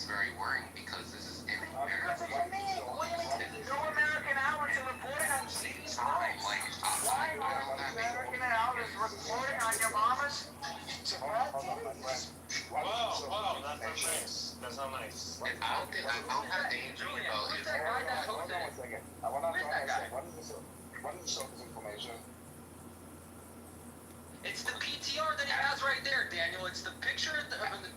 is very worrying because this is in Because it's me. What do you mean? No American Hours are reporting on these time. times. Like, Why aren't American Hours reporting on your mama's birthday? Wow, that's not nice. That's not nice. I don't have danger about Who's it. that guy that Hold posted on it? one second. I want to Who is that guy? what is the source information? It's the PTR that he has right there, Daniel. It's the picture.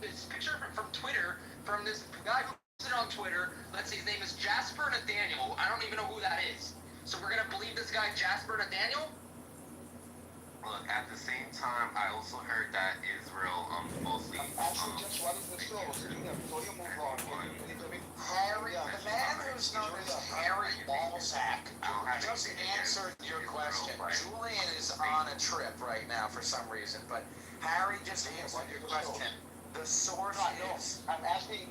It's a picture from Twitter from this guy who posted it on Twitter. Let's see, his name is Jasper Nathaniel. I don't even know who that is. So we're gonna believe this guy Jasper Nathaniel? Look, at the same time, I also heard that Israel mostly Actually, just what is the source? Before you move on, can you tell me? Harry, the man who's known as Harry Balzac, just answered your question. Julian is on a trip right now for some reason, but Harry just answered your question. The source is... I'm asking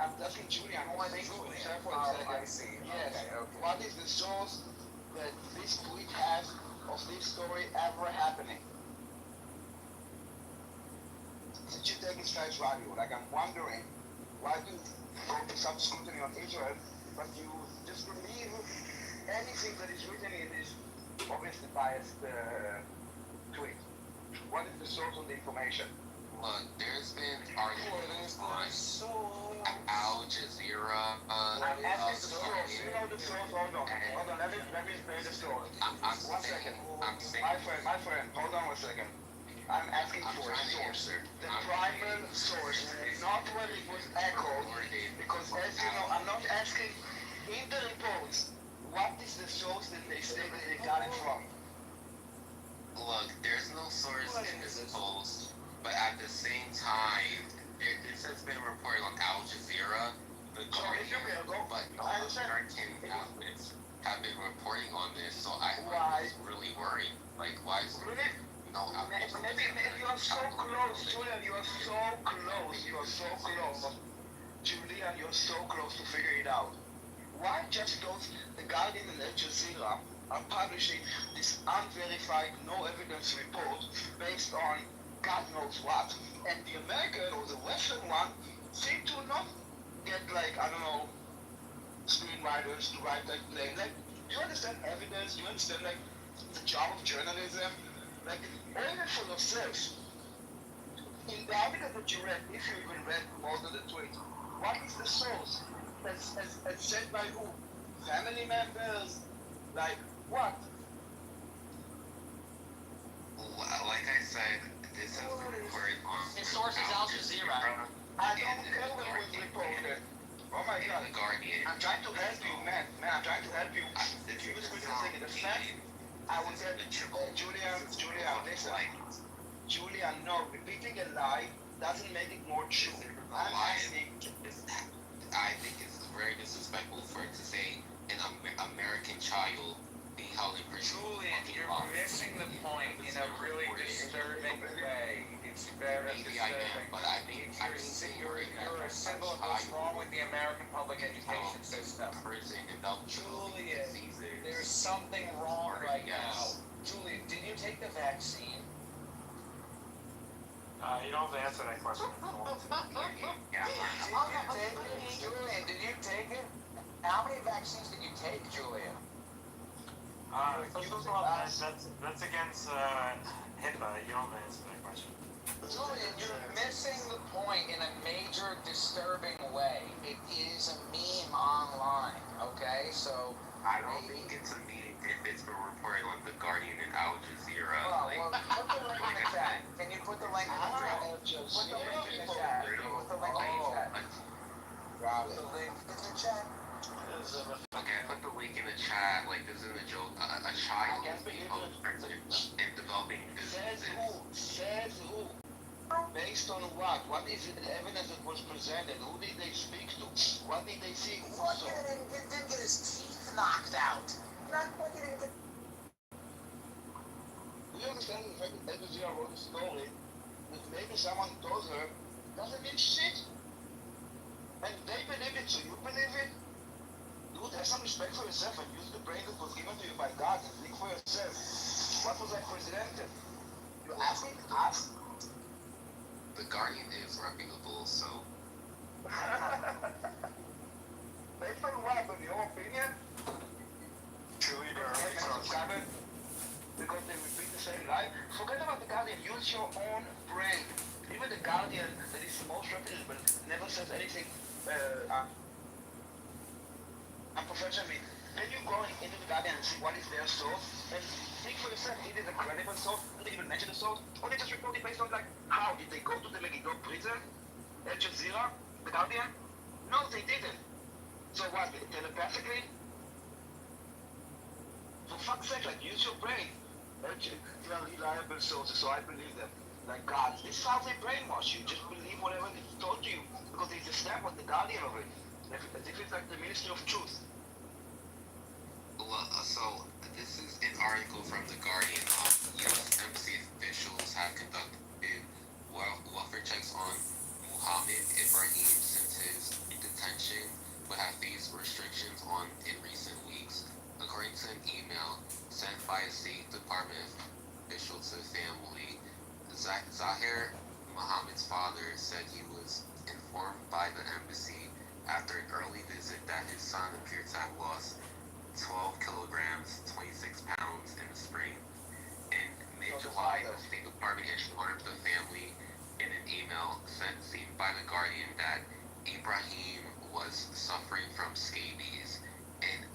Julian. I see. Yes. Okay. What is the source that this tweet has of this story ever happening? Since you take its face value, like I'm wondering, why do you focus some scrutiny on Israel, but you just believe anything that is written in this obviously biased tweet? What is the source of the information? Look, there's been arguments on Al Jazeera. I'm asking the source. You know the source? Hold on. Let me explain the source. One second. My friend, hold on 1 second. I'm asking for a source. The primary source, not when it was echoed, because as you know, I'm not asking in the reports, what is the source that they say that they got it from? Look, there's no source in this post, but at the same time, this has been reported on Al Jazeera, The Guardian, but American outlets have been reporting on this, so I'm really worried. Like, why is no outlets? Maybe you are so close, Julian, you are so close. Julian, you're so close to figure it out. Why just those, the Guardian and Al Jazeera are publishing this unverified, no evidence report based on God knows what, and the American or the Western one seem to not get like, I don't know, screenwriters to write like, do you understand evidence? Do you understand like the job of journalism? Like, even for yourselves, in the article that you read, if you even read most of the tweet, what is the source? As said by who? Family members? Like, what? Like I said, this has been reported on. His source is Al Jazeera. I don't care what was reported. Oh my God. The Guardian. I'm trying to help you, man. I'm trying to help you. If you just wait a second, the fact, I will tell Julian, listen. Julian, no, repeating a lie doesn't make it more true. I'm asking. I think it's very disrespectful for it to say an American child being held in prison. Julian, you're missing the point in a really disturbing way. It's very Maybe I am, disturbing. but I think You're a symbol of what's wrong with the American public education system. Prison and double Julian, there's something wrong right now. Julian, did you take the vaccine? You don't have to answer that question. Yeah. Julian, did you take it? How many vaccines did you take, Julian? First of all, that's against HIPAA. You don't have to answer that question. Julian, you're missing the point in a major disturbing way. It is a meme online, okay? So I don't think it's a meeting if it's been reported on The Guardian and Al Jazeera. well, put the link in the chat. Can you put the link in the chat? Put the link in the chat. Put the link in the chat. Got Put the link in the chat. Okay, put the link in the chat. Like, this isn't a joke. A child being held in prison and developing Says diseases. who? Based on what? What is the evidence that was presented? Who did they speak to? What did they see? Who What, saw? he didn't get his teeth knocked out. Not what he didn't get. Do you understand the fact that Al Jazeera wrote a story that maybe someone told her doesn't mean shit? And they believe it, so you believe it? Dude, have some respect for yourself and use the brain that was given to you by God and think for yourself. What was I presented? You're asking us? The Guardian is reputable, so Based on what? On your opinion? Truly, Because they repeat the same lie. Forget about the Guardian. Use your own brain. Even the Guardian, that is most reputable, never says anything unprofessionally. Then you go into the Guardian and see what is their source, and think for yourself, is it a credible source? Do they even mention the source? Or they just report it based on, like, how? Did they go to the Megiddo prison? Al Jazeera? The Guardian? No, they didn't. So what? Telepathically? For fuck's sake, like, use your brain. They are reliable sources, so I believe them. Like God, this is how they brainwash you. Just believe whatever they told you, because they just snap on the Guardian of it. As if it's like the Ministry of Truth. Well, so this is an article from The Guardian. U.S. embassy officials have conducted welfare checks on Mohammed Ibrahim since his detention, but have faced restrictions on in recent weeks. According to an email sent by a State Department official to the family, Zahir Mohammed's father said he was informed by the embassy after an early visit that his son appeared to have lost 12 kilograms, 26 pounds in the spring. In mid-July, the State Department informed the family in an email sent by The Guardian that Ibrahim was suffering from scabies, an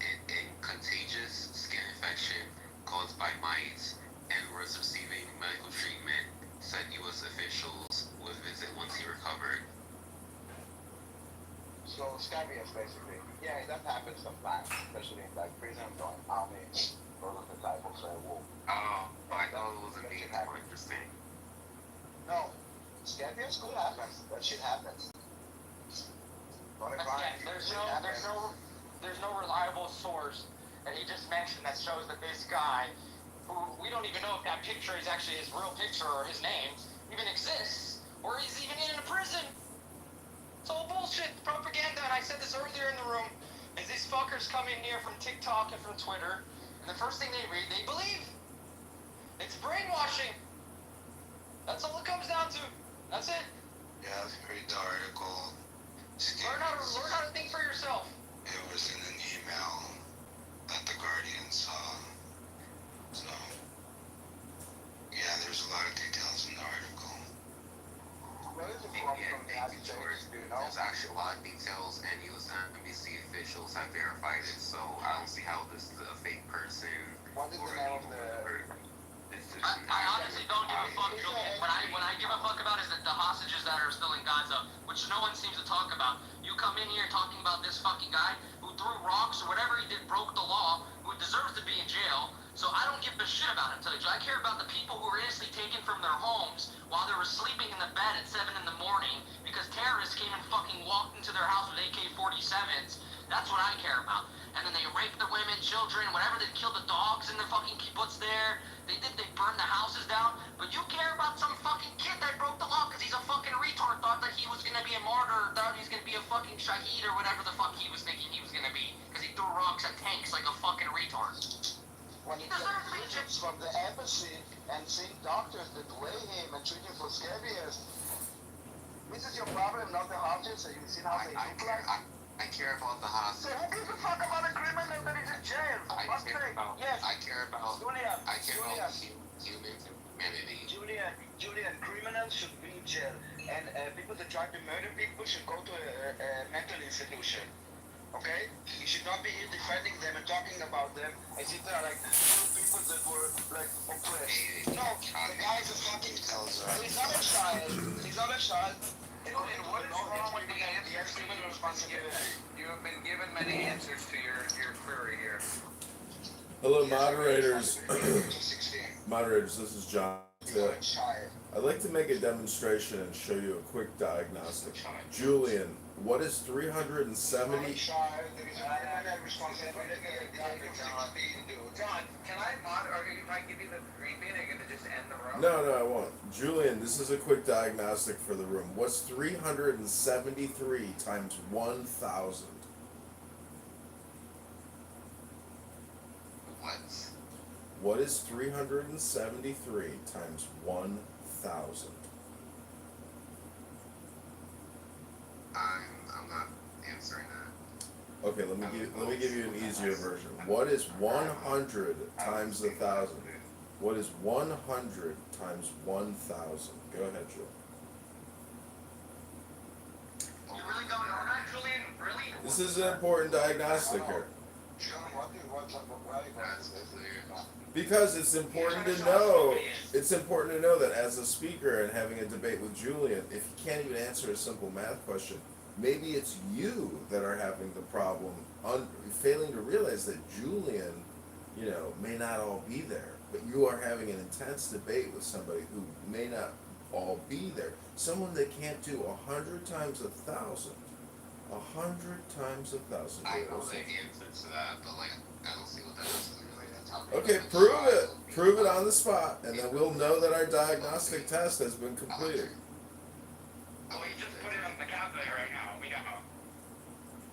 contagious skin infection caused by mites, and was receiving medical treatment, said U.S. officials would visit once he recovered. So scabies, basically. Yeah, that happens sometimes, especially in like prison or army, or the type of war. Oh, I thought it was a bit more interesting. No, scabies could happen. That shit happens. There's no reliable source that he just mentioned that shows that this guy, who we don't even know if that picture is actually his real picture or his name, even exists, or he's even in a prison. It's all bullshit propaganda, and I said this earlier in the room, is these fuckers come in here from TikTok and from Twitter, and the first thing they read, they believe. It's brainwashing. That's all it comes down to. That's it. Yeah, I read the article. Learn how to think for yourself. It was in an email that the Guardian saw. So, yeah, there's a lot of details in the article. Where is it Yeah, from? thank you, George. There's actually a lot of details, and U.S. embassy officials have verified it, so I don't see how this is a fake person. What is the name of the... I honestly don't give a fuck. What I give a fuck about is the hostages that are still in Gaza, which no one seems to talk about. You come in here talking about this fucking guy who threw rocks or whatever he did, broke the law, who deserves to be in jail. So I don't give a shit about him. I care about the people who were innocently taken from their homes while they were sleeping in the bed at 7 in the morning because terrorists came and fucking walked into their house with AK-47s. That's what I care about. And then they raped the women, children, whatever. They killed the dogs in their fucking kibbutz there. They burned the houses down. But you care about some fucking kid that broke the law because he's a fucking retard, thought that he was going to be a martyr, thought he was going to be a fucking shaheed or whatever the fuck he was thinking he was going to be. Because he threw rocks at tanks like a fucking retard. When he gets visits from the embassy and seeing doctors that weigh him and treat him for scabies, this is your problem, not the hostages. So you've seen how they look like? I care about the So hostages. who gives a fuck about a criminal that is in jail? For fuck's sake. Yes. I care about Julian, human community. criminals should be in jail, and people that try to murder people should go to a mental institution. Okay? You should not be here defending them and talking about them as if they are like people that were like oppressed. No, the guy is a fucking. He's not a child. He's not a child. Julian, what is wrong with the answers you have been given many answers to your query here. Hello, moderators. Moderators, this is John. I'd like to make a demonstration and show you a quick diagnostic. Julian, what is 370? John, can I or if I give you the green bean, are you going to just end the room? No, I won't. Julian, this is a quick diagnostic for the room. What's 373 times 1,000? What? What is 373 times 1,000? Okay, let me give you an easier version. What is 100 times 1,000? What is 100 times 1,000? Go ahead, Joe. You really don't know that, Julian? Really? This is an important diagnostic here. Because it's important to know. It's important to know that as a speaker and having a debate with Julian, if you can't even answer a simple math question, maybe it's you that are having the problem, failing to realize that Julian, may not all be there, but you are having an intense debate with somebody who may not all be there. Someone that can't do 100 times 1,000. 100 times 1,000. I know the answer to that, but I don't see what that is related to. Okay, prove it. Prove it on the spot, and then we'll know that our diagnostic test has been completed. Well, you just put it on the calculator right now. We know.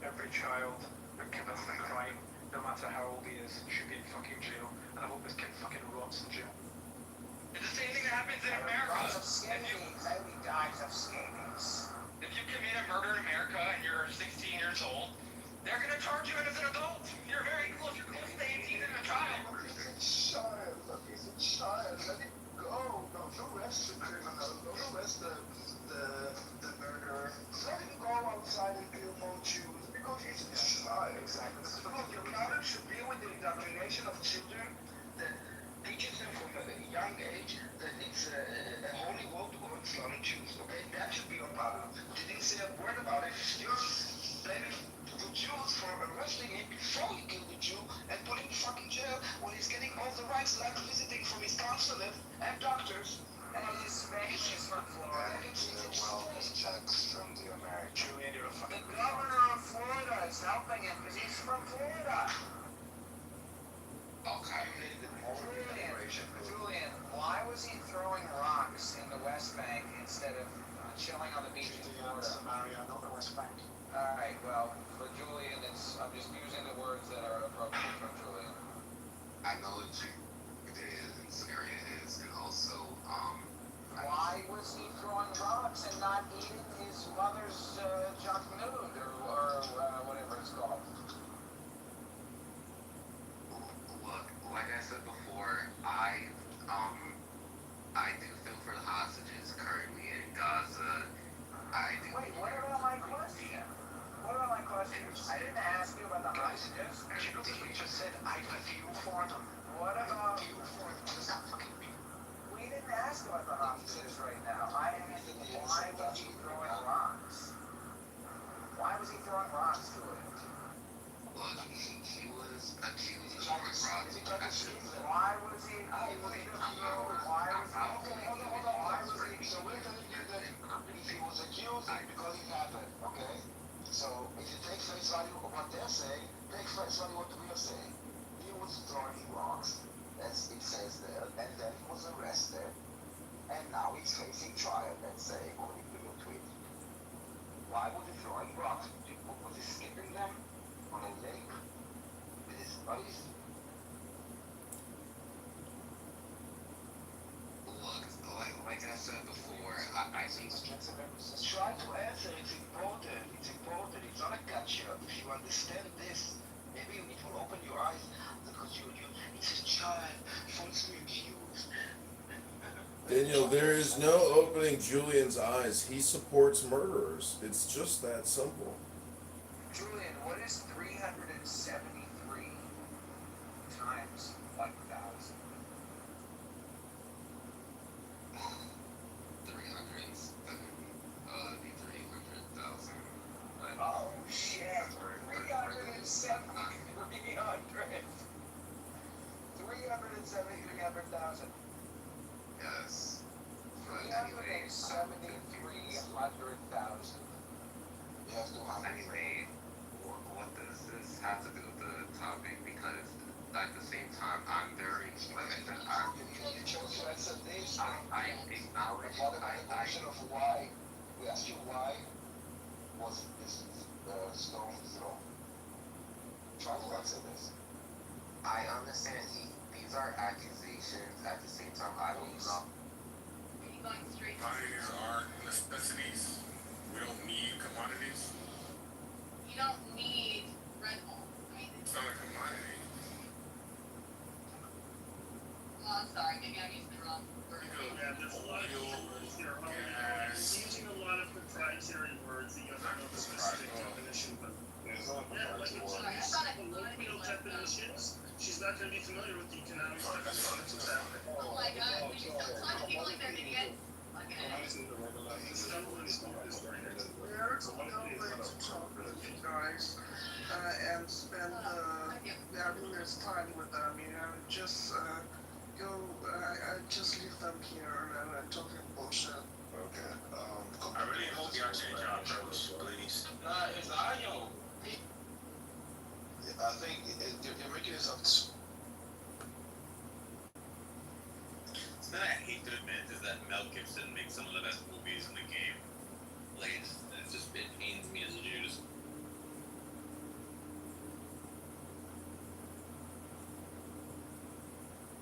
Every child that commits a crime, no matter how old he is, should be in fucking jail. And I hope this kid fucking rots in jail. It's the same thing that happens in America. Dies of scabies. Every dies of scabies. If you commit a murder in America and you're 16 years old, they're going to charge you as an adult. You're very close. You're close to 18 and a child. He's a child. Let him go. Don't arrest the criminal. Don't arrest the murderer. Let him go outside and kill more Jews because he's a child. Exactly. Look, your parents should deal with the indoctrination of children that teaches them from a young age that it's a holy war to go and slaughter Jews. Okay, that should be your problem. You didn't say a word about it. You're blaming the Jews for arresting him before he killed the Jew and putting him in fucking jail when he's getting all the rights like visiting from his consulate and doctors. And he's Spanish from Florida. Wellness checks from the American. Julian, you're a The fucking governor of Florida is helping him because he's from Florida. Okay. Julian, why was he throwing rocks in the West Bank instead of chilling on the beach in Florida? Samaria, not the West Bank. All right, well, for Julian, I'm just using the words that are appropriate for Julian. I know what it is and Samaria is, and also, Why was he throwing rocks and not eating his mother's junk nude or whatever it's called? Look, like I said before, I do feel for the hostages currently in Gaza. I do. Wait, what about my question? What about my questions? I didn't ask you about the hostages. You just said I feel for them. What about... Just not fucking me. We didn't ask about the hostages right now. I asked why was he throwing rocks? Why was he throwing rocks to it? Look, he was accused of throwing rocks. Why was he... Why was he... So we're telling you that he was accused because it happened, okay? So if you take face value of what they're saying, take face value what we are saying. He was throwing rocks, as it says there, and then he was arrested, and now he's facing trial, let's say, according to your tweet. Why was he throwing rocks? Was he skipping them on a lake with his buddies? Look, like I said before, I think Try to answer. It's important. It's important. It's not a gotcha. If you understand this, maybe it will open your eyes. Because it's a child falsely accused. Daniel, there is no opening Julian's eyes. He supports murderers. It's just that simple. Julian, what is 373 times 1,000? 300,000. Oh, shit. 373,000. Yes. 373,000. You have to Anyway, what does this have to do with the topic? Because at the same time, I'm very, like I said, You chose to answer this. I acknowledge, What about the question of why? We asked you why was this stone thrown? Try to answer this. I understand these are accusations. At the same time, I don't know. Commodities are necessities. We don't need commodities. You don't need Sorry, maybe I used the wrong word. Yeah, there's a lot of words here. He's using a lot of proprietary words that you have to know the specific definition of. Yeah, like colloquial definitions. She's not going to be familiar with the economic definitions of that. Oh my god, we just don't talk to people like they're idiots. This number is very good. Yeah, it's a pleasure to talk with you guys and spend numerous time with them. You know, just I just leave them here and talking bullshit. Okay. I really hope y'all change your approach, please. It's audio. I think you're making yourself. Something I hate to admit is that Mel Gibson makes some of the best movies in the game. Like, it pains me as a Jews.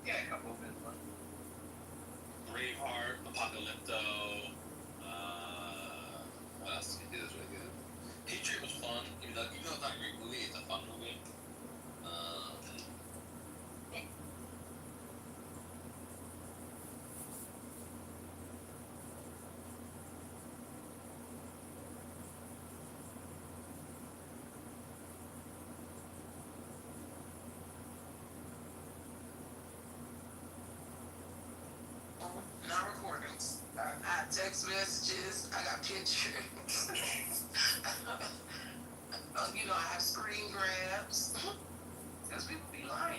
Yeah, a couple of minutes left. Braveheart, Apocalypto, what else did he do that's really good? Patriot was fun, even though it's not a great movie, it's a fun movie. Not recordings. I got text messages. I got pictures. You know, I have screen grabs. Because people be lying.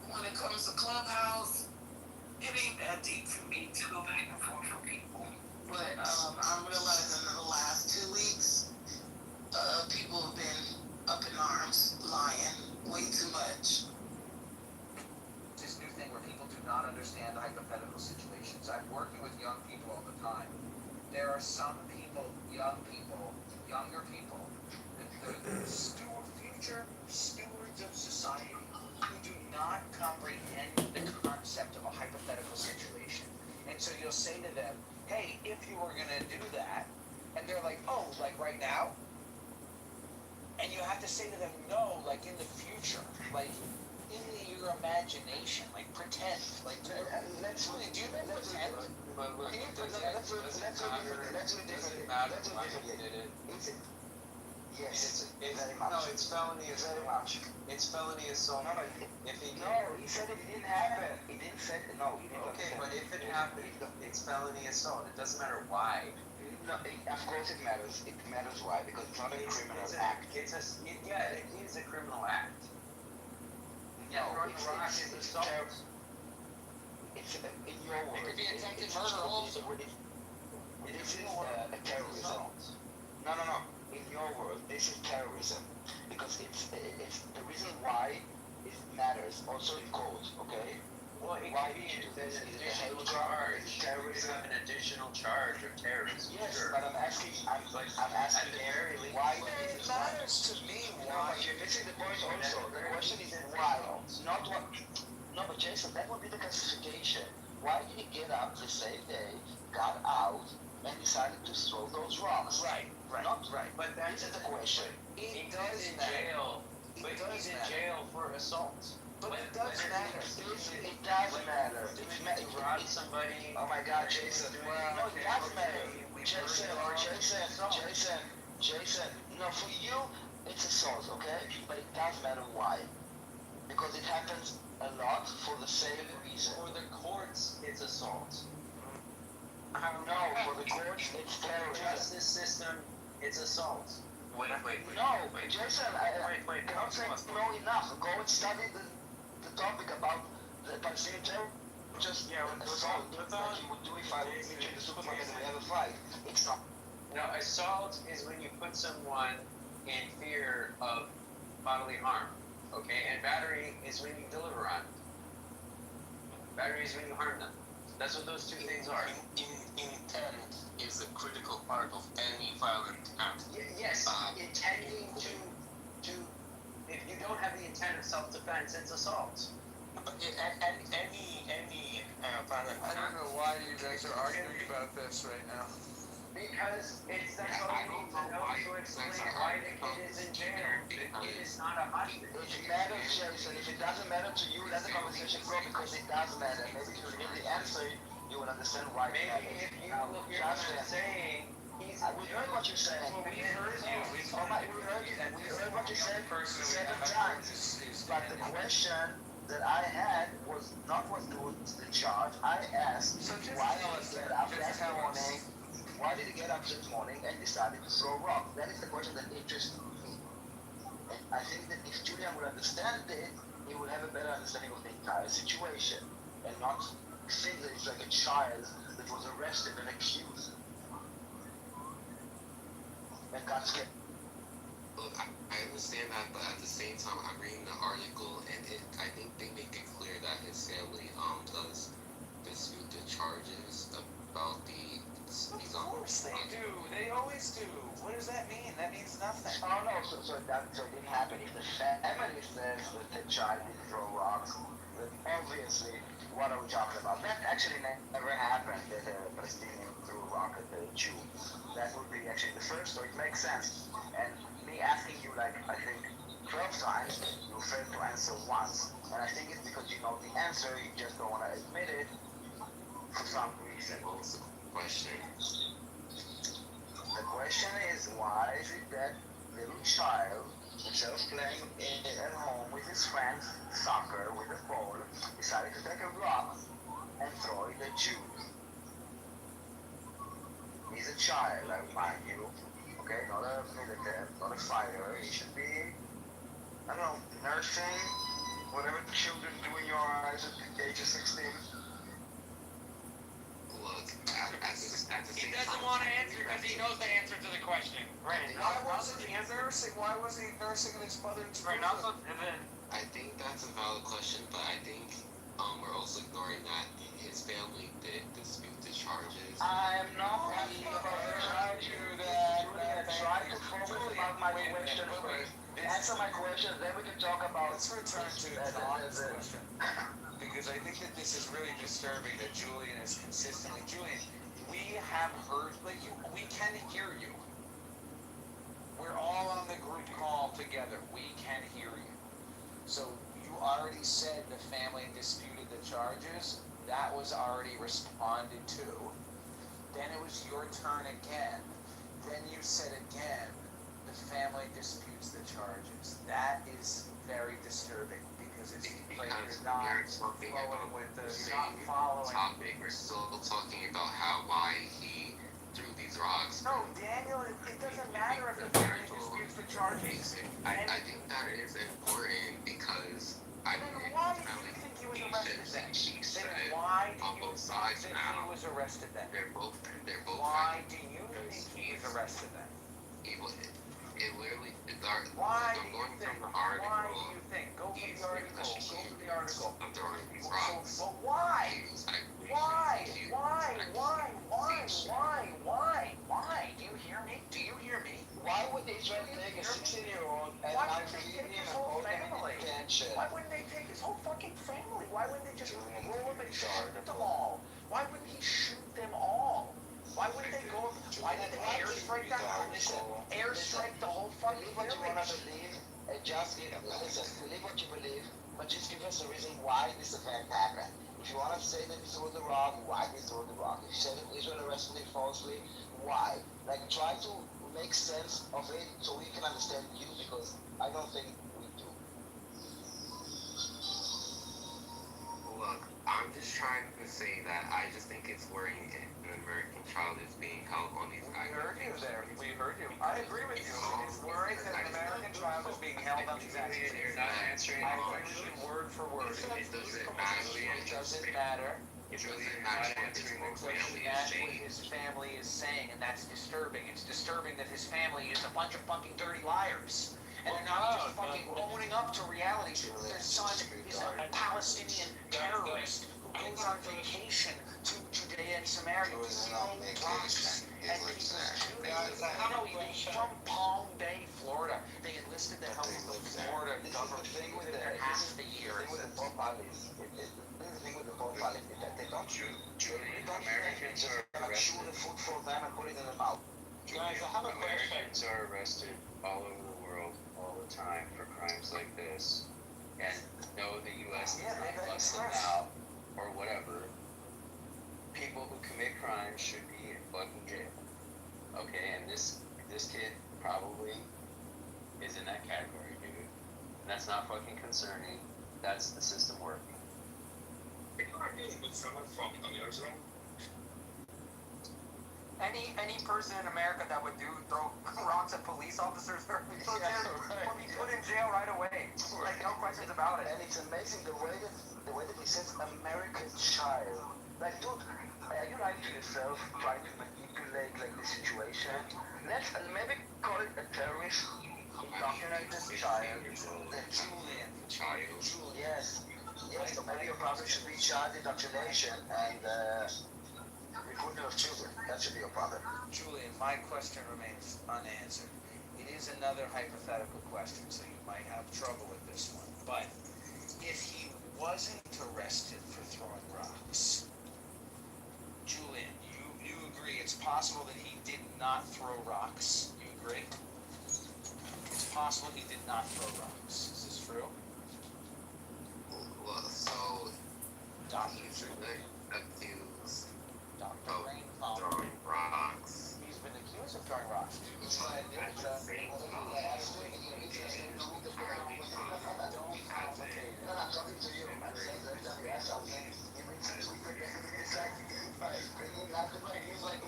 When it comes to Clubhouse, it ain't that deep for me to go back and forth for people. But I'm realizing in the last 2 weeks, people have been up in arms, lying way too much. This new thing where people do not understand hypothetical situations. I'm working with young people all the time. There are some people, younger people, the future stewards of society who do not comprehend the concept of a hypothetical situation. And so you'll say to them, hey, if you were going to do that, and they're like, oh, like right now? And you have to say to them, no, like in the future, like in your imagination, like pretend, like let's do you pretend? Can you pretend? Let's do differently. Yes, very much. No, it's felony. Very much. It's felony assault. No, he said it didn't happen. He didn't say no. He didn't Okay, say but if it happened, it's felony assault. It doesn't matter why. No, of course it matters. It matters why, because it's not a criminal act. It is a criminal act. No, It's assault. It's in your words. It could be attempted murder also. This is a terrorism. No. In your world, this is terrorism because it's the reason why it matters also in court. Okay. Well, it Why could be did you an do additional this? charge. Terrorism. You have an additional charge of terrorism. Yes, sure. but I'm asking why. It matters to me Why? why. You're missing the point also. The question is why, not what. No, but Jason, that would be the classification. Why did he get up the same day, got out, and decided to throw those rocks? Right. Not right. But this is the question. He does in jail. But he's in jail for assault. But it does matter. It does matter. You rob somebody. Oh my God, Jason. No, it does matter. Jason. No, for you, it's assault, okay? But it does matter why. Because it happens a lot for the same reason. For the courts, it's assault. No, for the courts, it's For the terrorism. justice system, it's assault. No, Jason, I don't say no enough. Go and study the topic about the Palestinian terror. Just assault, like you would do if I was in the supermarket and we have a fight. It's not. No, assault is when you put someone in fear of bodily harm. Okay, and battery is when you deliver on. Battery is when you harm them. That's what those two things are. Intent is a critical part of any violent act. Yes, intending to, if you don't have the intent of self-defense, it's assault. Any violent I don't know why you guys are arguing about this right now. Because that's all you need to know to explain why the kid is in jail. The kid is not a hostage. It matters, Jason. If it doesn't matter to you, let the conversation go because it does matter. Maybe if you hear the answer, you will understand why. Maybe if you will hear what I'm saying, we heard what you're saying. Well, we heard you. We heard what you said 7 times. But the question that I had was not what was the charge. I asked why did he get up that morning? Why did he get up this morning and decided to throw a rock? That is the question that interests me. And I think that if Julian would understand it, he would have a better understanding of the entire situation and not think that it's like a child that was arrested and accused and got scared. Look, I understand that, but at the same time, I'm reading the article, and I think they make it clear that his family does dispute the charges about Of course they do. They always do. What does that mean? That means nothing. Oh no, so it didn't happen. If the family says that the child didn't throw rocks, then obviously, what are we talking about? That actually never happened, that a Palestinian threw a rock at the Jew. That would be actually the first, so it makes sense. And me asking you, like, I think 12 times, you failed to answer once. And I think it's because you know the answer, you just don't want to admit it for some reason. Question. The question is, why is it that little child, instead of playing at home with his friends, soccer with a ball, decided to take a rock and throw it at you? He's a child, I remind you. Okay, not a military, not a fighter. He should be, I don't know, nursing, whatever children do in your eyes at the age of 16. Look, at the He same doesn't time, want to answer because he knows the answer to the question. Right. Why wasn't he nursing? Why wasn't he nursing in his mother's Right. Also, and then I think that's a valid question, but I think we're also ignoring that his family did dispute the charges. I'm not happy about you that try to focus about my question first. Answer my question, then we can talk about. Let's return to Don's question. Because I think that this is really disturbing that Julian is consistently. Julian, we have heard, like you, we can hear you. We're all on the group call together. We can hear you. So you already said the family disputed the charges. That was already responded to. Then it was your turn again. Then you said again, the family disputes the charges. That is very disturbing because it's like you're not following with the, you're not following. Topic. We're still talking about why he threw these rocks. No, Daniel, it doesn't matter if the family disputes the charges. I think that is important because I Then why do you think he was arrested then? Then why do you think he was arrested then? They're both Why do you think he was arrested then? It literally, Why I'm do you going think? from the article. Why do you think? Go to the article. Go to the article. I'm throwing these So, rocks. but why? Why? Do you hear me? Do you hear me? Why would Israel take a 16-year-old and Why not would they leave take him his and whole hold him in family? detention? Why wouldn't they take his whole fucking family? Why wouldn't they just roll him and shoot them all? Why wouldn't he shoot them all? Why wouldn't they go? Why did they airstrike that? Listen, airstrike the whole fucking Believe what you want to village. believe, and just listen, believe what you believe, but just give us a reason why this event happened. If you want to say that he threw the rock, why did he throw the rock? If you say that Israel arrested him falsely, why? Like, try to make sense of it so we can understand you, because I don't think we do. Look, I'm just trying to say that I just think it's worrying an American child is being held on these We heard you there. We heard you. I agree with you. It's worrying that an American child is being held on these actions. You're not answering. I agree with you word for word. It doesn't matter. It doesn't matter. It doesn't matter what his family is That's what saying. his family is saying, and that's disturbing. It's disturbing that his family is a bunch of fucking dirty liars. And they're not just fucking owning up to reality. Their son is a Palestinian terrorist who goes on vacation to Judea and Samaria to throw rocks at people's children. He's from Palm Bay, Florida. They enlisted the help of the Florida government within half the year. The thing with the Pope is that they don't shoot. They really Americans are chew the arrested. food for them and put it in their mouth. Guys, I have a question. Americans are arrested all over the world all the time for crimes like this, and no, the U.S. Yeah, does not they bust them express. out or whatever. People who commit crimes should be in fucking jail. Okay, and this kid probably is in that category, dude. And that's not fucking concerning. That's the system working. Are you arguing with someone from Arizona? Any person in America that would throw rocks at police officers or people would be put in jail right away. Like no questions about it. And it's amazing the way that he says American child. Like, dude, are you lying to yourself, trying to manipulate like the situation? Let's maybe call it a terrorist indoctrinate this child. The Julian. Child. Yes. Yes, so maybe your problem should be child indoctrination and recruitment of children. That should be your problem. Julian, my question remains unanswered. It is another hypothetical question, so you might have trouble with this one. But if he wasn't arrested for throwing rocks, Julian, you agree it's possible that he did not throw rocks? You agree? It's possible he did not throw rocks. Is this true? Well, so Dr. he's Julian. accused Dr. of Rainfall. throwing rocks. He's been accused of throwing rocks.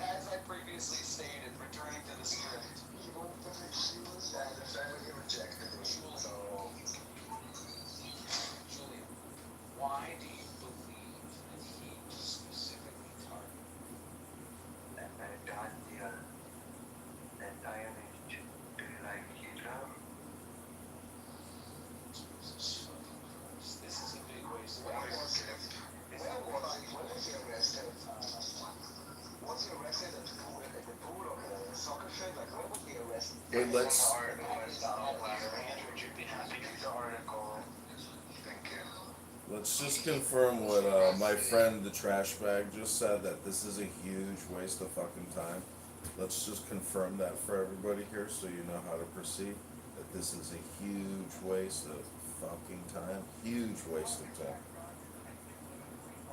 As I previously stated, returning to the script. Julian, why do you believe that he was specifically targeted? Jesus fucking Christ. This is a big waste of time. Was he arrested at the pool of the soccer field? Like, where was he arrested? Wait, let's. Let's just confirm what my friend the trash bag just said, that this is a huge waste of fucking time. Let's just confirm that for everybody here so you know how to proceed. That this is a huge waste of fucking time. Huge waste of time.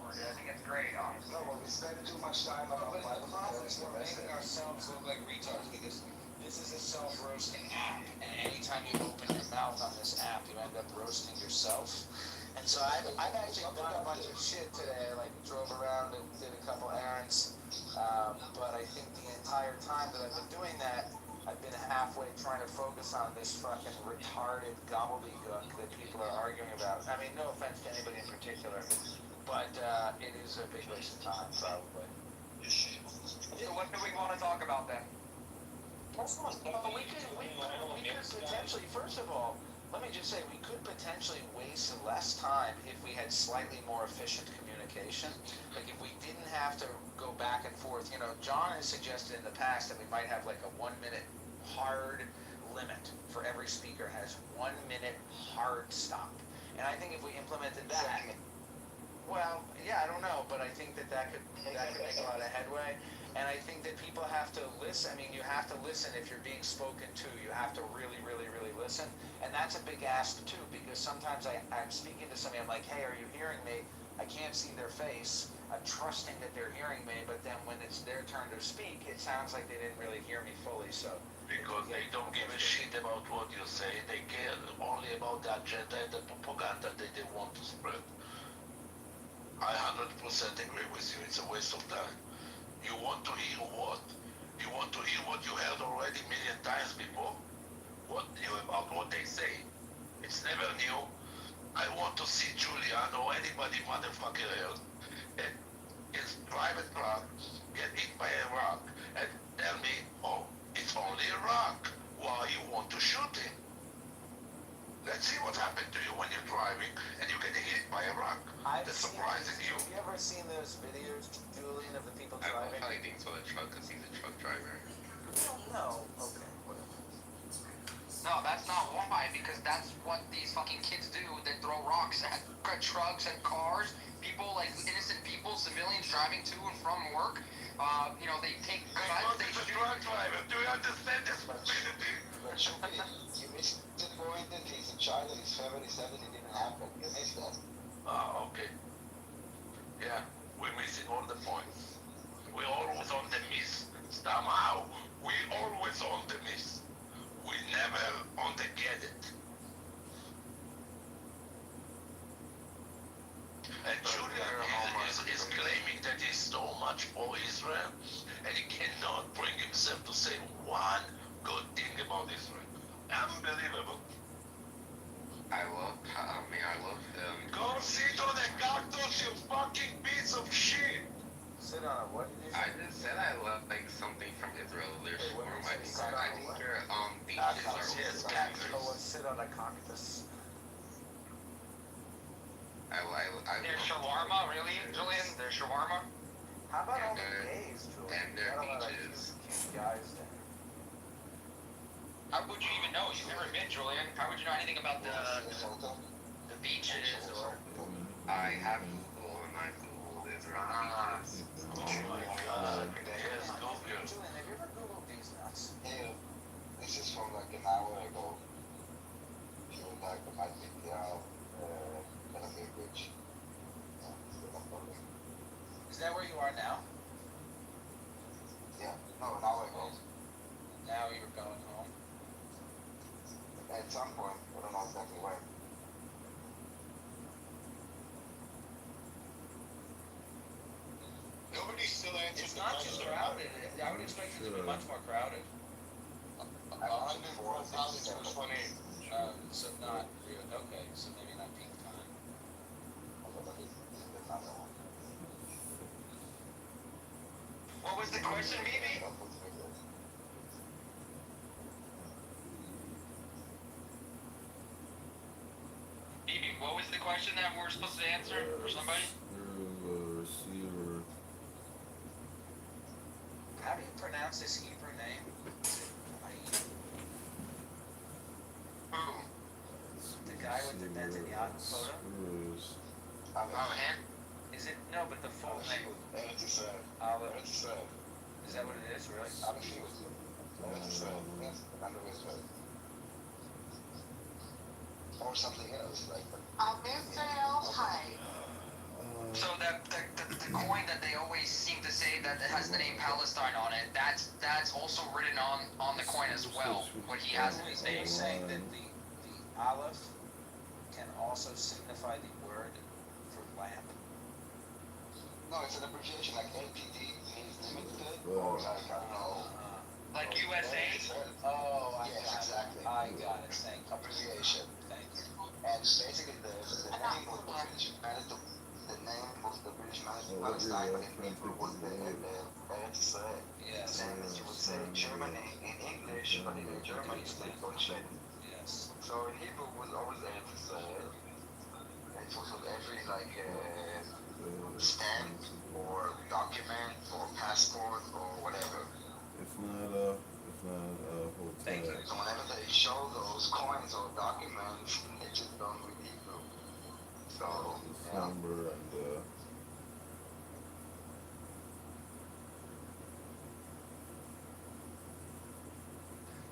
I think it's great, honestly. No, well, we spend too much time on But our the problem is we're making ourselves look like retards because this is a self-roasting app, and anytime you open your mouth on this app, you end up roasting yourself. And so I've actually done a bunch of shit today, like drove around and did a couple errands, but I think the entire time that I've been doing that, I've been halfway trying to focus on this fucking retarded gobbledygook that people are arguing about. I mean, no offense to anybody in particular, but it is a big waste of time, probably. So what do we want to talk about then? Well, we could potentially, first of all, let me just say, we could potentially waste less time if we had slightly more efficient communication. Like if we didn't have to go back and forth. You know, John has suggested in the past that we might have like a 1 minute hard limit for every speaker has 1 minute hard stop. And I think if we implemented that, well, yeah, I don't know, but I think that could make a lot of headway. And I think that people have to listen. I mean, you have to listen if you're being spoken to. You have to really, really, really listen. And that's a big ask, too, because sometimes I'm speaking to somebody, I'm like, hey, are you hearing me? I can't see their face. I'm trusting that they're hearing me, but then when it's their turn to speak, it sounds like they didn't really hear me fully, so. Because they don't give a shit about what you say. They care only about the agenda and the propaganda that they want to spread. I 100% agree with you. It's a waste of time. You want to hear what? You want to hear what you heard already a million times before? What new about what they say? It's never new. I want to see Julian or anybody motherfucker else in his private car get hit by a rock and tell me, oh, it's only a rock. Why you want to shoot him? Let's see what happened to you when you're driving and you get hit by a rock. That's surprising you. Have you ever seen those videos, Julian, of the people I don't driving? know how he thinks about a truck because he's a truck driver. No. Okay, whatever. No, that's not why, because that's what these fucking kids do. They throw rocks at trucks and cars. people, like innocent people, civilians driving to and from work. You know, they take cuts, they shoot. Driver, do you understand this stupidity? But you missed the point that he's a child and he's 77, it didn't happen. You missed that. Ah, okay. Yeah, we're missing all the points. We're always on the miss. Somehow, we always on the miss. We never on the get it. And Julian is claiming that he's so much for Israel, and he cannot bring himself to say one good thing about Israel. Unbelievable. I love him. Go sit on a cactus, you fucking piece of shit. Sit on a what? I just said I love like something from Israel. Their shawarma. I think their beaches Cactus. are. Yes, cactus. Oh, sit on a cactus. Their shawarma, really, Julian? Their shawarma? How about all And the gays, Julian? and their Got a lot of beaches. cute guys there. How would you even know? You've never been, Julian. How would you know anything about the beaches or? I have Google and I Googled Israel beaches. Oh my god. Yes, go girl. Julian, have you ever Googled these nuts? Yeah, this is from like an hour ago. She was like, I think they are gonna be rich. Is that where you are now? Yeah, no, an hour ago. Now you're going home? At some point, I don't know exactly when. Nobody still answers It's the not too question. crowded. I would expect it to be much more crowded. 104,628. So not real. Okay, so maybe not peak time. What was the question, BB? BB, what was the question that we're supposed to answer for somebody? Receiver. How do you pronounce this Hebrew name? Who? The guy with the Netanyahu photo? Screws. Oh, him? Is it? No, but the full name. It's Olive. it's Is that what it is, really? obviously it's yes, under Israel. Or something else, like Israel, hi. So the coin that they always seem to say that it has the name Palestine on it, that's also written on the coin as well. What he has in his Are you name. saying that the Aleph can also signify the word for lamp? no, it's an abbreviation like LTD means limited or like I don't know. Like USA? Oh, I Yes, got exactly. it. I got it. Thank you. Abbreviation. Thank you. And basically the name was the British managed the name was the British managed Palestine, but in Hebrew was the Eretz Israel. Yes. Same as you would say Germany in English, but in German you say Deutschland. Yes. So in Hebrew was always Eretz Israel. It was on every like stamp or document or passport or whatever. If not a hotel. Thank you. So whenever they show those coins or documents, they just don't read Hebrew. So This yeah. number and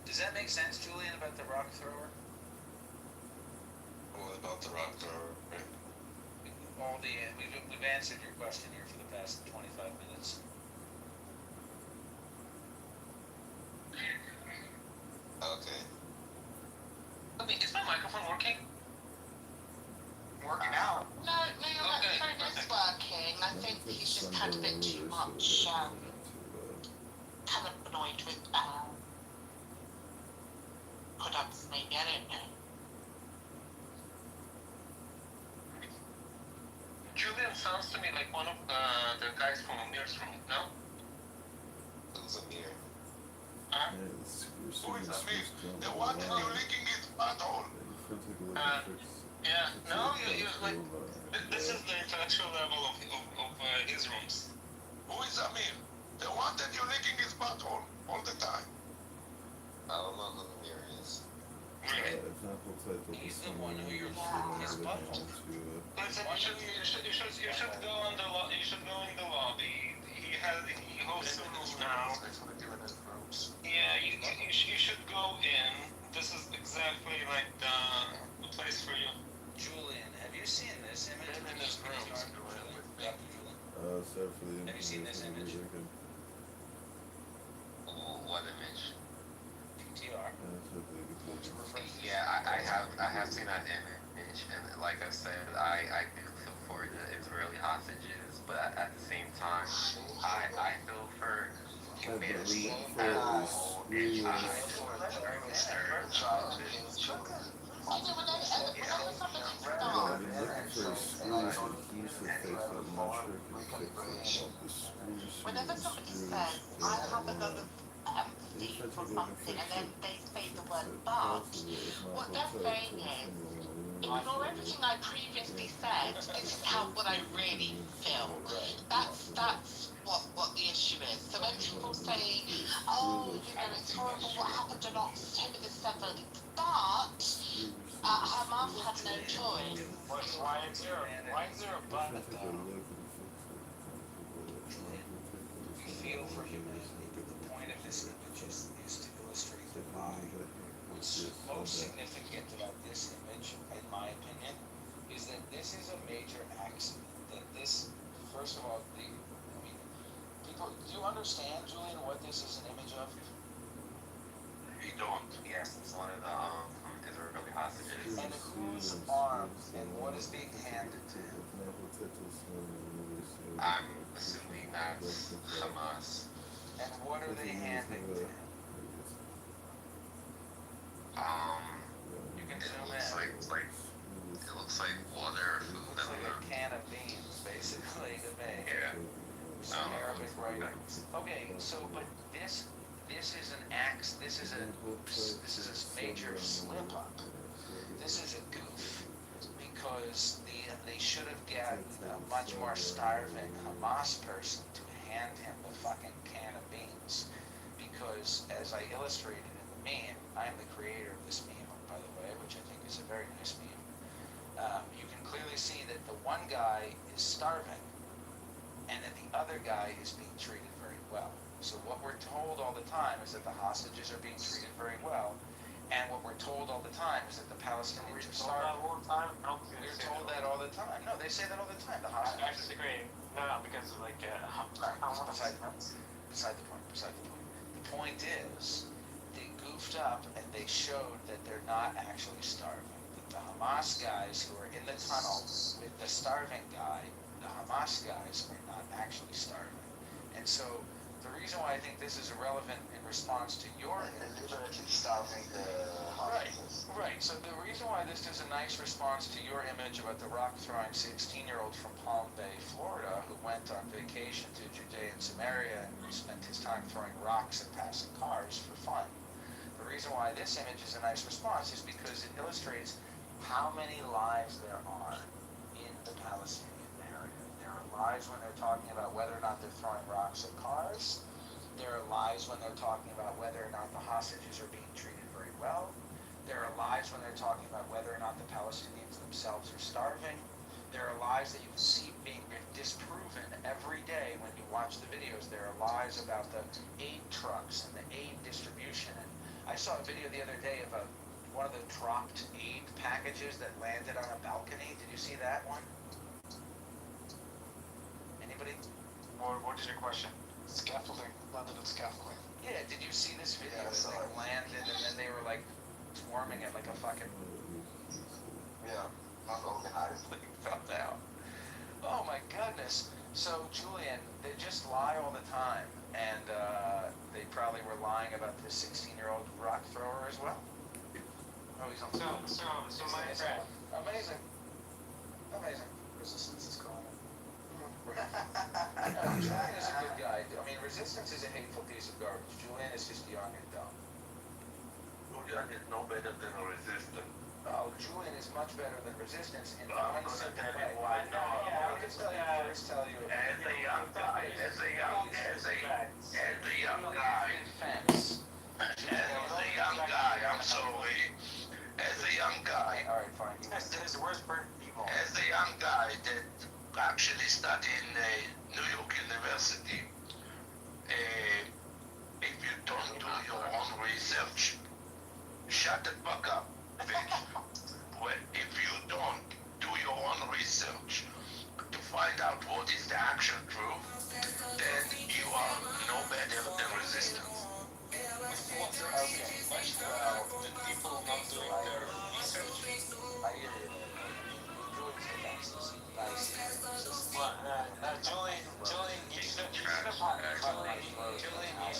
Does that make sense, Julian, about the rock thrower? What about the rock thrower? All the we've answered your question here for the past 25 minutes. Okay. I mean, is my microphone working? Working out. No, your phone is working. I think he's just had a bit too much cannabinoid with products, maybe. I don't know. Julian sounds to me like one of the guys from Amir's room, no? Who's Amir? Huh? Who is Amir? The one that you're licking his butthole. Yeah, no, you like, this is the intellectual level of his rooms. Who is Amir? The one that you're licking his butthole all the time. I don't know who Amir is. Really? He's the one who you're licking his butthole. But You should go on the you should go in the lobby. He hosts rooms now. Yeah, you should go in. This is exactly like the place for you. Julian, have you seen this image? In his room. Have you seen this image? What image? PTR. Yeah, I have seen that image, and like I said, I do feel for the Israeli hostages, but at the same time, I feel for humanity as a whole, and I feel for the Whenever somebody says, I have a lot of empathy for something, and then they say the word but, what they're saying is, ignore everything I previously said, this is what I really feel. That's what the issue is. So when people say, oh, it's horrible what happened on October the 7th, but Hamas had no choice. Why is there a but though? We feel for humanity, but the point of this image is to illustrate the lie. What's most significant about this image, in my opinion, is that this is a major accident. That this, first of all, people, do you understand, Julian, what this is an image of? You don't. Yes, it's one of the Israeli hostages. And whose arms and what is being handed to him? I'm assuming that's Hamas. And what are they handing to him? You can assume it looks like water or food. Looks like a can of beans, basically, to me. Yeah. Some Arabic writing. Okay, so but this is an axe. This is a oops. This is a major slip up. This is a goof because they should have gotten a much more starving Hamas person to hand him the fucking can of beans. Because as I illustrated in the meme, I am the creator of this meme, by the way, which I think is a very nice meme. You can clearly see that the one guy is starving, and that the other guy is being treated very well. So what we're told all the time is that the hostages are being treated very well, and what we're told all the time is that the Palestinians are starving. We're told that all the time. No, they say that all the time. The hostages. I disagree. No, because beside the point. The point is, they goofed up and they showed that they're not actually starving. That the Hamas guys who are in the tunnel with the starving guy, the Hamas guys are not actually starving. And so the reason why I think this is irrelevant in response to your starving the Right. So the reason why this is a nice response to your image about the rock-throwing 16-year-old from Palm Bay, Florida, who went on vacation to Judea and Samaria and spent his time throwing rocks and passing cars for fun. The reason why this image is a nice response is because it illustrates how many lies there are in the Palestinian narrative. There are lies when they're talking about whether or not they're throwing rocks at cars. There are lies when they're talking about whether or not the hostages are being treated very well. There are lies when they're talking about whether or not the Palestinians themselves are starving. There are lies that you can see being disproven every day when you watch the videos. There are lies about the aid trucks and the aid distribution. And I saw a video the other day of one of the dropped aid packages that landed on a balcony. Did you see that one? Anybody? What is your question? Scaffolding. Landed at scaffolding. Yeah, did you see this video? Yeah, that landed and then they were like swarming it like a fucking... Yeah, not organized. Fell down. Oh my goodness. So Julian, they just lie all the time, and they probably were lying about this 16-year-old rock thrower as well. Oh, he's on. So my friend. Amazing. Resistance is calling him. No, Julian is a good guy. I mean, Resistance is a hateful piece of garbage. Julian is just young and dumb. Julian is no better than a resistant. Oh, Julian is much better than Resistance in I'm one gonna simple tell way. you why. No, Let me just tell you, first tell you. As a young guy, I'm sorry. As a young guy. All right, fine. His worst burnt people. As a young guy,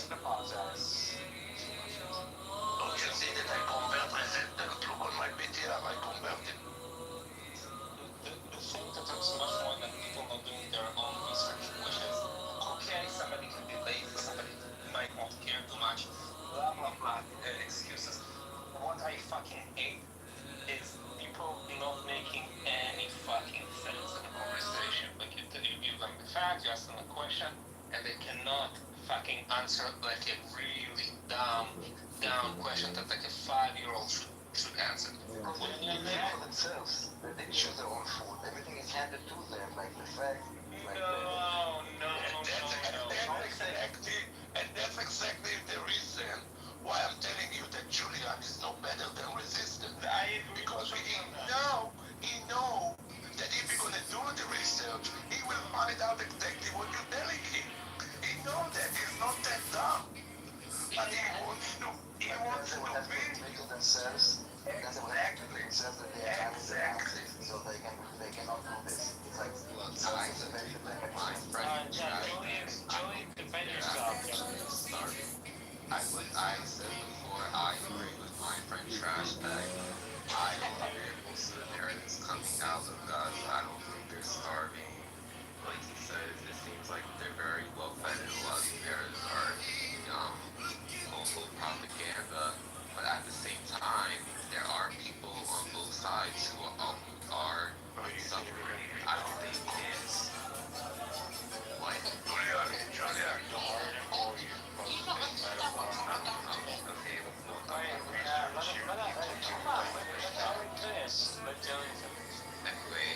to apologize. Don't you see that I convert resistant? Look on my PTR, I converted. The thing that hurts much more than people not doing their own research, which is, okay, somebody can be lazy, somebody might not care too much, blah, blah, blah, excuses. What I fucking hate is people not making any fucking sense in a conversation. Like, you give them the fact, you ask them a question, and they cannot fucking answer like a really dumb question that like a 5-year-old should answer. They for themselves. They choose their own food. Everything is handed to them, like the fact. And that's exactly the reason why I'm telling you that Julian is no better than resistant. Because he know that if he's gonna do the research, he will find out exactly what you're telling him. He knows that he's not that dumb. But he wants to be. To themselves. Because they will have to make themselves that they are exactly. So they cannot do this. It's like I said my friend Joey, defend yourself. I said before, I agree with my friend Trash Bag. I don't think most of the Americans coming out of Gaza, I don't think they're starving. Like he says, it seems like they're very well fed, and a lot of these narratives are full of propaganda. But at the same time, there are people on both sides who are suffering. I don't think it's like Julia. Anyway,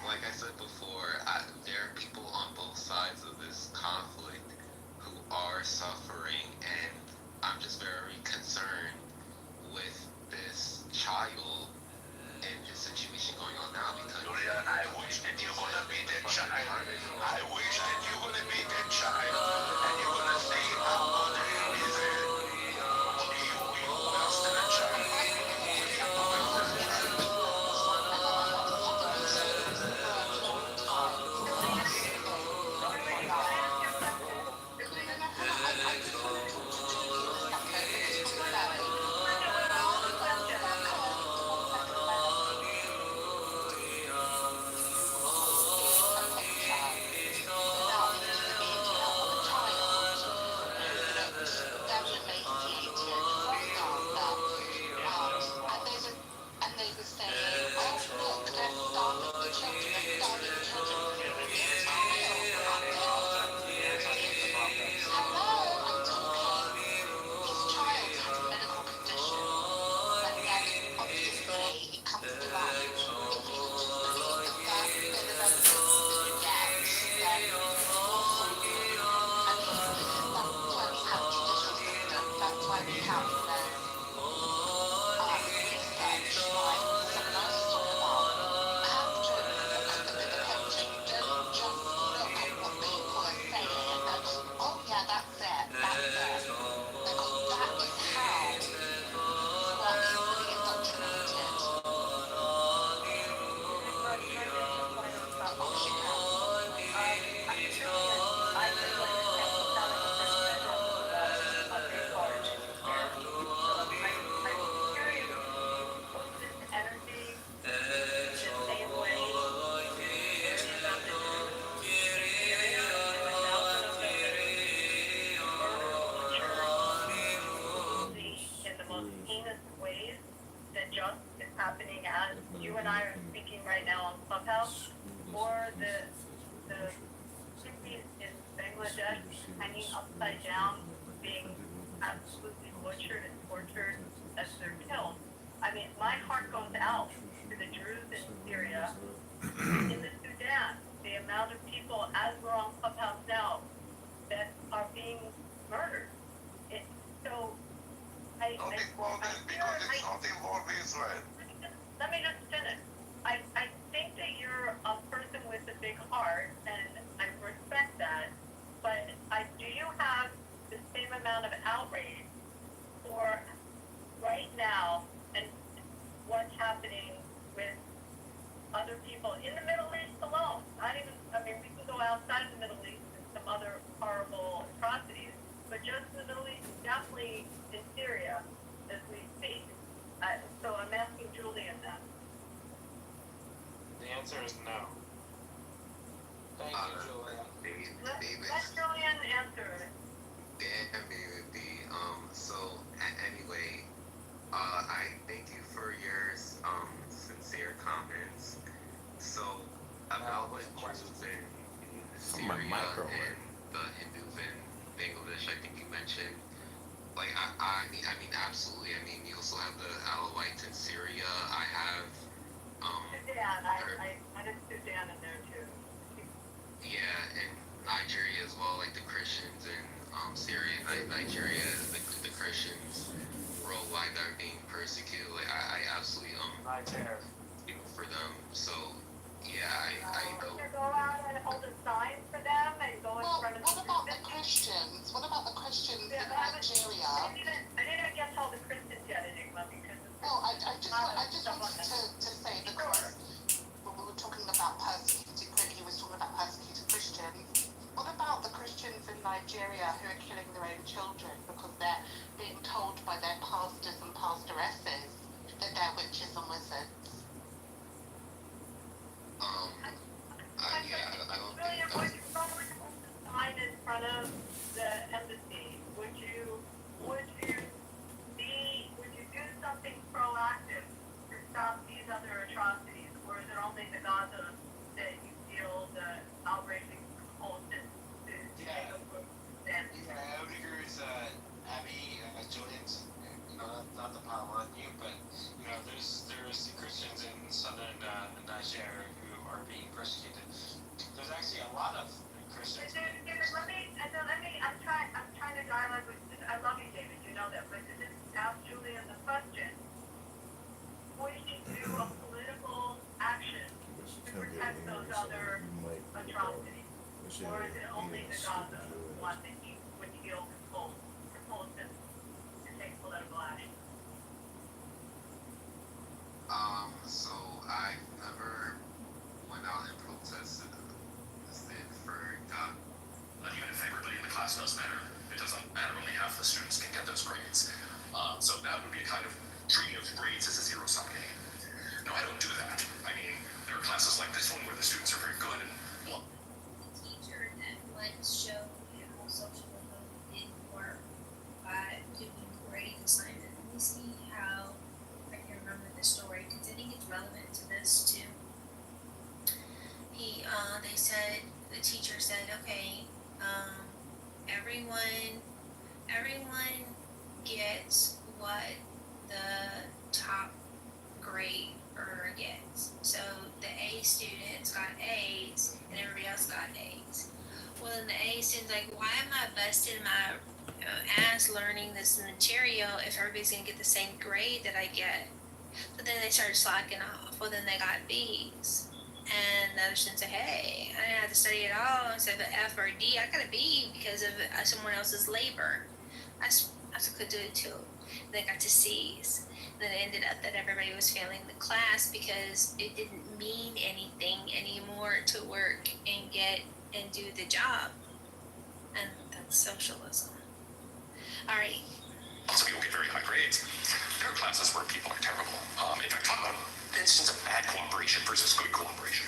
like I said before, there are people on both sides of this conflict who are suffering, and I'm just very concerned with this child and the situation going on now because Julia, I wish that you're gonna be that child. I wish that you're gonna be that child, and you're gonna see how good it is. You worse than a child. Let Julian answer. Damn, baby. So, anyway, I thank you for your sincere comments. So, about what you've been in Syria and the Hindu and Bangladesh, I think you mentioned. Like, I mean, absolutely. I mean, you also have the Alawites in Syria. I have, Sudan, I added Sudan in there too. yeah, and Nigeria as well, like the Christians in Syria, Nigeria, the Christians worldwide that are being persecuted. Like, I absolutely feel for them. So, yeah, I know. Go out and hold a sign for them and go in front of What about the Christians? What about the Christians in Nigeria? I didn't get all the Christians yet, Enigma, because I just wanted to say, because when we were talking about he was talking about persecuted Christians. What about the Christians in Nigeria who are killing their own children because they're being told by their pastors and pastoresses that they're witches and wizards? I don't William, think would you go and hold a sign in front of the embassy? Would you do something proactive to stop these other atrocities, or is it only the Gaza that you feel the outraging compulsion to take a stand? Yeah, I would agree with Abby, Julian's, not the pile on you, but, there's the Christians in southern Nigeria who are being persecuted. There's actually a lot of Christians. Let me, I'm trying to dialogue with, I love you, David, you know that, but to just ask Julian the question, would he do a political action to protect those other atrocities? Or is it only the Gaza one that he would feel compulsion to take political action? So I never went out and protested for God. Even if everybody in the class does better, it doesn't matter. Only half the students can get those grades. So that would be a kind of treating of grades as a zero-sum game. No, I don't do that. I mean, there are classes like this one where the students are very good and well. The teacher that would show how socialism didn't work by doing grade assignment. Let me see how I can remember the story because I think it's relevant to this too. They said, the teacher said, okay, everyone gets what the top grade earner gets. So the A students got A's and everybody else got A's. Well, then the A students like, why am I busting my ass learning this material if everybody's gonna get the same grade that I get? But then they started slacking off. Well, then they got B's. And the other students said, hey, I didn't have to study at all. Instead of an F or a D, I got a B because of someone else's labor. I could do it too. And they got to C's. And then it ended up that everybody was failing the class because it didn't mean anything anymore to work and do the job. And that's socialism. All right. Lots of people get very high grades. There are classes where people are terrible. In fact, talk about instance of bad cooperation versus good cooperation.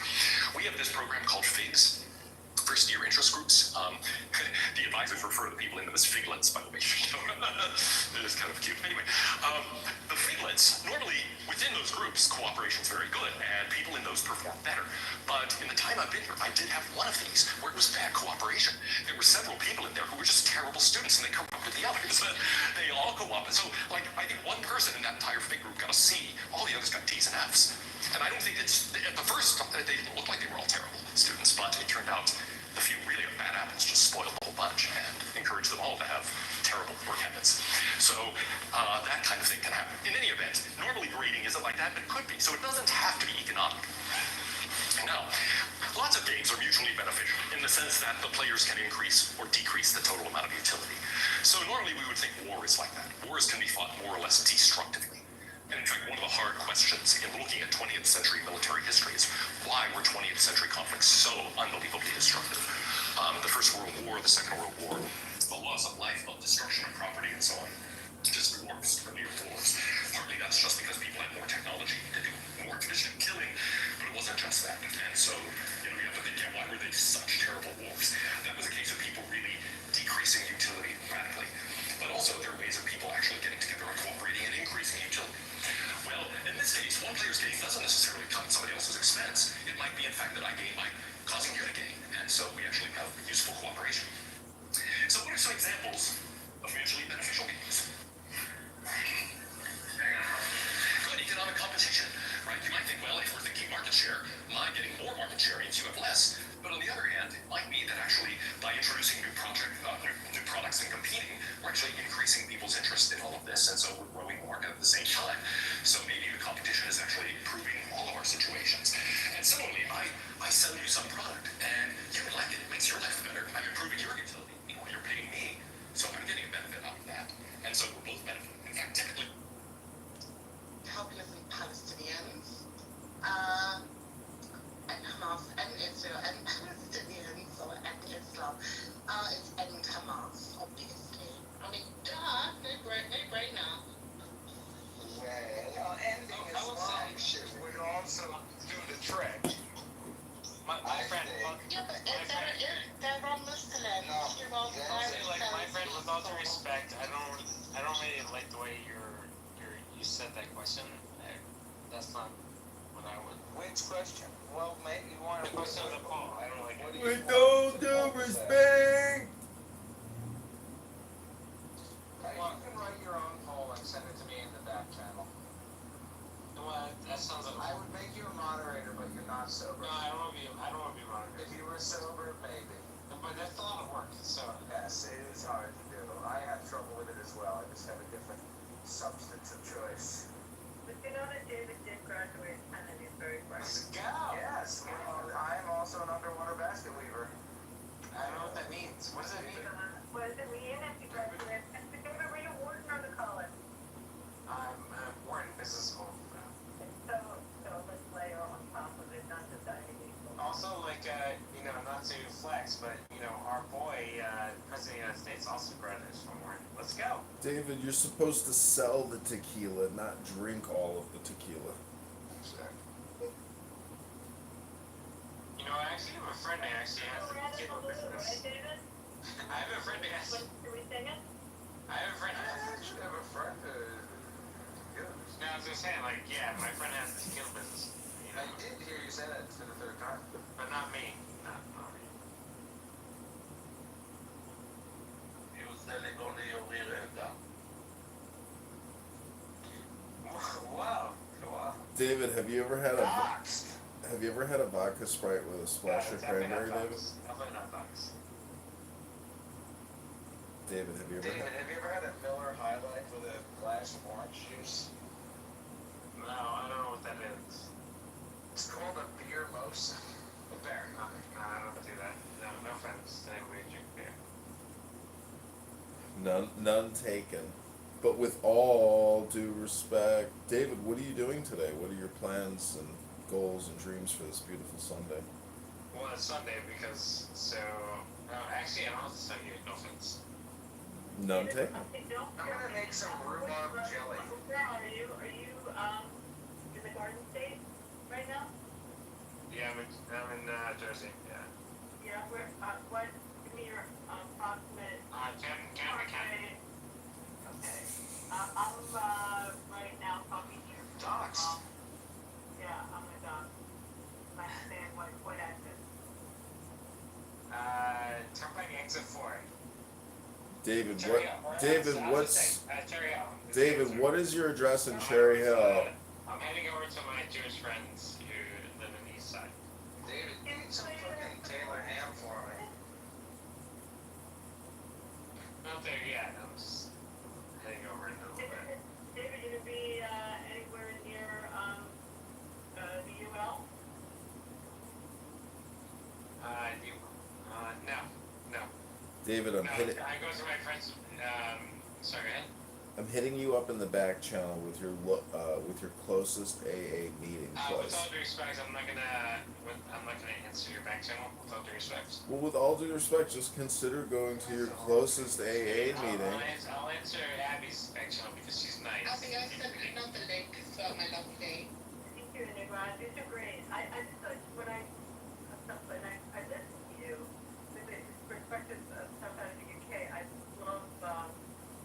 We have this program called FIGS, First Year Interest Groups. The advisors refer to the people in them as figlets, by the way. It is kind of cute. Anyway, the figlets, normally within those groups, cooperation is very good, and people in those perform better. But in the time I've been here, I did have one of these where it was bad cooperation. There were several people in there who were just terrible students, and they corrupted the others. They all co-opted. So, I think one person in that entire FIG group got a C. All the others got D's and F's. And I don't think it's, at the first, they didn't look like they were all terrible students, but it turned out the few really bad apples just spoiled the whole bunch and encouraged them all to have terrible work habits. So that kind of thing can happen. In any event, normally grading isn't like that, but it could be. So it doesn't have to be economic. Now, lots of games are mutually beneficial in the sense that the players can increase or decrease the total amount of utility. So normally we would think war is like that. Wars can be fought more or less destructively. And in fact, one of the hard questions in looking at 20th century military history is why were 20th century conflicts so unbelievably destructive? The First World War, the Second World War, the loss of life, of destruction of property, and so on, just dwarfs earlier wars. Partly that's just because people had more technology to do more efficient killing, but it wasn't just that. And so, you have to think, why were they such terrible wars? That was a case of people by introducing new products and competing, we're actually increasing people's interest in all of this, and so we're growing the market at the same time. So maybe the competition is actually improving all of our situations. And similarly, I sell you some product, and you like it, it makes your life better. I'm improving your utility. Meanwhile, you're paying me, so I'm getting a benefit out of that. And so we're both benefiting. In fact, typically, helplessly Palestinians, and Hamas and Israel and Palestinians or and Islam. It's ending Hamas, obviously. I mean, duh, they're great now. Well, ending Islam would also do the trick. My friend, Yeah, but they're all Muslims. You're all my friend, with all due respect, I don't really like the way you said that question. That's not what I would. Which question? Well, maybe you want the question of the call. I don't like it. With all due respect. You can write your own poll and send it to me in the back channel. Well, that sounds like. I would make you a moderator, but you're not sober. No, I don't want to be moderator. If you were sober, maybe. But that's a lot of work. So. Yes, it is hard to do. I have trouble with it as well. I just have a different substance of choice. But you know that David did graduate and he's very bright. Let's go. Yes, well, I'm also an underwater basket weaver. I don't know what that means. What does it mean? What does it mean if you graduate? And David, were you Wharton or the college? I'm Wharton Business School. So let's layer on top of it, not just IMD. Also, not to flex, but, our boy, President of the United States, also graduates from Wharton. Let's go. David, you're supposed to sell the tequila, not drink all of the tequila. I actually have a friend who actually has a tequila business. I have a friend who has. Can we sing it? I have a friend. I actually have a friend who. No, I was just saying, my friend has a tequila business. I did hear you say that for the third time. But not me. Not me. He was selling only your Miranda. Wow. David, have you ever had a vodka Sprite with a splash of cranberry, David? Definitely not Fox. David, have you ever had a Miller High Life with a glass of orange juice? No, I don't know what that is. It's called a beer mosa. Fair. No, I don't do that. No offense to anybody who drink beer. None taken. But with all due respect, David, what are you doing today? What are your plans and goals and dreams for this beautiful Sunday? Well, it's Sunday because, actually, I don't have to send you no offense. None taken. I'm gonna make some rhubarb jelly. Are you in the Garden State right now? Yeah, I'm in Jersey, yeah. Yeah, what, give me your approximate. Canton. Okay. I'm right now talking to your Docs. Yeah, I'm a doc. I understand what access. Turnpike exit 4. David, Cherry Hill. Cherry Hill. David, what is your address in Cherry Hill? I'm heading over to my Jewish friends who live in the east side. David, eat some fucking Taylor ham for me. Not there yet. I'm just heading over in a little bit. David, you gonna be anywhere near the UL? No. David, I go to my friends. Sorry, go ahead. I'm hitting you up in the back channel with your closest AA meeting With place. all due respect, I'm not gonna answer your back channel. With all due respect. Well, with all due respect, just consider going to your closest AA meeting. I'll answer Abby's back channel because she's nice. Abby, I sent another link for my lovely day. Thank you, Nicolai. These are great. I just thought when I listened to you, the perspective of stuff out of the UK, I love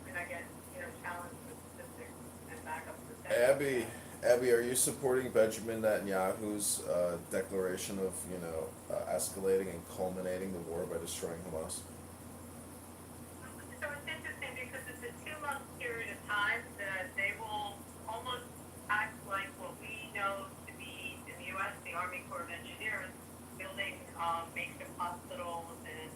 when I get challenged with statistics and backup for Abby, are you supporting Benjamin Netanyahu's declaration of escalating and culminating the war by destroying Hamas? So it's interesting because it's a 2-month period of time that they will almost act like what we know to be in the U.S. the Army Corps of Engineers building makeshift hospitals and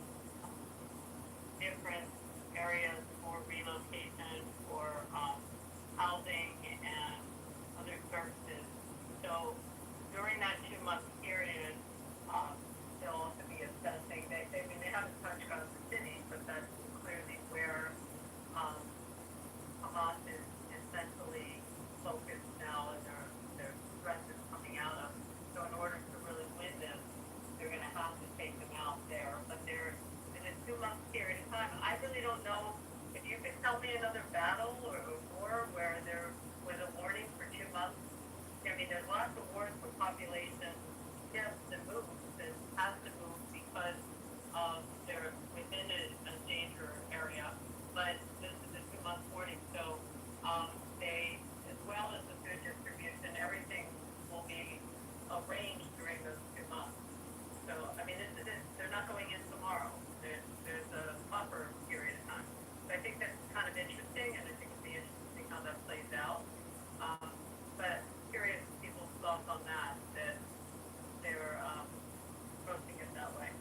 I really don't know if you could tell me another battle or war where there was a warning for 2 months. I mean, there's lots of wars for population shifts and moves and has to move because they're within a danger area. But this is a 2 month warning, so they, as well as the food distribution, everything will be arranged during those 2 months. So, I mean, they're not going in tomorrow. There's a buffer period of time. So I think that's kind of interesting, and I think it'll be interesting how that plays out. But curious people's thoughts on that they're approaching it that way.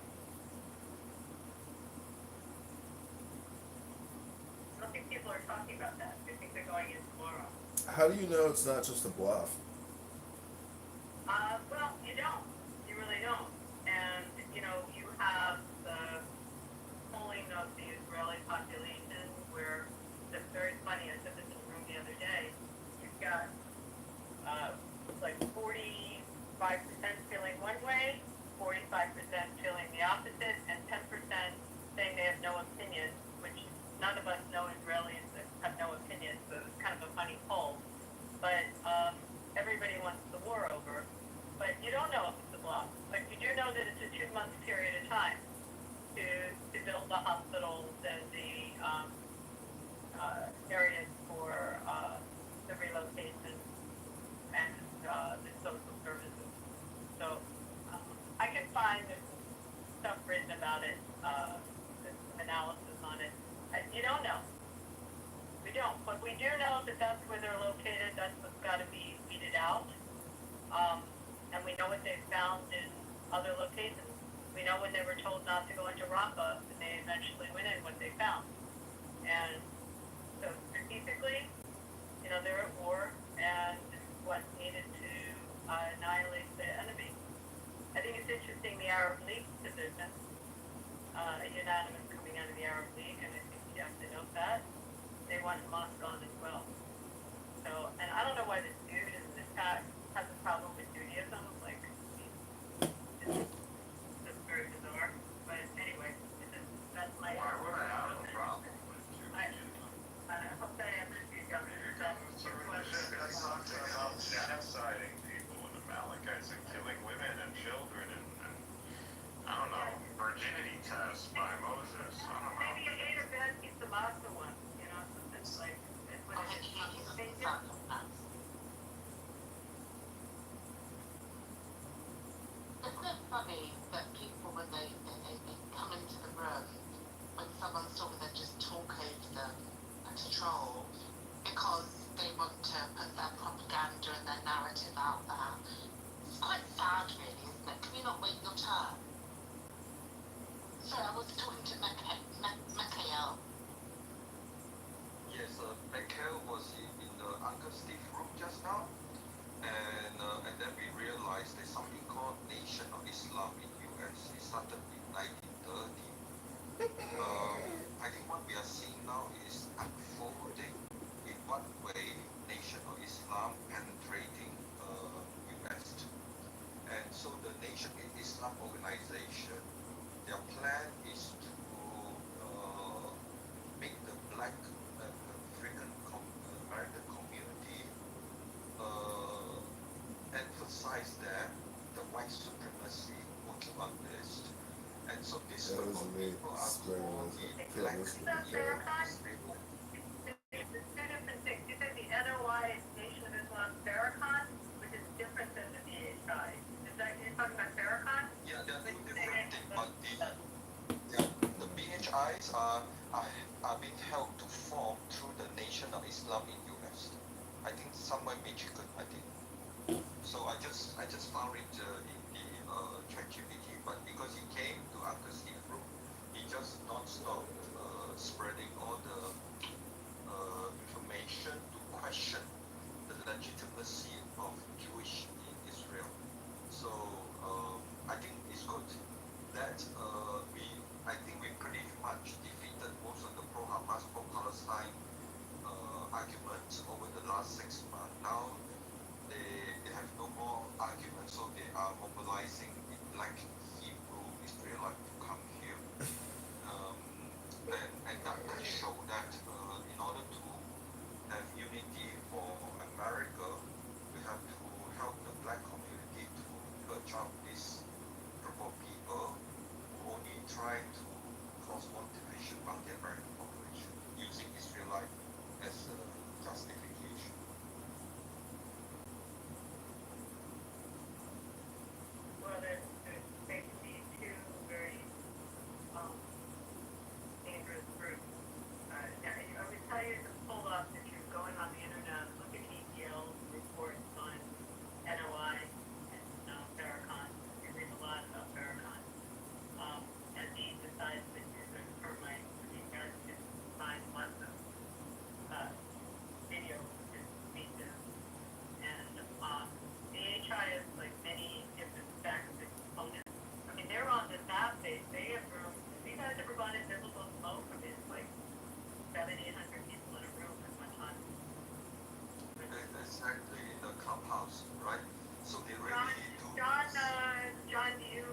I don't think people are talking about that. They think they're going in tomorrow. How do you know it's not just a bluff? Well, you don't. You really don't. And, you have the polling of the Israeli population where it's very funny. I said this in the room the other day. You've got, like 45% feeling one way, 45% feeling the opposite, and 10% saying they have no opinion, which none of us know Israelis that have no opinion, so it's kind of a funny poll. But everybody wants the war over. But you don't know if it's a bluff. But you do know that it's a 2 month period of time to build the hospitals and the areas for the relocation and the social services. So I can find there's stuff written about it, there's some analysis on it. You don't know. We don't. But we do know that that's where they're located. That's what's got to be weeded out. And we know what they found in other locations. We know when they were told not to go into Rafah, and they eventually went in what they found. And so strategically, they're at war, and this is what's needed to annihilate the enemy. I think it's interesting the Arab League position, unanimous coming out of the Arab League, and I think you have to note that. They want Hamas gone as well. So, and I don't know why this dude in this has a problem with Judaism. Like, it's very bizarre. But anyway, that's my. Why would I have a problem with Judaism? I hope that answers your question. That's something about genociding people and the Amalekites and killing women and children and I don't know, virginity tests by Moses. I don't know. Maybe you ate a bad piece of pasta once, something like that's what it is. They do. Isn't it funny that people, when they come into the room, when someone's talking, they just talk over them to troll because they want to put their propaganda and their narrative out there? It's quite sad, really, isn't it? Can you not wait your turn? Sorry, I was talking to Mikhail. Yes, Mikhail was in the Uncle Steve room just now, and then we realized there's something called Nation of Islam in US. It started in 1930. I think what we are seeing now is unfolding in what way Nation of Islam penetrating US. And so the Nation of Islam organization, their plan is to make the black American community emphasize that the white supremacy working on this. And so this group of people are called the black people. It's two different things. You said the NOI is Nation of Islam Farrakhan, which is different than the BHI. Is that you're talking about Farrakhan? Yeah, they're two different things, but the BHIs are being held to form through the Nation of Islam in US. I think somewhere Michigan, I think. So I just found it in the ChatGPT, but because he came to Uncle Steve's room, he just non-stop spreading all the information to question the legitimacy of Jewish in Israel. So I think it's good that I think we pretty much defeated most of the pro-Hamas, pro-Palestine arguments over the last 6 months. Now they have no more arguments, so they are mobilizing the black Hebrew Israelite to come here. And the Bulgarian population, using Israelite as a justification. Well, there's basically two very dangerous groups. I would tell you to pull up if you're going on the internet, look at EPL's reports on NOI and Farrakhan. You read a lot about Farrakhan. As he decides to use it for my American find lots of video of his speeches. And the HI is like many different facts and components. I mean, they're on this app, they have rooms. Have you guys ever gone invisible smoke? I mean, it's like 700-800 people in a room at one time. Exactly, in the clubhouse, right? So they really do. John, do you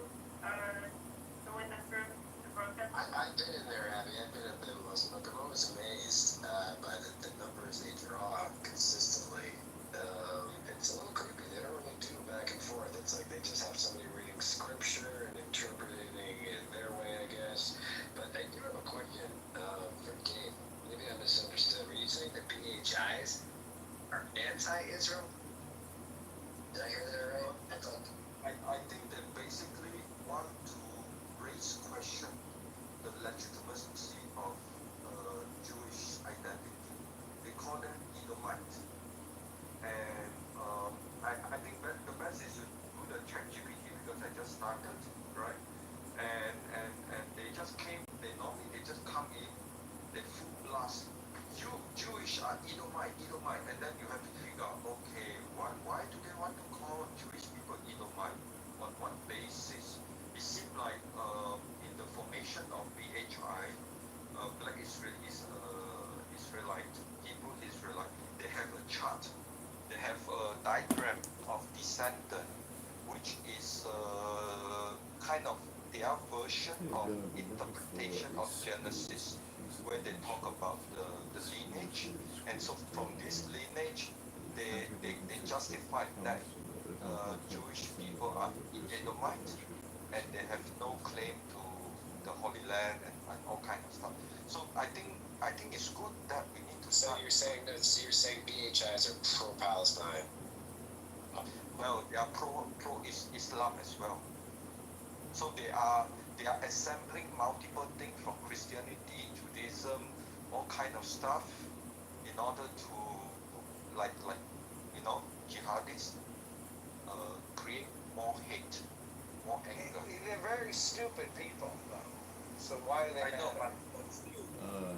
go in this room to protest? I've been in there, Abby. I've been in Bimbo Smoke. I'm always amazed by the numbers they draw consistently. It's a little creepy. They don't really do back and forth. It's like they just have somebody reading scripture and interpreting it their way, I guess. But I do have a question for Gabe. Maybe I misunderstood. Were you saying that PHIs are anti-Israel? Did I hear that right? I think they basically want to raise question the legitimacy of Jewish identity. They call them Edomite. And I think that the best is to do the ChatGPT because I just started, right? And they just came, they just come in, they full blast. You Jewish are Edomite, and then you have to figure out, okay, why do they want to call Jewish people Edomite? On what basis? It seemed like in the formation of BHI, Black Israelite, Hebrew Israelite, they have a chart. They have a diagram of descendant, which is kind of their version of interpretation of Genesis, where they talk about the lineage. And so from this lineage, they justify that Jewish people are Edomite, and they have no claim to the Holy Land and all kind of stuff. So I think it's good that we need to start. So you're saying BHIs are pro-Palestine? Well, they are pro-Islam as well. So they are assembling multiple things from Christianity, Judaism, all kind of stuff, in order to like jihadists create more hate, more anger. They're very stupid people, though. So why do they? I know, but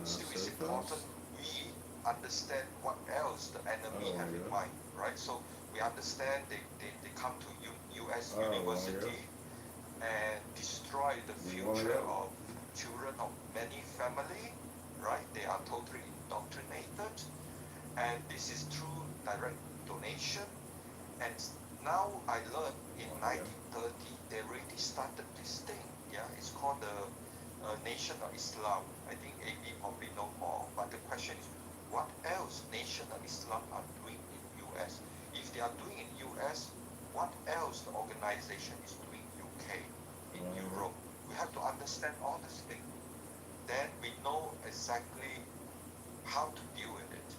still it's important we understand what else the enemy have in mind, right? So we understand they come to U.S. university and destroy the future of children of many family, right? They are totally indoctrinated, and this is through direct donation. And now I learned in 1930 they already started this thing. Yeah, it's called the Nation of Islam. I think AB probably know more, but the question is, what else Nation of Islam are doing in US? If they are doing in US, what else the organization is doing in UK, in Europe? We have to understand all these things. Then we know exactly how to deal with it.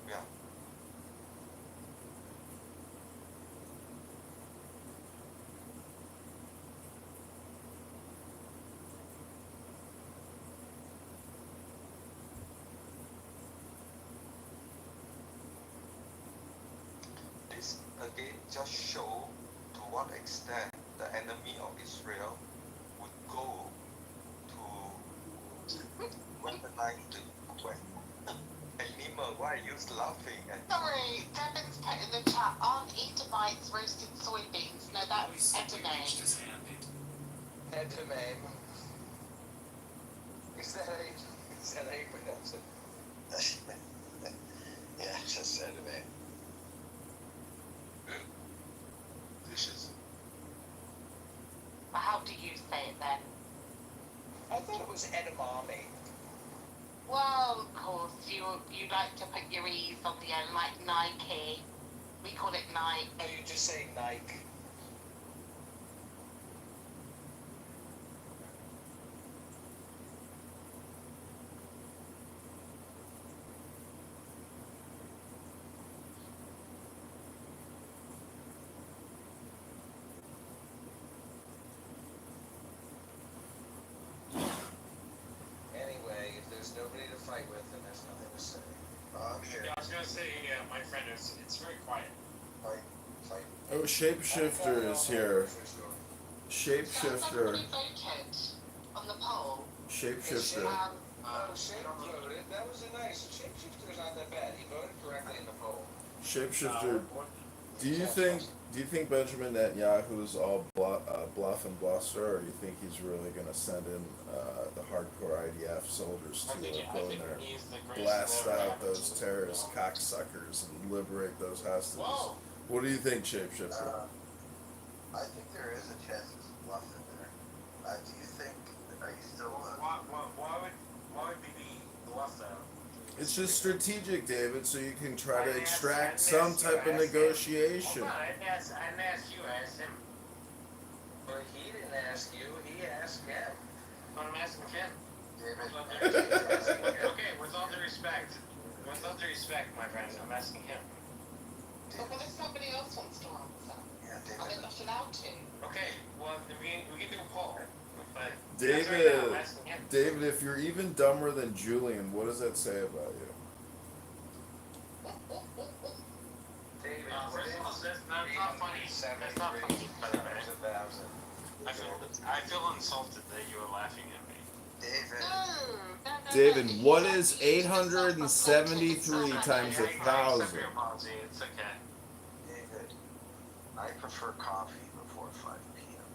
Yeah. This again just show to what extent the enemy of Israel would go to weaponize the weapon. Hey Nima, why are you laughing? Sorry, Devin's put in the chat, aren't Edomites roasted soybeans? No, that's edamame. Edamame. Is that how you pronounce it? Yeah, just edamame. Delicious. Well, how do you say it then? I thought it was edamame. Well, of course, you like to put your E's on the end, like Nike. We call it Nike. Oh, you just say Nike. Here. Yeah, I was gonna say, my friend, it's very quiet. Fight. Oh, Shapeshifter is here. Shapeshifter. On the poll. Shapeshifter. Shape voted. That was a nice. Shapeshifter's not that bad. He voted correctly in the poll. Shapeshifter. Do you think Benjamin Netanyahu is all bluff and bluster, or do you think he's really going to send in the hardcore IDF soldiers to go in there, blast out those terrorist cocksuckers, and liberate those hostages? Whoa. What do you think, Shapeshifter? I think there is a chance there's bluff in there. Do you think? Are you still? Why would we be bluffed out? It's just strategic, David, so you can try to extract some type of negotiation. Hold on, I didn't ask you, I asked him. But he didn't ask you. He asked him. I'm asking Ken. David. Okay, with all due respect, my friend, I'm asking him. But what if somebody else wants to answer? Yeah, Are they David. not allowed to? Okay, well, we can do a poll. But David, right now, I'm asking him. David, if you're even dumber than Julian, what does that say about you? David, First of all, that's not funny. That's not funny, by the way. I feel insulted that you were laughing at me. David. David, what is 873 times 1,000? Accept your apology, it's okay. David. I prefer coffee before 5 p.m.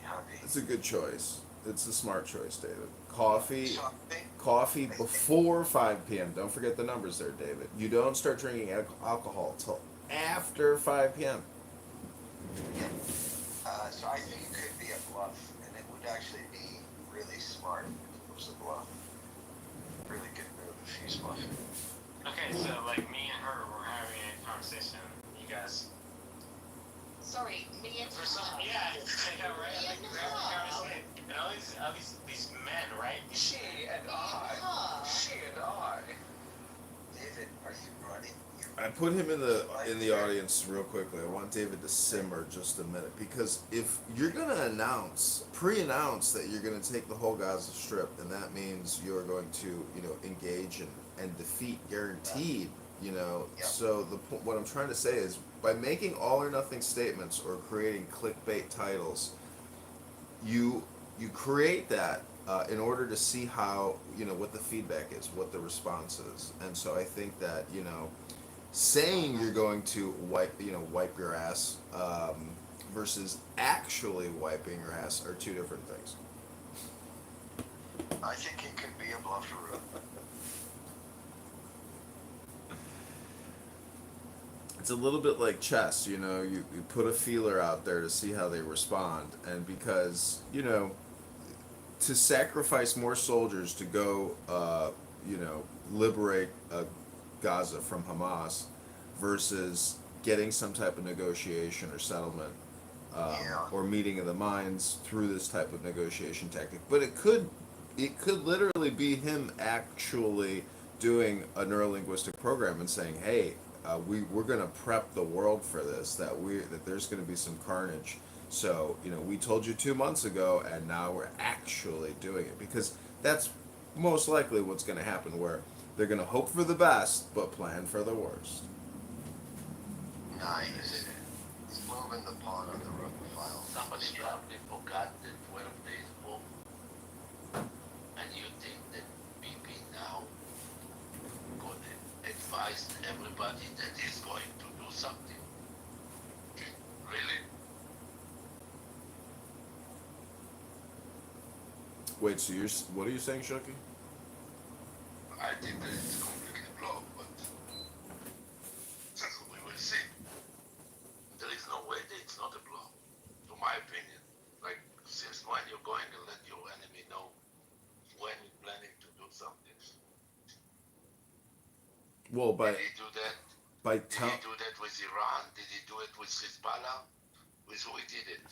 You happy? It's a good choice. It's a smart choice, David. Coffee before 5 p.m. Don't forget the numbers there, David. You don't start drinking alcohol till after 5 p.m. So I think it could be a bluff, and it would actually be really smart if it was a bluff. Really good move if he's bluffing. Okay, so like me and her were having a conversation. You guys. Sorry, me and For some, her. yeah, right. Me Like, and we're having a her. conversation. And all these men, right? She and I. Huh. She and I. David, are you running? I put him in the audience real quickly. I want David to simmer just a minute, because if you're gonna pre-announce that you're gonna take the whole Gaza Strip, then that means you're going to, engage and defeat, guaranteed. So what I'm trying to say is, by making all or nothing statements or creating clickbait titles, you create that in order to see how, what the feedback is, what the response is. And so I think that, saying you're going to wipe your ass versus actually wiping your ass are two different things. I think it could be a bluffer. It's a little bit like chess, you put a feeler out there to see how they respond, and because, to sacrifice more soldiers to go, liberate Gaza from Hamas versus getting some type of negotiation or settlement or meeting of the minds through this type of negotiation tactic. But it could literally be him actually doing a neurolinguistic program and saying, hey, we're going to prep the world for this, that there's going to be some carnage. So, we told you 2 months ago, and now we're actually doing it, because that's most likely what's going to happen, where they're going to hope for the best, but plan for the worst. Nice. He's moving the pawn on the rook file. Somebody probably forgot that 12 days ago. And you think that BP now could advise everybody that he's going to do something? Really? Wait, so what are you saying, Shucky? I think that it's completely blocked, but we will see. There is no way that it's not a block, to my opinion. Like, since when you're going to let your enemy know when you're planning to do something? Well, Did he do that? Did he do that with Iran? Did he do it with Hezbollah? With who he did it?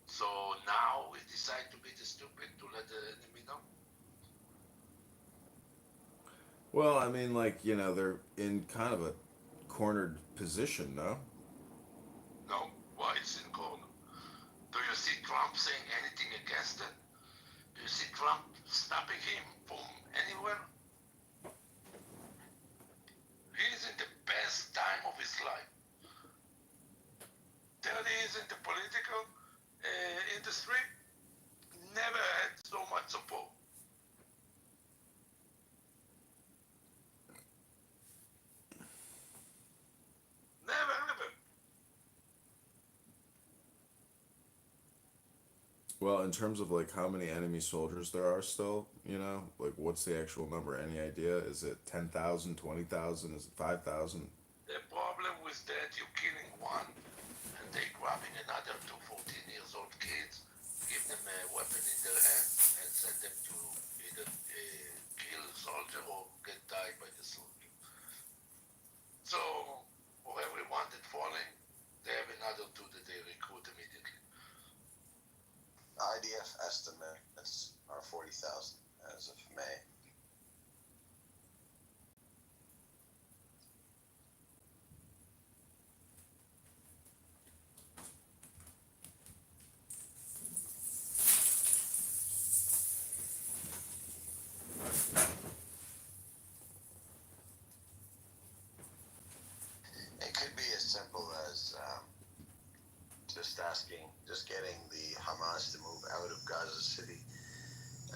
So now we decide to be the stupid to let the enemy know? Well, I mean, they're in kind of a cornered position, no? No. Why it's in corner? Do you see Trump saying anything against it? You see Trump stopping him from anywhere? He's in the best time of his life. 30 years in the political industry, never had so much support. Never, ever. Well, in terms of like how many enemy soldiers there are still, like what's the actual number? Any idea? Is it 10,000, 20,000? Is it 5,000? The problem with that, you're killing one, and they grabbing another two 14 years old kids, give them a weapon in their hand, and send them to either kill a soldier or get died by the soldier. So, for every one that falling, they have another two that they recruit immediately. IDF estimates are 40,000 as of May. It could be as simple as just getting the Hamas to move out of Gaza City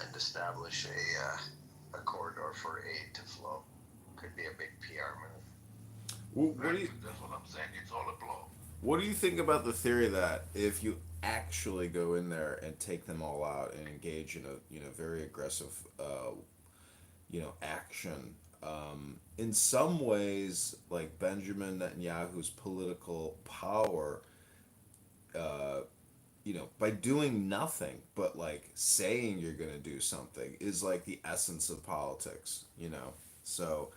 and establish a corridor for aid to flow. Could be a big PR move. What do you That's what I'm saying. It's all a blow. What do you think about the theory that if you actually go in there and take them all out and engage in a very aggressive action, in some ways like Benjamin Netanyahu's political power, uh, by doing nothing but like saying you're going to do something is like the essence of politics. So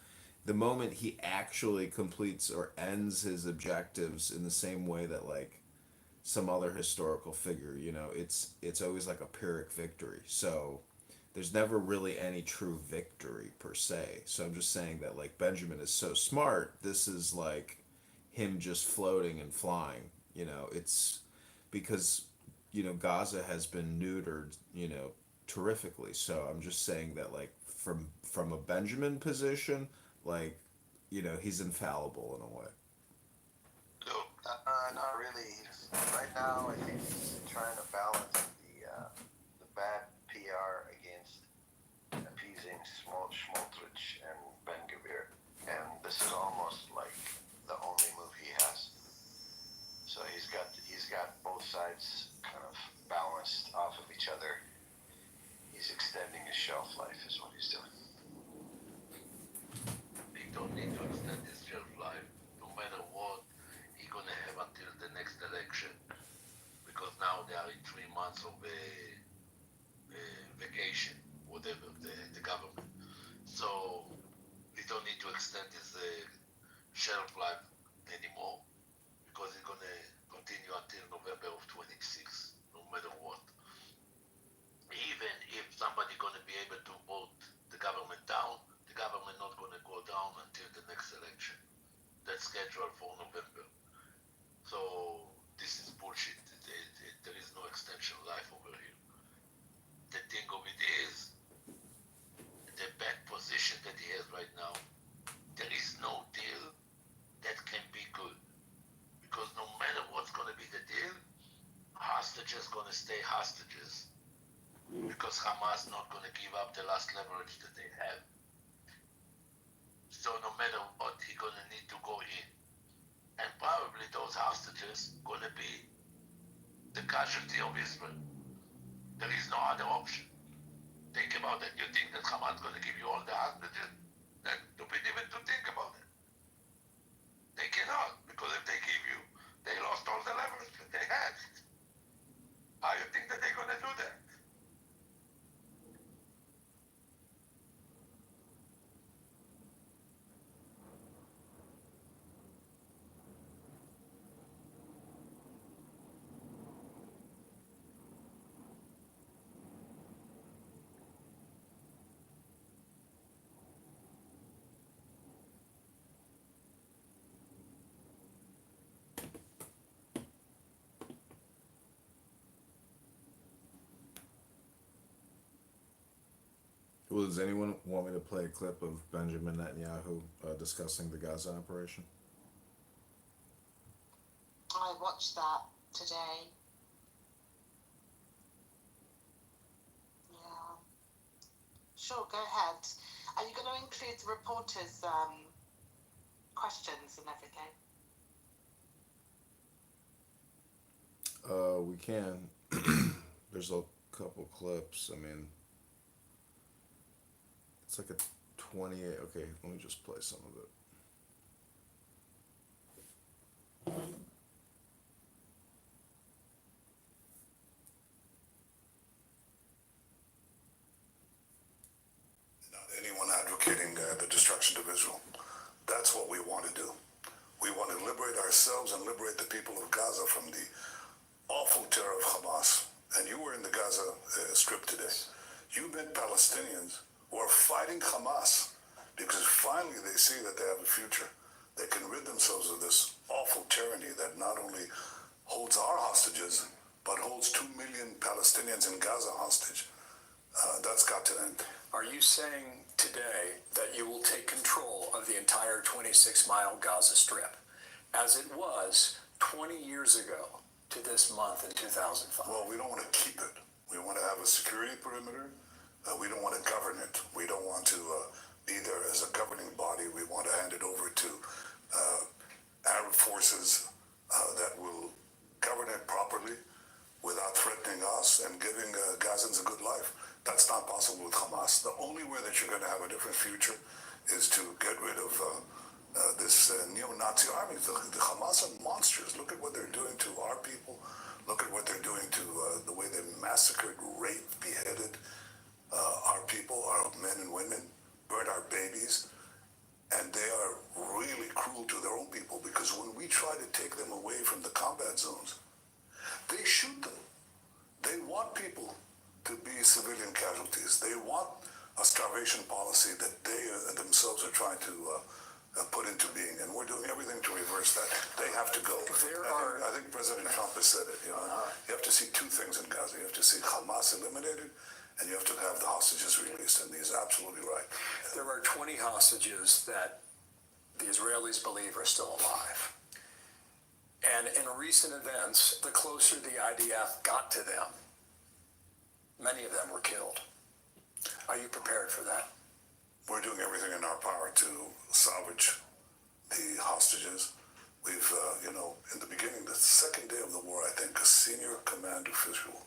the moment he actually completes or ends his objectives in the same way that like some other historical figure, it's always like a pyrrhic victory. So there's never really any true victory per se. So I'm just saying that like Benjamin is so smart, this is like him just floating and flying. It's because Gaza has been neutered, terrifically. So I'm just saying that like from a Benjamin position, like he's infallible in a way. Not really. Right now, I think he's trying to balance the bad PR against appeasing Schmoltrich and Ben Gvir, and this is almost like the only move he has. So he's got both sides kind of balanced off of each other. He's extending his shelf life, is what he's doing. They don't need to extend his shelf life, no matter what he's gonna have until the next election, because now they are in 3 months of vacation, whatever the government. So he don't need to extend his shelf life anymore, because it's gonna continue until November of 26, no matter what. Even if somebody gonna be able to vote the government down, the government not gonna go down until the next election. That's scheduled for November. So this is bullshit. There is no extension life over here. The thing of it is, the bad position that he has right now, there is no deal that can be good. Because no matter what's gonna be the deal, hostages gonna stay hostages. Because Hamas not gonna give up the last leverage that they have. So no matter what, he gonna need to go in. And probably those hostages gonna be the casualty of Israel. There is no other option. Think about it. You think that Hamas gonna give you all the hostages? Then stupid even to think about it. They cannot, because if they give you, they lost all the leverage that they had. How you think that they're gonna do that? Well, does anyone want me to play a clip of Benjamin Netanyahu discussing the Gaza operation? I watched that today. Yeah. Sure, go ahead. Are you going to include the reporters' questions and everything? We can. There's a couple clips. I mean, it's like a 28. Okay, let me just play some of it. Not anyone advocating the destruction of Israel. That's what we want to do. We want to liberate ourselves and liberate the people of Gaza from the awful terror of Hamas. And you were in the Gaza Strip today. You met Palestinians who are fighting Hamas because finally they see that they have a future. They can rid themselves of this awful tyranny that not only holds our hostages, but holds 2 million Palestinians in Gaza hostage. That's got to end. Are you saying today that you will take control of the entire 26-mile Gaza Strip, as it was 20 years ago to this month in 2005? Well, we don't want to keep it. We want to have a security perimeter. We don't want to govern it. We don't want to be there as a governing body. We want to hand it over to Arab forces that will govern it properly without threatening us and giving Gazans a good life. That's not possible with Hamas. The only way that you're going to have a different future is to get rid of this neo-Nazi army. The Hamas are monsters. Look at what they're doing to our people. Look at what they're doing to the way they massacred, raped, beheaded our people, our men and women, burned our babies. And they are really cruel to their own people because when we try to take them away from the combat zones, they shoot them. They want people to be civilian casualties. They want a starvation policy that they themselves are trying to put into being, and we're doing everything to reverse that. They have to go. I think President Trump has said it. You have to see two things in Gaza. You have to see Hamas eliminated, and you have to have the hostages released, and he's absolutely right. There are 20 hostages that the Israelis believe are still alive. And in recent events, the closer the IDF got to them, many of them were killed. Are you prepared for that? We're doing everything in our power to salvage the hostages. We've, in the beginning, the second day of the war, I think a senior command official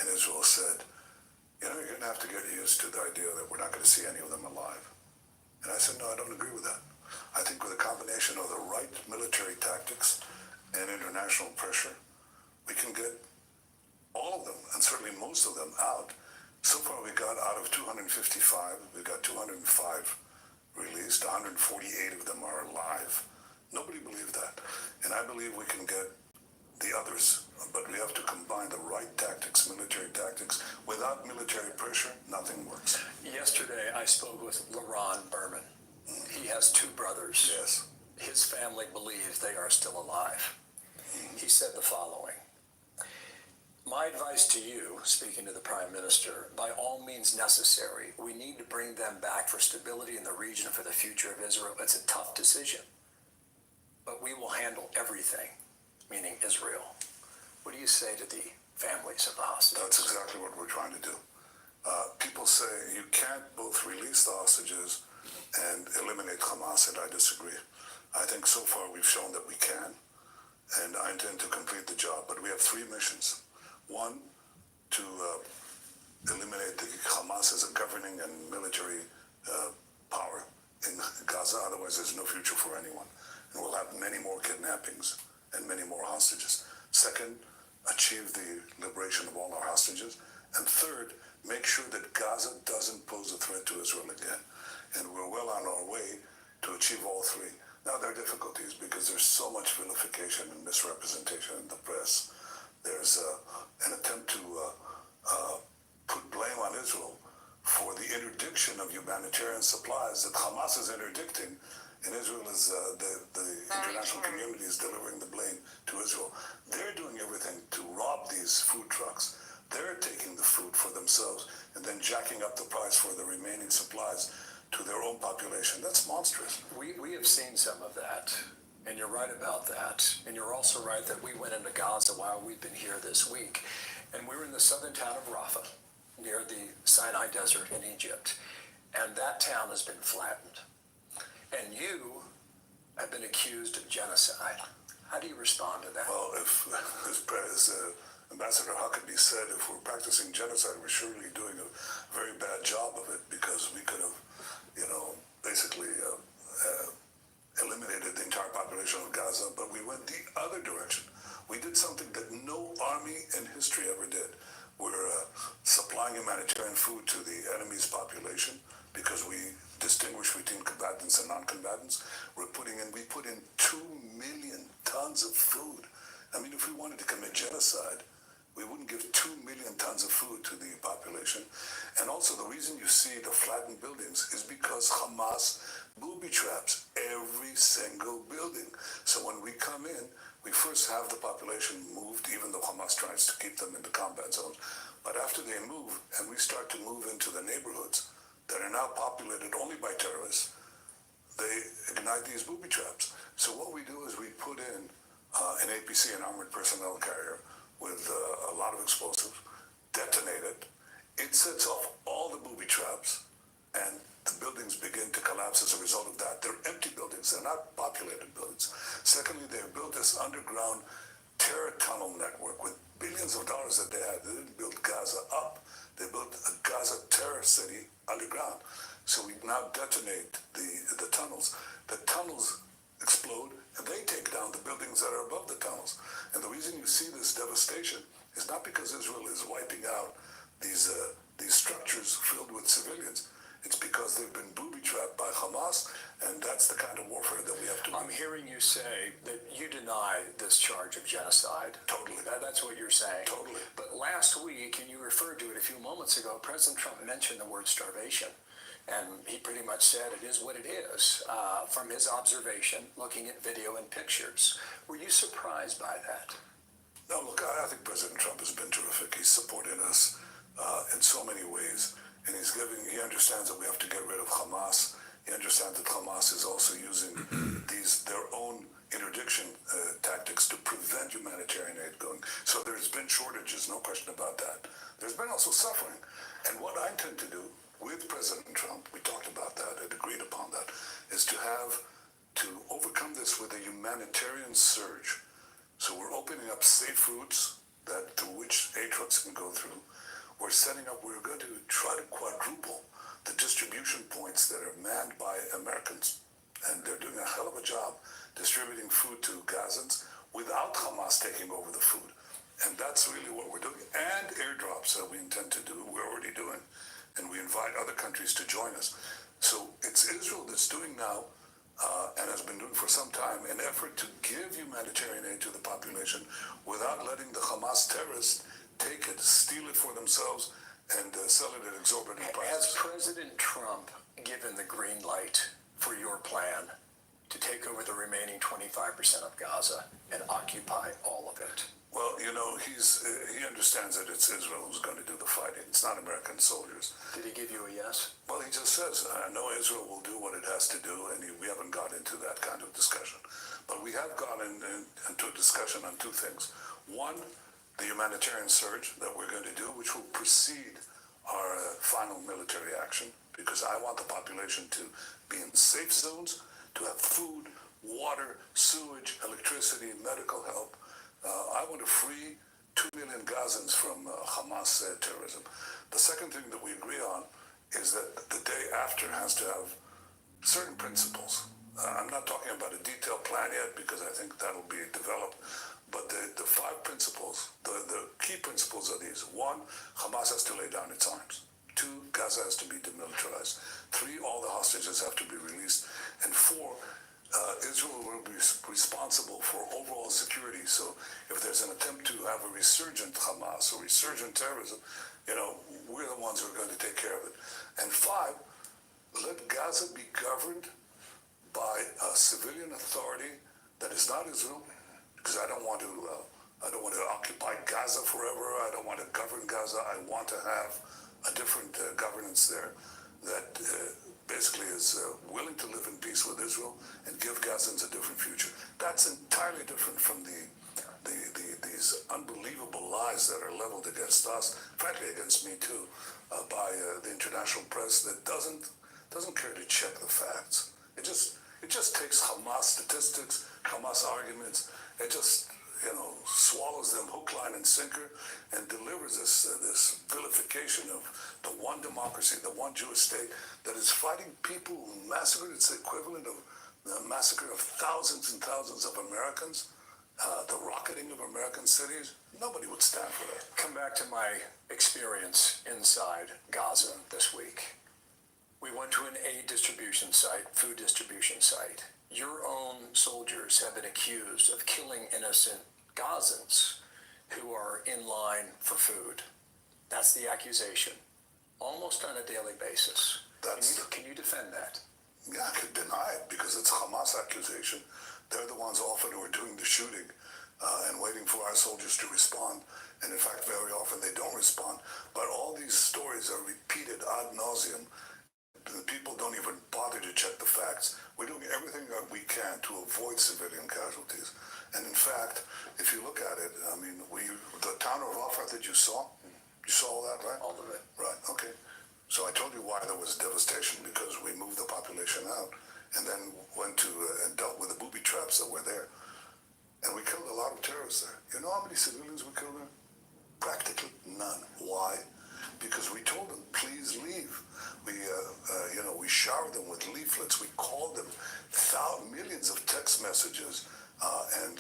in Israel said, you're going to have to get used to the idea that we're not going to see any of them alive. And I said, no, I don't agree with that. I think with a combination of the right military tactics and international pressure, we can get all of them, and certainly most of them, out. So far we got out of 255, we got 205 released, 148 of them are alive. Nobody believed that. And I believe we can get the others, but we have to combine the right tactics, military tactics. Without military pressure, nothing works. Yesterday I spoke with Laron Berman. He has two brothers. Yes. His family believes they are still alive. He said the following: my advice to you, speaking to the Prime Minister, by all means necessary, we need to bring them back for stability in the region, for the future of Israel. It's a tough decision, but we will handle everything, meaning Israel. What do you say to the families of the hostages? That's exactly what we're trying to do. People say you can't both release the hostages and eliminate Hamas, and I disagree. I think so far we've shown that we can, and I intend to complete the job, but we have three missions. One, to eliminate the Hamas as a governing and military power in Gaza, otherwise there's no future for anyone. And we'll have many more kidnappings and many more hostages. Second, achieve the liberation of all our hostages. And third, make sure that Gaza doesn't pose a threat to Israel again. And we're well on our way to achieve all three. Now, there are difficulties because there's so much vilification and misrepresentation in the press. There's an attempt to put blame on Israel for the interdiction of humanitarian supplies that Hamas is interdicting, and Israel is, the international community is delivering the blame to Israel. They're doing everything to rob these food trucks. They're taking the food for themselves, and then jacking up the price for the remaining supplies to their own population. That's monstrous. We have seen some of that, and you're right about that. And you're also right that we went into Gaza while we've been here this week, and we were in the southern town of Rafah, near the Sinai Desert in Egypt, and that town has been flattened. And you have been accused of genocide. How do you respond to that? Well, as Ambassador Huckabee said, if we're practicing genocide, we're surely doing a very bad job of it, because we could have, basically eliminated the entire population of Gaza, but we went the other direction. We did something that no army in history ever did. We're supplying humanitarian food to the enemy's population because we distinguish between combatants and non-combatants. We put in 2 million tons of food. I mean, if we wanted to commit genocide, we wouldn't give 2 million tons of food to the population. And also the reason you see the flattened buildings is because Hamas booby traps every single building. So when we come in, we first have the population moved, even though Hamas tries to keep them in the combat zones. But after they move, and we start to move into the neighborhoods that are now populated only by terrorists, they ignite these booby traps. So what we do is we put in an APC, an armored personnel carrier, with a lot of explosives, detonate it. It sets off all the booby traps, and the buildings begin to collapse as a result of that. They're empty buildings. They're not populated buildings. Secondly, they've built this underground terror tunnel network with billions of dollars that they had. They didn't build Gaza up. They built a Gaza terror city underground. So we now detonate the tunnels. The tunnels explode, and they take down the buildings that are above the tunnels. And the reason you see this devastation is not because Israel is wiping out these structures filled with civilians. It's because they've been booby-trapped by Hamas, and that's the kind of warfare that we have to do. I'm hearing you say that you deny this charge of genocide. Totally. That's what you're saying. Totally. But last week, and you referred to it a few moments ago, President Trump mentioned the word starvation. And he pretty much said it is what it is, from his observation, looking at video and pictures. Were you surprised by that? No, look, I think President Trump has been terrific. He's supported us in so many ways. And he understands that we have to get rid of Hamas. He understands that Hamas is also using their own interdiction tactics to prevent humanitarian aid going. So there's been shortages, no question about that. There's been also suffering. And what I intend to do with President Trump, we talked about that and agreed upon that, is to overcome this with a humanitarian surge. So we're opening up safe routes through which aid trucks can go through. We're going to try to quadruple the distribution points that are manned by Americans. And they're doing a hell of a job distributing food to Gazans without Hamas taking over the food. And that's really what we're doing. And airdrops that we intend to do, we're already doing. And we invite other countries to join us. So it's Israel that's doing now, and has been doing for some time, an effort to give humanitarian aid to the population without letting the Hamas terrorists take it, steal it for themselves, and sell it at exorbitant prices. Has President Trump given the green light for your plan to take over the remaining 25% of Gaza and occupy all of it? Well, he understands that it's Israel who's going to do the fighting. It's not American soldiers. Did he give you a yes? Well, he just says, I know Israel will do what it has to do, and we haven't got into that kind of discussion. But we have gone into a discussion on two things. One, the humanitarian surge that we're going to do, which will precede our final military action, because I want the population to be in safe zones, to have food, water, sewage, electricity, medical help. I want to free 2 million Gazans from Hamas terrorism. The second thing that we agree on is that the day after has to have certain principles. I'm not talking about a detailed plan yet, because I think that'll be developed. But the 5 principles, the key principles are these. 1, Hamas has to lay down its arms. 2, Gaza has to be demilitarized. 3, all the hostages have to be released. And 4, Israel will be responsible for overall security. So if there's an attempt to have a resurgent Hamas or resurgent terrorism, we're the ones who are going to take care of it. And 5, let Gaza be governed by a civilian authority that is not Israel, because I don't want to occupy Gaza forever. I don't want to govern Gaza. I want to have a different governance there that basically is willing to live in peace with Israel and give Gazans a different future. That's entirely different from these unbelievable lies that are leveled against us, frankly against me too, by the international press that doesn't care to check the facts. It just takes Hamas statistics, Hamas arguments. It just swallows them hook, line, and sinker, and delivers this vilification of the one democracy, the one Jewish state that is fighting people who massacred. It's the equivalent of the massacre of thousands and thousands of Americans, the rocketing of American cities. Nobody would stand for that. Come back to my experience inside Gaza this week. We went to an aid distribution site, food distribution site. Your own soldiers have been accused of killing innocent Gazans who are in line for food. That's the accusation, almost on a daily basis. Can you defend that? Yeah, I could deny it because it's a Hamas accusation. They're the ones often who are doing the shooting and waiting for our soldiers to respond. And in fact, very often they don't respond. But all these stories are repeated ad nauseum. The people don't even bother to check the facts. We're doing everything that we can to avoid civilian casualties. And in fact, if you look at it, I mean, the town of Rafah that you saw all that, right? All of it. Right, okay. So I told you why there was devastation, because we moved the population out and then went to and dealt with the booby traps that were there. And we killed a lot of terrorists there. You know how many civilians we killed there? Practically none. Why? Because we told them, please leave. We showered them with leaflets. We called them millions of text messages and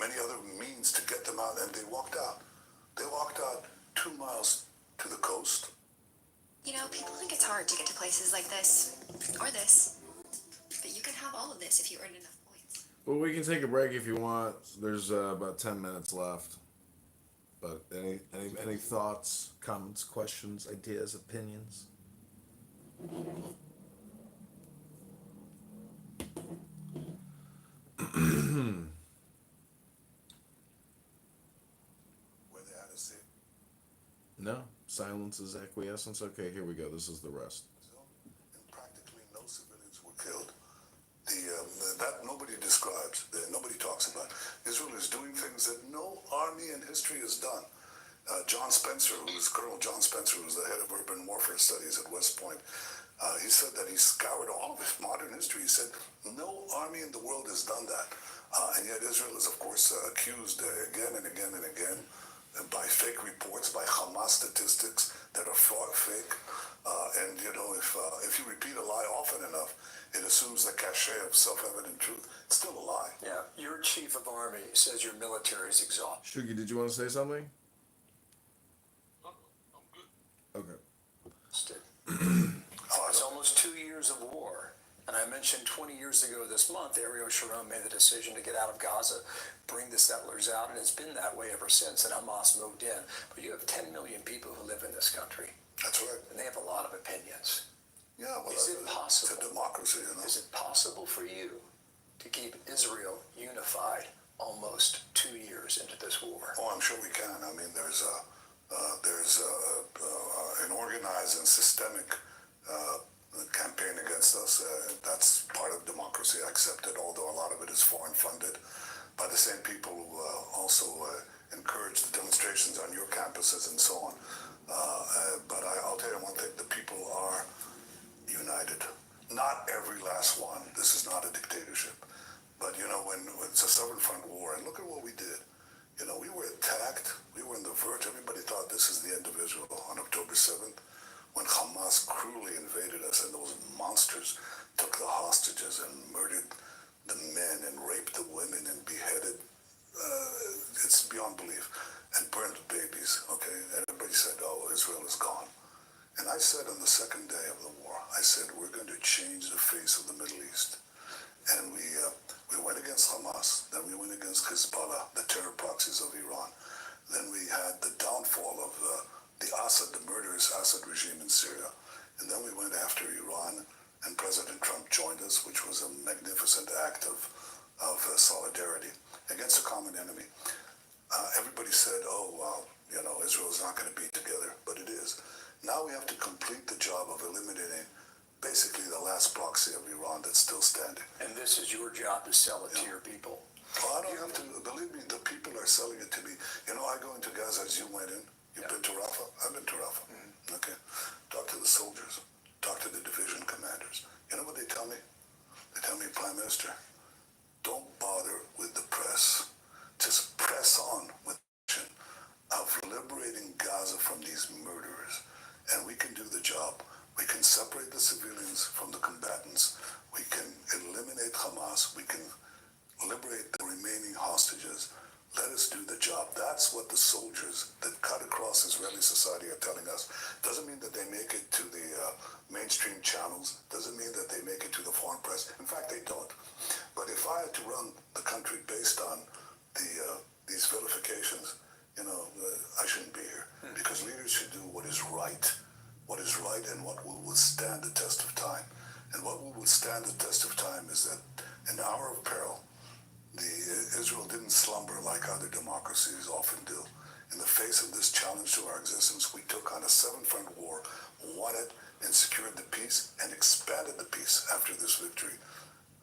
many other means to get them out, and they walked out. They walked out 2 miles to the coast. You know, people think it's hard to get to places like this, or this, but you can have all of this if you earn enough points. Well, we can take a break if you want. There's about 10 minutes left. But any thoughts, comments, questions, ideas, opinions? Where they had a seat. No. Silence is acquiescence. Okay, here we go. This is the rest. And practically no civilians were killed. That nobody describes, nobody talks about. Israel is doing things that no army in history has done. Colonel John Spencer, who's the head of urban warfare studies at West Point, he said that he scoured all of his modern history. He said no army in the world has done that. And yet Israel is, of course, accused again and again and again by fake reports, by Hamas statistics that are fake. And, if you repeat a lie often enough, it assumes the cachet of self-evident truth. It's still a lie. Yeah, your chief of army says your military is exhausted. Shugi, did you want to say something? Okay. It's almost 2 years of war. And I mentioned 20 years ago this month, Ariel Sharon made the decision to get out of Gaza, bring the settlers out, and it's been that way ever since, and Hamas moved in. But you have 10 million people who live in this country. That's right. And they have a lot of opinions. Yeah, well, is it possible? It's a democracy, Is it possible for you to keep Israel unified almost 2 years into this war? Oh, I'm sure we can. I mean, there's an organized and systemic campaign against us. That's part of democracy. I accept it, although a lot of it is foreign funded by the same people who also encourage the demonstrations on your campuses and so on. But I'll tell you one thing, the people are united. Not every last one. This is not a dictatorship. But, when it's a Southern Front war, and look at what we did. We were attacked. We were on the verge. Everybody thought this is the end of Israel on October 7th, when Hamas cruelly invaded us and those monsters took the hostages and murdered the men and raped the women and beheaded. It's beyond belief. And burned babies, okay? And everybody said, oh, Israel is gone. And I said on the second day of the war, I said, we're going to change the face of the Middle East. And we went against Hamas, then we went against Hezbollah, the terror proxies of Iran. Then we had the downfall of the murderous Assad regime in Syria. And then we went after Iran, and President Trump joined us, which was a magnificent act of solidarity against a common enemy. Everybody said, oh, wow, Israel's not going to be together, but it is. Now we have to complete the job of eliminating basically the last proxy of Iran that's still standing. And this is your job to sell it to your people. Well, I don't have to, believe me, the people are selling it to me. I go into Gaza as you went in. You've been to Rafah? I've been to Rafah. Mm-hmm. Okay. Talk to the soldiers. Talk to the division commanders. You know what they tell me? They tell me, Prime Minister, don't bother with the press. Just press on with the mission of liberating Gaza from these murderers. And we can do the job. We can separate the civilians from the combatants. We can eliminate Hamas. We can liberate the remaining hostages. Let us do the job. That's what the soldiers that cut across Israeli society are telling us. Doesn't mean that they make it to the mainstream channels. Doesn't mean that they make it to the foreign press. In fact, they don't. But if I had to run the country based on these vilifications, I shouldn't be here. Because leaders should do what is right and what will withstand the test of time. And what will withstand the test of time is that in the hour of peril, Israel didn't slumber like other democracies often do. In the face of this challenge to our existence, we took on a seven-front war, won it, and secured the peace, and expanded the peace after this victory,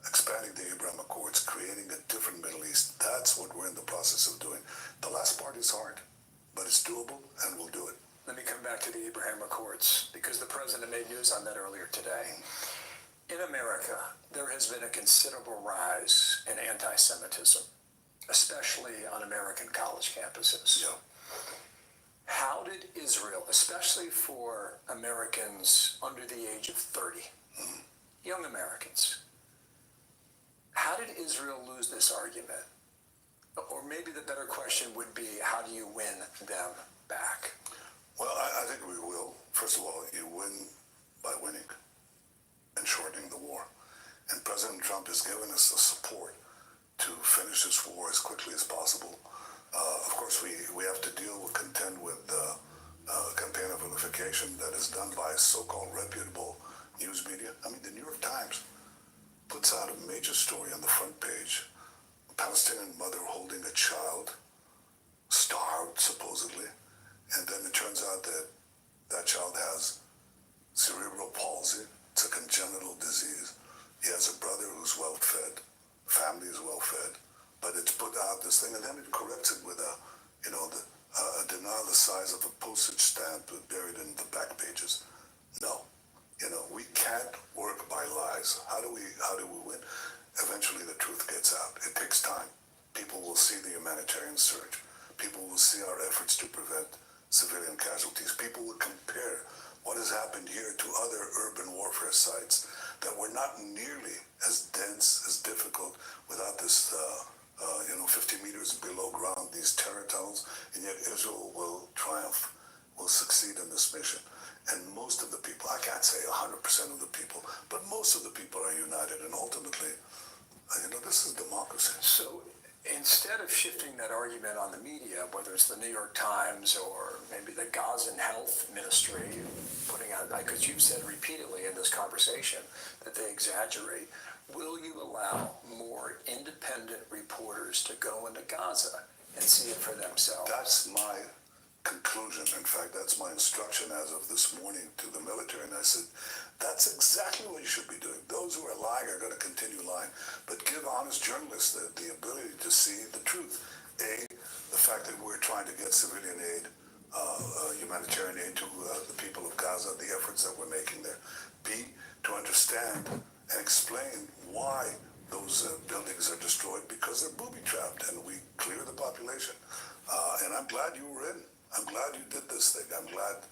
expanding the Abraham Accords, creating a different Middle East. That's what we're in the process of doing. The last part is hard, but it's doable, and we'll do it. Let me come back to the Abraham Accords, because the president made news on that earlier today. In America, there has been a considerable rise in anti-Semitism, especially on American college campuses. Yeah. How did Israel, especially for Americans under the age of 30, young Americans, how did Israel lose this argument? Or maybe the better question would be, how do you win them back? Well, I think we will. First of all, you win by winning and shortening the war. And President Trump has given us the support to finish this war as quickly as possible. Of course, we have to contend with the campaign of vilification that is done by so-called reputable news media. I mean, the New York Times puts out a major story on the front page, a Palestinian mother holding a child, starved supposedly, and then it turns out that that child has cerebral palsy. It's a congenital disease. He has a brother who's well-fed, family is well-fed, but it's put out this thing, and then it corrects it with a denial the size of a postage stamp buried in the back pages. No, we can't work by lies. How do we win? Eventually, the truth gets out. It takes time. People will see the humanitarian surge. People will see our efforts to prevent civilian casualties. People will compare what has happened here to other urban warfare sites that were not nearly as dense, as difficult, without this, 50 meters below ground, these terror tunnels, and yet Israel will triumph, will succeed in this mission. And most of the people, I can't say 100% of the people, but most of the people are united, and ultimately, this is democracy. So instead of shifting that argument on the media, whether it's the New York Times or maybe the Gazan Health Ministry, putting out, because you've said repeatedly in this conversation that they exaggerate, will you allow more independent reporters to go into Gaza and see it for themselves? That's my conclusion. In fact, that's my instruction as of this morning to the military. And I said, that's exactly what you should be doing. Those who are lying are going to continue lying. But give honest journalists the ability to see the truth. A, the fact that we're trying to get civilian aid, humanitarian aid to the people of Gaza, the efforts that we're making there. B, to understand and explain why those buildings are destroyed, because they're booby-trapped, and we clear the population. And I'm glad you were in. I'm glad you did this thing. I'm glad,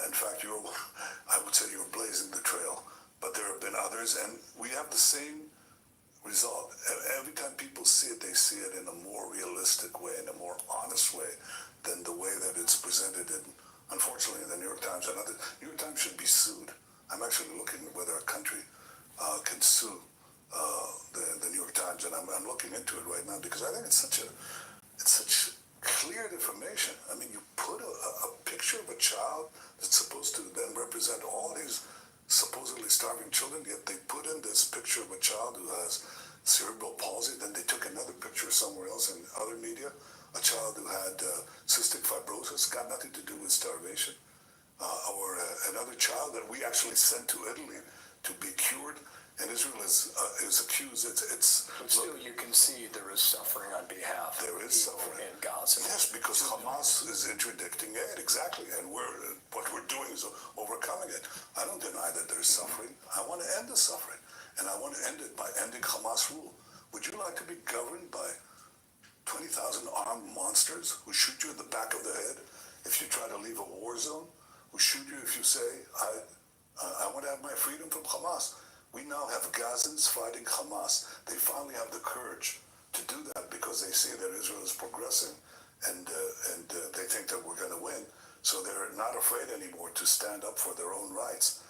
in fact, I would say you're blazing the trail. But there have been others, and we have the same result. Every time people see it, they see it in a more realistic way, in a more honest way than the way that it's presented in, unfortunately, the New York Times and others. New York Times should be sued. I'm actually looking at whether a country can sue the New York Times, and I'm looking into it right now, because I think it's such clear information. I mean, you put a picture of a child that's supposed to then represent all these supposedly starving children, yet they put in this picture of a child who has cerebral palsy, then they took another picture somewhere else in other media a child who had cystic fibrosis, got nothing to do with starvation. Or another child that we actually sent to Italy to be cured, and Israel is accused. But still, you can see there is suffering on behalf of people in Gaza. Yes, because Hamas is interdicting aid, exactly, and what we're doing is overcoming it. I don't deny that there's suffering. I want to end the suffering, and I want to end it by ending Hamas rule. Would you like to be governed by 20,000 armed monsters who shoot you in the back of the head if you try to leave a war zone? Who shoot you if you say, I want to have my freedom from Hamas? We now have Gazans fighting Hamas. They finally have the courage to do that because they see that Israel is progressing and they think that we're going to win. So they're not afraid anymore to stand up for their own rights.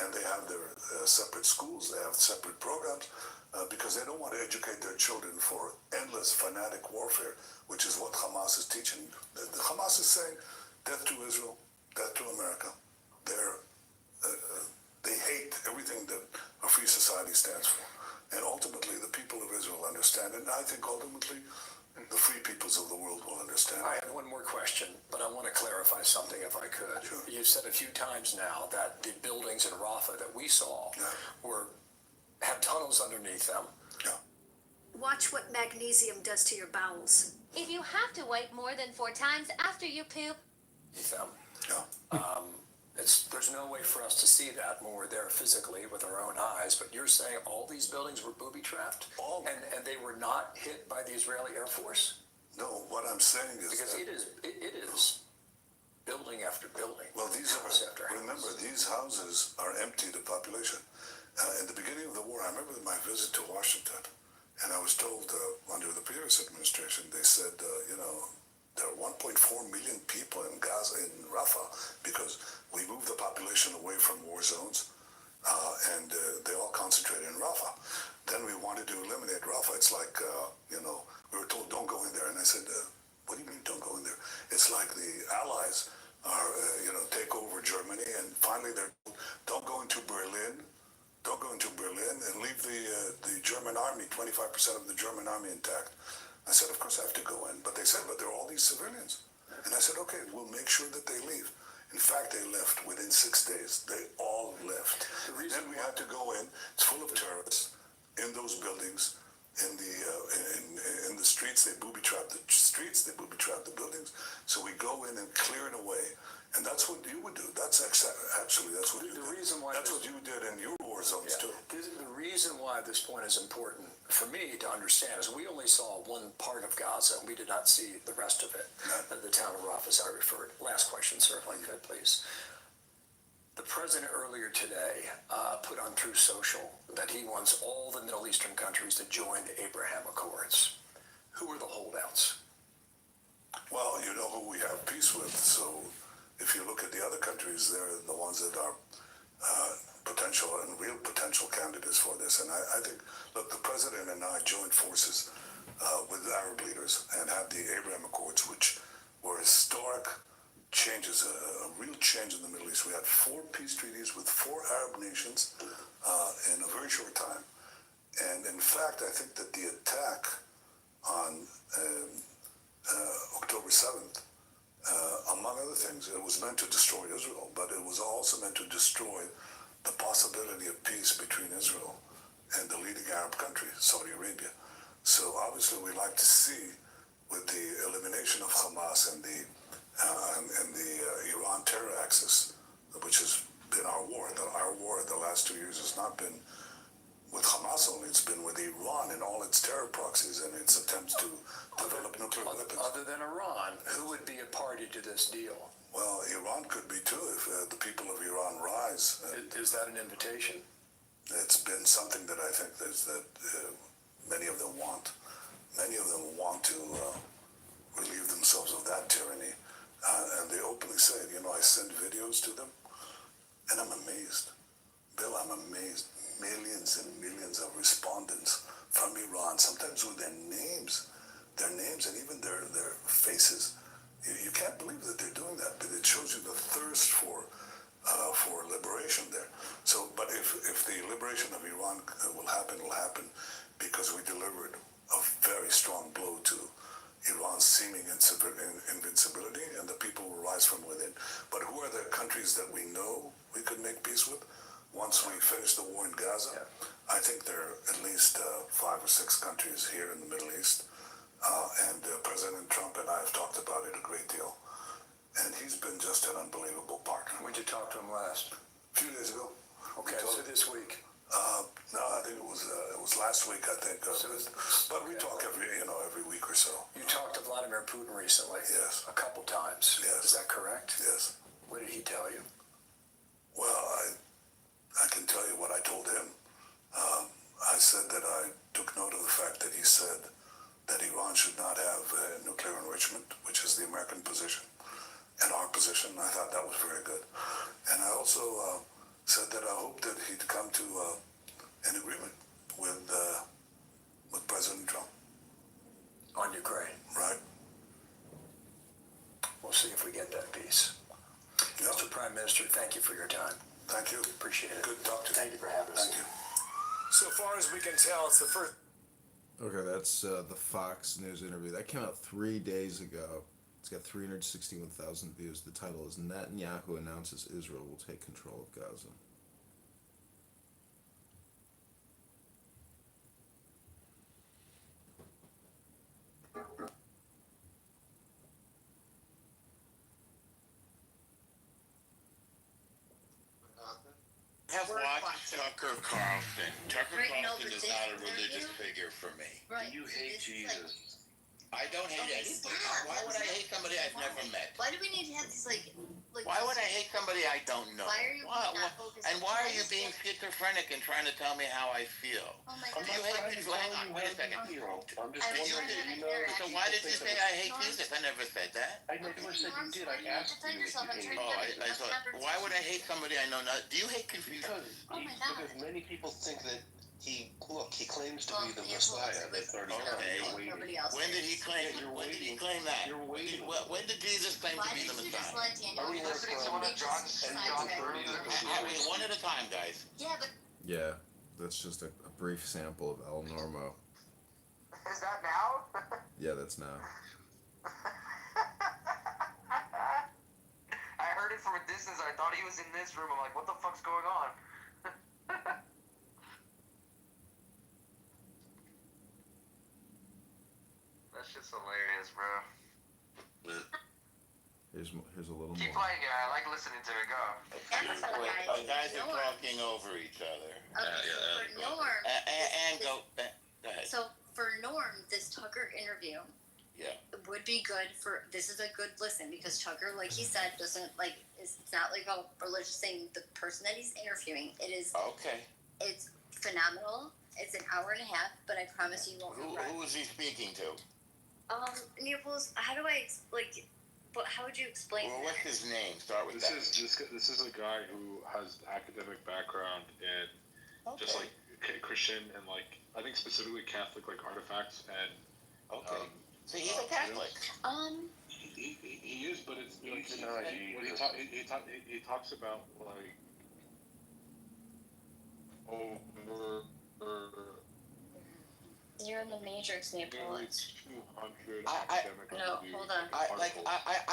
And they have their separate schools, they have separate programs because they don't want to educate their children for endless fanatic warfare, which is what Hamas is teaching. The Hamas is saying, death to Israel, death to America. They hate everything that a free society stands for. And ultimately, the people of Israel understand. And I think ultimately, the free peoples of the world will understand. I have one more question, but I want to clarify something if I could. Sure. You've said a few times now that the buildings in Rafah that we saw have tunnels underneath them. Yeah. Watch what magnesium does to your bowels. If you have to wipe more than 4 times after you poop. Them. Yeah. There's no way for us to see that when we're there physically with our own eyes, but you're saying all these buildings were booby-trapped? And they were not hit by the Israeli Air Force? No, what I'm saying is because it is building after building. Well, remember, these houses are empty to population. In the beginning of the war, I remember my visit to Washington, and I was told under the previous administration, they said, there are 1.4 million people in Gaza, in Rafah, because we moved the population away from war zones, and they all concentrated in Rafah. Then we wanted to eliminate Rafah. It's like, we were told, don't go in there. And I said, what do you mean don't go in there? It's like the Allies are, take over Germany, and finally they're told, don't go into Berlin. Don't go into Berlin and leave the German army, 25% of the German army intact. I said, of course I have to go in. But they said, but there are all these civilians. And I said, okay, we'll make sure that they leave. In fact, they left within 6 days. They all left. Then we had to go in. It's full of terrorists in those buildings, in the streets. They booby-trap the streets. They booby-trap the buildings. So we go in and clear it away. And that's what you would do. That's actually that's what you did. That's what you did in your war zones too. The reason why this point is important for me to understand is we only saw one part of Gaza, and we did not see the rest of it. The town of Rafah, as I referred. Last question, sir, if I could, please. The president earlier today put on Truth Social that he wants all the Middle Eastern countries to join the Abraham Accords. Who are the holdouts? Well, you know who we have peace with, so if you look at the other countries, they're the ones that are potential and real potential candidates for this. And I think, look, the president and I joined forces with Arab leaders and had the Abraham Accords, which were historic changes, a real change in the Middle East. We had 4 peace treaties with 4 Arab nations in a very short time. And in fact, I think that the attack on October 7th, among other things, it was meant to destroy Israel, but it was also meant to destroy the possibility of peace between Israel and the leading Arab country, Saudi Arabia. So obviously we like to see, with the elimination of Hamas and the Iran terror axis, which has been our war. Our war in the last 2 years has not been with Hamas only, it's been with Iran and all its terror proxies and its attempts to develop nuclear weapons. Other than Iran, who would be a party to this deal? Well, Iran could be too if the people of Iran rise. Is that an invitation? It's been something that I think that many of them want. Many of them want to relieve themselves of that tyranny. And they openly say, I send videos to them, and I'm amazed. Bill, I'm amazed. Millions and millions of respondents from Iran, sometimes with their names and even their faces. You can't believe that they're doing that, but it shows you the thirst for liberation there. So, but if the liberation of Iran will happen, it'll happen because we delivered a very strong blow to Iran's seeming invincibility, and the people will rise from within. But who are the countries that we know we could make peace with once we finish the war in Gaza? I think there are at least 5 or 6 countries here in the Middle East. And President Trump and I have talked about it a great deal. And he's been just an unbelievable partner. When'd you talk to him last? A few days ago. Okay, so this week. No, I think it was last week. I think, but we talk every week or so. You talked to Vladimir Putin recently. Yes. A couple times. Yes. Is that correct? Yes. What did he tell you? Well, I can tell you what I told him. I said that I took note of the fact that he said that Iran should not have nuclear enrichment, which is the American position, and our position. I thought that was very good. And I also said that I hoped that he'd come to an agreement with President Trump. On Ukraine. Right. We'll see if we get that peace. Yeah. Mr. Prime Minister, thank you for your time. Thank you. Appreciate it. Good to talk to you. Thank you for having us. Thank you. So far as we can tell, it's the first. Okay, that's the Fox News interview. That came out 3 days ago. It's got 361,000 views. The title is Netanyahu announces Israel will take control of Gaza. Have watched Tucker Carlson. Tucker Right, no, Carlson but is this not a interview- religious figure for me. Right. You hate This is Jesus. I don't hate Okay, anybody. stop. Why would I hate somebody I've never met? Why do we need to have these like? Why would I hate somebody I don't know? Why are you not focused and on why are you this being one? schizophrenic and trying to tell me how I feel? Oh my Do God. you hate people? Hang on, wait a second. I'm just So wondering, why did you say I hate Jesus? I never said that. I never said you did. I asked you if you Oh, I thought. Why would I hate somebody I know not? Do you hate confusion? Oh my God. Because many people think that he claims to Well, be the yeah, Messiah. well, That's already Okay. Nobody else. When did he claim? When did he claim that? You're waiting. When did Jesus claim Why to be the did you just Messiah? let Daniel? Are we listening to one of John's One at a time, guys. Yeah, but Yeah, that's just a brief sample of El Normo. Is that now? Yeah, that's now. I heard it from a distance. I thought he was in this room. I'm like, what the fuck's going on? That shit's hilarious, bro. Here's a little Keep more. playing it. I like listening to it. Go. The guys are talking over each other. for Norm. And go ahead. So for Norm, this Tucker interview. Yeah. Would be good for. This is a good listen because Tucker, like he said, doesn't like. It's not like a religious thing. The person that he's interviewing, it is. Okay. It's phenomenal. It's an hour and a half, but I promise you won't regret. Who is he speaking to? Naples. How do I like? But how would you explain Well, that? what's his name? Start with that. This is a guy who has academic background in just like Christian and like I think specifically Catholic like artifacts and So he's a Catholic. He is, but it's like he talks about like over You're in the Matrix, Naples. 200 I No, hold on. I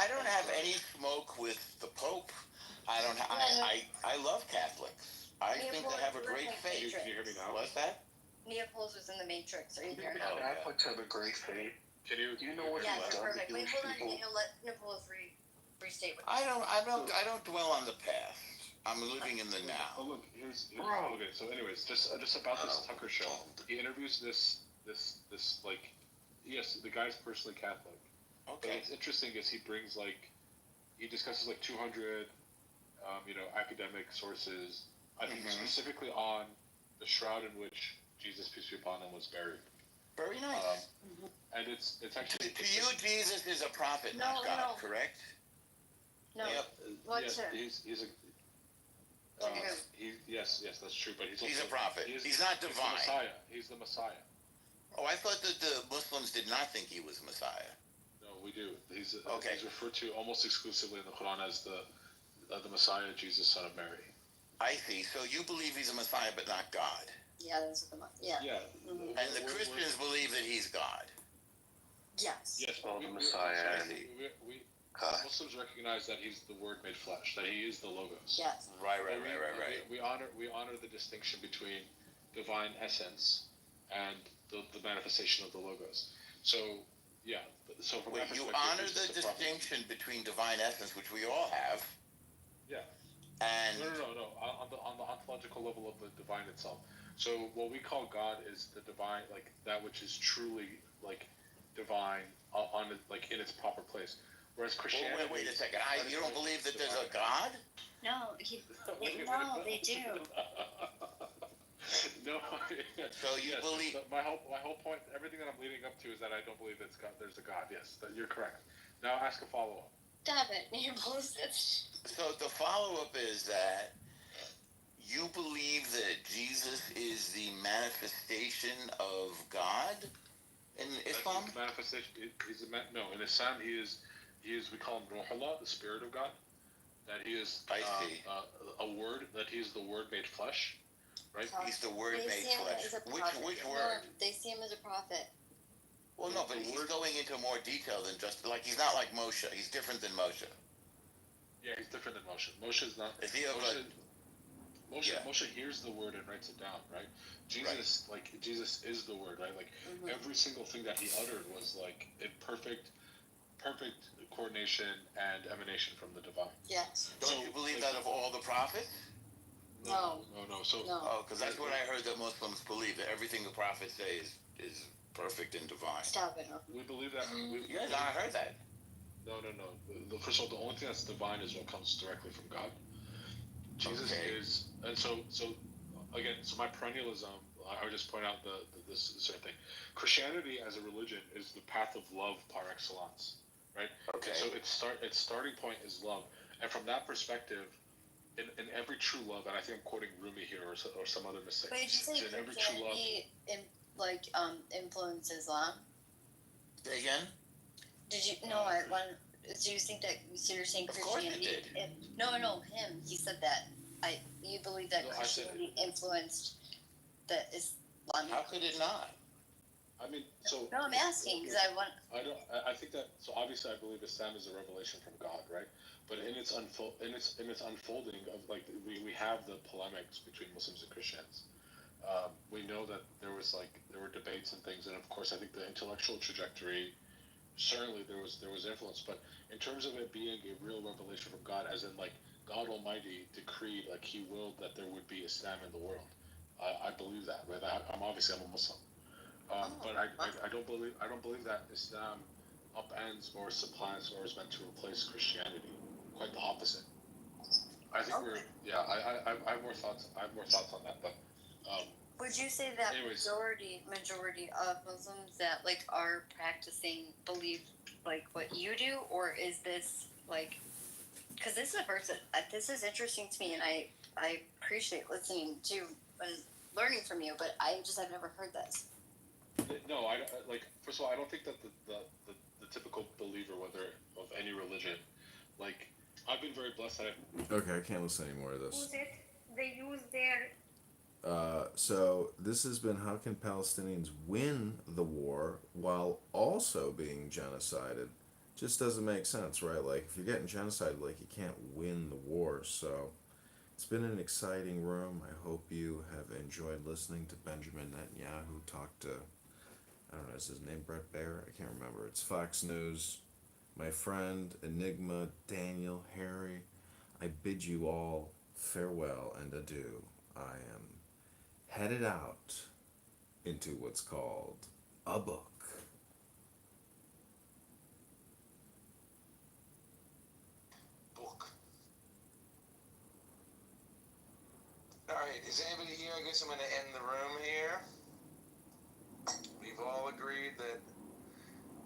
don't have any smoke with the Pope. I don't. I love Catholics. I think they have a great faith. Can you hear me now? What's that? Neopolz was in the Matrix. Are you there? Catholics have a great faith. Can you? Do you know what Yeah, he's they're done to perfect. Wait, Jewish hold on. people? Daniel, let Neopolz restate what. I don't dwell on the past. I'm living in the now. Oh look, here's okay. So anyways, just about this Tucker show. He interviews this like, yes, the guy's personally Catholic. Okay. But what's interesting is he brings like, he discusses like 200, academic sources. I think specifically on the shroud in which Jesus, peace be upon him, was buried. Very nice. And it's actually To you, Jesus is a prophet, No, not God, no. correct? No. Yep. What's yes, it? he's a. Yes, that's true. But he's a also, prophet. He's not divine. He's the Messiah. He's the Messiah. Oh, I thought that the Muslims did not think he was Messiah. No, we do. He's Okay. He's referred to almost exclusively in the Quran as the Messiah, Jesus, son of Mary. I see. So you believe he's a Messiah, but not God. Yeah, that's what the yeah. Yeah. Mhm. And the Christians believe that he's God. Yes. Yes, the Messiah and we God. Muslims recognize that he's the Word made flesh, that he is the Logos. Yes. Right. We honor the distinction between divine essence and the manifestation of the Logos. So, yeah. So from Wait, that you perspective, honor it's the just a prophecy. distinction between divine essence, which we all have, Yeah. and No. On the ontological level of the divine itself. So what we call God is the divine, like that which is truly like divine like in its proper place. Whereas Christianity. Wait a second. You don't believe that there's a God? No, no, they do. No. So you believe? My whole point, everything that I'm leading up to, is that I don't believe there's a God. Yes, you're correct. Now ask a follow-up. Stop it. You're bullshit. So the follow-up is that you believe that Jesus is the manifestation of God in Islam? The manifestation. No, in Islam he is we call him Ruhullah, the Spirit of God. That he is a word. That he is the Word made flesh. Right? He's the Word They made see him flesh. as a Which prophet. word? No, they see him as a prophet. Well, no, but he's going into more detail than just like he's not like Moshe. He's different than Moshe. Yeah, he's different than Moshe. Moshe is not. Is he Moshe hears the word and writes it down, right? Jesus, right. Like Jesus is the word, right? Like every single thing that he uttered was like in perfect coordination and emanation from the divine. Yes. Don't you believe that of all the prophets? No. So. Oh, because that's what I heard that Muslims believe, that everything the prophets say is perfect and divine. Stop it. We believe that. Yes, I heard that. No. First of all, the only thing that's divine is what comes directly from God. Jesus is, and so again, so my perennialism, I would just point out this certain thing. Christianity as a religion is the path of love par excellence, right? Okay. And so its starting point is love, and from that perspective, in every true love, and I think I'm quoting Rumi here or some other mistake. But did you say in every true love, influence Islam? Say again? Did you do you think that? So you're saying Christianity? Of course it did. No, him. He said that. You believe that Christianity influenced the Islam? How could it not? I mean, so. No, I'm asking because I want. I think that. So obviously, I believe Islam is a revelation from God, right? But in its unfolding of like we have the polemics between Muslims and Christians. We know that there were debates and things, and of course, I think the intellectual trajectory. Certainly, there was influence, but in terms of it being a real revelation from God, as in like God Almighty decreed, like He willed that there would be Islam in the world. I believe that. Right? I'm a Muslim, but I don't believe that Islam upends or supplants or is meant to replace Christianity. Quite the opposite. I think I have more thoughts. I have more thoughts on that, but. Would you say that anyways. majority of Muslims that like are practicing believe like what you do, or is this like? Because this is the first. This is interesting to me, and I appreciate listening to and learning from you, but I just have never heard this. No, I like. First of all, I don't think that the typical believer, whether of any religion, like I've been very blessed that Okay, I can't listen anymore to this. Use it. They use their. So this has been how can Palestinians win the war while also being genocided? Just doesn't make sense, right? Like if you're getting genocided, like you can't win the war. So it's been an exciting room. I hope you have enjoyed listening to Benjamin Netanyahu talk to, I don't know, is his name Brett Baer? I can't remember. It's Fox News. My friend, Enigma, Daniel, Harry, I bid you all farewell and adieu. I am headed out into what's called a book. Alright, is anybody here? I guess I'm going to end the room here. We've all agreed that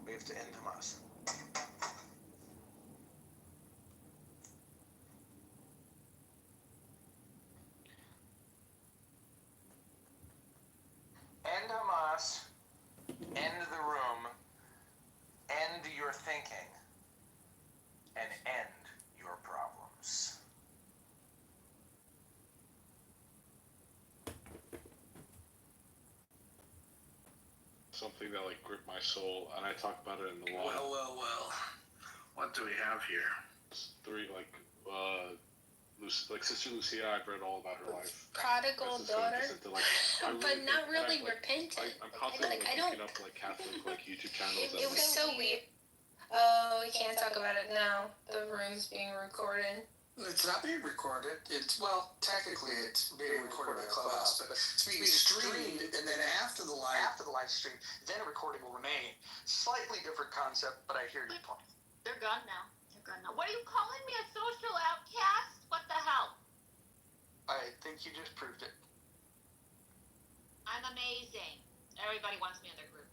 we have to end Hamas. End Hamas, end the room, end your thinking, and end your problems. So something that like gripped my soul, and I talk about it in the law. Well. What do we have here? Three, like Sister Lucia, I've read all about her life. Prodigal daughter, but not really like, repentant. I'm constantly I don't. looking up like Catholic like YouTube channels. It was so weird. Oh, we can't talk about it now. The room's being recorded. It's not being recorded. Technically it's being recorded by Clubhouse, but it's being streamed, and then after the live stream, then a recording will remain. Slightly different concept, but I hear your point. They're gone now. What are you calling me, a social outcast? What the hell? I think you just proved it. I'm amazing. Everybody wants me in their group.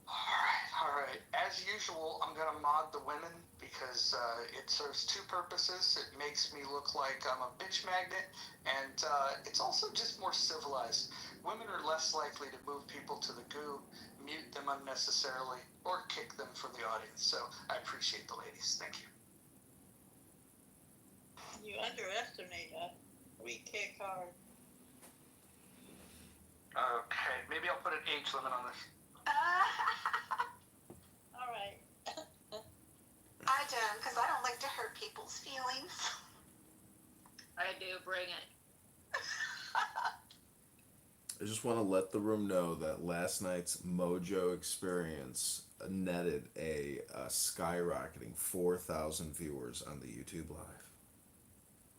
All right. As usual, I'm gonna mod the women because it serves two purposes. It makes me look like I'm a bitch magnet, and it's also just more civilized. Women are less likely to move people to the goo, mute them unnecessarily, or kick them from the audience. So I appreciate the ladies. Thank you. You underestimate us. We kick hard. Okay, maybe I'll put an age limit on this. All right. I don't, because I don't like to hurt people's feelings. I do, bring it. I just want to let the room know that last night's Mojo experience netted a skyrocketing 4,000 viewers on the YouTube Live.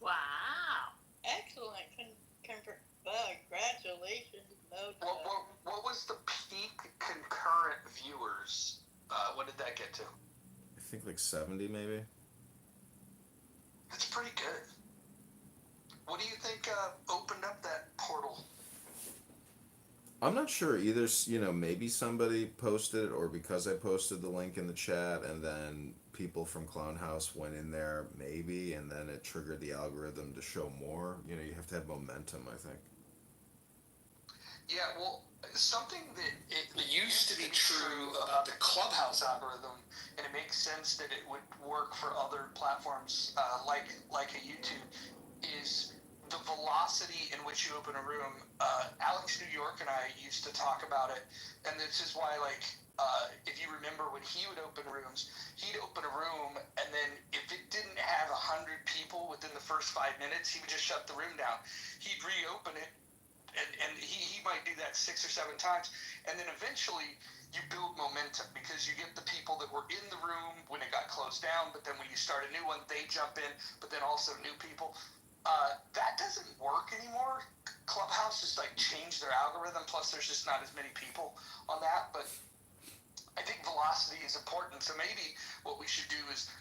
Wow. Excellent. Congratulations, Mojo. What was the peak concurrent viewers? What did that get to? I think like 70 maybe. That's pretty good. What do you think opened up that portal? I'm not sure either, maybe somebody posted it or because I posted the link in the chat and then people from Clown House went in there, maybe, and then it triggered the algorithm to show more. You have to have momentum, I think. Yeah, well, something that it used to be true about the Clubhouse algorithm, and it makes sense that it would work for other platforms like a YouTube, is the velocity in which you open a room. Alex New York and I used to talk about it, and this is why, if you remember when he would open rooms, he'd open a room, and then if it didn't have 100 people within the first 5 minutes, he would just shut the room down. He'd reopen it, and he might do that 6 or 7 times, and then eventually you build momentum because you get the people that were in the room when it got closed down, but then when you start a new one, they jump in, but then also new people. That doesn't work anymore. Clubhouse just changed their algorithm, plus there's just not as many people on that, but I think velocity is important. So maybe what we should do is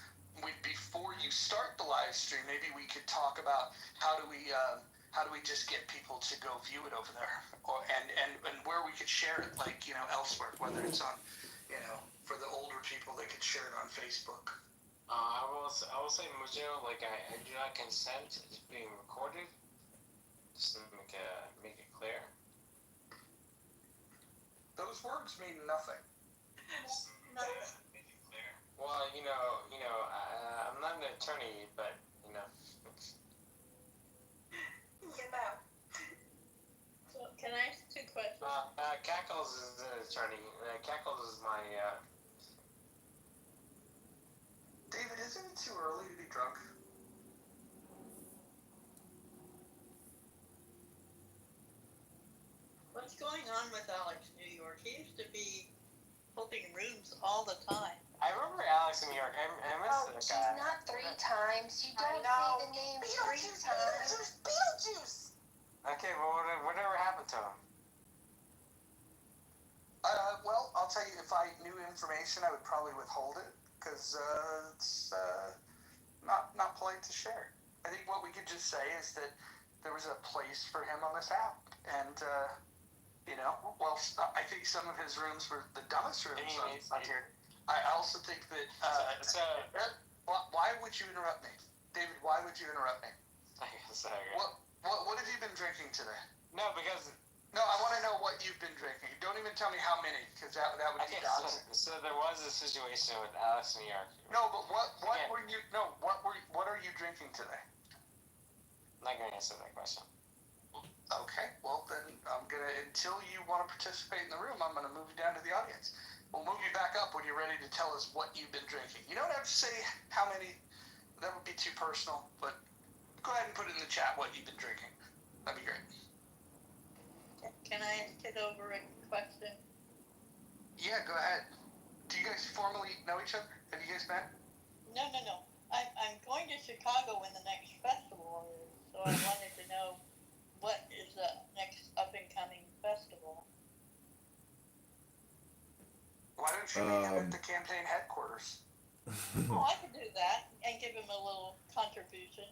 before you start the live stream, maybe we could talk about how do we just get people to go view it over there, and where we could share it, elsewhere, whether it's on, for the older people, they could share it on Facebook. I will say, Mojo, I do not consent. It's being recorded. Just to make it clear. Those words mean nothing. Make it clear. Well, I'm not an attorney, but So can I ask 2 questions? Cackles is an attorney. Cackles is my. David, isn't it too early to be drunk? What's going on with Alex New York? He used to be holding rooms all the time. I remember Alex in New York. I miss the guy. Not 3 times. You don't say the name 3 times. Beetlejuice! Okay, but whatever happened to him? Well, I'll tell you, if I knew information, I would probably withhold it, because it's not polite to share. I think what we could just say is that there was a place for him on this app, and I think some of his rooms were the dumbest rooms on here. I also think that why would you interrupt me, David? Why would you interrupt me? Sorry. What have you been drinking today? No, because. No, I want to know what you've been drinking. Don't even tell me how many, because that would be gossip. So there was a situation with Alex New York. No, but what are you drinking today? I'm not gonna answer that question. Okay, well then I'm gonna, until you want to participate in the room, I'm gonna move you down to the audience. We'll move you back up when you're ready to tell us what you've been drinking. You don't have to say how many, that would be too personal, but go ahead and put it in the chat what you've been drinking. That'd be great. Can I ask Kitover a question? Yeah, go ahead. Do you guys formally know each other? Have you guys met? No. I'm going to Chicago when the next festival is, so I wanted to know what is the next up and coming festival. Why don't you meet him at the campaign headquarters? Oh, I could do that and give him a little contribution.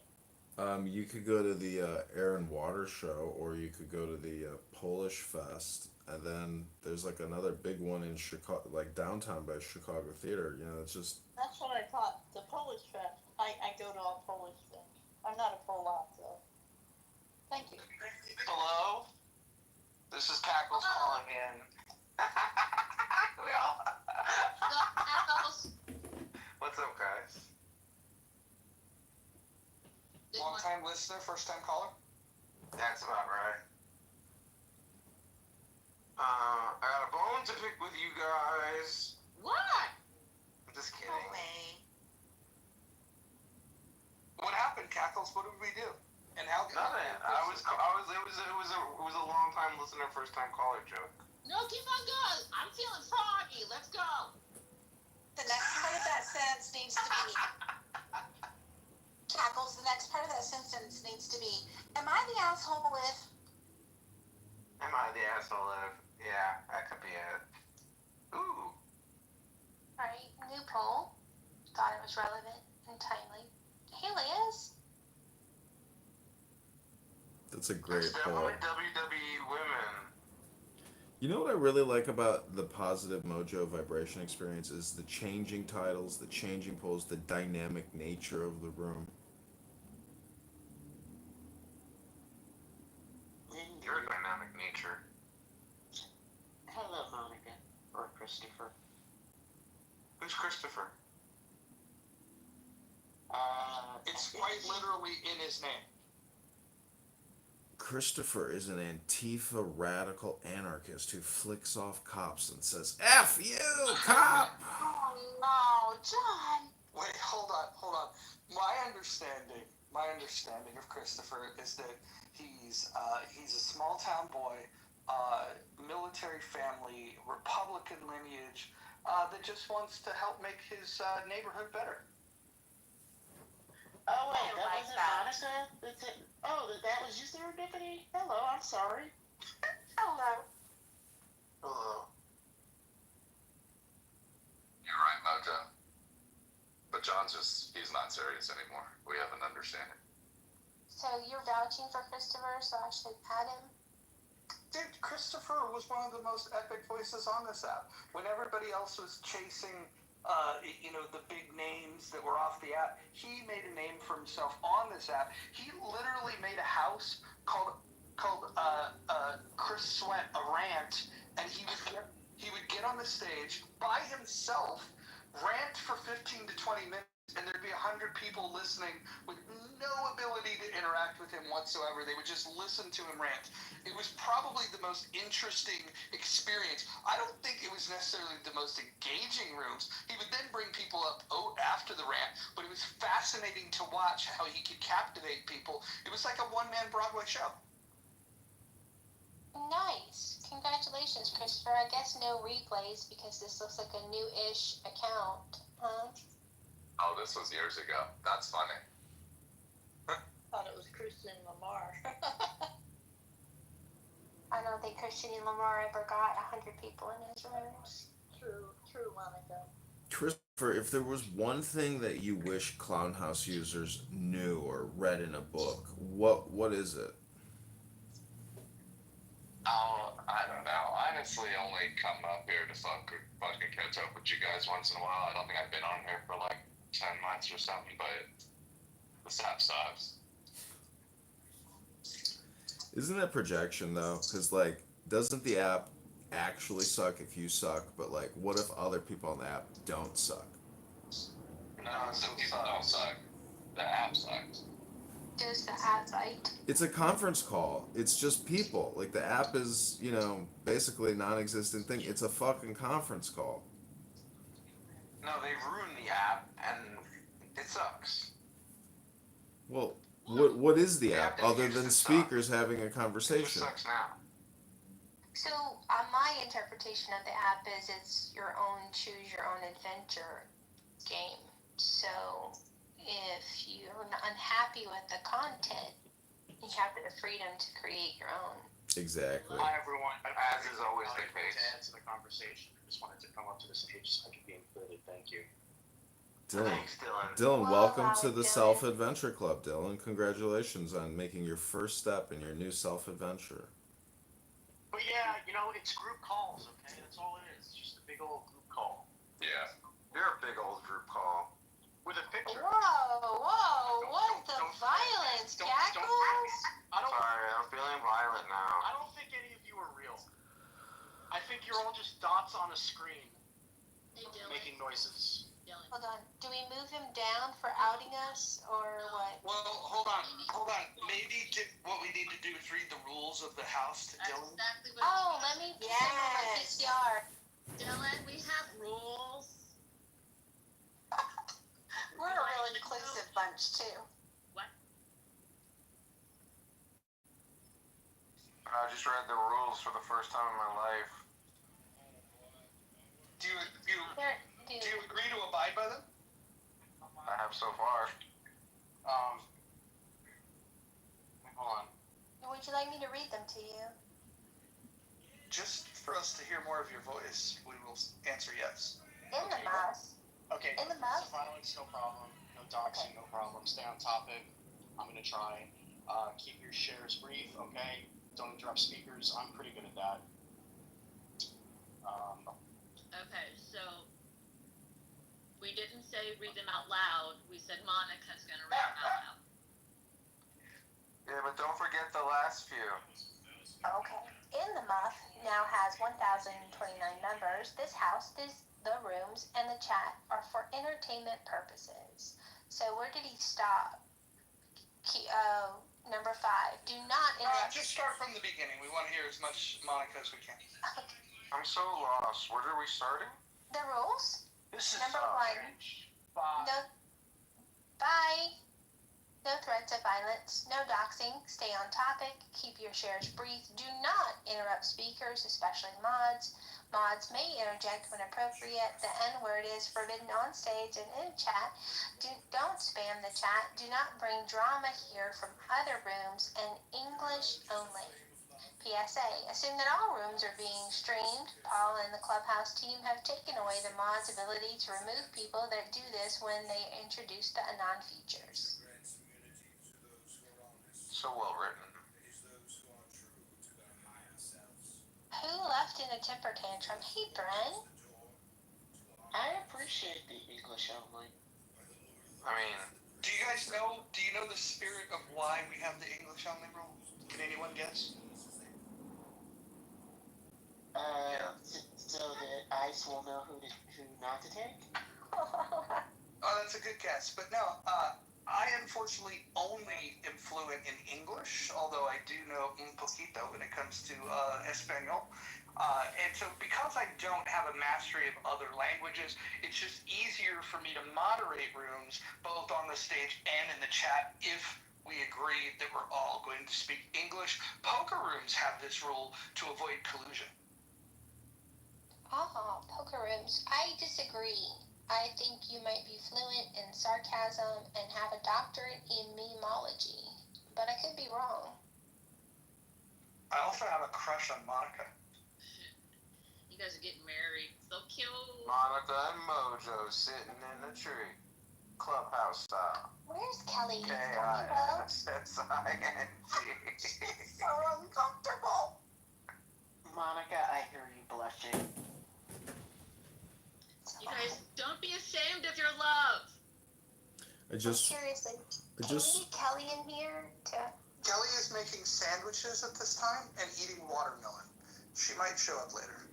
You could go to the Air and Water Show, or you could go to the Polish Fest, and then there's like another big one in Chicago, like downtown by Chicago Theater. You know, it's just That's what I thought. The Polish Fest. I go to all Polish things. I'm not a Polak, though. Thank you. Hello? This is Cackles calling in. What's up, guys? Long time listener, first time caller? That's about right. I got a bone to pick with you guys. What? I'm just kidding. No way. What happened, Cackles? What did we do? And how? Nothing. It was a long time listener, first time caller joke. No, keep on going. I'm feeling froggy. Let's go. The next part of that sentence needs to be, Cackles, the next part of that sentence needs to be, am I the asshole with? Am I the asshole of? Yeah, that could be it. Ooh. Alright, new poll. Thought it was relevant and timely. Hey, Liz. that's a great It's poll. definitely WWE women. You know what I really like about the positive mojo vibration experience is the changing titles, the changing polls, the dynamic nature of the room. Your dynamic nature. Hello, Monica. Or Christopher. Who's Christopher? It's quite literally in his name. Christopher is an Antifa radical anarchist who flicks off cops and says, F you, cop! Oh no, John. Wait, hold on. My understanding of Christopher is that he's a small town boy, military family, Republican lineage, that just wants to help make his neighborhood better. Oh, wait, that like wasn't that. Monica? That's it. Oh, that was you, Serendipity? Hello, I'm sorry. Hello. Hello. You're right, Mojo. But John's he's not serious anymore. We have an understanding. So you're vouching for Christopher, so I should add him? Dude, Christopher was one of the most epic voices on this app. When everybody else was chasing, the big names that were off the app, he made a name for himself on this app. He literally made a house called Chris Sweat a Rant, and he would get on the stage by himself, rant for 15 to 20 minutes, and there'd be 100 people listening with no ability to interact with him whatsoever. They would just listen to him rant. It was probably the most interesting experience. I don't think it was necessarily the most engaging rooms. He would then bring people up after the rant, but it was fascinating to watch how he could captivate people. It was like a one-man Broadway show. Nice. Congratulations, Christopher. I guess no replays because this looks like a new-ish account, huh? Oh, this was years ago. That's funny. Thought it was Christian Lamar. I don't think Christian Lamar ever got 100 people in his rooms. True, Monica. Christopher, if there was one thing that you wish Clownhouse users knew or read in a book, what is it? Oh, I don't know. I honestly only come up here to fucking catch up with you guys once in a while. I don't think I've been on here for like 10 months or something, but this app sucks. Isn't that projection though? Because like, doesn't the app actually suck if you suck? But like, what if other people on the app don't suck? No, some people don't suck. The app sucks. Do does the app bite? It's a conference call. It's just people. Like the app is, basically a non-existent thing. It's a fucking conference call. No, they've ruined the app, and it sucks. Well, what is the app doesn't other used than to speakers having a It just conversation? sucks now. So, my interpretation of the app is it's your own choose your own adventure game. So, if you're unhappy with the content, you have the freedom to create your own. Exactly. Hi everyone. As is always the To case. add to the conversation, I just wanted to come up to the stage so I could be included. Thank you. Dylan, Thanks, Dylan. Dylan, Well, welcome to the Dylan. Self Adventure Club, Dylan. Congratulations on making your first step in your new self adventure. But yeah, it's group calls, okay? That's all it is. Just a big old group call. Yeah. You're a big old group call. With a picture. Whoa, what the violence, Jackals? Sorry, I'm feeling violent I now. don't think any of you are real. I think you're all just dots on a screen making noises. Hold on, do we move him down for outing us, or what? Well, hold on. Maybe what we need to do is read the rules of the house to Dylan. Exactly what. Oh, let me put him on my PCR. Dylan, we have rules. We're a real inclusive bunch, too. What? I just read the rules for the first time in my life. Do you agree to abide by them? I have so far. Hold on. Would you like me to read them to you? Just for us to hear more of your voice, we will answer yes. In the mouse. Okay, In the so mouth? violence, no problem. No doxing, no problem. Stay on topic. I'm gonna try. Keep your shares brief, okay? Don't interrupt speakers. I'm pretty good at that. Okay, so we didn't say read them out loud. We said Monica's gonna read them out loud. Yeah, but don't forget the last few. Okay. In the Muff now has 1,029 members. This house, the rooms, and the chat are for entertainment purposes. So where did he stop? Number 5. Do not interrupt. Just start from the beginning. We want to hear as much Monica as we can. I'm so lost. Where are we starting? The rules? This is Number 1. No. Bye. No threats of violence. No doxing. Stay on topic. Keep your shares brief. Do not interrupt speakers, especially mods. Mods may interject when appropriate. The N-word is forbidden on stage and in chat. Don't spam the chat. Do not bring drama here from other rooms, and English only. PSA. Assume that all rooms are being streamed. Paul and the Clubhouse team have taken away the mods' ability to remove people that do this when they introduce the Anon features. So well written. Who left in a temper tantrum? Hey, Bren. I appreciate the English only. I mean, Do you know the spirit of why we have the English only rule? Can anyone guess? So that ICE will know who not to take? Oh, that's a good guess. But no, I unfortunately only am fluent in English, although I do know un poquito when it comes to Espanol. And so because I don't have a mastery of other languages, it's just easier for me to moderate rooms, both on the stage and in the chat, if we agree that we're all going to speak English. Poker rooms have this rule to avoid collusion. Oh, poker rooms. I disagree. I think you might be fluent in sarcasm and have a doctorate in memology, but I could be wrong. I also have a crush on Monica. You guys are getting married. So cute. Monica and Mojo sitting in a tree. Clubhouse style. Where's Kelly? K-I-S-S-I-N-G. So uncomfortable. Monica, I hear you blushing. You guys, don't be ashamed of your love. Seriously, can we get Kelly in here to... Kelly is making sandwiches at this time and eating watermelon. She might show up later.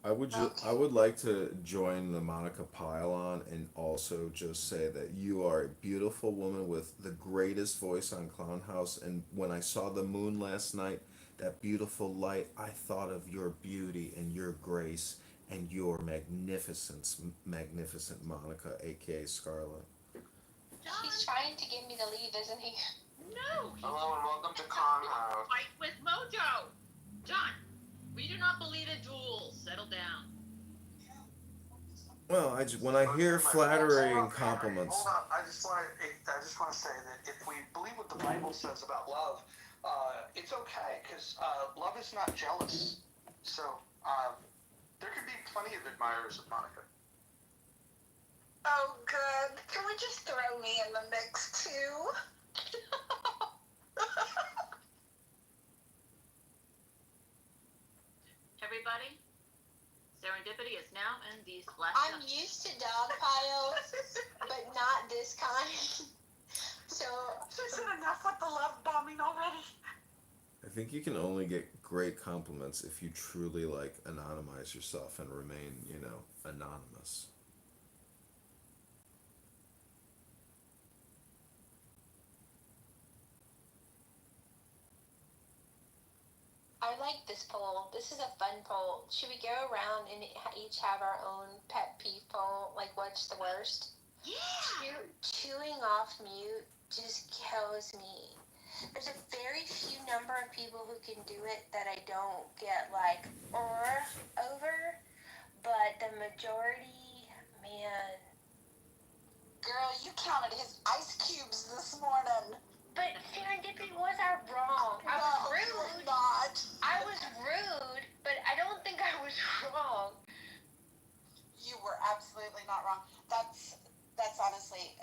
I would like to join the Monica pile-on and also just say that you are a beautiful woman with the greatest voice on Clown House. And when I saw the moon last night, that beautiful light, I thought of your beauty and your grace and your magnificence, magnificent Monica, aka Scarlet. He's trying to get me to leave, isn't he? No! Hello and welcome to Congressman. Fight with Mojo! John, we do not believe in duels. Settle down. Well, when I hear flattery and compliments, Hold on, I just want to say that if we believe what the Bible says about love, it's okay because love is not jealous. So there could be plenty of admirers of Monica. Oh, good. Can we just throw me in the mix, too? Everybody, serendipity is now in these black I'm used to dog piles, but not this kind. So, Isn't enough with the love bombing already? I think you can only get great compliments if you truly like anonymize yourself and remain, anonymous. I like this poll. This is a fun poll. Should we go around and each have our own pet peeve poll? Like, what's the worst? Yeah! Chewing off mute just kills me. There's a very few number of people who can do it that I don't get, like, over, but the majority, man. Girl, you counted his ice cubes this morning. But serendipity was our wrong. I was rude. You were not. I was rude, but I don't think I was wrong. You were absolutely not wrong. That's honestly,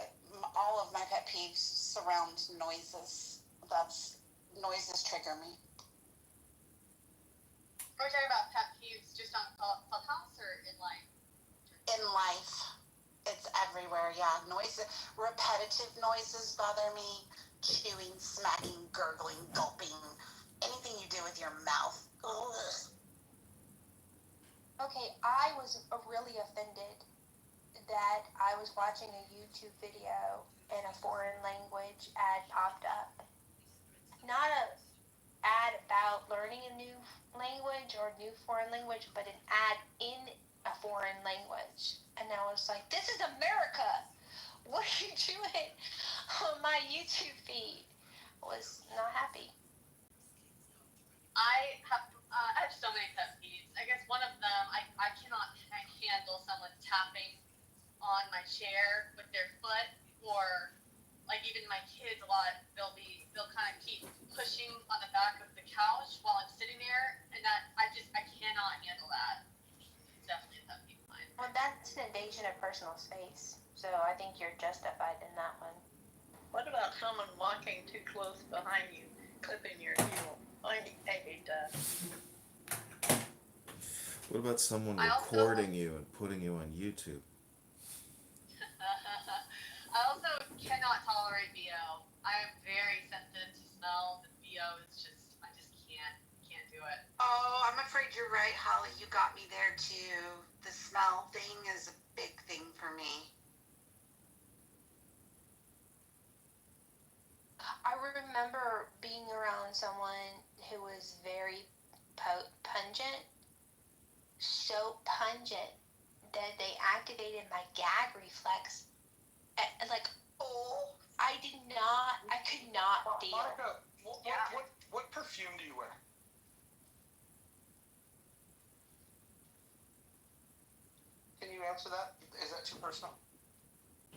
all of my pet peeves surround noises. Noises trigger me. Are we talking about pet peeves just on Clubhouse or in life? In life, it's everywhere. Yeah, noises, repetitive noises bother me. Chewing, smacking, gurgling, gulping, anything you do with your mouth. Ugh. Okay, I was really offended that I was watching a YouTube video and a foreign language ad popped up. Not a ad about learning a new language or new foreign language, but an ad in a foreign language. And I was like, this is America! What are you doing on my YouTube feed? I was not happy. I have so many pet peeves. I guess one of them, I cannot handle someone tapping on my chair with their foot, or like even my kids a lot, they'll kind of keep pushing on the back of the couch while I'm sitting there, and that I cannot handle that. It's definitely a pet peeve of mine. Well, that's an invasion of personal space, so I think you're justified in that one. What about someone walking too close behind you, clipping your heel? I hate that. What about someone recording you and putting you on YouTube? I also cannot tolerate BO. I am very sensitive to smell. The BO is I just can't do it. Oh, I'm afraid you're right, Holly. You got me there too. The smell thing is a big thing for me. I remember being around someone who was very pungent, so pungent that they activated my gag reflex. And like, I could not deal. Monica, what perfume do you wear? Can you answer that? Is that too personal?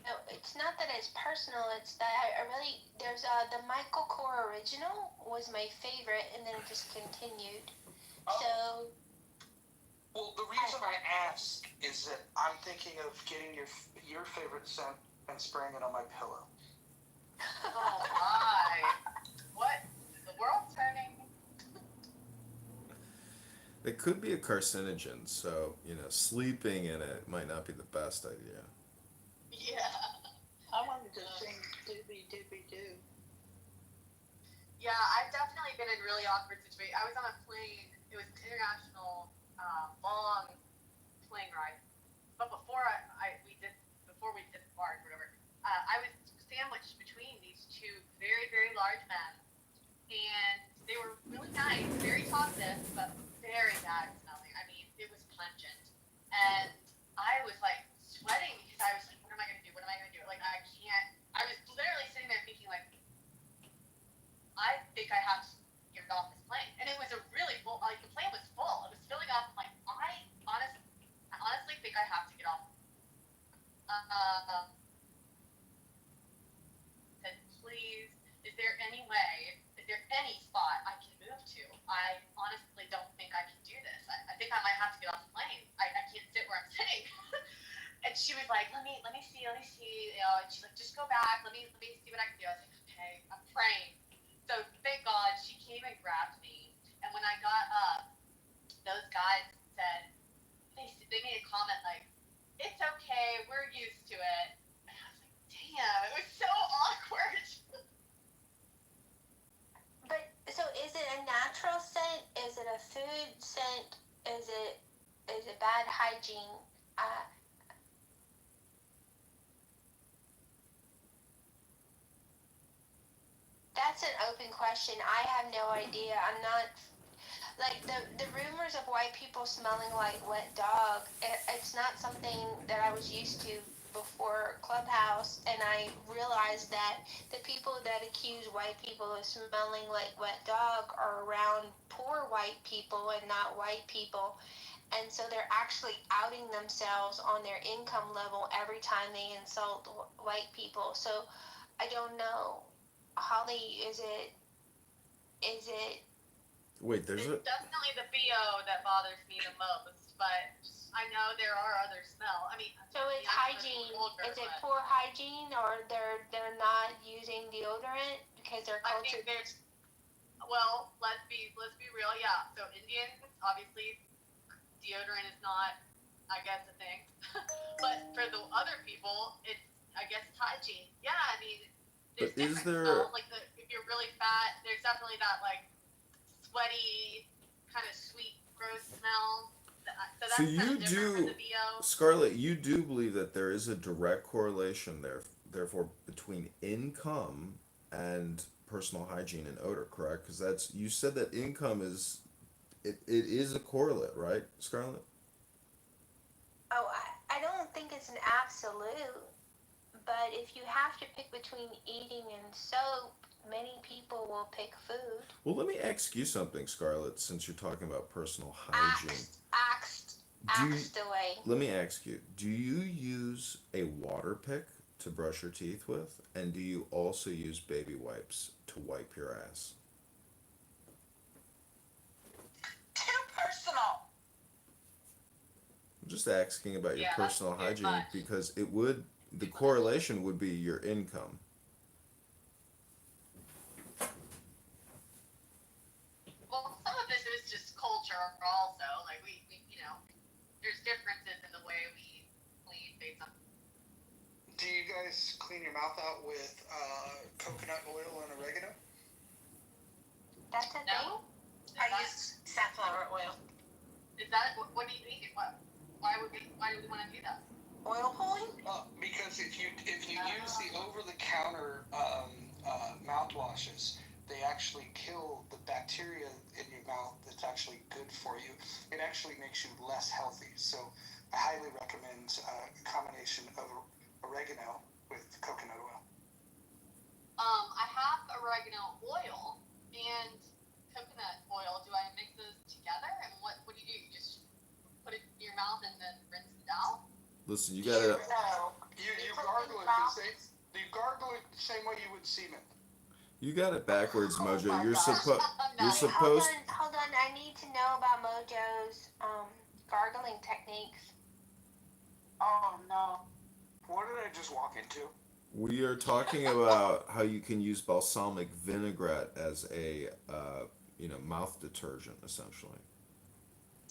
No, it's not that it's personal. It's that I really there's the Michael Kors original was my favorite, and then it just continued. Oh. So. Well, the reason I ask is that I'm thinking of getting your favorite scent and spraying it on my pillow. Oh my! What? Is the world turning? It could be a carcinogen, so sleeping in it might not be the best idea. Yeah. I wanted to sing Doobie Doobie Doo. Yeah, I've definitely been in really awkward situations. I was on a plane. It was an international long plane ride. But before we did the park, whatever, I was sandwiched between these two very, very large men, and they were really nice, very talkative, but very bad smelling. I mean, it was pungent, and I was like sweating because I was like, what am I gonna do? What am I gonna do? Like, I can't. I was literally sitting there thinking, like, I think I have to get off this plane, and it was a really full. Like, the plane was full. It was filling up. I'm like, I honestly think I have to get off. Said, please, is there any way? Is there any spot I can move to? I honestly don't think I can do this. I think I might have to get off the plane. I can't sit where I'm sitting. And she was like, let me see, you know, and she's like, just go back, let me see what I can do. I was like, okay, I'm praying. So thank God she came and grabbed me, and when I got up, those guys said, they made a comment like, it's okay, we're used to it. And I was like, damn, it was so awkward. But so is it a natural scent? Is it a food scent? Is it bad hygiene? That's an open question. I have no idea. I'm not like the rumors of white people smelling like wet dog. It's not something that I was used to before Clubhouse, and I realized that the people that accuse white people of smelling like wet dog are around poor white people and not white people. And so they're actually outing themselves on their income level every time they insult white people. So I don't know. Holly, is it Wait, there's It's definitely the BO that bothers me the most, but I know there are other smells. I mean, so it's hygiene. Is it poor hygiene, or they're not using deodorant because their I culture? think there's. Well, let's be real. Yeah. So Indians, obviously, deodorant is not, I guess, a thing. But for the other people, it's, I guess, it's hygiene. Yeah. I mean, there's But is different there? smells. Like if you're really fat, there's definitely that like sweaty, kind of sweet, gross smell. So that's So kind you of different for do, the BO. Scarlett, you do believe that there is a direct correlation therefore, between income and personal hygiene and odor, correct? Because that's, you said that income is, it is a correlate, right, Scarlett? Oh, I don't think it's an absolute, but if you have to pick between eating and soap, many people will pick food. Well, let me ask you something, Scarlett, since you're talking about personal hygiene. Axed away. Let me ask you, do you use a water pick to brush your teeth with? And do you also use baby wipes to wipe your ass? Too personal. I'm just asking about your Yeah, personal that's too hygiene much. because the correlation would be your income. Well, some of this is just culture also. Like we you know, there's differences in the way we clean based on. Do you guys clean your mouth out with coconut oil and oregano? That's a thing? I use safflower oil. Is that what do you mean? Why do we want to do that? Oil pulling? Because if you use the over-the-counter mouthwashes, they actually kill the bacteria in your mouth that's actually good for you. It actually makes you less healthy. So I highly recommend a combination of oregano with coconut oil. I have oregano oil and coconut oil. Do I mix those together? And what do? You just put it in your mouth and then rinse it out? Listen, you gotta. You gargle it the same. You gargle it the same way you would semen. You got it backwards, Mojo. You're Hold supposed. on. I need to know about Mojo's gargling techniques. Oh no. What did I just walk into? We are talking about how you can use balsamic vinaigrette as a mouth detergent, essentially.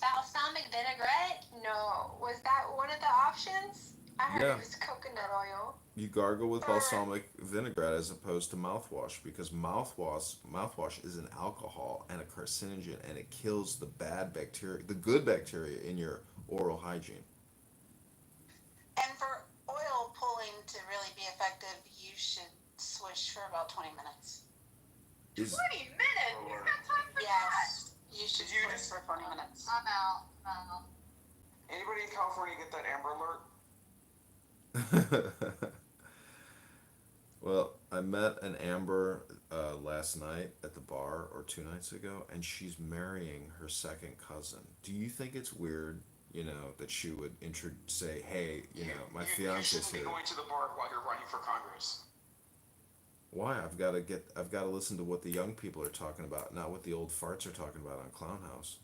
Balsamic vinaigrette? No. Was that one of the options? I heard Yeah. it was coconut oil. You gargle with balsamic vinaigrette as opposed to mouthwash because mouthwash is an alcohol and a carcinogen and it kills the bad bacteria, the good bacteria in your oral hygiene. for about 20 minutes. Is 20 minutes? You got time for Yes. You should Did you switch just- for 20 minutes. I'm out. I'm out. Anybody in California get that Amber Alert? Well, I met an Amber last night at the bar, or 2 nights ago, and she's marrying her second cousin. Do you think it's weird, that she would say, "Hey, my You fiance's shouldn't be here"? going to the bar while you're running for Congress. Why? I've got to listen to what the young people are talking about, not what the old farts are talking about on Clown House.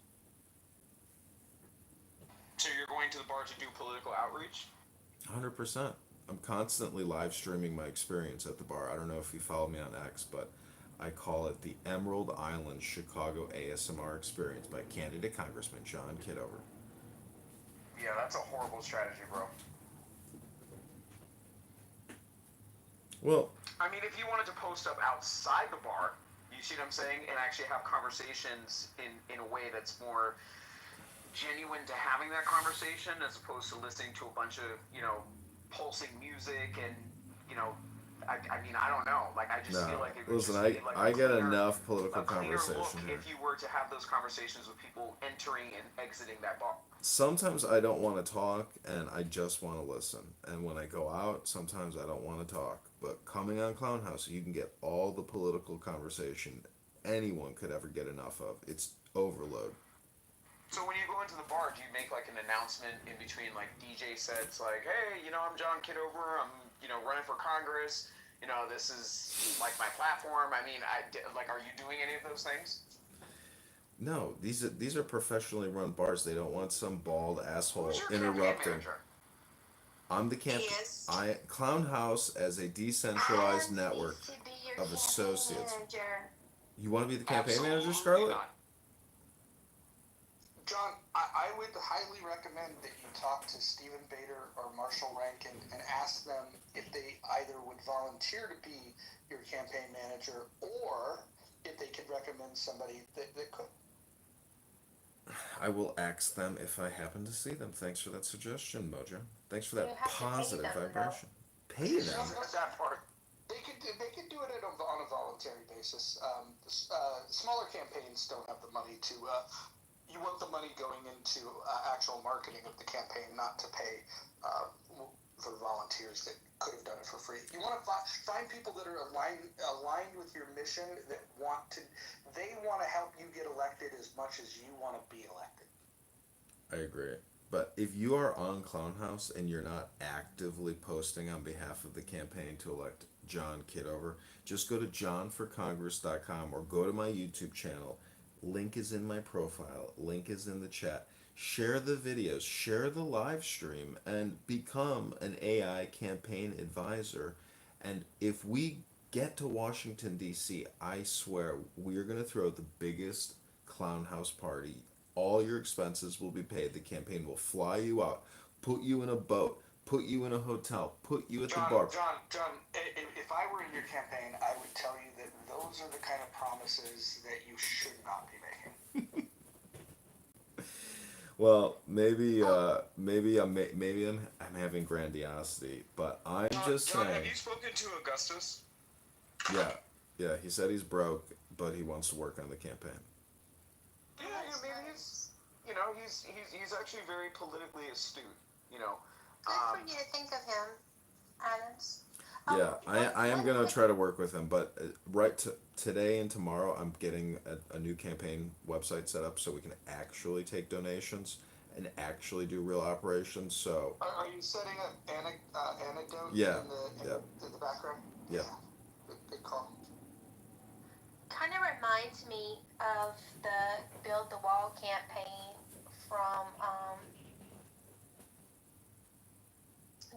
So you're going to the bar to do political outreach? 100%. I'm constantly live streaming my experience at the bar. I don't know if you follow me on X, but I call it the Emerald Island Chicago ASMR Experience by candidate Congressman John Kitover. Yeah, that's a horrible strategy, bro. Well, I mean, if you wanted to post up outside the bar, you see what I'm saying, and actually have conversations in a way that's more genuine to having that conversation, as opposed to listening to a bunch of, pulsing music and, I mean, I don't know. Like, I just no. feel like it would Listen, just be like I get cleaner, enough political a cleaner conversation look here. if you were to have those conversations with people entering and exiting that bar. Sometimes I don't want to talk and I just want to listen. And when I go out, sometimes I don't want to talk. But coming on Clown House, you can get all the political conversation anyone could ever get enough of. It's overload. So when you go into the bar, do you make like an announcement in between like DJ sets, like, hey, I'm John Kitover, I'm, running for Congress, this is like my platform. I mean, are you doing any of those things? No, these are professionally run bars. They don't want some bald asshole Who's your interrupting. campaign manager? I'm the Clown House as a decentralized network of associates. You want to be the campaign manager, Scarlett? Not. John, I would highly recommend that you talk to Stephen Bader or Marshall Rankin and ask them if they either would volunteer to be your campaign manager or if they could recommend somebody that could. I will ask them if I happen to see them. Thanks for that suggestion, Mojo. Thanks for that positive vibration. Pay them? That part. They could do it on a voluntary basis. Smaller campaigns don't have the money to. You want the money going into actual marketing of the campaign, not to pay for volunteers that could have done it for free. You want to find people that are aligned with your mission, that they want to help you get elected as much as you want to be elected. I agree. But if you are on Clown House and you're not actively posting on behalf of the campaign to elect John Kitover, just go to johnforcongress.com or go to my YouTube channel. Link is in my profile. Link is in the chat. Share the videos. Share the live stream and become an AI campaign advisor. And if we get to Washington, D.C., I swear we're going to throw the biggest Clown House party. All your expenses will be paid. The campaign will fly you out, put you in a boat, put you in a hotel, put you at the bar. John, if I were in your campaign, I would tell you that those are the kind of promises that you should not be making. Well, maybe I'm having grandiosity, but I'm just John, saying. have you spoken to Augustus? Yeah. He said he's broke, but he wants to work on the campaign. Yeah, maybe he's actually very politically astute. Good for you to think of him, Adams. Yeah, I am going to try to work with him, but today and tomorrow I'm getting a new campaign website set up so we can actually take donations and actually do real operations. So Are you setting up anecdote in the background? Yeah. Good call. Kind of reminds me of the Build the Wall campaign from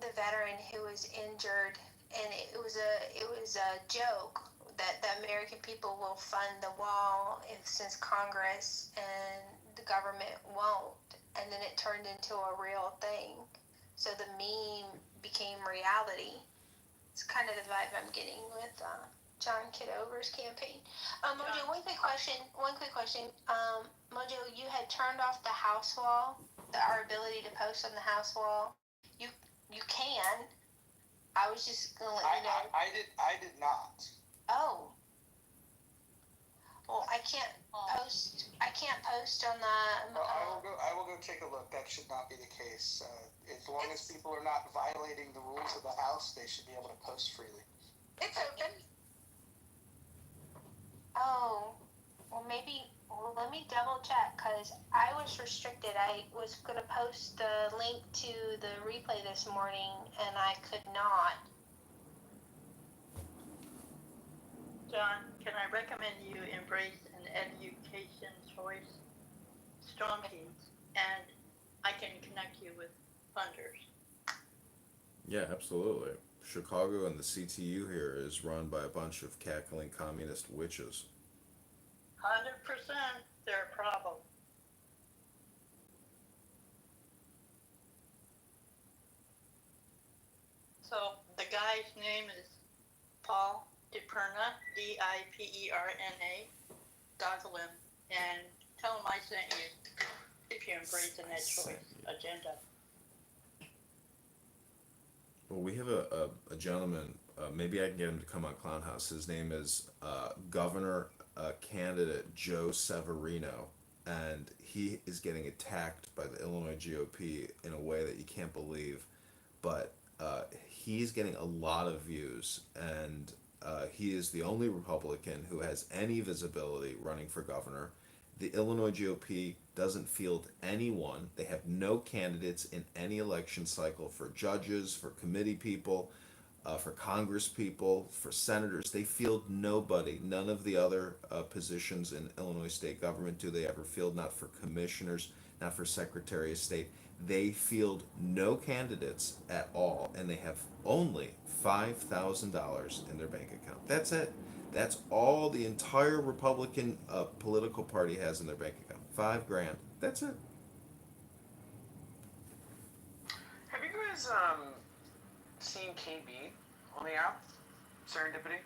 the veteran who was injured, and it was a joke that the American people will fund the wall since Congress and the government won't, and then it turned into a real thing. So the meme became reality. It's kind of the vibe I'm getting with John Kitover's campaign. Mojo, one quick question. Mojo, you had turned off the house wall, our ability to post on the house wall. You can. I was just gonna let you know. I did not. Oh. Well, I can't post. I can't post on the. Well, I will go take a look. That should not be the case. As long as people are not violating the rules of the house, they should be able to post freely. It's open. Oh. Well, maybe. Well, let me double check because I was restricted. I was gonna post the link to the replay this morning, and I could not. John, can I recommend you embrace an education choice storm teams, and I can connect you with funders. Yeah, absolutely. Chicago and the CTU here is run by a bunch of cackling communist witches. 100%, they're a problem. So the guy's name is Paul DiPerna, DiPerna. Google him and tell him I sent you if you embrace the net choice agenda. Well, we have a gentleman, maybe I can get him to come on Clown House. His name is Governor candidate Joe Severino, and he is getting attacked by the Illinois GOP in a way that you can't believe. But he's getting a lot of views, and he is the only Republican who has any visibility running for governor. The Illinois GOP doesn't field anyone. They have no candidates in any election cycle for judges, for committee people, for Congress people, for senators. They field nobody. None of the other positions in Illinois state government do they ever field, not for commissioners, not for Secretary of State. They field no candidates at all, and they have only $5,000 in their bank account. That's it. That's all the entire Republican political party has in their bank account. $5,000. That's it. Have you guys seen KB on the app? Serendipity?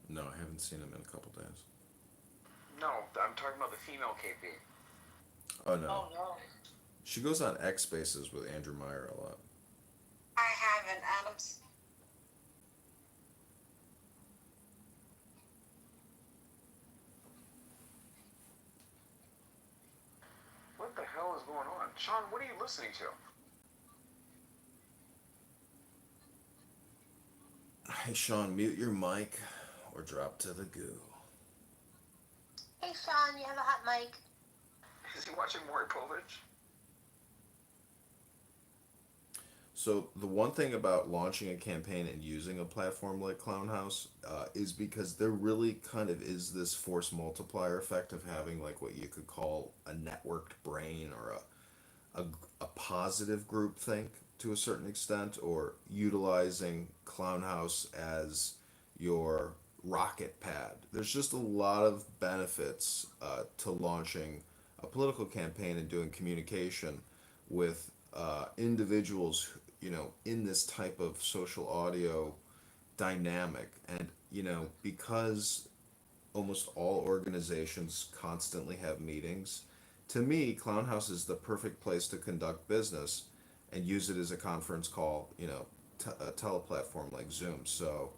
No, I haven't seen him in a couple days. No, I'm talking about the female KB. Oh no. Oh no. She goes on X Spaces with Andrew Meyer a lot. I haven't, Adams. What the hell is going on? Sean, what are you listening to? Hey Sean, mute your mic or drop to the goo. Hey, Sean, you have a hot mic. Is he watching Maury Povich? So the one thing about launching a campaign and using a platform like Clown House is because there really kind of is this force multiplier effect of having like what you could call a networked brain or a positive group think to a certain extent, or utilizing Clown House as your rocket pad. There's just a lot of benefits to launching a political campaign and doing communication with individuals, in this type of social audio dynamic. And, because almost all organizations constantly have meetings, to me, Clown House is the perfect place to conduct business and use it as a conference call, a teleplatform like Zoom. So,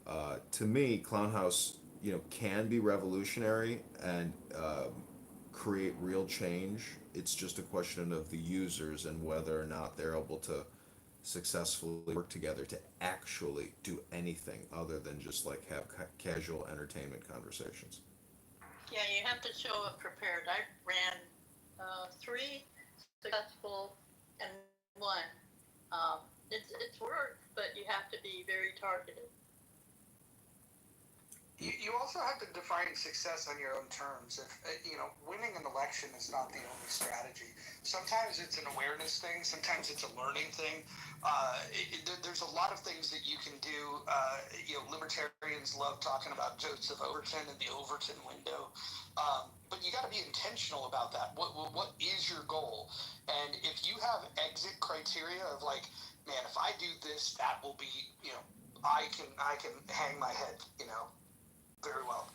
to me, Clown House, can be revolutionary and create real change. It's just a question of the users and whether or not they're able to successfully work together to actually do anything other than just like have casual entertainment conversations. Yeah, you have to show up prepared. I ran 3 successful and 1. It's work, but you have to be very targeted. You also have to define success on your own terms. If winning an election is not the only strategy. Sometimes it's an awareness thing. Sometimes it's a learning thing. There's a lot of things that you can do. Libertarians love talking about Joseph Overton and the Overton window, but you got to be intentional about that. What is your goal? And if you have exit criteria of like, man, if I do this, that will be, I can hang my head, very well.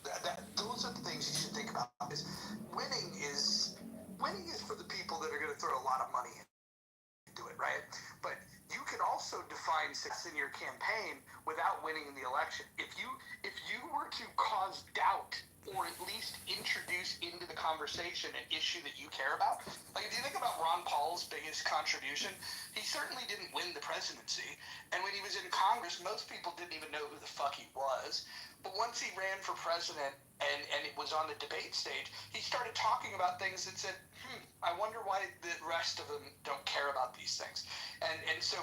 Those are the things you should think about. Is winning is for the people that are going to throw a lot of money into it, right? But you can also define success in your campaign without winning the election. If you were to cause doubt or at least introduce into the conversation an issue that you care about, like if you think about Ron Paul's biggest contribution, he certainly didn't win the presidency, and when he was in Congress, most people didn't even know who the fuck he was. But once he ran for president and it was on the debate stage, he started talking about things that said, I wonder why the rest of them don't care about these things. And so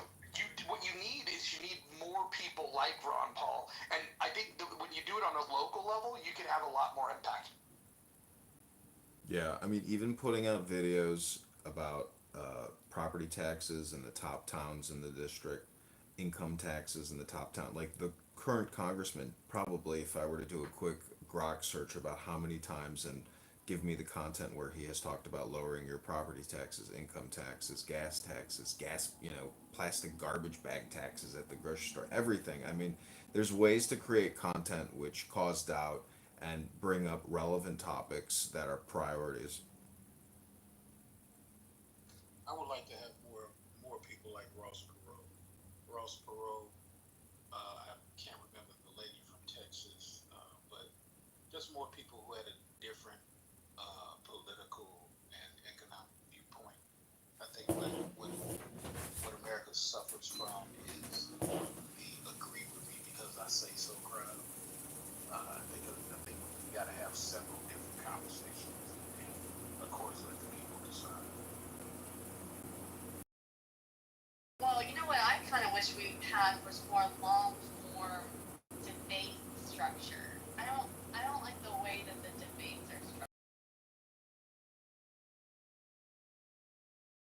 what you need is more people like Ron Paul. And I think that when you do it on a local level, you can have a lot more impact. Yeah, I mean, even putting out videos about property taxes in the top towns in the district, income taxes in the top town, like the current congressman, probably if I were to do a quick Grok search about how many times and give me the content where he has talked about lowering your property taxes, income taxes, gas, plastic garbage bag taxes at the grocery store, everything. I mean, there's ways to create content which cause doubt and bring up relevant topics that are priorities. I would like to have more people like Ross Perot. Ross Perot, I can't remember the lady from Texas, but just more people who had a different political and economic viewpoint. I think what America suffers from is the agree with me because I say so crowd. I think we got to have several different conversations, and of course let the people decide. Well, you know what I kind of wish we had was more long-form debate structure. I don't like the way that the debates are structured.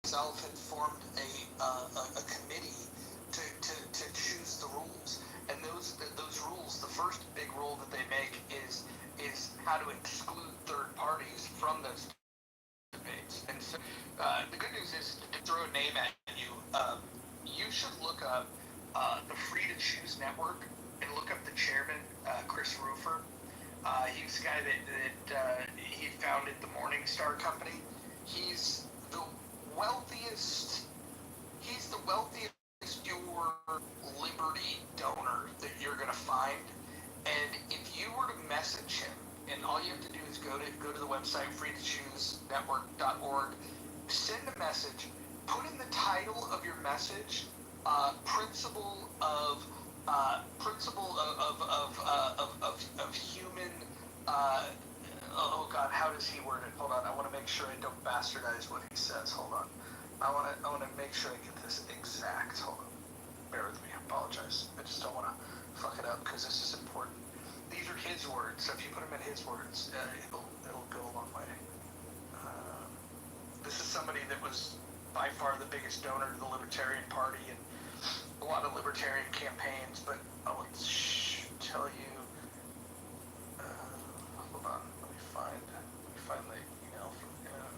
Itself had formed a committee to choose the rules, and those rules, the first big rule that they make is how to exclude third parties from those debates. And so the good news is, to throw a name at you, you should look up the Free to Choose Network and look up the chairman, Chris Rufer. He's the guy that he founded the Morning Star Company. He's the wealthiest pure liberty donor that you're going to find. And if you were to message him, and all you have to do is go to the website freetochoosenetwork.org, send a message, put in the title of your message, principle of human. Oh God, how does he word it? Hold on, I want to make sure I don't bastardize what he says. Hold on, I want to make sure I get this exact. Hold on, bear with me. I apologize. I just don't want to fuck it up because this is important. These are his words, so if you put them in his words, it'll go a long way. This is somebody that was by far the biggest donor to the Libertarian Party and a lot of libertarian campaigns, but I will tell you, hold on, let me find the email from him.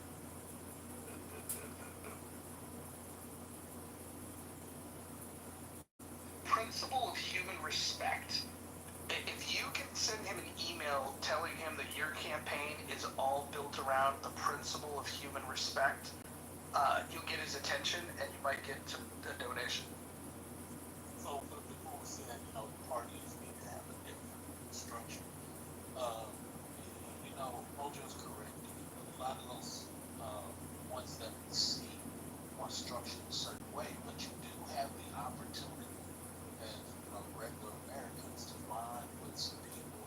Principle of human respect. If you can send him an email telling him that your campaign is all built around the principle of human respect, you'll get his attention and you might get a donation. So for the people who say that, parties need to have a different structure. Mojo's correct. A lot of those ones that we see are structured a certain way, but you do have the opportunity as regular Americans to bond with some people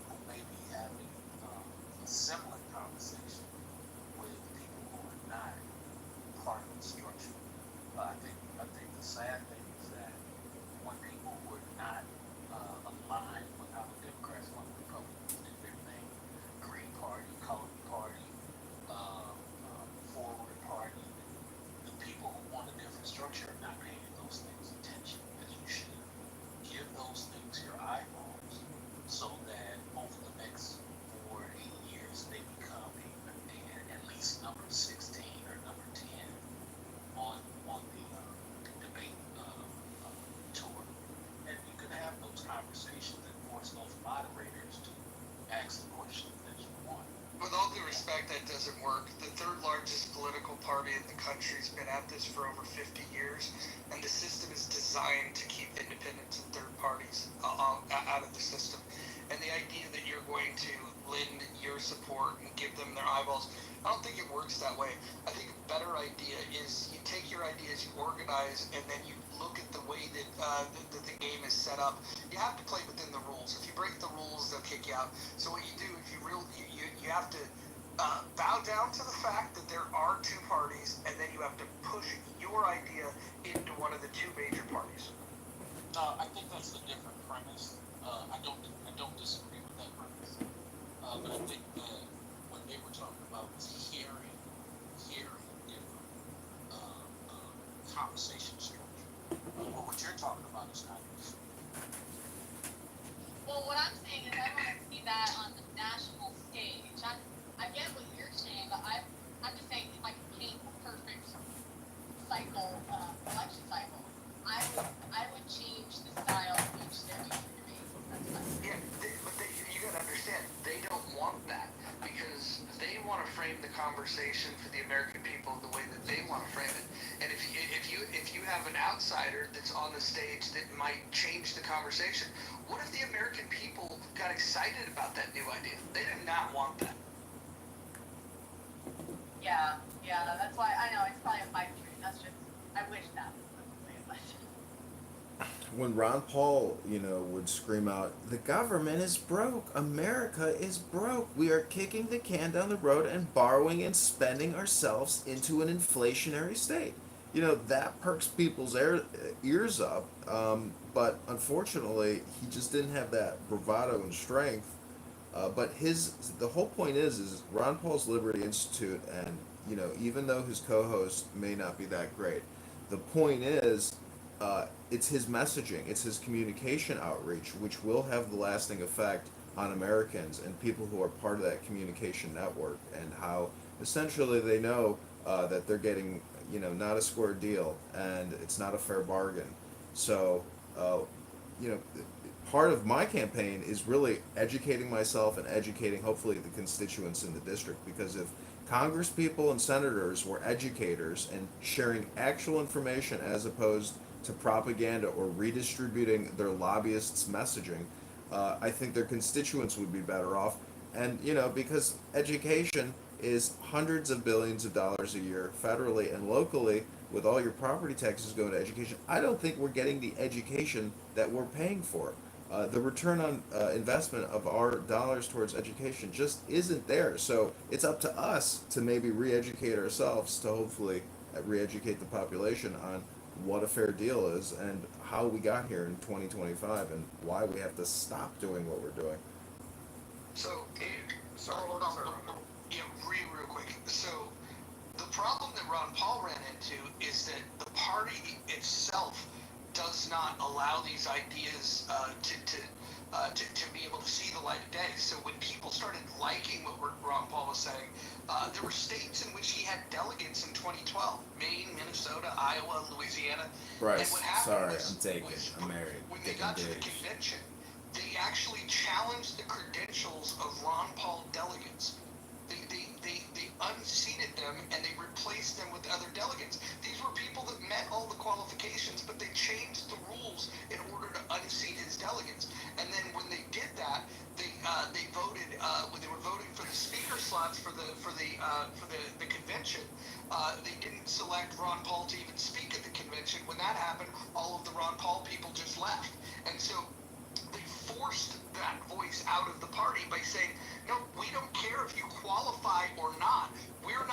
who may be having a similar conversation with people who are not part of the structure. I think the sad thing is that when people who are not aligned with how the Democrats want the Republicans do their thing, Green Party, Colored Party, Forward Party, the people who want a different structure are not paying those things attention as you should. Give those things your eyeballs so that over the next 4 to 8 years they become at least number 16 or number 10 on the debate tour. And you can have those conversations and force those moderators to ask the questions that you want. With all due respect, that doesn't work. The third largest political party in the country has been at this for over 50 years, and the system is designed to keep independents and third parties out of the system. And the idea that you're going to lend your support and give them their eyeballs, I don't think it works that way. I think a better idea is you take your ideas, you organize, and then you look at the way that the game is set up. You have to play within the rules. If you break the rules, they'll kick you out. So what you do, if you have to bow down to the fact that there are two parties, and then you have to push your idea into one of the two major parties. I think that's a different premise. I don't disagree with that premise. But I think that what they were talking about was hearing different conversation structure. But what you're talking about is not different. Well, what I'm saying is I want to see that on the national stage. I get what you're saying, but I'm just saying if I could paint a perfect cycle, election cycle, I would change the style in which they're doing the debates. That's fine. Yeah, but you gotta understand, they don't want that because they want to frame the conversation for the American people the way that they want to frame it. And if you have an outsider that's on the stage that might change the conversation, what if the American people got excited about that new idea? They did not want that. Yeah, that's why I know it's probably a pipe dream. That's just, I wish that was the way it was. When Ron Paul, would scream out, "The government is broke. America is broke. We are kicking the can down the road and borrowing and spending ourselves into an inflationary state." That perks people's ears up. But unfortunately, he just didn't have that bravado and strength. But the whole point is Ron Paul's Liberty Institute, and even though his co-host may not be that great, the point is it's his messaging, it's his communication outreach, which will have the lasting effect on Americans and people who are part of that communication network, and how essentially they know that they're getting not a square deal and it's not a fair bargain. So part of my campaign is really educating myself and educating hopefully the constituents in the district, because if Congress people and senators were educators and sharing actual information as opposed to propaganda or redistributing their lobbyists' messaging, I think their constituents would be better off. And because education is hundreds of billions of dollars a year federally and locally, with all your property taxes going to education, I don't think we're getting the education that we're paying for. The return on investment of our dollars towards education just isn't there. So it's up to us to maybe re-educate ourselves, to hopefully re-educate the population on what a fair deal is and how we got here in 2025 and why we have to stop doing what we're doing. So, hold on. Yeah, real quick. So, the problem that Ron Paul ran into is that the party itself does not allow these ideas to be able to see the light of day. So when people started liking what Ron Paul was saying, there were states in which he had delegates in 2012: Maine, Minnesota, Iowa, Louisiana. Bryce, And what happened sorry, was, I'm taken. I'm married. when they got to the convention, they actually challenged the credentials of Ron Paul delegates. They unseated them and they replaced them with other delegates. These were people that met all the qualifications, but they changed the rules in order to unseat his delegates. And then when they did that, they voted when they were voting for the speaker slots for the convention. They didn't select Ron Paul to even speak at the convention. When that happened, all of the Ron Paul people just left, and so they forced that voice out of the party by saying, no, we don't care if you qualify or not. We're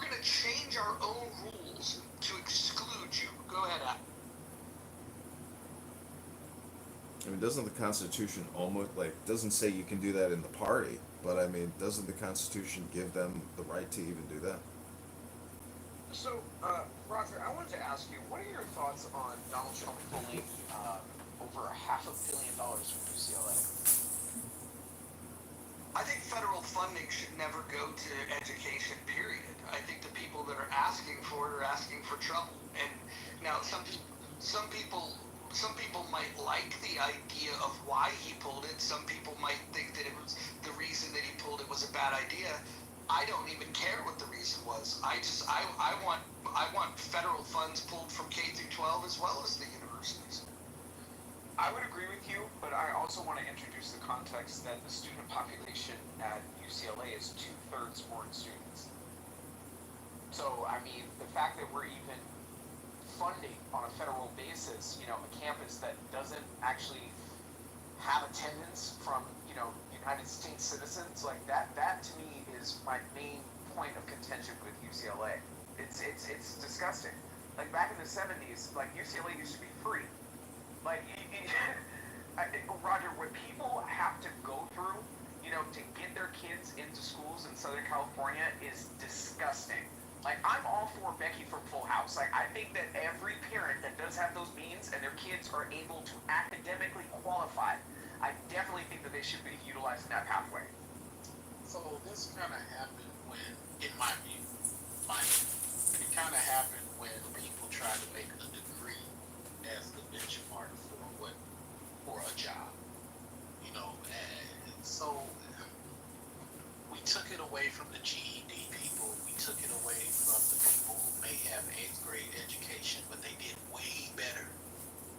going to change our own rules to exclude you. Go ahead, Adam. I mean, doesn't the Constitution doesn't say you can do that in the party, but I mean, doesn't the Constitution give them the right to even do that? So, Roger, I wanted to ask you, what are your thoughts on Donald Trump pulling over $500 million from UCLA? I think federal funding should never go to education, period. I think the people that are asking for it are asking for trouble. And now some people might like the idea of why he pulled it. Some people might think that it was the reason that he pulled it was a bad idea. I don't even care what the reason was. I want federal funds pulled from K through 12 as well as the universities. I would agree with you, but I also want to introduce the context that the student population at UCLA is 2/3 foreign students. So, I mean, the fact that we're even funding on a federal basis, you know, a campus that doesn't actually have attendance from, you know, United States citizens, like that to me is my main point of contention with UCLA. It's disgusting. Like back in the 70s, like UCLA used to be free. Like, Roger, what people have to go through, you know, to get their kids into schools in Southern California is disgusting. Like, I'm all for Becky from Full House. Like, I think that every parent that does have those means and their kids are able to academically qualify, I definitely think that they should be utilizing that pathway. So this kind of happened when, in my view, it kind of happened when people tried to make a degree as the benchmark for a job, you know, and so we took it away from the GED people. We took it away from the people who may have 8th grade education, but they did way better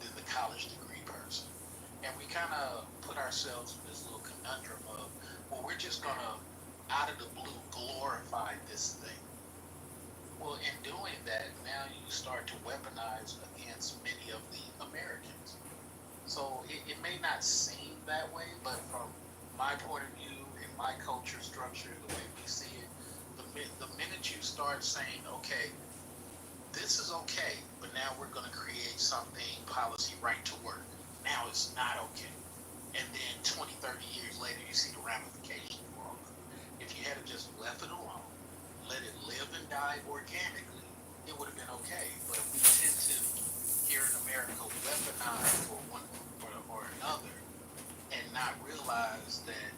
than the college degree person. And we kind of put ourselves in this little conundrum of, well, we're just gonna, out of the blue, glorify this thing. Well, in doing that, now you start to weaponize against many of the Americans. So it may not seem that way, but from my point of view, in my culture structure, the way we see it, the minute you start saying, okay, this is okay, but now we're going to create something, policy, right to work. Now it's not okay. And then 20, 30 years later, you see the ramifications for all of it. If you had just left it alone, let it live and die organically, it would have been okay. But we tend to, here in America, weaponize for one group or another and not realize that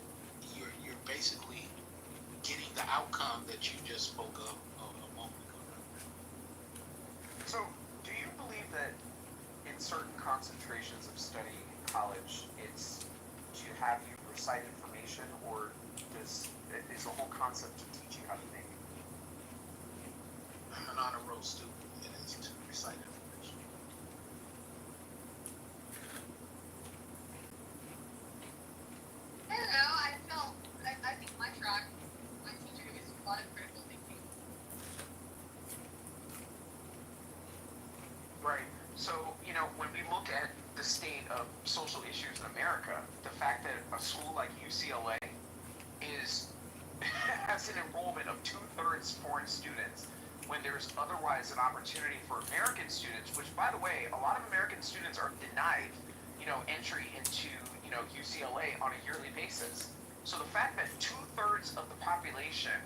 you're basically getting the outcome that you just spoke of a moment ago. So, do you believe that in certain concentrations of study in college, it's to have you recite information, or is the whole concept to teach you how to think? I'm an honor roll student. It is to recite information. I don't know. I think my teacher gives a lot of critical thinking. Right. So, you know, when we look at the state of social issues in America, the fact that a school like UCLA has an enrollment of 2/3 foreign students, when there's otherwise an opportunity for American students, which, by the way, a lot of American students are denied, you know, entry into, you know, UCLA on a yearly basis. So the fact that 2/3 of the population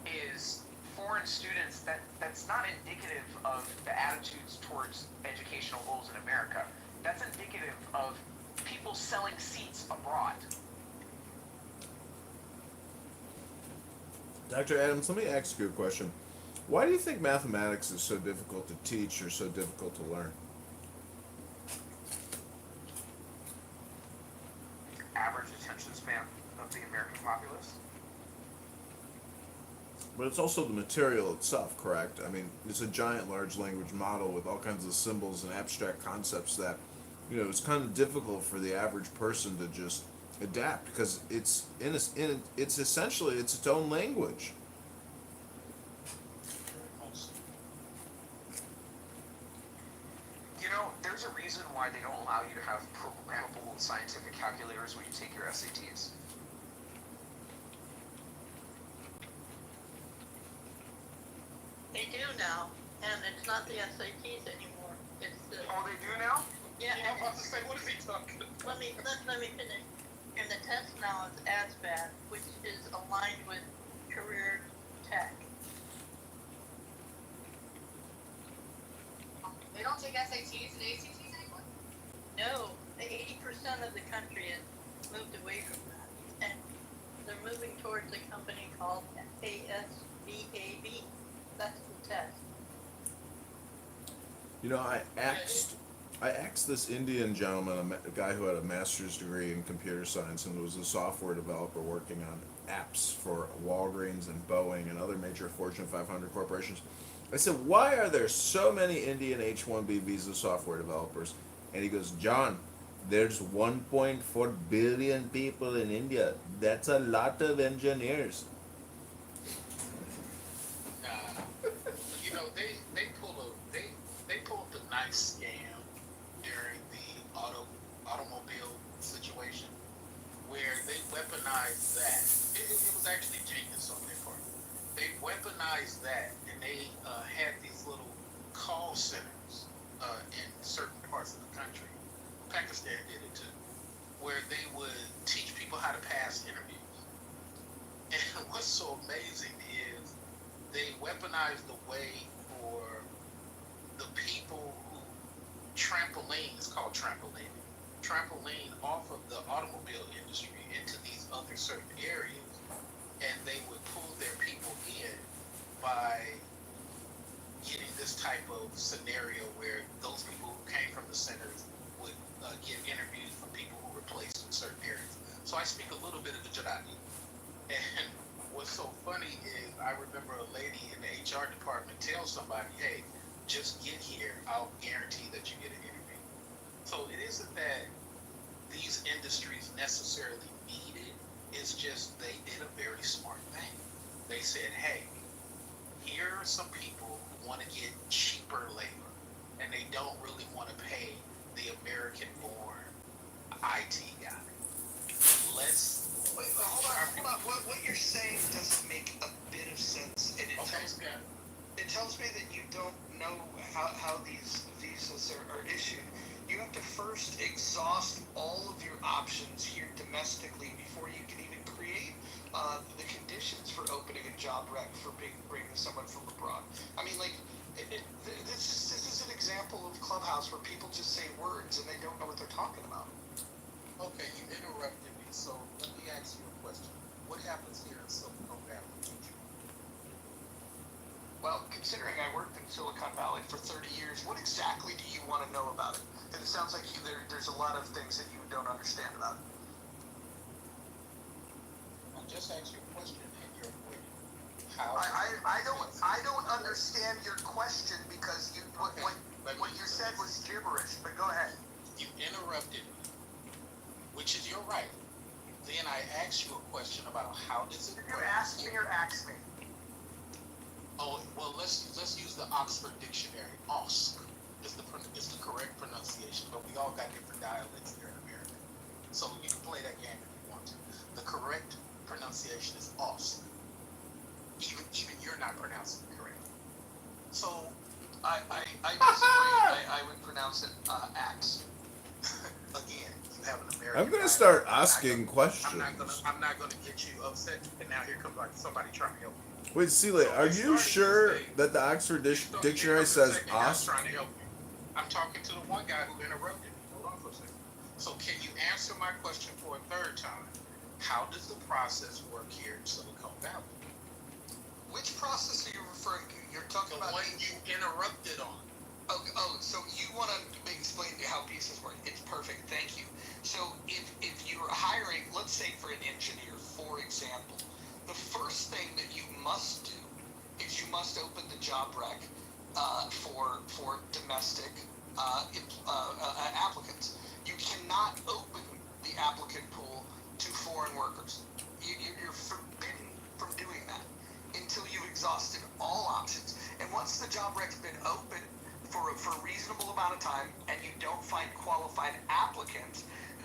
is foreign students, that's not indicative of the attitudes towards educational goals in America. That's indicative of people selling seats abroad. Dr. Adams, let me ask you a question. Why do you think mathematics is so difficult to teach or so difficult to learn? Average attention span of the American populace. But it's also the material itself, correct? I mean, it's a giant large language model with all kinds of symbols and abstract concepts that, you know, it's kind of difficult for the average person to just adapt because it's it's essentially its own language. You know, there's a reason why they don't allow you to have programmable scientific calculators when you take your SATs. They do now, and it's not the SATs anymore. It's the. Oh, they do now? Yeah. I'm about to say, what is he talking about? Let me finish. And the test now is ASVAB, which is aligned with career tech. They don't take SATs and ACTs anymore? No, 80% of the country has moved away from that, and they're moving towards a company called ASVAB. That's the test. You know, I asked I asked this Indian gentleman, a guy who had a master's degree in computer science and was a software developer working on apps for Walgreens and Boeing and other major Fortune 500 corporations. I said, why are there so many Indian H-1B visa software developers? And he goes, John, there's 1.4 billion people in India. That's a lot of engineers. You know, they pulled the nice scam during the automobile situation where they weaponized that. It was actually genius on their part. They weaponized that, and they had these little call centers in certain parts of the country. Pakistan did it too, where they would teach people how to pass interviews. And what's so amazing is they weaponized the way for the people who trampoline is called trampoline off of the automobile industry into these other certain areas, and they would pull their people in by getting this type of scenario where those people who came from the centers would get interviews from people who were placed in certain areas. So I speak a little bit of the Gujarati. And what's so funny is I remember a lady in the HR department tell somebody, hey, just get here, I'll guarantee that you get an interview. So it isn't that these industries necessarily need it, it's just they did a very smart thing. They said, hey, here are some people who want to get cheaper labor, and they don't really want to pay the American-born IT guy. Let's... Wait, hold on. What you're saying doesn't make a bit of sense, and it tells me that you don't know how these visas are issued. You have to first exhaust all of your options here domestically before you can even create the conditions for opening a job rec for bringing someone from abroad. I mean, like, this is an example of Clubhouse where people just say words and they don't know what they're talking about. Okay, you interrupted me, so let me ask you a question. What happens here in Silicon Valley? Well, considering I worked in Silicon Valley for 30 years, what exactly do you want to know about it? And it sounds like there's a lot of things that you don't understand about it. I just asked you a question and you're avoiding. I don't understand your question because what you said was gibberish, but go ahead. You interrupted me, which is your right. Then I asked you a question about how does it work. You asked me or asked me? Oh, well, let's use the Oxford Dictionary. OSC is the correct pronunciation, but we all got different dialects here in America. So you can play that game if you want to. The correct pronunciation is OSC. Even you're not pronouncing it correctly. So I disagree. I would pronounce it axe. Again, you have an American. I'm gonna start asking questions. I'm not gonna get you upset. And now here comes like somebody trying to help you. Wait, Celia, are you sure that the Oxford Dictionary says I'm os? trying to help you. I'm talking to the one guy who interrupted me. Hold on for a second. So can you answer my question for a third time? How does the process work here in Silicon Valley? Which process are you referring to? You're talking about the one you interrupted on. Oh, so you want to explain how pieces work? It's perfect. Thank you. So if you're hiring, let's say for an engineer, for example, the first thing that you must do is you must open the job rec for domestic applicants. You cannot open the applicant pool to foreign workers. You're forbidden from doing that until you've exhausted all options. And once the job rec's been open for a reasonable amount of time and you don't find qualified applicants,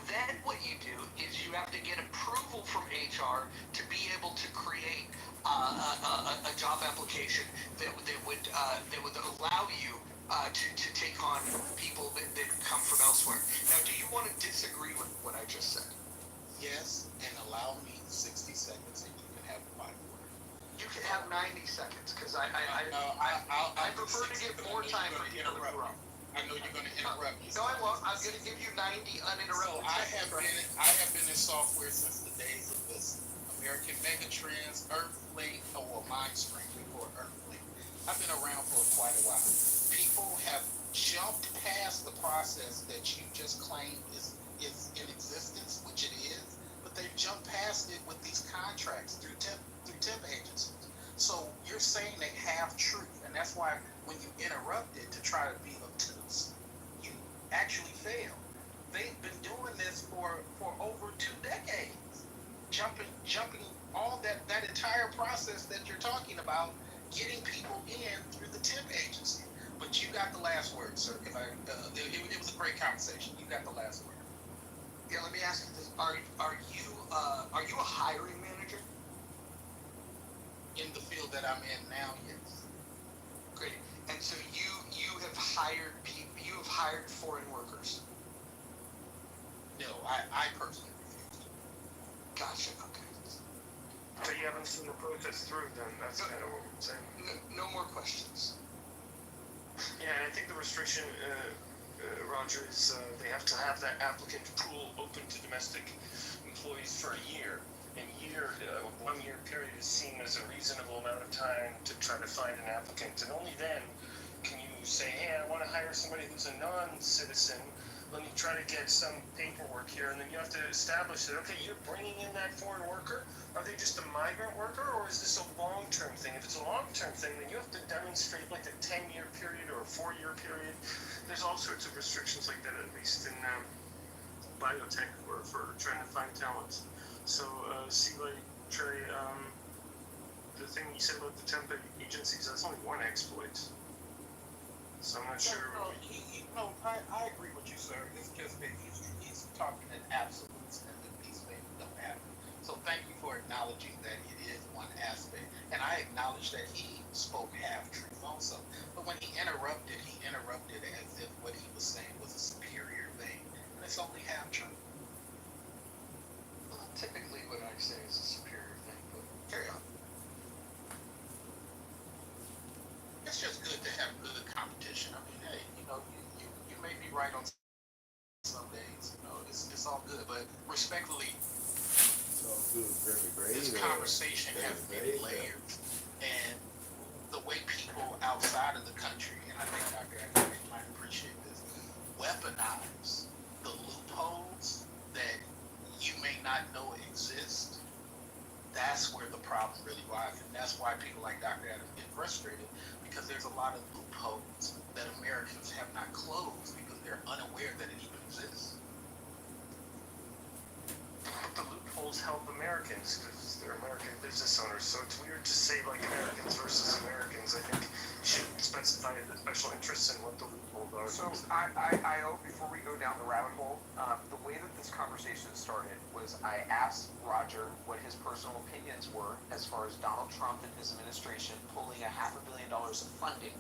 then what you do is you have to get approval from HR to be able to create a job application that would allow you to take on people that come from elsewhere. Now, do you want to disagree with what I just said? Yes, and allow me 60 seconds and you can have 5 words. You can have 90 seconds because I prefer to give more time for you to interrupt. I know you're going to interrupt me. No, I won't. I'm going to give you 90 uninterrupted. So I have been in software since the days of this American Megatrends, Earthlink, or Mindspring before Earthlink. I've been around for quite a while. People have jumped past the process that you just claimed is in existence, which it is, but they've jumped past it with these contracts through temp agencies. So you're saying they have truth, and that's why when you interrupted to try to be obtuse, you actually failed. They've been doing this for over 2 decades, jumping all that entire process that you're talking about, getting people in through the temp agency. But you got the last word, sir. It was a great conversation. You got the last word. Yeah, let me ask you this: Are you a hiring manager? In the field that I'm in now, yes. Great. And so you have hired people. You have hired foreign workers. No, I personally refuse. Gotcha. Okay. So you haven't seen the protest through, then that's kind of what we're saying. No more questions. Yeah, and I think the restriction, Roger, is they have to have that applicant pool open to domestic employees for a year. And a 1 year period is seen as a reasonable amount of time to try to find an applicant. And only then can you say, hey, I want to hire somebody who's a non-citizen. Let me try to get some paperwork here. And then you have to establish that, okay, you're bringing in that foreign worker. Are they just a migrant worker, or is this a long-term thing? If it's a long-term thing, then you have to demonstrate like a 10-year period or a 4-year period. There's all sorts of restrictions like that, at least in biotech or for trying to find talent. So, Seeley, Trey, the thing you said about the temp agencies, that's only one exploit. So I'm not sure. No, I agree with you, sir. It's just that he's talking in absolutes and that these things don't happen. So thank you for acknowledging that it is one aspect. And I acknowledge that he spoke half-truth also. But when he interrupted as if what he was saying was a superior thing. And it's only half-truth. Typically what I say is a superior thing, but carry on. It's just good to have good competition. I mean, hey, you may be right on some days. It's all good. But respectfully, this conversation has many layers, and the way people outside of the country, and I think Dr. Adams might appreciate this, weaponize the loopholes that you may not know exist. That's where the problem really lies, and that's why people like Dr. Adams get frustrated, because there's a lot of loopholes that Americans have not closed because they're unaware that it even exists. but the loopholes help Americans because they're American business owners. So it's weird to say like Americans versus Americans. I think you should specify the special interests and what the loopholes are. So I hope before we go down the rabbit hole, the way that this conversation started was I asked Roger what his personal opinions were as far as Donald Trump and his administration pulling $500 million of funding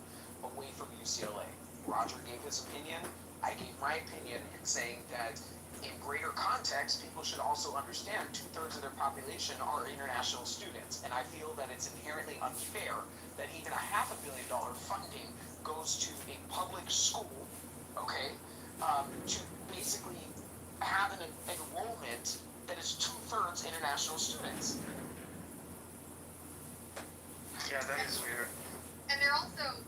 away from UCLA. Roger gave his opinion. I gave my opinion in saying that in greater context, people should also understand 2/3 of their population are international students. And I feel that it's inherently unfair that even $500 million funding goes to a public school, okay, to basically have an enrollment that is 2/3 international students. Yeah, that is weird. And they're also,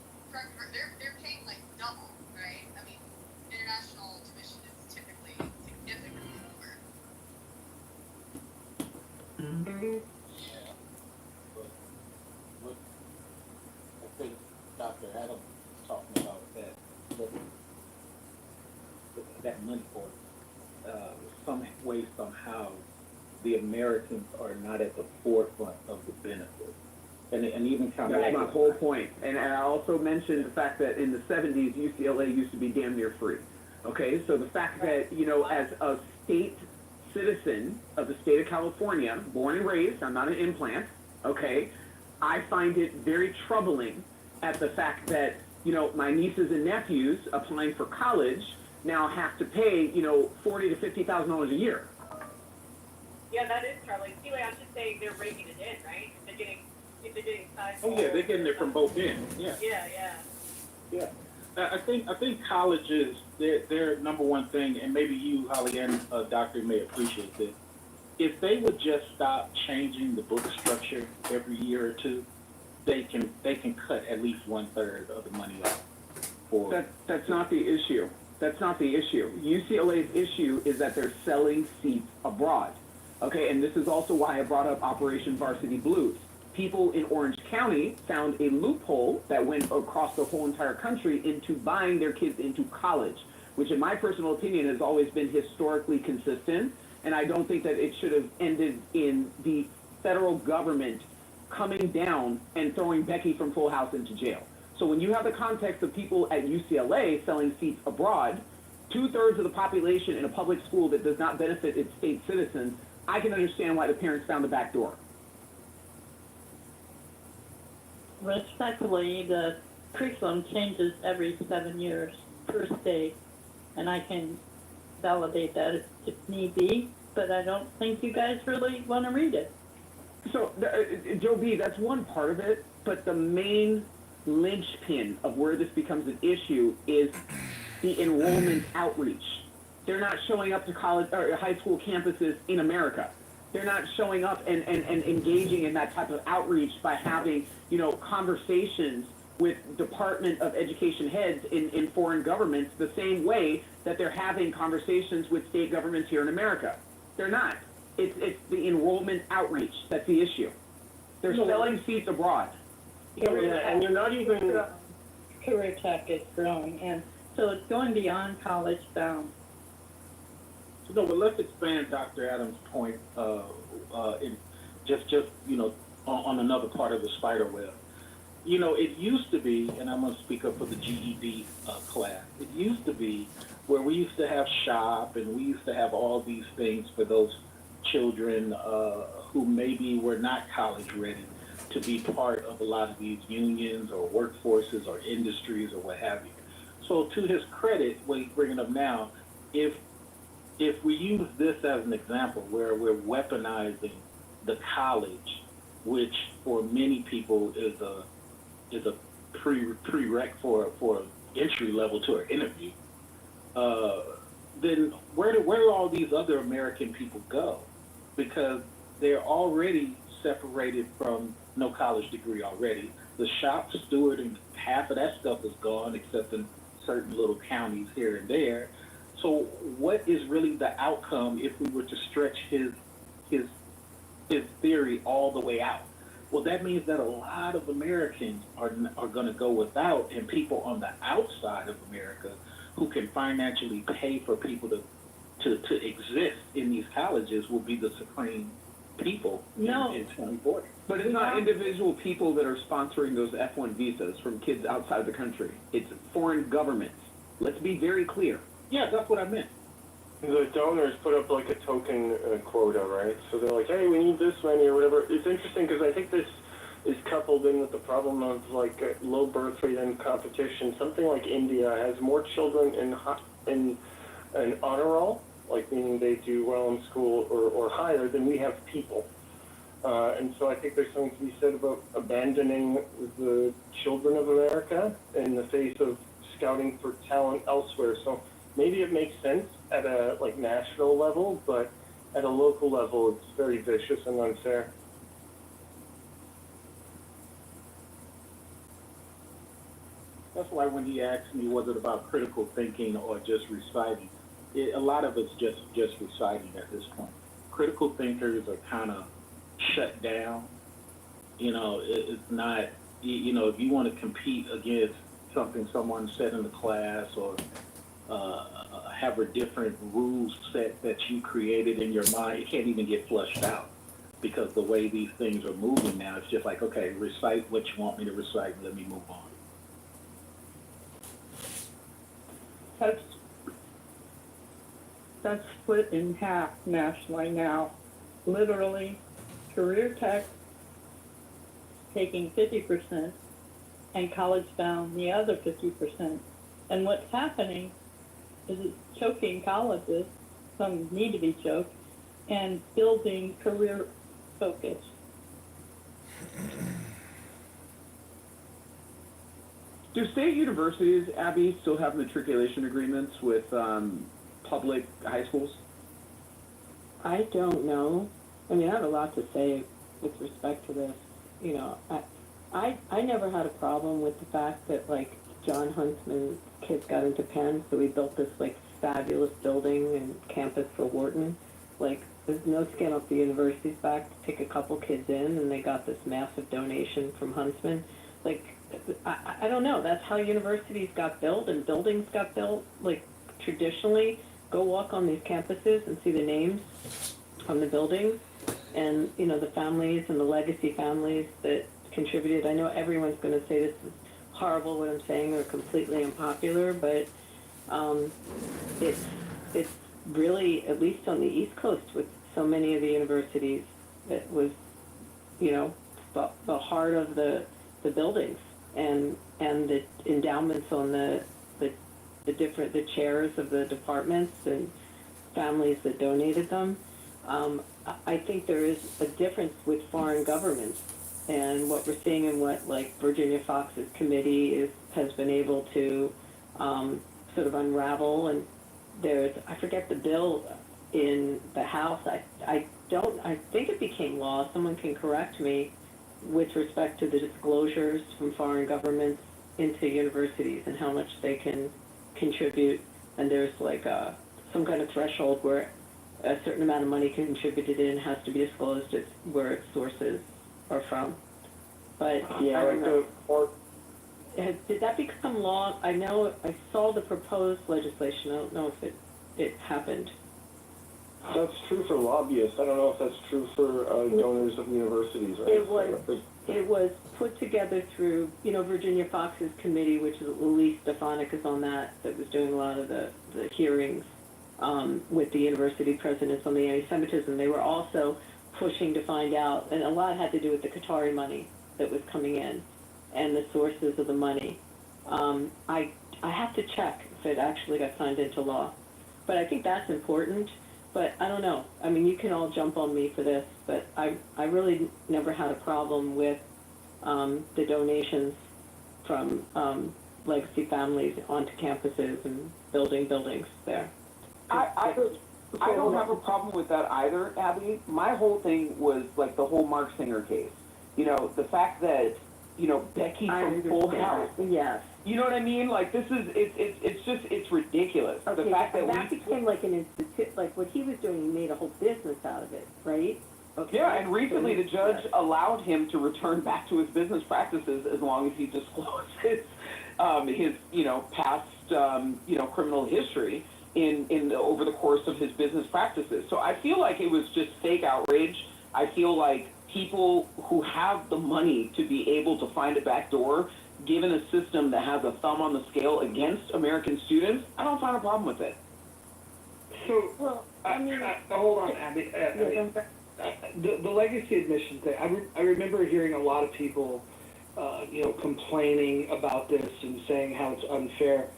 they're paying like double, right? I mean, international tuition is typically significantly lower. Yeah, but what I think Dr. Adams is talking about that money for some way, somehow, the Americans are not at the forefront of the benefit. And even kind of that's my whole point. And I also mentioned the fact that in the 70s, UCLA used to be damn near free. Okay, so the fact that, as a state citizen of the state of California, born and raised, I'm not an implant, okay, I find it very troubling at the fact that, my nieces and nephews applying for college now have to pay, $40,000 to $50,000 a year. Yeah, that is troubling. Anyway, I'm just saying they're raking it in, right? If they're getting sizable. Oh yeah, they're getting it from both ends. Yeah. Yeah. I think colleges, their number one thing, and maybe you, Holly, and Doctor may appreciate this, if they would just stop changing the book structure every year or two, they can cut at least 1/3 of the money off. for. That's not the issue. That's not the issue. UCLA's issue is that they're selling seats abroad. Okay, and this is also why I brought up Operation Varsity Blues. People in Orange County found a loophole that went across the whole entire country into buying their kids into college, which in my personal opinion has always been historically consistent, and I don't think that it should have ended in the federal government coming down and throwing Becky from Full House into jail. So when you have the context of people at UCLA selling seats abroad, 2/3 of the population in a public school that does not benefit its state citizens, I can understand why the parents found the back door. Respectfully, the curriculum changes every 7 years per state, and I can validate that if need be, but I don't think you guys really want to read it. So, Joe B., that's one part of it, but the main linchpin of where this becomes an issue is the enrollment outreach. They're not showing up to college or high school campuses in America. They're not showing up and engaging in that type of outreach by having, conversations with Department of Education heads in foreign governments the same way that they're having conversations with state governments here in America. They're not. It's the enrollment outreach that's the issue. They're selling seats abroad. And you're not even... Career Tech is growing, and so it's going beyond college bound. No, but let's expand Dr. Adams' point in just on another part of the spider web. It used to be, and I'm going to speak up for the GED class, it used to be where we used to have shop and we used to have all these things for those children who maybe were not college ready to be part of a lot of these unions or workforces or industries or what have you. So to his credit, what he's bringing up now, if we use this as an example where we're weaponizing the college, which for many people is a prereq for entry level to an interview, then where do all these other American people go? Because they're already separated from no college degree already. The shop steward and half of that stuff is gone, except in certain little counties here and there. So what is really the outcome if we were to stretch his theory all the way out? Well, that means that a lot of Americans are going to go without, and people on the outside of America who can financially pay for people to exist in these colleges will be the supreme people in 2040. But it's not individual people that are sponsoring those F1 visas from kids outside the country. It's foreign governments. Let's be very clear. Yeah, that's what I meant. The donors put up like a token quota, right? So they're like, hey, we need this many or whatever. It's interesting because I think this is coupled in with the problem of like low birth rate and competition. Something like India has more children in an honor roll, like meaning they do well in school or higher than we have people. And so I think there's something to be said about abandoning the children of America in the face of scouting for talent elsewhere. So maybe it makes sense at a like national level, but at a local level, it's very vicious and unfair. That's why when he asked me, was it about critical thinking or just reciting, a lot of it's just reciting at this point. Critical thinkers are kind of shut down. It's not, if you want to compete against something someone said in the class or have a different rule set that you created in your mind, it can't even get flushed out because the way these things are moving now, it's just like, okay, recite what you want me to recite and let me move on. That's split in half nationally now. Literally, career tech taking 50% and college bound the other 50%. And what's happening is it's choking colleges, some need to be choked, and building career focus. Do state universities, Abby, still have matriculation agreements with public high schools? I don't know. I mean, I have a lot to say with respect to this. I never had a problem with the fact that, like, John Huntsman's kids got into Penn, so we built this like fabulous building and campus for Wharton. Like, there's no skin off the university's back to take a couple kids in, and they got this massive donation from Huntsman. Like, I don't know. That's how universities got built and buildings got built. Like, traditionally, go walk on these campuses and see the names on the buildings, and you know the families and the legacy families that contributed. I know everyone's going to say this is horrible what I'm saying or completely unpopular, but it's really, at least on the East Coast with so many of the universities, that was, you know, the heart of the buildings and the endowments on the different, the chairs of the departments and families that donated them. I think there is a difference with foreign governments, and what we're seeing and what like Virginia Fox's committee has been able to sort of unravel. And there's, I forget the bill in the House. I think it became law. Someone can correct me with respect to the disclosures from foreign governments into universities and how much they can contribute. And there's like some kind of threshold where a certain amount of money contributed in has to be disclosed as where its sources are from. But yeah, I don't know. Did that become law? I know I saw the proposed legislation. I don't know if it happened. That's true for lobbyists. I don't know if that's true for donors of universities. Right? It was put together through, you know, Virginia Fox's committee, which is Louise Stefanik is on that was doing a lot of the hearings with the university presidents on the anti-Semitism. They were also pushing to find out, and a lot had to do with the Qatari money that was coming in and the sources of the money. I have to check if it actually got signed into law. But I think that's important. But I don't know. I mean, you can all jump on me for this, but I really never had a problem with the donations from legacy families onto campuses and building buildings there. I don't have a problem with that either, Abby. My whole thing was like the whole Mark Singer case. You know, the fact that, you know, Becky from Full House. Yes. You know what I mean? Like, this is, it's ridiculous. Okay, the fact that became like an institute, like what he was doing, he made a whole business out of it, right? Okay. Yeah, and recently the judge allowed him to return back to his business practices as long as he discloses his, you know, past, you know, criminal history over the course of his business practices. So I feel like it was just fake outrage. I feel like people who have the money to be able to find a back door, given a system that has a thumb on the scale against American students, I don't find a problem with it. So, well, I mean, hold on, Abby. The legacy admission thing, I remember hearing a lot of people, you know, complaining about this and saying how it's unfair.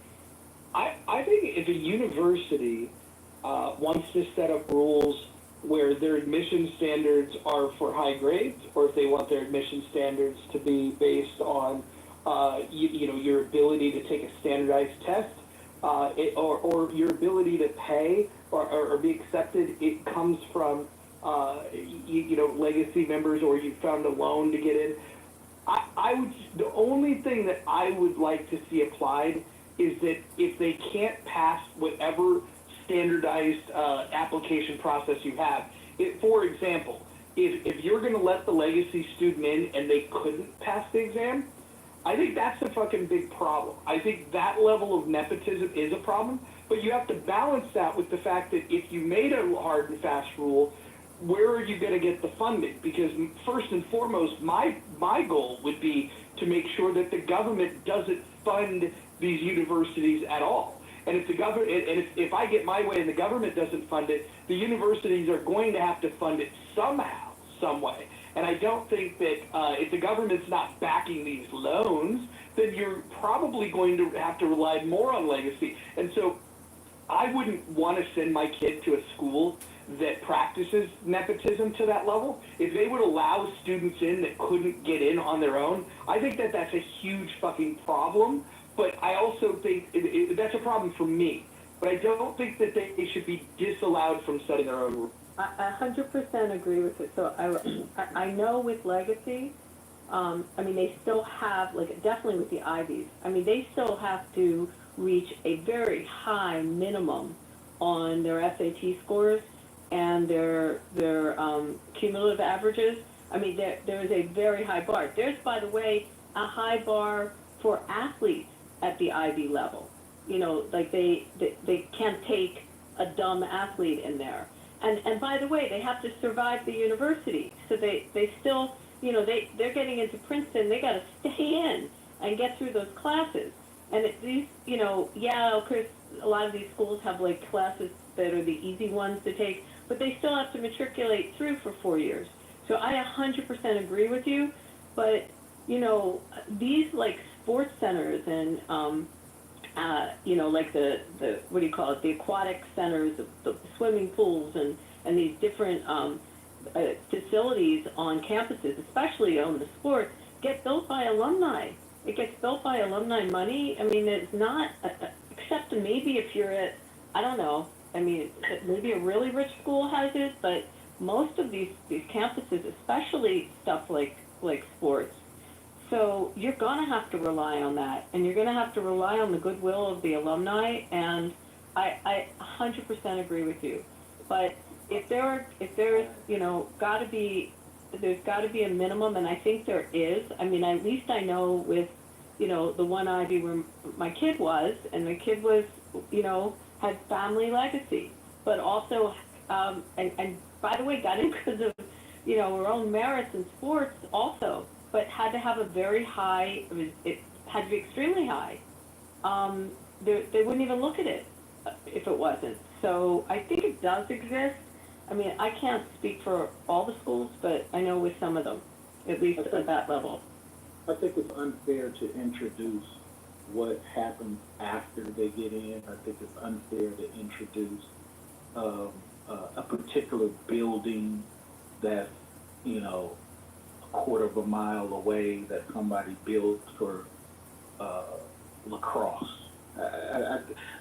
I think if a university wants to set up rules where their admission standards are for high grades, or if they want their admission standards to be based on, you know, your ability to take a standardized test, or your ability to pay or be accepted, it comes from, you know, legacy members, or you found a loan to get in. The only thing that I would like to see applied is that if they can't pass whatever standardized application process you have, for example, if you're going to let the legacy student in and they couldn't pass the exam, I think that's a fucking big problem. I think that level of nepotism is a problem, but you have to balance that with the fact that if you made a hard and fast rule, where are you going to get the funding? Because first and foremost, my goal would be to make sure that the government doesn't fund these universities at all. And if the government, and if I get my way and the government doesn't fund it, the universities are going to have to fund it somehow, some way. And I don't think that if the government's not backing these loans, then you're probably going to have to rely more on legacy. And so I wouldn't want to send my kid to a school that practices nepotism to that level. If they would allow students in that couldn't get in on their own, I think that that's a huge fucking problem. But I also think that's a problem for me. But I don't think that they should be disallowed from setting their own rules. I 100% agree with it. So I know with legacy, I mean, they still have, like, definitely with the Ivies, I mean, they still have to reach a very high minimum on their SAT scores and their cumulative averages. I mean, there is a very high bar. There's, by the way, a high bar for athletes at the Ivy level. You know, like they can't take a dumb athlete in there. And by the way, they have to survive the university. So they still, you know, they're getting into Princeton, they got to stay in and get through those classes. And these, you know, yeah, of course, a lot of these schools have like classes that are the easy ones to take, but they still have to matriculate through for 4 years. So I 100% agree with you, but, you know, these like sports centers and, you know, like the what do you call it, the aquatic centers, the swimming pools and these different facilities on campuses, especially on the sports, get built by alumni. It gets built by alumni money. I mean, it's not, except maybe if you're at, I don't know, I mean, maybe a really rich school has it, but most of these campuses, especially stuff like sports, so you're going to have to rely on that, and you're going to have to rely on the goodwill of the alumni, and I 100% agree with you. But if there's, you know, there's got to be a minimum, and I think there is. I mean, at least I know with, you know, the one Ivy where my kid was, and my kid was, you know, had family legacy, but also, and by the way, got in because of, you know, her own merits in sports also, but had to have a very high, it had to be extremely high. They wouldn't even look at it if it wasn't. So I think it does exist. I mean, I can't speak for all the schools, but I know with some of them, at least at that level. I think it's unfair to introduce what happens after they get in. I think it's unfair to introduce a particular building that's, you know, a quarter of a mile away that somebody built for lacrosse.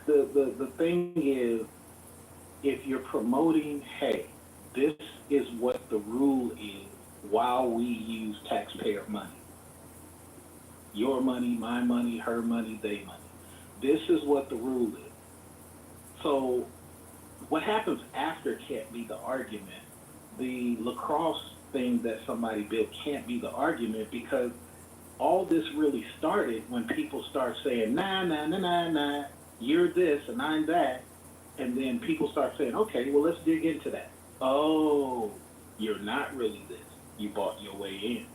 The thing is, if you're promoting, hey, this is what the rule is while we use taxpayer money. Your money, my money, her money, they money. This is what the rule is. So what happens after can't be the argument. The lacrosse thing that somebody built can't be the argument, because all this really started when people start saying, nah, you're this and I'm that. And then people start saying, okay, well, let's dig into that. Oh, you're not really this. You bought your way in.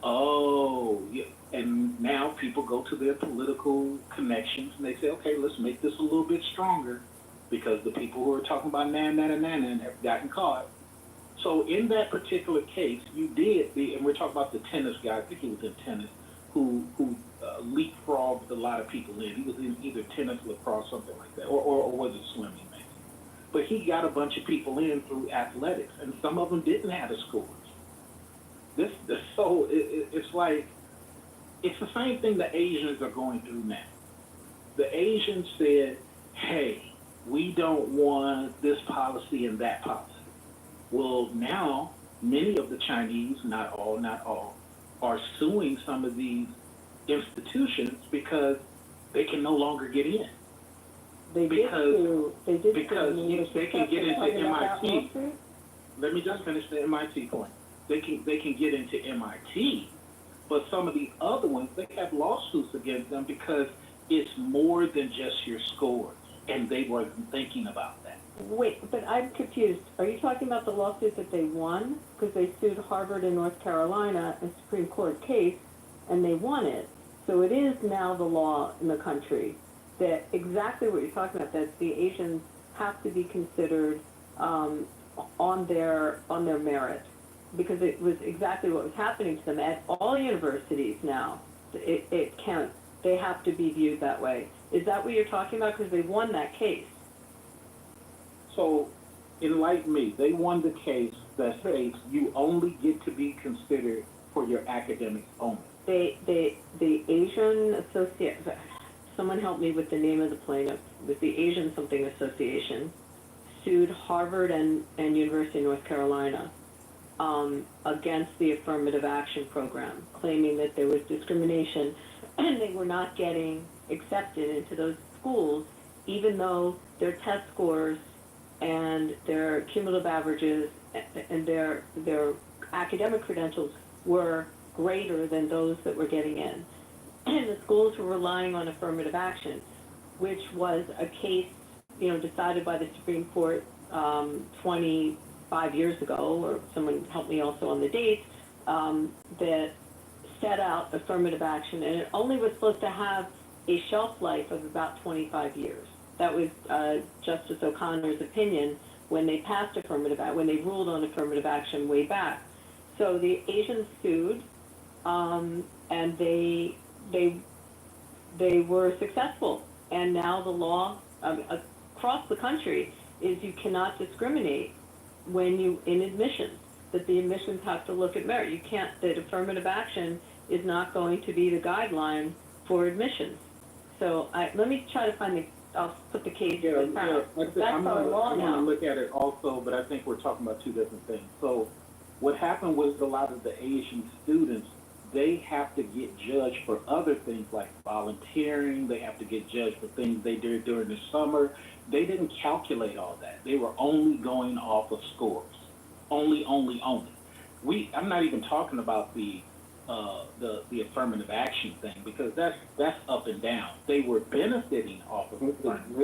Oh, yeah. And now people go to their political connections and they say, okay, let's make this a little bit stronger, because the people who are talking about and have gotten caught. So in that particular case, you did, and we're talking about the tennis guy, I think he was in tennis, who leapfrogged a lot of people in. He was in either tennis, lacrosse, something like that, or was it swimming, maybe. But he got a bunch of people in through athletics, and some of them didn't have the scores. So it's like, it's the same thing the Asians are going through now. The Asians said, hey, we don't want this policy and that policy. Well, now, many of the Chinese, not all, are suing some of these institutions because they can no longer get in. They can get into MIT. Let me just finish the MIT point. They can get into MIT, but some of the other ones, they have lawsuits against them because it's more than just your scores, and they weren't thinking about that. Wait, but I'm confused. Are you talking about the lawsuit that they won? Because they sued Harvard in North Carolina, a Supreme Court case, and they won it. So it is now the law in the country that exactly what you're talking about, that the Asians have to be considered on their merit, because it was exactly what was happening to them at all universities now. They have to be viewed that way. Is that what you're talking about? Because they won that case. So, enlighten me. They won the case that states you only get to be considered for your academics only. The Asian Association, someone help me with the name of the plaintiff, with the Asian something association, sued Harvard and University of North Carolina. against the affirmative action program, claiming that there was discrimination and they were not getting accepted into those schools, even though their test scores and their cumulative averages and their academic credentials were greater than those that were getting in. And the schools were relying on affirmative action, which was a case, decided by the Supreme Court 25 years ago, or someone helped me also on the dates, that set out affirmative action, and it only was supposed to have a shelf life of about 25 years. That was Justice O'Connor's opinion when they passed when they ruled on affirmative action way back. So the Asians sued, and they were successful. And now the law across the country is you cannot discriminate in admissions, that the admissions have to look at merit. You can't, that affirmative action is not going to be the guideline for admissions. So let me try to find I'll put the case in front. I'm going to look at it also, but I think we're talking about two different things. So what happened was a lot of the Asian students, they have to get judged for other things like volunteering. They have to get judged for things they did during the summer. They didn't calculate all that. They were only going off of scores. Only. I'm not even talking about the affirmative action thing, because that's up and down. They were benefiting off of affirmative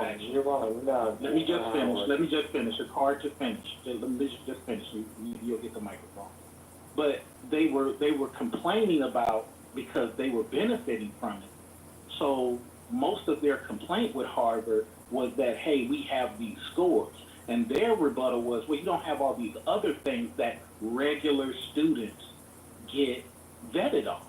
action. You're wrong. No, let me just finish. It's hard to finish. Let me just finish. You'll get the microphone. But they were complaining about, because they were benefiting from it. So most of their complaint with Harvard was that, hey, we have these scores. And their rebuttal was, well, you don't have all these other things that regular students get vetted on.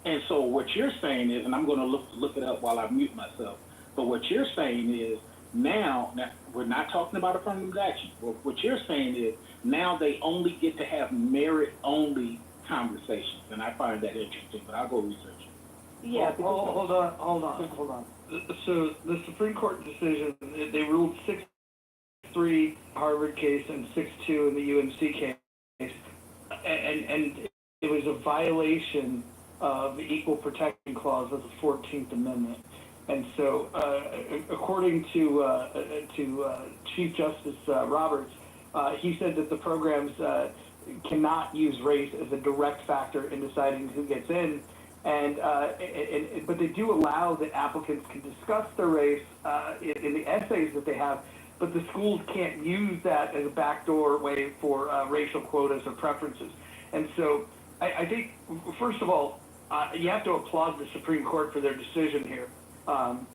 And so what you're saying is, and I'm going to look it up while I mute myself, but what you're saying is now we're not talking about affirmative action. What you're saying is now they only get to have merit-only conversations, and I find that interesting, but I'll go research it. Yeah. Hold on. So the Supreme Court decision, they ruled 6-3 Harvard case and 6-2 in the UNC case, and it was a violation of the Equal Protection Clause of the 14th Amendment. And so, according to Chief Justice Roberts, he said that the programs cannot use race as a direct factor in deciding who gets in, but they do allow that applicants can discuss their race in the essays that they have, but the schools can't use that as a backdoor way for racial quotas or preferences. And so I think, first of all, you have to applaud the Supreme Court for their decision here,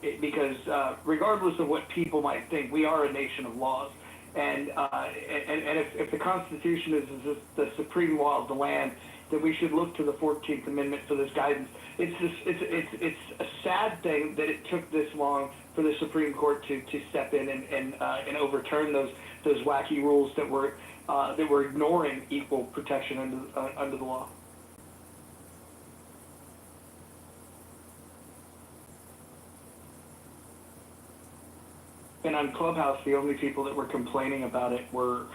because regardless of what people might think, we are a nation of laws. And if the Constitution is the supreme law of the land, then we should look to the 14th Amendment for this guidance. It's a sad thing that it took this long for the Supreme Court to step in and overturn those wacky rules that were ignoring equal protection under the law. And on Clubhouse, the only people that were complaining about it were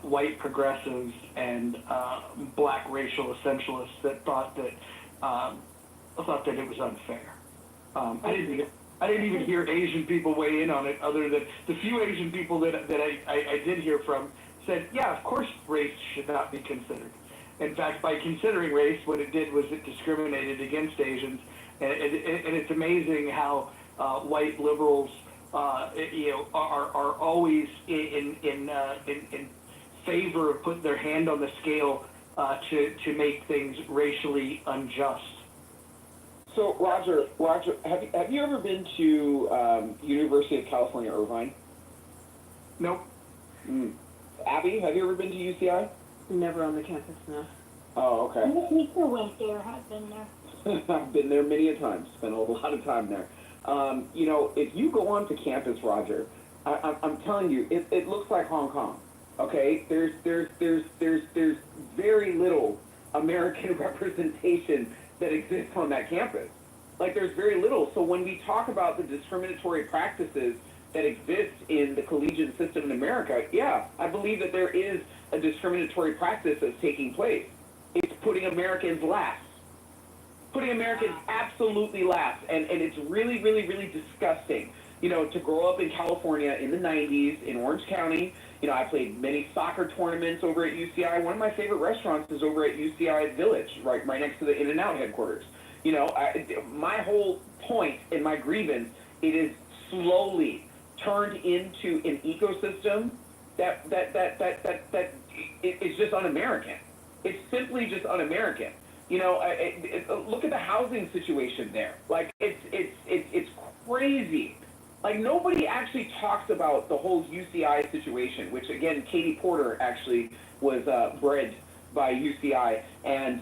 white progressives and black racial essentialists that thought that it was unfair. I didn't even hear Asian people weigh in on it, other than the few Asian people that I did hear from said, yeah, of course race should not be considered. In fact, by considering race, what it did was it discriminated against Asians, and it's amazing how white liberals are always in favor of putting their hand on the scale to make things racially unjust. So, Roger, have you ever been to University of California, Irvine? Nope. Abby, have you ever been to UCI? Never on the campus, no. Oh, okay. Mr. went there. I've been there. I've been there many a time. Spent a lot of time there. If you go onto campus, Roger, I'm telling you, it looks like Hong Kong. Okay, there's very little American representation that exists on that campus. Like, there's very little. So when we talk about the discriminatory practices that exists in the collegiate system in America, yeah, I believe that there is a discriminatory practice that's taking place. It's putting Americans last. Putting Americans absolutely last. And it's really, really, really disgusting, you know, to grow up in California in the 90s in Orange County. You know, I played many soccer tournaments over at UCI. One of my favorite restaurants is over at UCI Village, right next to the In-N-Out headquarters. You know, my whole point and my grievance, it is slowly turned into an ecosystem that is just un-American. It's simply just un-American. You know, look at the housing situation there. Like, it's crazy. Like, nobody actually talks about the whole UCI situation, which, again, Katie Porter actually was bred by UCI. And,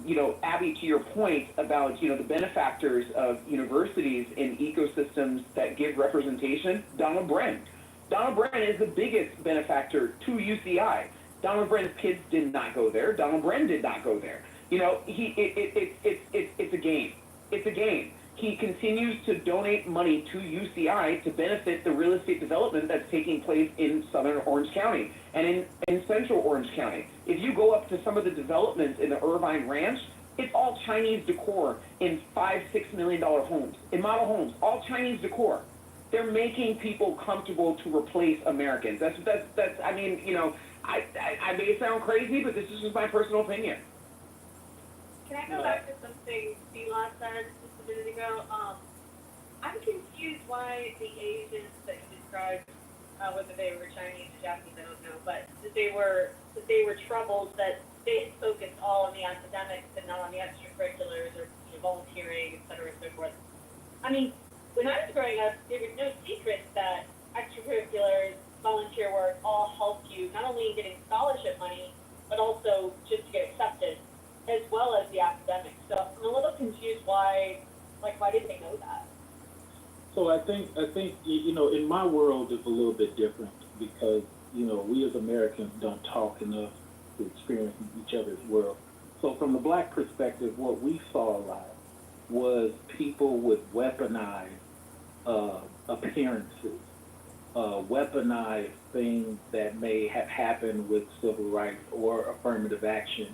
you know, Abby, to your point about, you know, the benefactors of universities in ecosystems that give representation, Donald Bren. Donald Bren is the biggest benefactor to UCI. Donald Bren's kids did not go there. Donald Bren did not go there. You know, it's a game. It's a game. He continues to donate money to UCI to benefit the real estate development that's taking place in southern Orange County and in central Orange County. If you go up to some of the developments in the Irvine Ranch, it's all Chinese decor in $5-6 million homes, in model homes, all Chinese decor. They're making people comfortable to replace Americans. That's I mean, you know, I may sound crazy, but this is just my personal opinion. Can I go back to something Sheila said just a minute ago? I'm confused why the Asians that you described, whether they were Chinese or Japanese, I don't know, but that they were troubled that they focused all on the academics and not on the extracurriculars or volunteering, et cetera, and so forth. I mean, when I was growing up, there was no secret that extracurriculars, volunteer work all helped you not only in getting scholarship money, but also just to get accepted, as well as the academics. So I'm a little confused why didn't they know that? So I think you know, in my world it's a little bit different because, you know, we as Americans don't talk enough to experience each other's world. So from the black perspective, what we saw a lot was people would weaponize appearances, weaponize things that may have happened with civil rights or affirmative action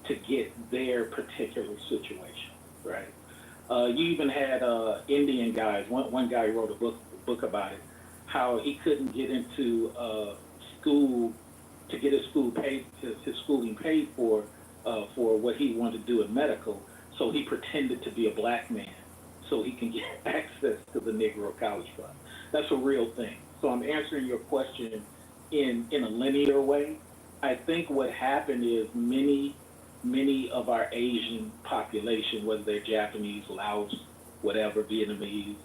to get their particular situation, right? You even had Indian guys. One guy wrote a book about it, how he couldn't get into school to get his schooling paid for what he wanted to do in medical. So he pretended to be a black man so he can get access to the Negro College Fund. That's a real thing. So I'm answering your question in a linear way. I think what happened is many of our Asian population, whether they're Japanese, Laos, whatever, Vietnamese,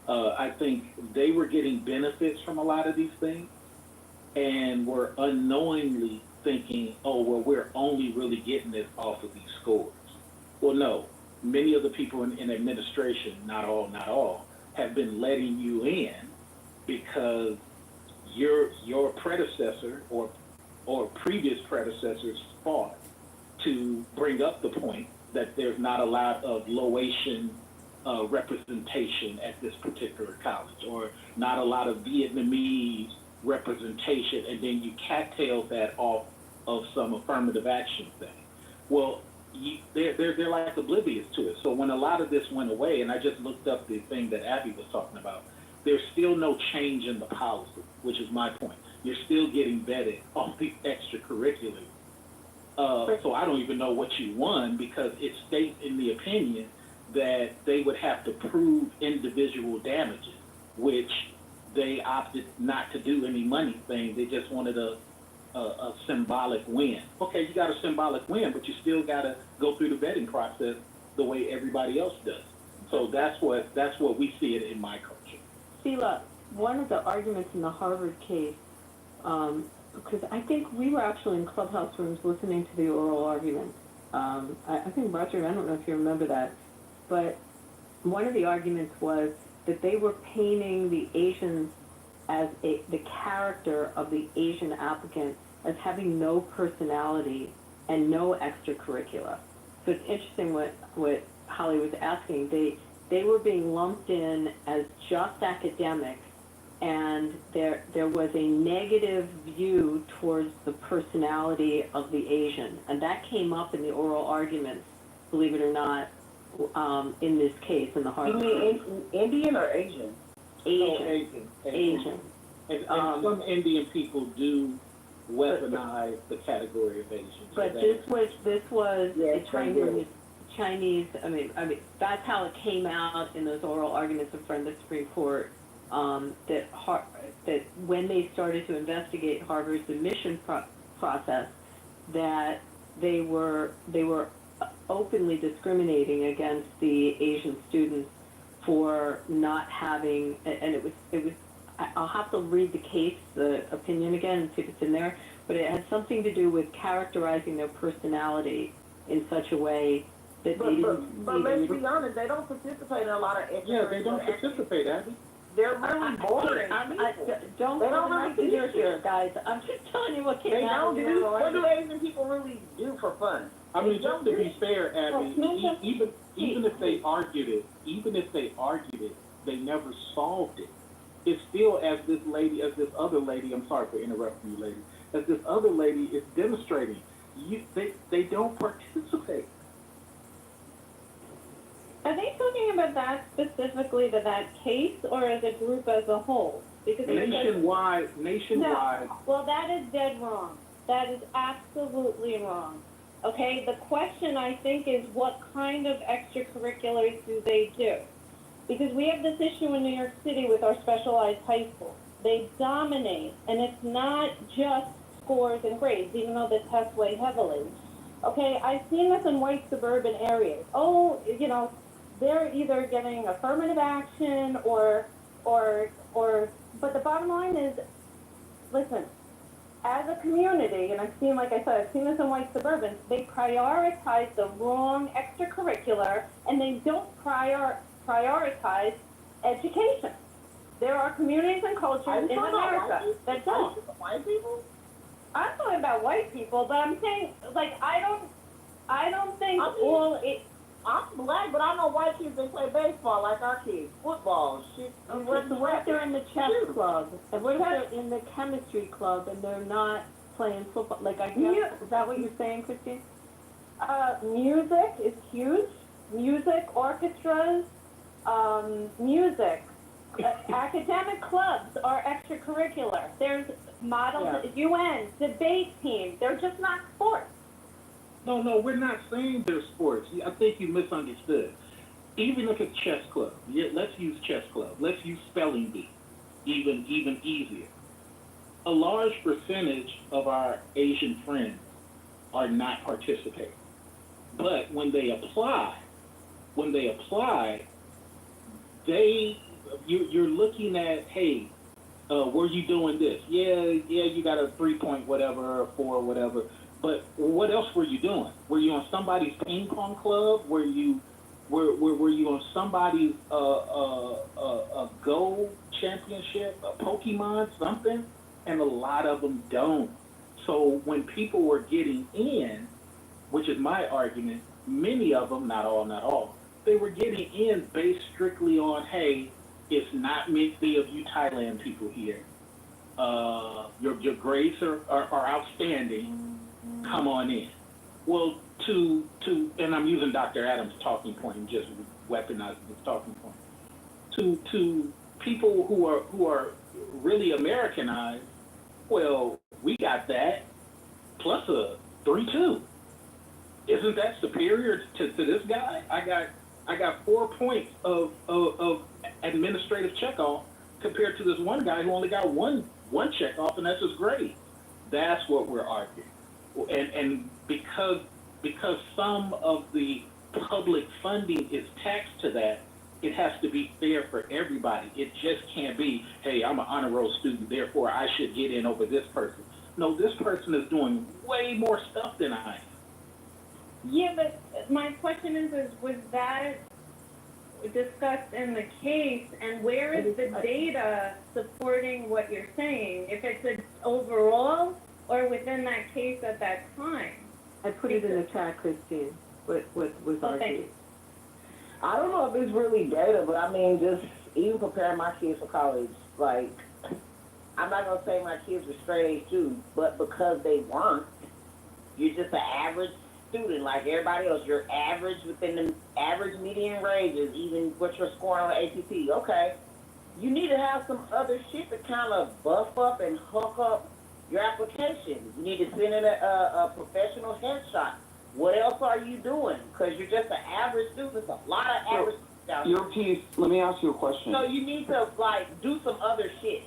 I think they were getting benefits from a lot of these things and were unknowingly thinking, oh, well, we're only really getting this off of these scores. Well, no. Many of the people in administration, not all, have been letting you in because your predecessor or previous predecessors fought to bring up the point that there's not a lot of Laotian representation at this particular college, or not a lot of Vietnamese representation, and then you cattail that off of some affirmative action thing. Well, they're like oblivious to it. So when a lot of this went away, and I just looked up the thing that Abby was talking about, there's still no change in the policy, which is my point. You're still getting vetted off the extracurriculars. So I don't even know what you won because it states in the opinion that they would have to prove individual damages, which they opted not to do any money thing. They just wanted a symbolic win. Okay, you got a symbolic win, but you still got to go through the vetting process the way everybody else does. So that's what we see it in my culture. Sheila, one of the arguments in the Harvard case, because I think we were actually in clubhouse rooms listening to the oral argument. I think, Roger, I don't know if you remember that, but one of the arguments was that they were painting the Asians as the character of the Asian applicant as having no personality and no extracurricular. So it's interesting what Holly was asking. They were being lumped in as just academics and there was a negative view towards the personality of the Asian, and that came up in the oral arguments, believe it or not, in this case, in the Harvard. You mean Indian or Asian? Asian. Asian. And some Indian people do weaponize the category of Asian. But this was a Chinese. I mean, that's how it came out in those oral arguments in front of the Supreme Court. That when they started to investigate Harvard's admission process, that they were openly discriminating against the Asian students for not having, and it was. I'll have to read the opinion again and see if it's in there, but it had something to do with characterizing their personality in such a way that they didn't. But let's be honest, they don't participate in a lot of extracurricular. Yeah, they don't participate, Abby. They're really boring. Don't they don't really do here, guys. I'm just telling you what came out. What do Asian people really do for fun? I mean, just to be fair, Abby, even if they argued it, they never solved it. It's still as this other lady, I'm sorry for interrupting you, lady, as this other lady is demonstrating, they don't participate. Are they talking about that specifically to that case, or as a group as a whole? Because nationwide. No. Well, that is dead wrong. That is absolutely wrong. Okay, the question I think is what kind of extracurriculars do they do? Because we have this issue in New York City with our specialized high schools. They dominate, and it's not just scores and grades, even though the tests weigh heavily. Okay, I've seen this in white suburban areas. Oh, they're either getting affirmative action or, but the bottom line is, listen, as a community, and I've seen, like I said, I've seen this in white suburbans, they prioritize the wrong extracurricular, and they don't prioritize education. There are communities and cultures in America that don't. White people? I'm talking about white people, but I'm saying, like, I don't think I'm black, but I know white kids, they play baseball like our kids, football, shit. What if they're in the chess club? And what if they're in the chemistry club and they're not playing football? Like, I guess, is that what you're saying, Christine? Music is huge. Music, orchestras, music. Academic clubs are extracurricular. There's models, UN, debate teams. They're just not sports. No, we're not saying they're sports. I think you misunderstood. Even if it's chess club, let's use chess club. Let's use spelling bee, even easier. A large percentage of our Asian friends are not participating. But when they apply, you're looking at, hey, were you doing this? Yeah, you got a 3-point whatever, or 4 whatever. But what else were you doing? Were you on somebody's ping pong club? Were you on somebody's a Go championship, a Pokemon, something? And a lot of them don't. So when people were getting in, which is my argument, many of them, not all, they were getting in based strictly on, hey, it's not many of you Thailand people here. Your grades are outstanding. Come on in. Well, and I'm using Dr. Adams' talking point and just weaponizing his talking point. To people who are really Americanized, well, we got that plus a 3.2. Isn't that superior to this guy? I got 4 points of administrative checkoff compared to this one guy who only got one checkoff, and that's his grade. That's what we're arguing. And because some of the public funding is taxed to that, it has to be fair for everybody. It just can't be, hey, I'm an honor roll student, therefore I should get in over this person. No, this person is doing way more stuff than I am. Yeah, but my question is was that discussed in the case, and where is the data supporting what you're saying? If it's an overall or within that case at that time? I put it in the chat, Christine, what was argued. I don't know if it's really data, but I mean, just even preparing my kids for college, like, I'm not gonna say my kids were straight A students, but because they weren't, you're just an average student like everybody else. You're average within the average median ranges, even what you're scoring on ACT. Okay, you need to have some other shit to kind of buff up and hook up your application. You need to send in a professional headshot. What else are you doing? Because you're just an average student. There's a lot of average students out Your there. piece, let me ask you a question. So you need to like do some other shit.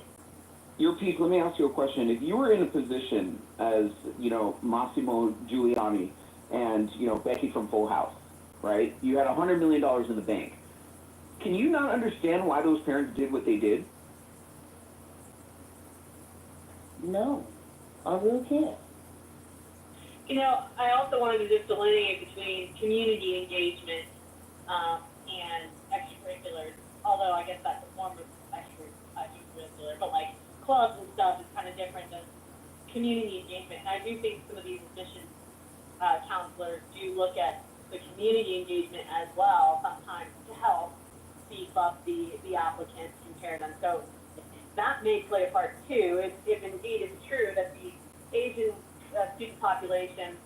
Your piece, let me ask you a question. If you were in a position as, you know, Massimo Giuliani and, you know, Becky from Full House, right? You had $100 million in the bank. Can you not understand why those parents did what they did? No, I really can't. You know, I also wanted to just delineate between community engagement and extracurriculars, although I guess that's a form of extracurricular, but like clubs and stuff is kind of different than community engagement. And I do think some of these admissions counselors do look at the community engagement as well sometimes to help beef up the applicants, compare them. So that may play a part too, if indeed it's true that the Asian student population,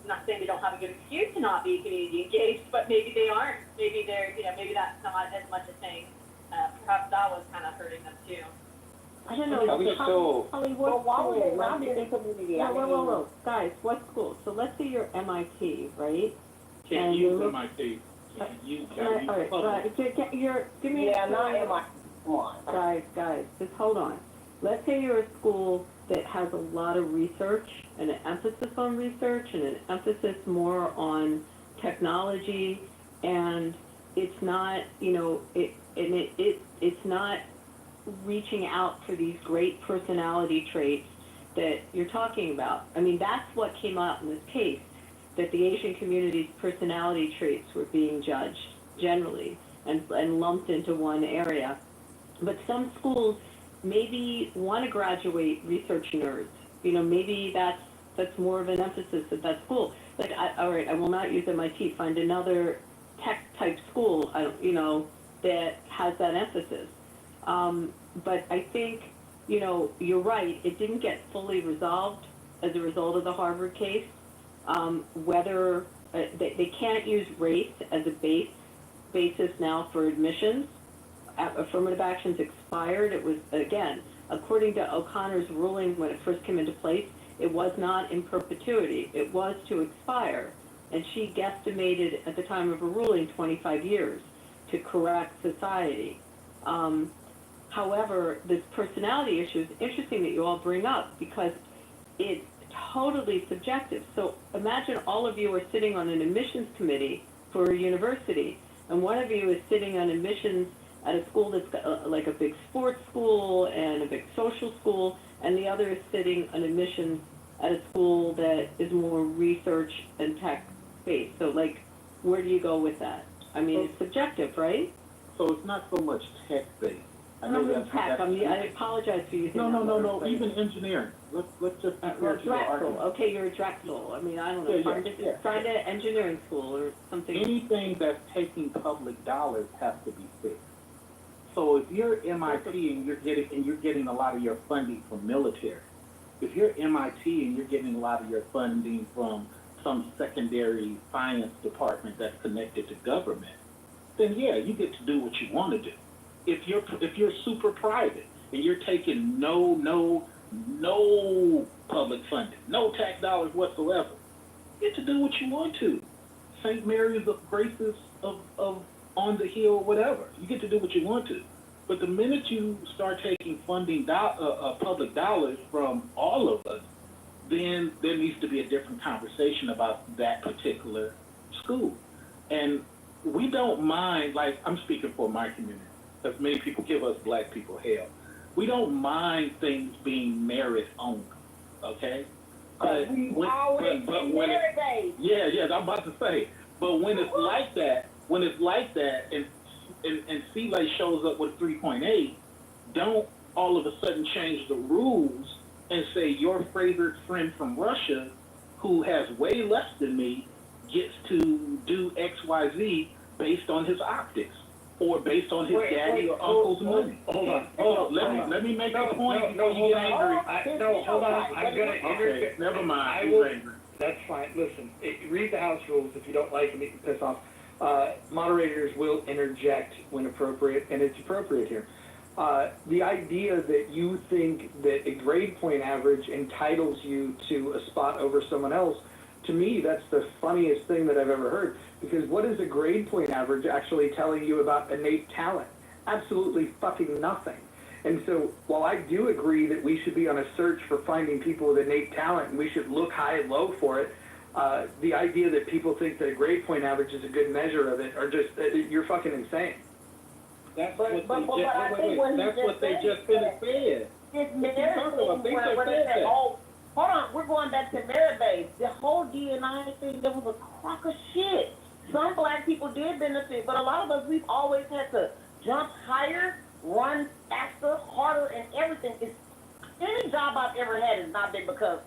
I'm not saying they don't have a good excuse to not be community engaged, but maybe they aren't. Maybe they're, you know, maybe that's not as much a thing. Perhaps that was kind of hurting them too. I don't know. Holly, what why would they school? not be in community? I mean, Whoa. Guys, what school? So let's say you're MIT, right? Can't And use you look- MIT. You All can't use right, public. give me yeah, a not MIT. Come on. Guys, just hold on. Let's say you're a school that has a lot of research and an emphasis on research and an emphasis more on technology, and it's not, you know, it's not reaching out for these great personality traits that you're talking about. I mean, that's what came out in this case, that the Asian community's personality traits were being judged generally and lumped into one area. But some schools maybe want to graduate research nerds. You know, maybe that's more of an emphasis at that school. Like, all right, I will not use MIT. Find another tech-type school, you know, that has that emphasis. But I think, you know, you're right. It didn't get fully resolved as a result of the Harvard case. Whether they can't use race as a basis now for admissions. Affirmative actions expired. It was, again, according to O'Connor's ruling when it first came into place, it was not in perpetuity. It was to expire. And she guesstimated at the time of her ruling 25 years to correct society. However, this personality issue is interesting that you all bring up because it's totally subjective. So imagine all of you are sitting on an admissions committee for a university, and one of you is sitting on admissions at a school that's got, like a big sports school and a big social school, and the other is sitting on admissions at a school that is more research and tech based. So, like, where do you go with that? I mean, it's subjective, right? So it's not so much tech-based. I know that's tech. I apologize for using that word, No. but- Even engineering. Let's just be fair to your Drexel. argument. Okay, you're a Drexel. I mean, I don't know. Find an engineering school or something. Anything that's taking public dollars has to be fixed. So if you're MIT and you're getting a lot of your funding from military, if you're MIT and you're getting a lot of your funding from some secondary science department that's connected to government, then yeah, you get to do what you want to do. If you're super private and you're taking no public funding, no tax dollars whatsoever, you get to do what you want to. St. Mary's of Graces of on the Hill, whatever. You get to do what you want to. But the minute you start taking funding, public dollars from all of us, then there needs to be a different conversation about that particular school. And we don't mind, like I'm speaking for my community, because many people give us black people hell. We don't mind things being merit only, okay? But when I'm about to say, but when it's like that, and C-Lay shows up with 3.8, don't all of a sudden change the rules and say your favorite friend from Russia, who has way less than me, gets to do X, Y, Z based on his optics. or based on his daddy or uncle's money. Hold on. Let me make a point before you get angry. Hold on. I'm gonna Okay, never mind. I He's will. angry. That's fine. Listen, read the house rules. If you don't like them, you can piss off. Moderators will interject when appropriate, and it's appropriate here. The idea that you think that a grade point average entitles you to a spot over someone else, to me, that's the funniest thing that I've ever heard. Because what is a grade point average actually telling you about innate talent? Absolutely fucking nothing. And so, while I do agree that we should be on a search for finding people with innate talent, and we should look high and low for it, the idea that people think that a grade point average is a good measure of it, are just, you're fucking insane. That's what they just finished saying. This merit thing where they said, oh, hold on, we're going back to merit base. The whole D&I thing, that was a crock of shit. Some black people did benefit, but a lot of us, we've always had to jump higher, run faster, harder, and everything. Any job I've ever had has not been because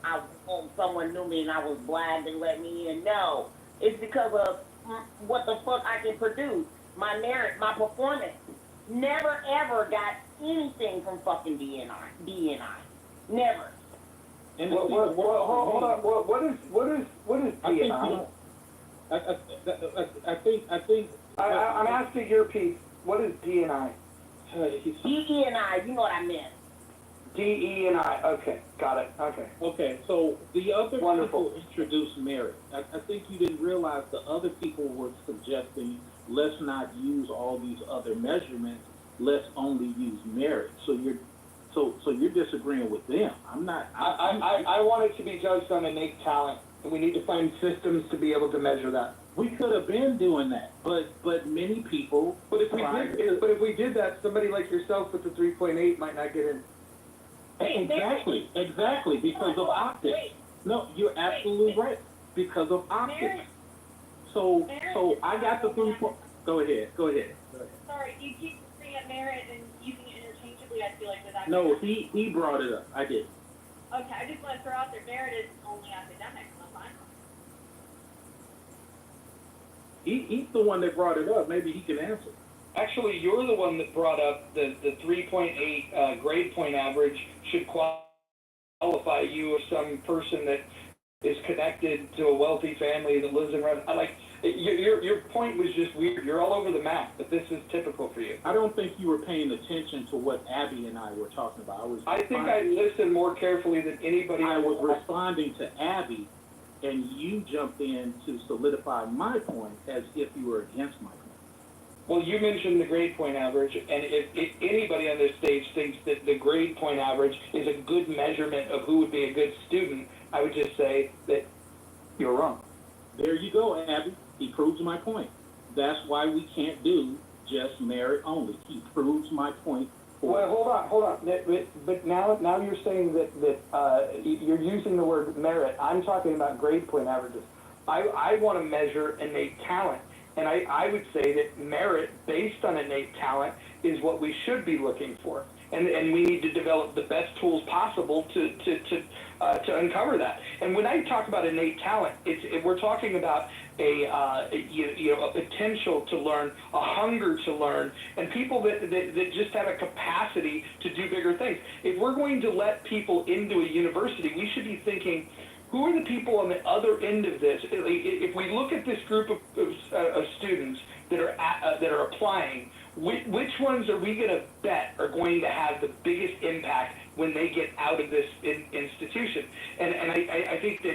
someone knew me and I was black and let me in. No, it's because of what the fuck I can produce, my merit, my performance. Never ever got anything from fucking DNI. Never. And hold on. What is DNI? I think. I'm asking your piece. What is DNI? DE&I, you know what I meant. DE&I. Okay, got it. Okay, so the other people introduced merit. I think you didn't realize the other people were suggesting let's not use all these other measurements. Let's only use merit. So you're disagreeing with them. I'm not. I want it to be judged on innate talent, and we need to find systems to be able to measure that. We could have been doing that, but many people. But if we did that, somebody like yourself with the 3.8 might not get in. Exactly, because of optics. No, you're absolutely right, because of optics. So I got the 3. Go ahead. Sorry, you keep bringing up merit and using it interchangeably. I feel like that. No, he brought it up. I did. Okay, I just want to throw out there, merit is only academic, not final. He's the one that brought it up. Maybe he can answer. Actually, you're the one that brought up the 3.8 grade point average should qualify you as some person that is connected to a wealthy family that lives in. Your point was just weird. You're all over the map, but this is typical for you. I don't think you were paying attention to what Abby and I were talking about. I think I listened more carefully than anybody. I was responding to Abby, and you jumped in to solidify my point as if you were against my point. Well, you mentioned the grade point average, and if anybody on this stage thinks that the grade point average is a good measurement of who would be a good student, I would just say that you're wrong. There you go, Abby. He proves my point. That's why we can't do just merit only. He proves my point. Well, hold on. But now you're saying that you're using the word merit. I'm talking about grade point averages. I want to measure innate talent. And I would say that merit based on innate talent is what we should be looking for. And we need to develop the best tools possible to uncover that. And when I talk about innate talent, we're talking about a potential to learn, a hunger to learn, and people that just have a capacity to do bigger things. If we're going to let people into a university, we should be thinking, who are the people on the other end of this? If we look at this group of students that are applying, which ones are we going to bet are going to have the biggest impact when they get out of this institution? And I think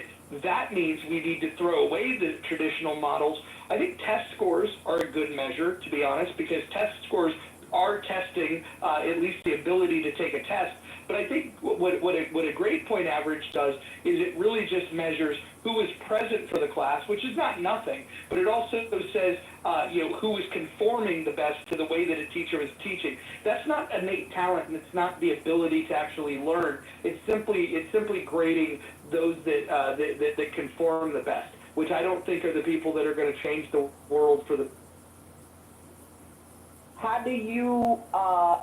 that means we need to throw away the traditional models. I think test scores are a good measure, to be honest, because test scores are testing at least the ability to take a test. But I think what a grade point average does is it really just measures who is present for the class, which is not nothing, but it also says who is conforming the best to the way that a teacher is teaching. That's not innate talent, and it's not the ability to actually learn. It's simply grading those that conform the best, which I don't think are the people that are going to change the world for the. How do you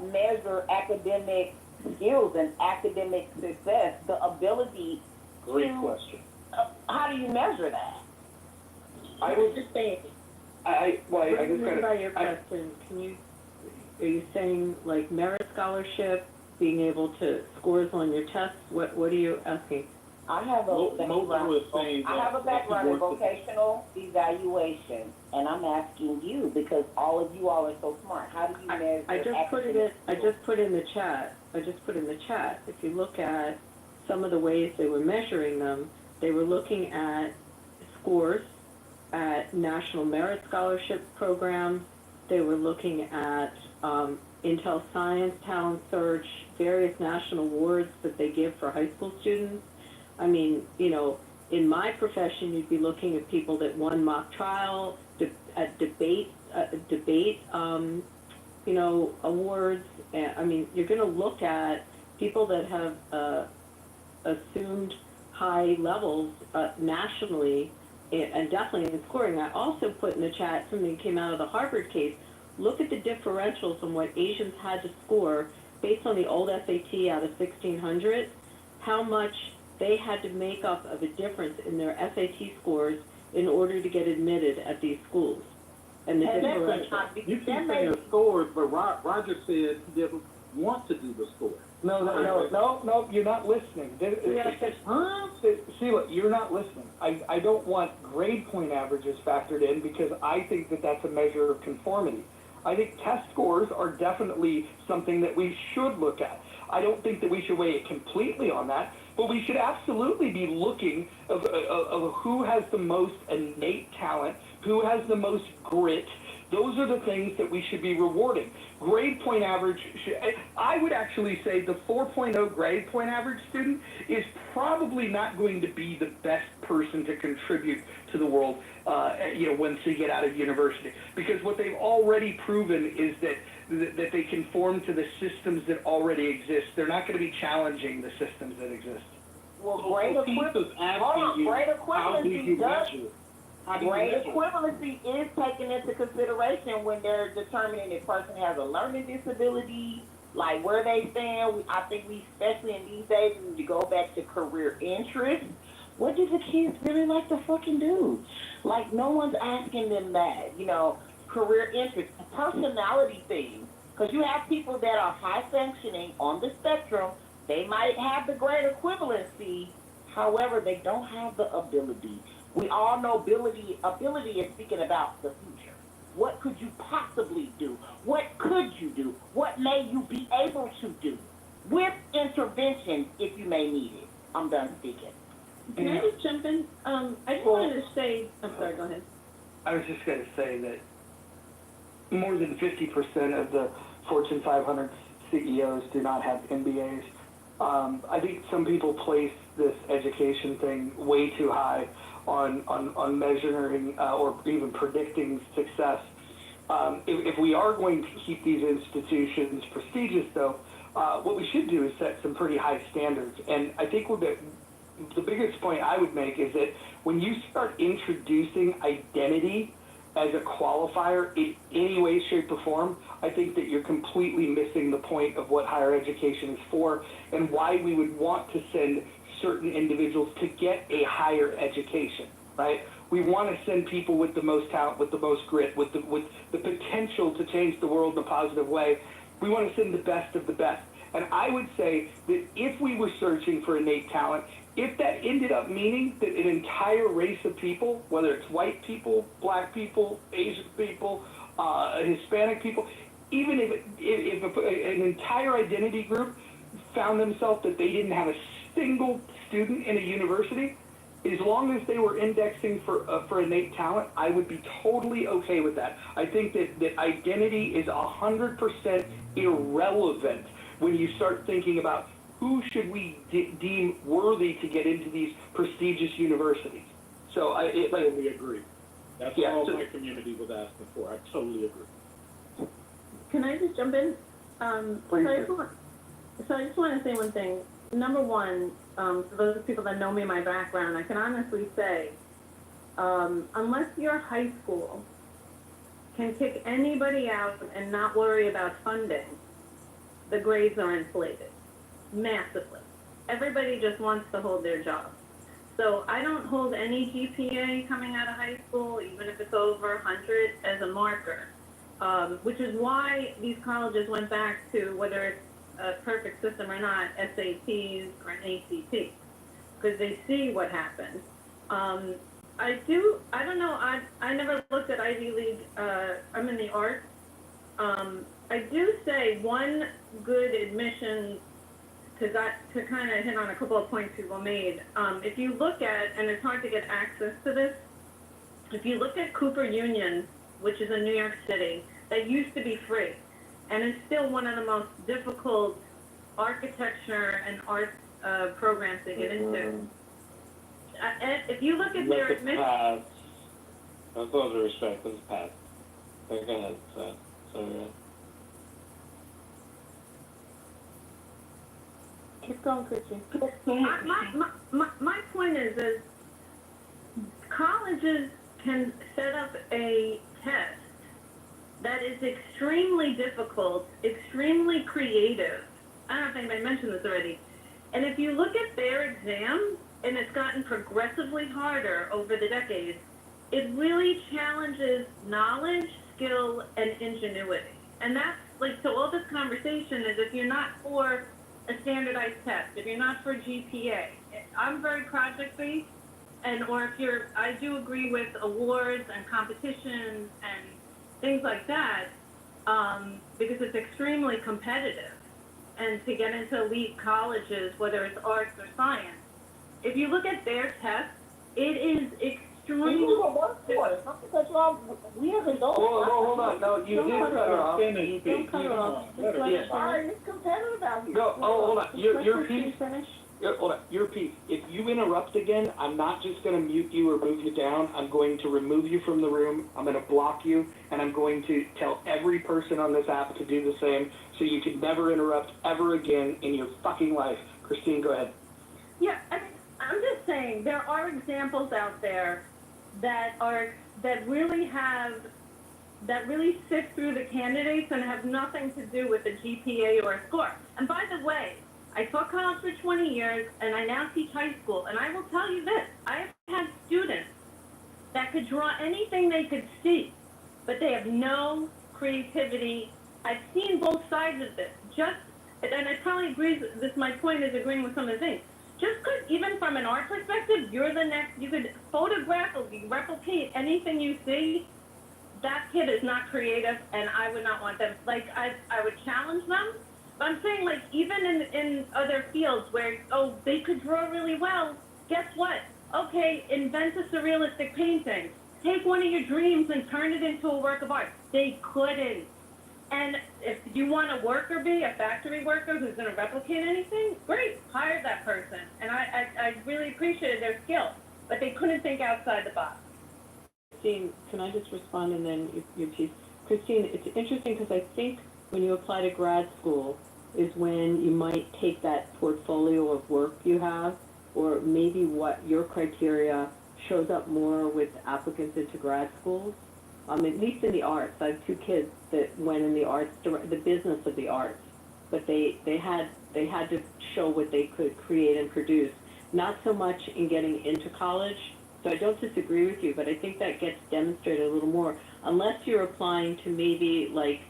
measure academic skills and academic success? The ability. Great question. How do you measure that? I Well, What I do you just mean by got your question? Are you saying like merit scholarship, being able to scores on your tests? What are you asking? I have a background in vocational evaluation, and I'm asking you because all of you all are so smart. How do you measure? I just put it in the chat. If you look at some of the ways they were measuring them, they were looking at scores at National Merit Scholarship programs. They were looking at Intel Science Talent Search, various national awards that they give for high school students. I mean, in my profession, you'd be looking at people that won mock trial, debate, awards. I mean, you're going to look at people that have assumed high levels nationally, and definitely in scoring. I also put in the chat something that came out of the Harvard case. Look at the differentials on what Asians had to score based on the old SAT out of 1600, how much they had to make up of a difference in their SAT scores in order to get admitted at these schools. And the differential. You keep saying scores, but Roger said he didn't want to do the scores. No, you're not listening. Sheila, you're not listening. I don't want grade point averages factored in because I think that that's a measure of conformity. I think test scores are definitely something that we should look at. I don't think that we should weigh it completely on that, but we should absolutely be looking of who has the most innate talent, who has the most grit. Those are the things that we should be rewarding. Grade point average, I would actually say the 4.0 grade point average student is probably not going to be the best person to contribute to the world, once they get out of university. Because what they've already proven is that they conform to the systems that already exist. They're not going to be challenging the systems that exist. Well, grade equivalency is taken into consideration when they're determining if a person has a learning disability, like where they stand. I think we, especially in these days, we need to go back to career interest. What do the kids really like to fucking do? Like, no one's asking them that, career interest, personality thing. Because you have people that are high functioning on the spectrum. They might have the grade equivalency, however, they don't have the ability. We all know ability is speaking about the future. What could you possibly do? What could you do? What may you be able to do? With intervention, if you may need it. I'm done speaking. Can I just jump in? I just wanted to say, I'm sorry, go ahead. I was just going to say that more than 50% of the Fortune 500 CEOs do not have MBAs. I think some people place this education thing way too high on measuring or even predicting success. If we are going to keep these institutions prestigious, though, what we should do is set some pretty high standards. And I think the biggest point I would make is that when you start introducing identity as a qualifier in any way, shape, or form, I think that you're completely missing the point of what higher education is for and why we would want to send certain individuals to get a higher education, right? We want to send people with the most talent, with the most grit, with the potential to change the world in a positive way. We want to send the best of the best. And I would say that if we were searching for innate talent, if that ended up meaning that an entire race of people, whether it's white people, black people, Asian people, Hispanic people, even if an entire identity group found themselves that they didn't have a single student in a university, as long as they were indexing for innate talent, I would be totally okay with that. I think that identity is 100% irrelevant when you start thinking about who should we deem worthy to get into these prestigious universities. So I totally agree. That's all my community was asking for. I totally agree. Can I just jump in? So I just want to say one thing. Number one, for those people that know me, my background, I can honestly say, unless your high school can kick anybody out and not worry about funding, the grades are inflated massively. Everybody just wants to hold their job. So I don't hold any GPA coming out of high school, even if it's over 100, as a marker, which is why these colleges went back to, whether it's a perfect system or not, SATs or an ACT, because they see what happens. I don't know, I never looked at Ivy League, I'm in the arts. I do say one good admission to kind of hit on a couple of points people made. If you look at, and it's hard to get access to this, if you look at Cooper Union, which is in New York City, that used to be free, and it's still one of the most difficult architecture and art programs to get into. If you look at their admission... With all due respect, this is Pat. Go ahead, so Keep going, Christine. My point is colleges can set up a test that is extremely difficult, extremely creative. I don't know if anybody mentioned this already. And if you look at their exam, and it's gotten progressively harder over the decades, it really challenges knowledge, skill, and ingenuity. And that's, like, so all this conversation is if you're not for a standardized test, if you're not for GPA, I'm very project-based, or if you're, I do agree with awards and competitions and things like that, because it's extremely competitive. And to get into elite colleges, whether it's arts or science, if you look at their tests, it is extremely... You do a workforce, not because we as adults... Hold on, no, you did cut her off. Don't cut her off. Sorry, it's competitive out here. No, hold on, your piece... Finish? Hold on, your piece. If you interrupt again, I'm not just going to mute you or move you down. I'm going to remove you from the room. I'm going to block you, and I'm going to tell every person on this app to do the same, so you can never interrupt ever again in your fucking life. Christine, go ahead. Yeah, I mean, I'm just saying there are examples out there that really sift through the candidates and have nothing to do with a GPA or a score. And by the way, I taught college for 20 years, and I now teach high school, and I will tell you this, I have had students that could draw anything they could see, but they have no creativity. I've seen both sides of this. And I probably agree, my point is agreeing with some of the things. Just because, even from an art perspective, you could photographically replicate anything you see, that kid is not creative, and I would not want them. Like, I would challenge them. But I'm saying, like, even in other fields where, they could draw really well, guess what? Okay, invent a surrealistic painting. Take one of your dreams and turn it into a work of art. They couldn't. And if you want a worker bee, a factory worker who's going to replicate anything, great, hire that person. And I really appreciated their skill, but they couldn't think outside the box. Christine, can I just respond and then your piece? Christine, it's interesting because I think when you apply to grad school is when you might take that portfolio of work you have, or maybe what your criteria shows up more with applicants into grad schools. At least in the arts. I have two kids that went in the arts, the business of the arts, but they had to show what they could create and produce. Not so much in getting into college. So I don't disagree with you, but I think that gets demonstrated a little more. Unless you're applying to maybe like,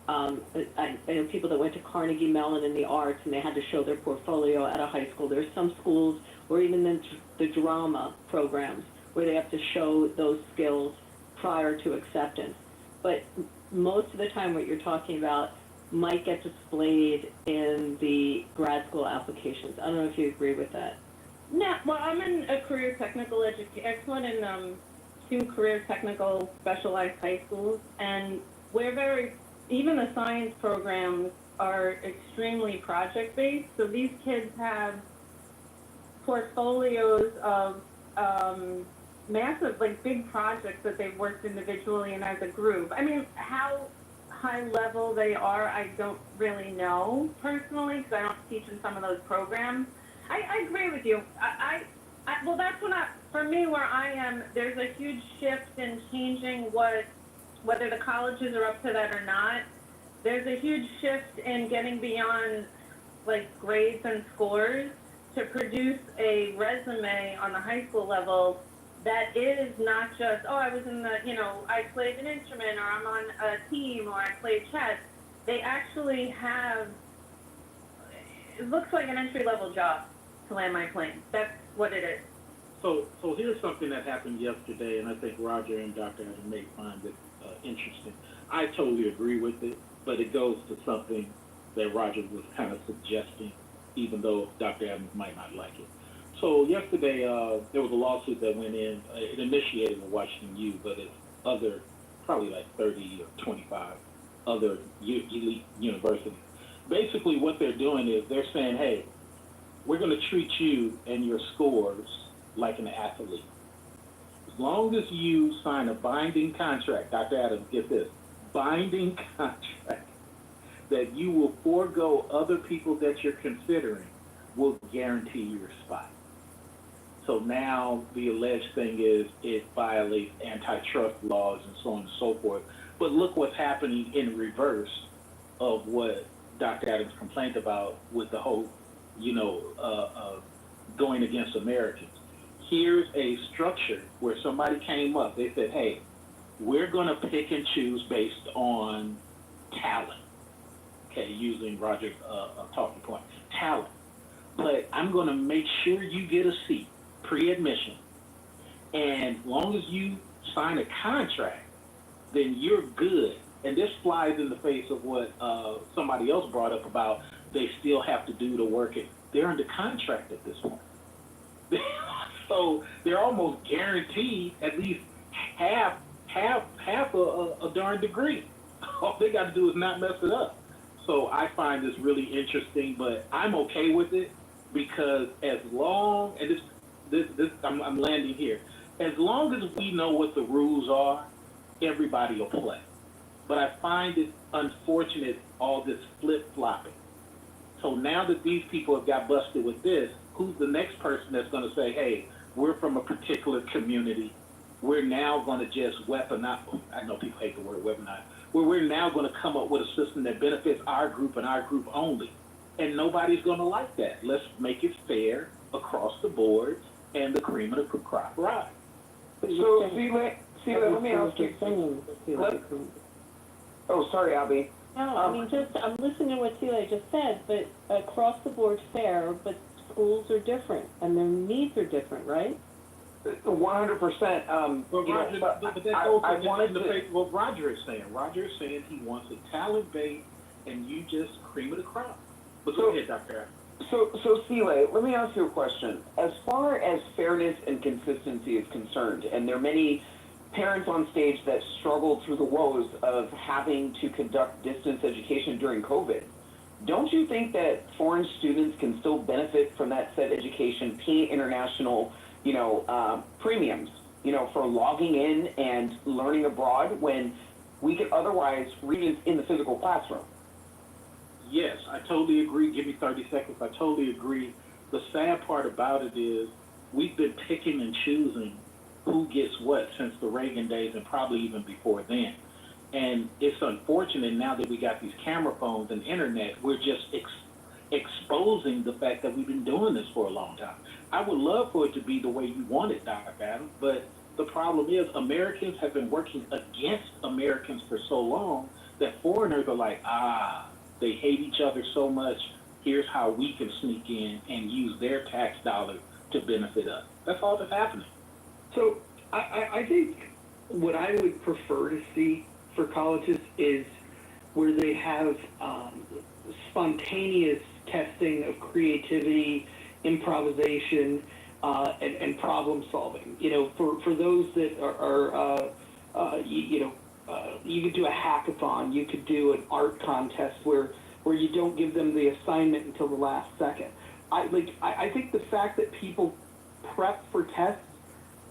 I know people that went to Carnegie Mellon in the arts and they had to show their portfolio at a high school. There's some schools, or even the drama programs, where they have to show those skills prior to acceptance. But most of the time what you're talking about might get displayed in the grad school applications. I don't know if you agree with that. No, well, I'm in a career technical excellent in 2 career technical specialized high schools, and we're even the science programs are extremely project-based, so these kids have portfolios of massive, like, big projects that they've worked individually and as a group. I mean, how high level they are, I don't really know personally, because I don't teach in some of those programs. I agree with you. Well, that's for me, where I am, there's a huge shift in changing whether the colleges are up to that or not. There's a huge shift in getting beyond, like, grades and scores to produce a resume on the high school level that is not just, oh, I was in the, I played an instrument, or I'm on a team, or I played chess. They actually have, it looks like an entry-level job to land my plane. That's what it is. So here's something that happened yesterday, and I think Roger and Dr. Adam may find it interesting. I totally agree with it, but it goes to something that Roger was kind of suggesting, even though Dr. Adams might not like it. So yesterday, there was a lawsuit that went in. It initiated in Washington U, but it's other, probably like 30 or 25 other elite universities. Basically, what they're doing is they're saying, hey, we're going to treat you and your scores like an athlete. As long as you sign a binding contract, Dr. Adams, get this, binding contract, that you will forego other people that you're considering, will guarantee your spot. So now the alleged thing is it violates antitrust laws and so on and so forth. But look what's happening in reverse of what Dr. Adams complained about with the whole, going against Americans. Here's a structure where somebody came up. They said, hey, we're going to pick and choose based on talent. Okay, using Roger's talking point, talent. But I'm going to make sure you get a seat, pre-admission. And as long as you sign a contract, then you're good. And this flies in the face of what somebody else brought up about they still have to do the work. They're under contract at this point. So they're almost guaranteed at least half a darn degree. All they got to do is not mess it up. So I find this really interesting, but I'm okay with it because as long, and I'm landing here, as long as we know what the rules are, everybody will play. But I find it unfortunate, all this flip-flopping. So now that these people have got busted with this, who's the next person that's going to say, hey, we're from a particular community. We're now going to just weaponize, I know people hate the word weaponize, where we're now going to come up with a system that benefits our group and our group only. And nobody's going to like that. Let's make it fair across the board and the cream of the crop rise. So, let me ask you. Oh, sorry, Abby. No, I mean, I'm listening to what Celia just said, but across the board fair, but schools are different and their needs are different, right? 100%. But Roger, but that goes in the face of what Roger is saying. Roger is saying he wants a talent base and you just cream of the crop. But go ahead, Dr. So Sile, let me ask you a question. As far as fairness and consistency is concerned, and there are many parents on stage that struggled through the woes of having to conduct distance education during COVID, don't you think that foreign students can still benefit from that said education, pay international, premiums, for logging in and learning abroad when we could otherwise read it in the physical classroom? Yes, I totally agree. Give me 30 seconds. I totally agree. The sad part about it is we've been picking and choosing who gets what since the Reagan days and probably even before then. And it's unfortunate now that we got these camera phones and internet, we're just exposing the fact that we've been doing this for a long time. I would love for it to be the way you want it, Dr. Adams, but the problem is Americans have been working against Americans for so long that foreigners are like, they hate each other so much, here's how we can sneak in and use their tax dollars to benefit us. That's all that's happening. So I think what I would prefer to see for colleges is where they have spontaneous testing of creativity, improvisation, and problem solving. For those that are you could do a hackathon, you could do an art contest where you don't give them the assignment until the last second. I think the fact that people prep for tests,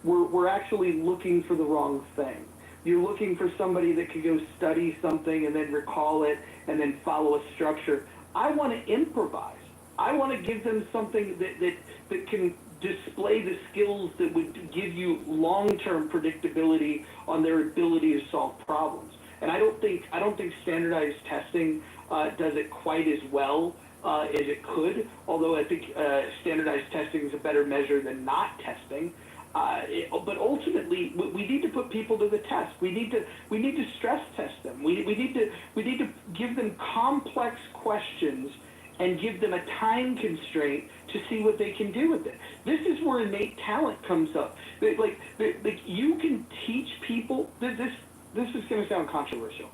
we're actually looking for the wrong thing. You're looking for somebody that could go study something and then recall it and then follow a structure. I want to improvise. I want to give them something that can display the skills that would give you long-term predictability on their ability to solve problems. And I don't think standardized testing does it quite as well as it could, although I think standardized testing is a better measure than not testing. But ultimately, we need to put people to the test. We need to stress test them. We need to give them complex questions and give them a time constraint to see what they can do with it. This is where innate talent comes up. Like you can teach people. This is going to sound controversial.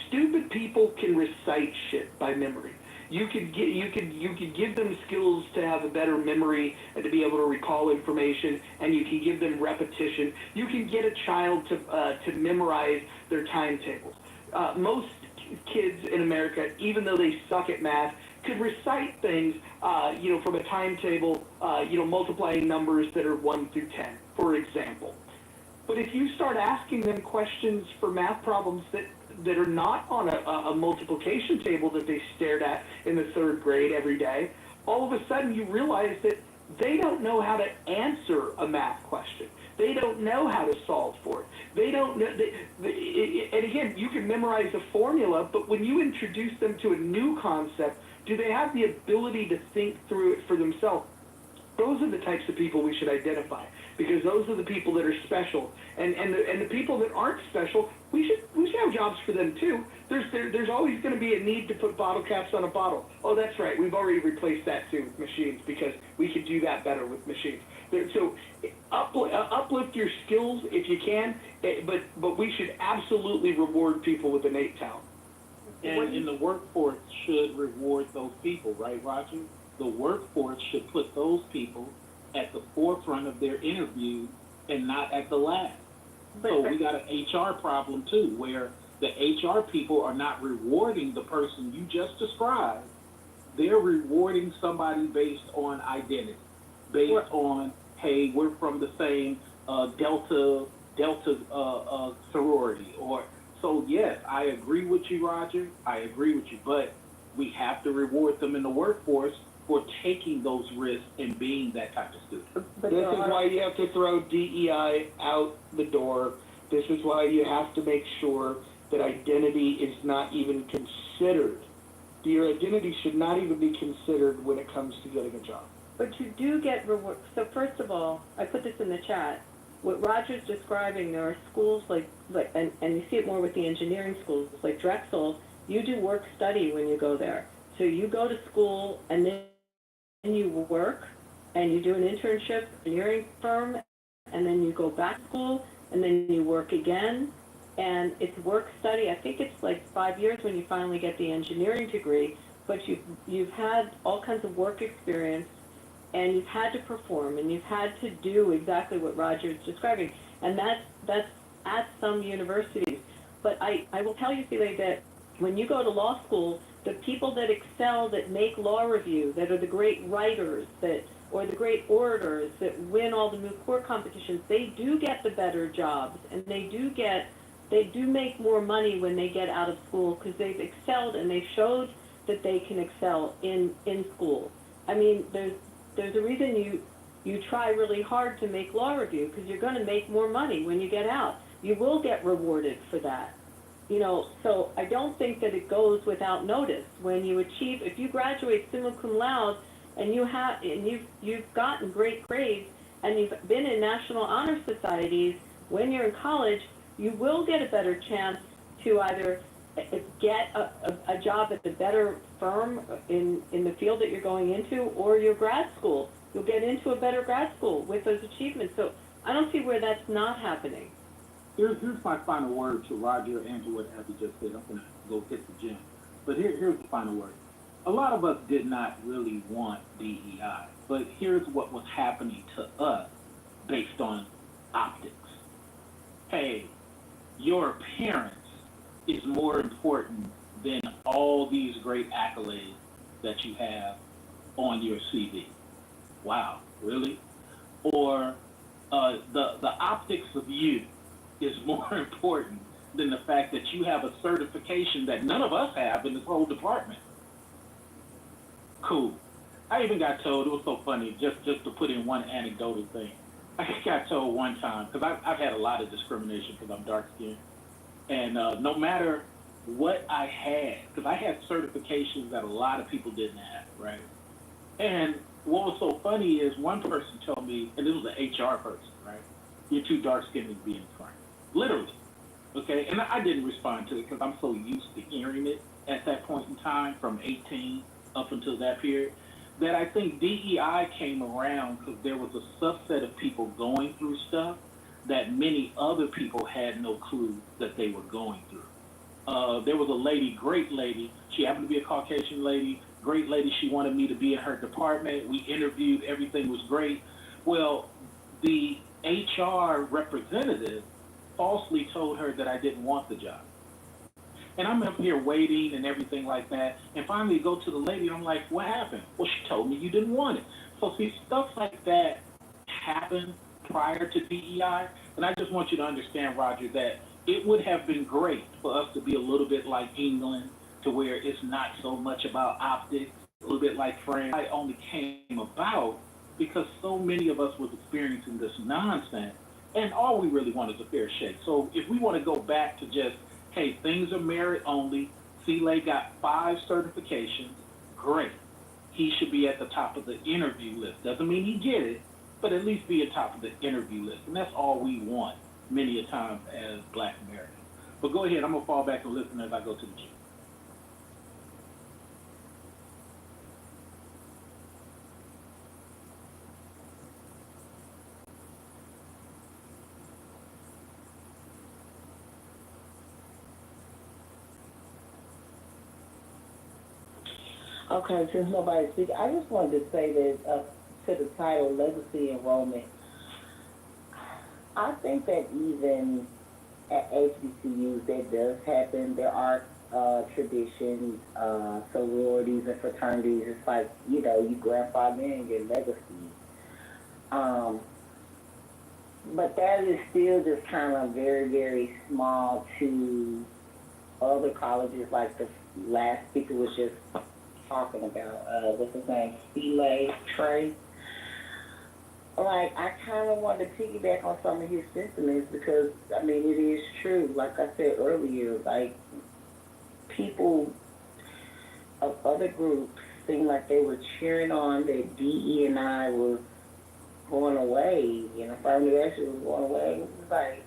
Stupid people can recite shit by memory. You could give them skills to have a better memory and to be able to recall information, and you can give them repetition. You can get a child to memorize their timetables. Most kids in America, even though they suck at math, could recite things, from a timetable, multiplying numbers that are 1 through 10, for example. But if you start asking them questions for math problems that are not on a multiplication table that they stared at in the 3rd grade every day, all of a sudden you realize that they don't know how to answer a math question. They don't know how to solve for it. They don't know. And again, you can memorize a formula, but when you introduce them to a new concept, do they have the ability to think through it for themselves? Those are the types of people we should identify, because those are the people that are special, and the people that aren't special, we should have jobs for them too. There's always going to be a need to put bottle caps on a bottle. Oh, that's right, we've already replaced that too with machines, because we could do that better with machines. So uplift your skills if you can, but we should absolutely reward people with innate talent. And the workforce should reward those people, right, Roger? The workforce should put those people at the forefront of their interview and not at the last. So we got an HR problem too, where the HR people are not rewarding the person you just described. They're rewarding somebody based on identity, based on, hey, we're from the same Delta sorority. So yes, I agree with you, Roger. I agree with you, but we have to reward them in the workforce for taking those risks and being that type of student. This is why you have to throw DEI out the door. This is why you have to make sure that identity is not even considered. Your identity should not even be considered when it comes to getting a job. But you do get reward. So first of all, I put this in the chat. What Roger's describing, there are schools and you see it more with the engineering schools, like Drexel. You do work study when you go there. So you go to school and then you work and you do an internship in an engineering firm, and then you go back to school and then you work again, and it's work study. I think it's like 5 years when you finally get the engineering degree, but you've had all kinds of work experience, and you've had to perform, and you've had to do exactly what Roger is describing, and that's at some universities. But I will tell you, Celia, that when you go to law school, the people that excel, that make law review, that are the great writers, or the great orators that win all the moot court competitions, they do get the better jobs, and they do make more money when they get out of school, because they've excelled and they've showed that they can excel in school. I mean, there's a reason you try really hard to make law review, because you're going to make more money when you get out. You will get rewarded for that. So I don't think that it goes without notice. When you achieve, if you graduate summa cum laude and you've gotten great grades and you've been in national honor societies, when you're in college, you will get a better chance to either get a job at the better firm in the field that you're going into, or your grad school. You'll get into a better grad school with those achievements. So I don't see where that's not happening. Here's my final word to Roger and to what Abby just said. I'm going to go hit the gym. But here's the final word. A lot of us did not really want DEI, but here's what was happening to us based on optics. Hey, your appearance is more important than all these great accolades that you have on your CV. Wow, really? Or the optics of you is more important than the fact that you have a certification that none of us have in this whole department. Cool. I even got told, it was so funny, just to put in one anecdotal thing. I got told one time, because I've had a lot of discrimination because I'm dark-skinned, and no matter what I had, because I had certifications that a lot of people didn't have, right? And what was so funny is one person told me, and this was an HR person, right? You're too dark-skinned to be in front. Literally. Okay? And I didn't respond to it because I'm so used to hearing it at that point in time, from 18 up until that period, that I think DEI came around because there was a subset of people going through stuff that many other people had no clue that they were going through. There was a lady, great lady. She happened to be a Caucasian lady, great lady. She wanted me to be in her department. We interviewed, everything was great. Well, the HR representative falsely told her that I didn't want the job. And I'm up here waiting and everything like that. And finally go to the lady and I'm like, what happened? Well, she told me you didn't want it. So see, stuff like that happened prior to DEI. And I just want you to understand, Roger, that it would have been great for us to be a little bit like England, to where it's not so much about optics, a little bit like France. I only came about because so many of us was experiencing this nonsense, and all we really want is a fair shake. So if we want to go back to just, hey, things are merit only, Cele got 5 certifications, great. He should be at the top of the interview list. Doesn't mean he get it, but at least be at top of the interview list. And that's all we want many a time as Black Americans. But go ahead, I'm going to fall back and listen as I go to the gym. Okay, since nobody's speaking, I just wanted to say that to the title, Legacy Enrollment, I think that even at HBCUs that does happen. There are traditions, sororities and fraternities. It's like, you grandfather in your legacy. Um, but that is still just kind of very, very small to other colleges, like the last speaker was just talking about, what's his name, Stele Trey. Like, I kind of wanted to piggyback on some of his sentiments because, I mean, it is true. Like I said earlier, like, people of other groups seemed like they were cheering on that DE&I was going away, affirmative action was going away. It was like,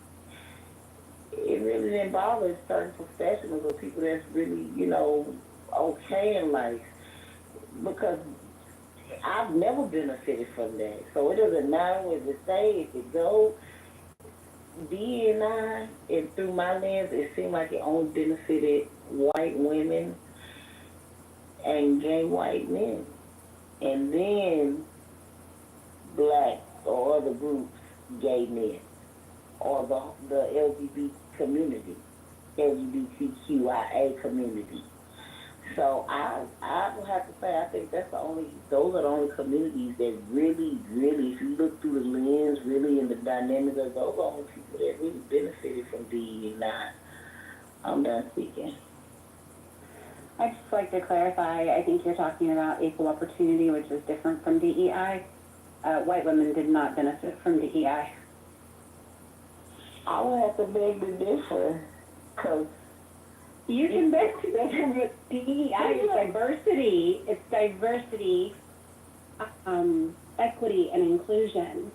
it really didn't bother certain professionals or people that's really, okay in life, because I've never benefited from that. So it doesn't matter what it say, if it goes. D&I, and through my lens, it seemed like it only benefited white women and gay white men. And then black or other groups, gay men, or the LGBT community, LGBTQIA community. So I will have to say, I think those are the only communities that really, really, if you look through the lens, really in the dynamics of those are the only people that really benefited from DE&I. I'm done speaking. I'd just like to clarify, I think you're talking about equal opportunity, which is different from DEI. White women did not benefit from DEI. I would have to beg to differ, because you can beg to differ, but DEI is diversity. It's diversity, equity, and inclusion.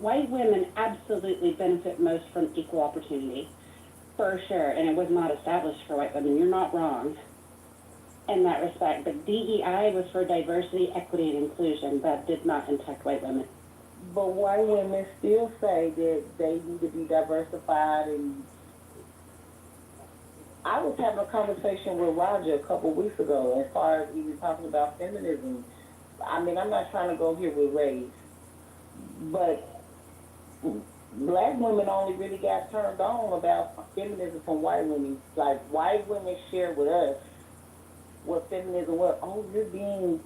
White women absolutely benefit most from equal opportunity, for sure, and it was not established for white women. You're not wrong in that respect, but DEI was for diversity, equity, and inclusion. That did not impact white women. But white women still say that they need to be diversified. And I was having a conversation with Roger a couple of weeks ago as far as he was talking about feminism. I mean, I'm not trying to go here with race, but black women only really got turned on about feminism from white women. Like, white women share with us what feminism was. Oh, you're being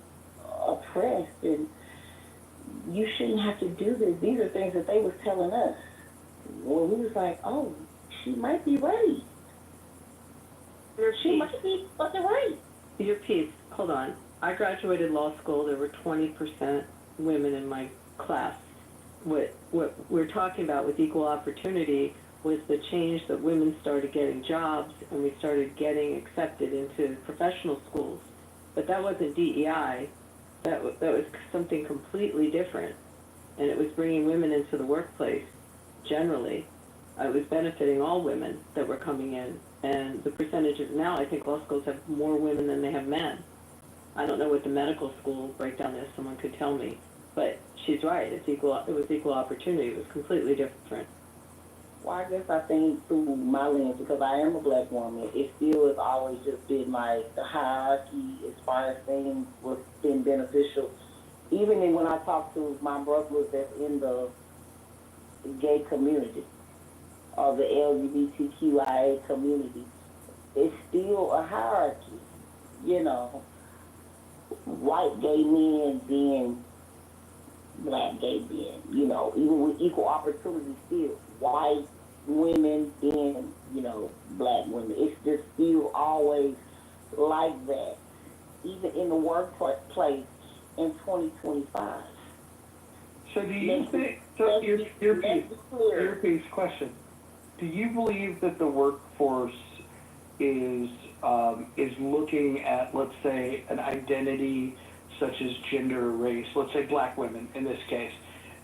oppressed and you shouldn't have to do this. These are things that they was telling us. When we was like, oh, she might be right. She might be fucking right. Your piece, hold on. I graduated law school. There were 20% women in my class. What we're talking about with equal opportunity, was the change that women started getting jobs and we started getting accepted into professional schools. But that wasn't DEI. That was something completely different. And it was bringing women into the workplace generally. It was benefiting all women that were coming in. And the percentages now, I think law schools have more women than they have men. I don't know what the medical school breakdown is. Someone could tell me. But she's right. It was equal opportunity. It was completely different. Well, I guess I think through my lens, because I am a black woman, it still has always just been like the hierarchy as far as things was been beneficial. Even when I talk to my brothers that's in the gay community or the LGBTQIA community, it's still a hierarchy. You know, white gay men being black gay men, you know, even with equal opportunity still. White women being, you know, black women. It's just still always like that, even in the workplace in 2025. So do you think, so your piece question, do you believe that the workforce is looking at, let's say, an identity such as gender or race, let's say black women in this case,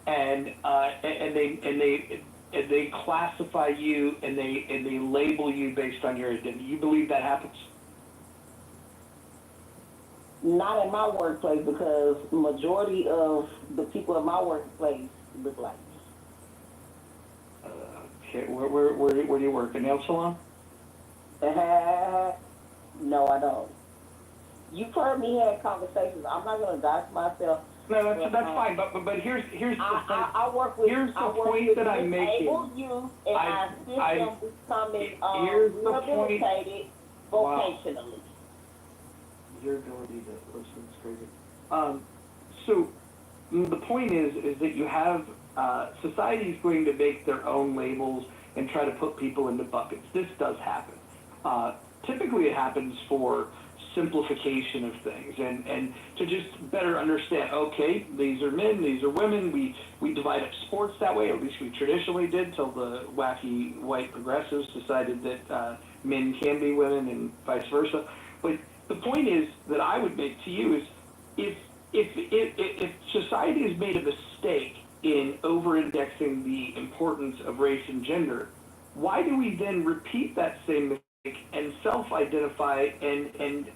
and they classify you and they label you based on your identity? You believe that happens? Not in my workplace, because majority of the people in my workplace look like me. Okay, where do you work? A nail salon? No, I don't. You've heard me have conversations. I'm not going to dox myself. No, that's fine. But here's the thing. I work with. Here's the point that I'm making. Youth, and I assist them becoming rehabilitated vocationally. Wow. Your ability to listen is crazy. So the point is that you have society is going to make their own labels and try to put people into buckets. This does happen. Typically, it happens for simplification of things and to just better understand, okay, these are men, these are women, we divide up sports that way, or at least we traditionally did, till the wacky white progressives decided that men can be women and vice versa. But the point is that I would make to you is if society has made a mistake in over-indexing the importance of race and gender, why do we then repeat that same mistake and self-identify and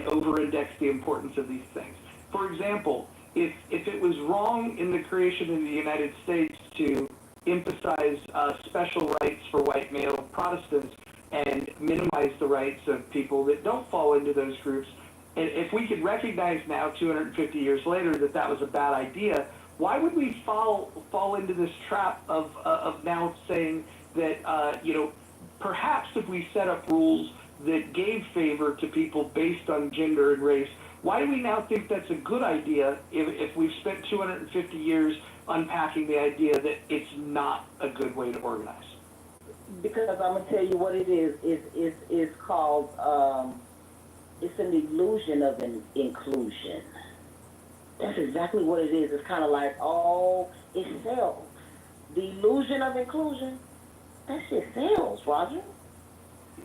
over-index the importance of these things? For example, if it was wrong in the creation of the United States to emphasize special rights for white male Protestants and minimize the rights of people that don't fall into those groups, and if we could recognize now, 250 years later, that that was a bad idea, why would we fall into this trap of now saying that, perhaps if we set up rules that gave favor to people based on gender and race, why do we now think that's a good idea if we've spent 250 years unpacking the idea that it's not a good way to organize? Because I'm going to tell you what it is. It's called, it's an illusion of an inclusion. That's exactly what it is. It's kind of like, it sells. The illusion of inclusion, that shit sells, Roger.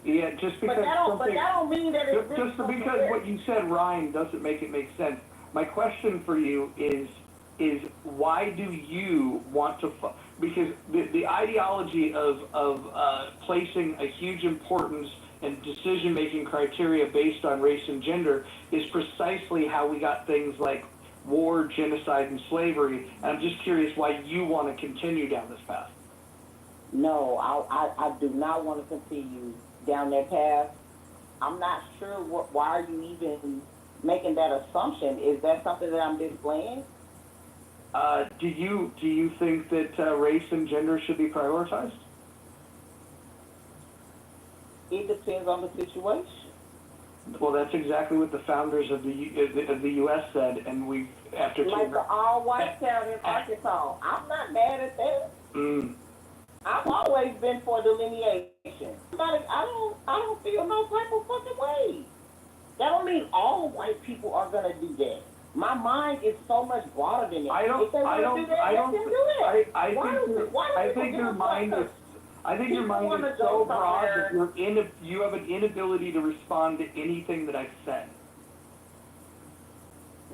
Yeah, just because but that don't mean that it's just because what you said rhyme doesn't make it make sense. My question for you is why do you want to? Because the ideology of placing a huge importance and decision-making criteria based on race and gender is precisely how we got things like war, genocide, and slavery. And I'm just curious why you want to continue down this path. No, I do not want to continue down that path. I'm not sure why are you even making that assumption? Is that something that I'm displaying? Do you think that race and gender should be prioritized? It depends on the situation. Well, that's exactly what the founders of the U.S. said, and we after like the all-white town in Arkansas. I'm not mad at that. I've always been for delineation. I don't feel no type of fucking way. That don't mean all white people are gonna do that. My mind is so much broader than that. I think I think your mind is so broad that you have an inability to respond to anything that I've said.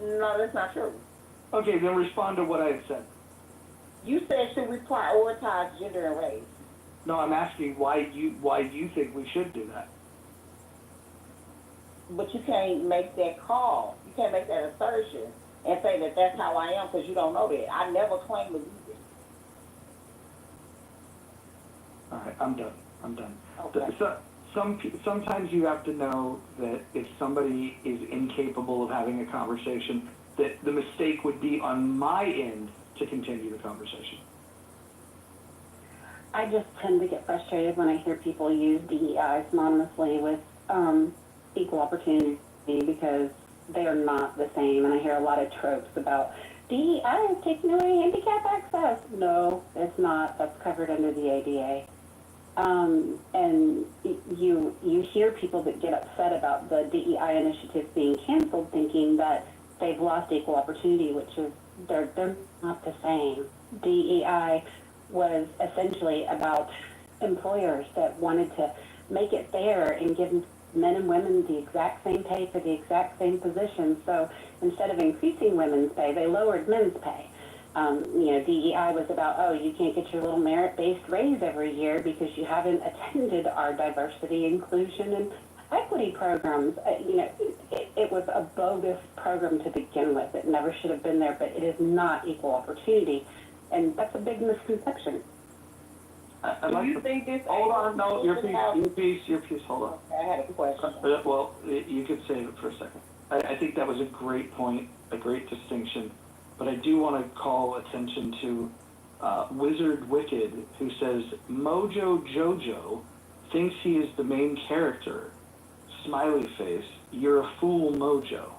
No, that's not true. Okay, then respond to what I've said. You said, should we prioritize gender and race? No, I'm asking why you think we should do that. But you can't make that call. You can't make that assertion and say that that's how I am because you don't know that. I never claimed to be this. All right, I'm done. Okay. So, sometimes you have to know that if somebody is incapable of having a conversation, that the mistake would be on my end to continue the conversation. I just tend to get frustrated when I hear people use DEI synonymously with equal opportunity because they are not the same. And I hear a lot of tropes about DEI is taking away handicap access. No, it's not. That's covered under the ADA. And you hear people that get upset about the DEI initiatives being canceled thinking that they've lost equal opportunity, which is, they're not the same. DEI was essentially about employers that wanted to make it fair and give men and women the exact same pay for the exact same position. So instead of increasing women's pay, they lowered men's pay. DEI was about, oh, you can't get your little merit-based raise every year because you haven't attended our diversity, inclusion, and equity programs. It was a bogus program to begin with. It never should have been there, but it is not equal opportunity, and that's a big misconception. Do you think this? Hold on, no, your piece, hold on. I had a question. Well, you could save it for a second. I think that was a great point, a great distinction. But I do want to call attention to Wizard Wicked, who says, Mojo Jojo thinks he is the main character. Smiley face, you're a fool, Mojo.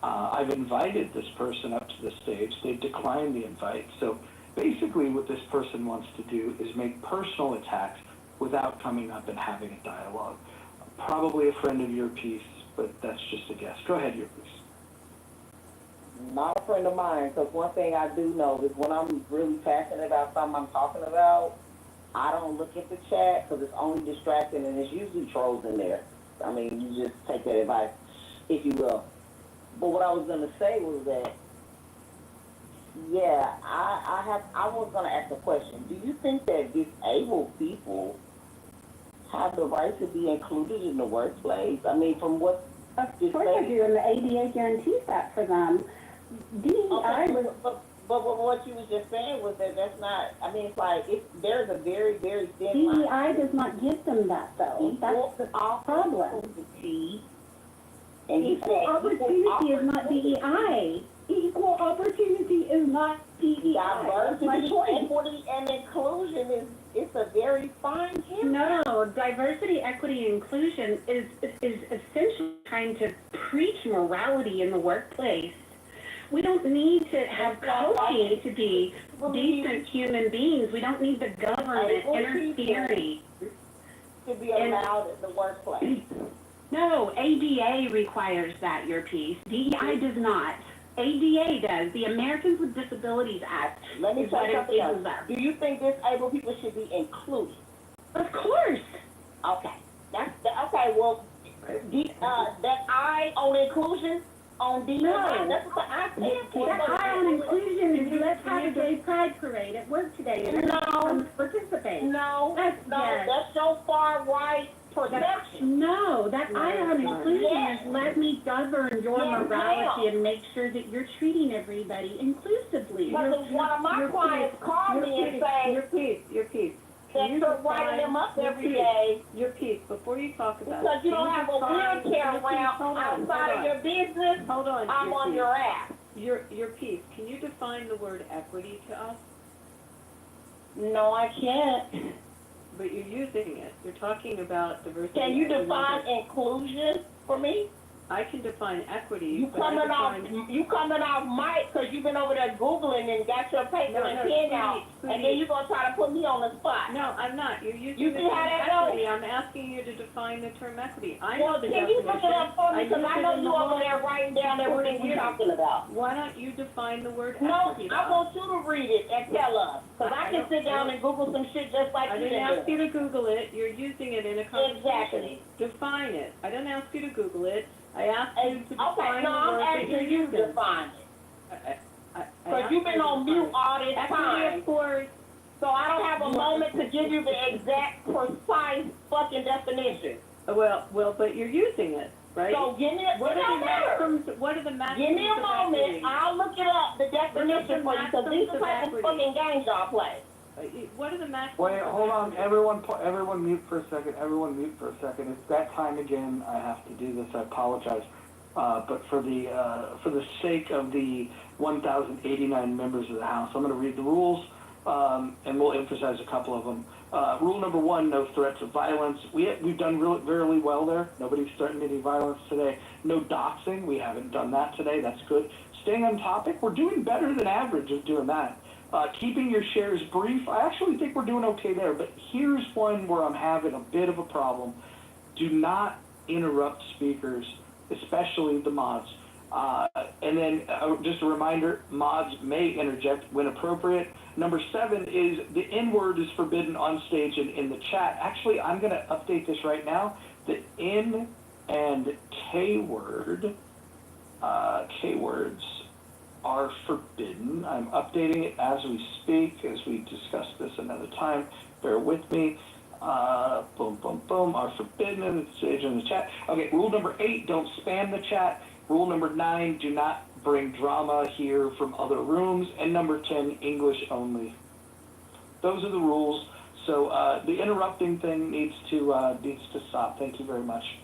I've invited this person up to the stage. They've declined the invite. So basically what this person wants to do is make personal attacks without coming up and having a dialogue. Probably a friend of your piece, but that's just a guess. Go ahead, your piece. Not a friend of mine, because one thing I do know is when I'm really passionate about something I'm talking about, I don't look at the chat because it's only distracting and it's usually trolls in there. I mean, you just take that advice, if you will. But what I was going to say was that, yeah, I was going to ask a question. Do you think that disabled people have the right to be included in the workplace? I mean, from what... Of course I do, and the ADA guarantees that for them. But what you was just saying was that that's not, I mean, it's like, there's a very, very thin line. DEI does not give them that, though. That's the problem. Equal opportunity is not DEI. Equal opportunity is not DEI. Diversity, equity, and inclusion it's a very fine term. No, diversity, equity, and inclusion is essentially trying to preach morality in the workplace. We don't need to have coaching to be decent human beings. We don't need the government interfering. To be allowed in the workplace. No, ADA requires that, your piece. DEI does not. ADA does. The Americans with Disabilities Act. Let me tell you something else. Do you think disabled people should be included? Of course. Okay. Okay, well, that I on inclusion, on DEI, that's what I said. That I on inclusion is let's have a gay pride parade at work today and everyone participate. No, that's so far right. Protection. No, that I on inclusion is let me govern your morality and make sure that you're treating everybody inclusively. Because one of my clients called me and say, your piece. That you're writing them up every day. Your piece, before you talk about because you don't have a wheelchair around outside of your business, hold on, I'm on your ass. Your piece, can you define the word equity to us? No, I can't. But you're using it. You're talking about diversity. Can you define inclusion for me? I can define equity. You coming off mic because you've been over there Googling and got your paper and pen out, and then you're going to try to put me on the spot. No, I'm not. You're using the term equity. I'm asking you to define the term equity. I know the definition. Can you look it up for me? Because I know you over there writing down everything you're talking about. Why don't you define the word equity? No, I want you to read it and tell us. Because I can sit down and Google some shit just like I you didn't did. ask you to Google it. You're using it in a conversation. Exactly. Define it. I didn't ask you to Google it. I asked you to define Okay, no, the I'm word that asking you're you using. to define it. I Because asked you've been you to on define mute it. all this Equity, time. of course. So I don't have a moment to give you the exact, precise fucking definition. Well, but you're using it, right? So give me What are the maxims? What are the maxims Give me a of moment. equity? I'll look it up, the definition for you, because these are the type of fucking games y'all play. What are the maxims? Wait, hold on, everyone mute for a second, It's that time again, I have to do this, I apologize. But for the sake of the 1,089 members of the House, I'm gonna read the rules, and we'll emphasize a couple of them. Rule number 1, no threats of violence. We've done really well there. Nobody's threatened any violence today. No doxing, we haven't done that today, that's good. Staying on topic, we're doing better than average of doing that. Keeping your shares brief, I actually think we're doing okay there, but here's one where I'm having a bit of a problem. Do not interrupt speakers, especially the mods. And then just a reminder, mods may interject when appropriate. Number 7 is the N-word is forbidden on stage and in the chat. Actually, I'm going to update this right now. The N and K-word, K-words are forbidden. I'm updating it as we speak, as we discuss this another time. Bear with me. Boom, boom, boom, are forbidden in the stage and the chat. Okay, rule number 8, don't spam the chat. Rule number 9, do not bring drama here from other rooms. And number 10, English only. Those are the rules. So the interrupting thing needs to stop. Thank you very much.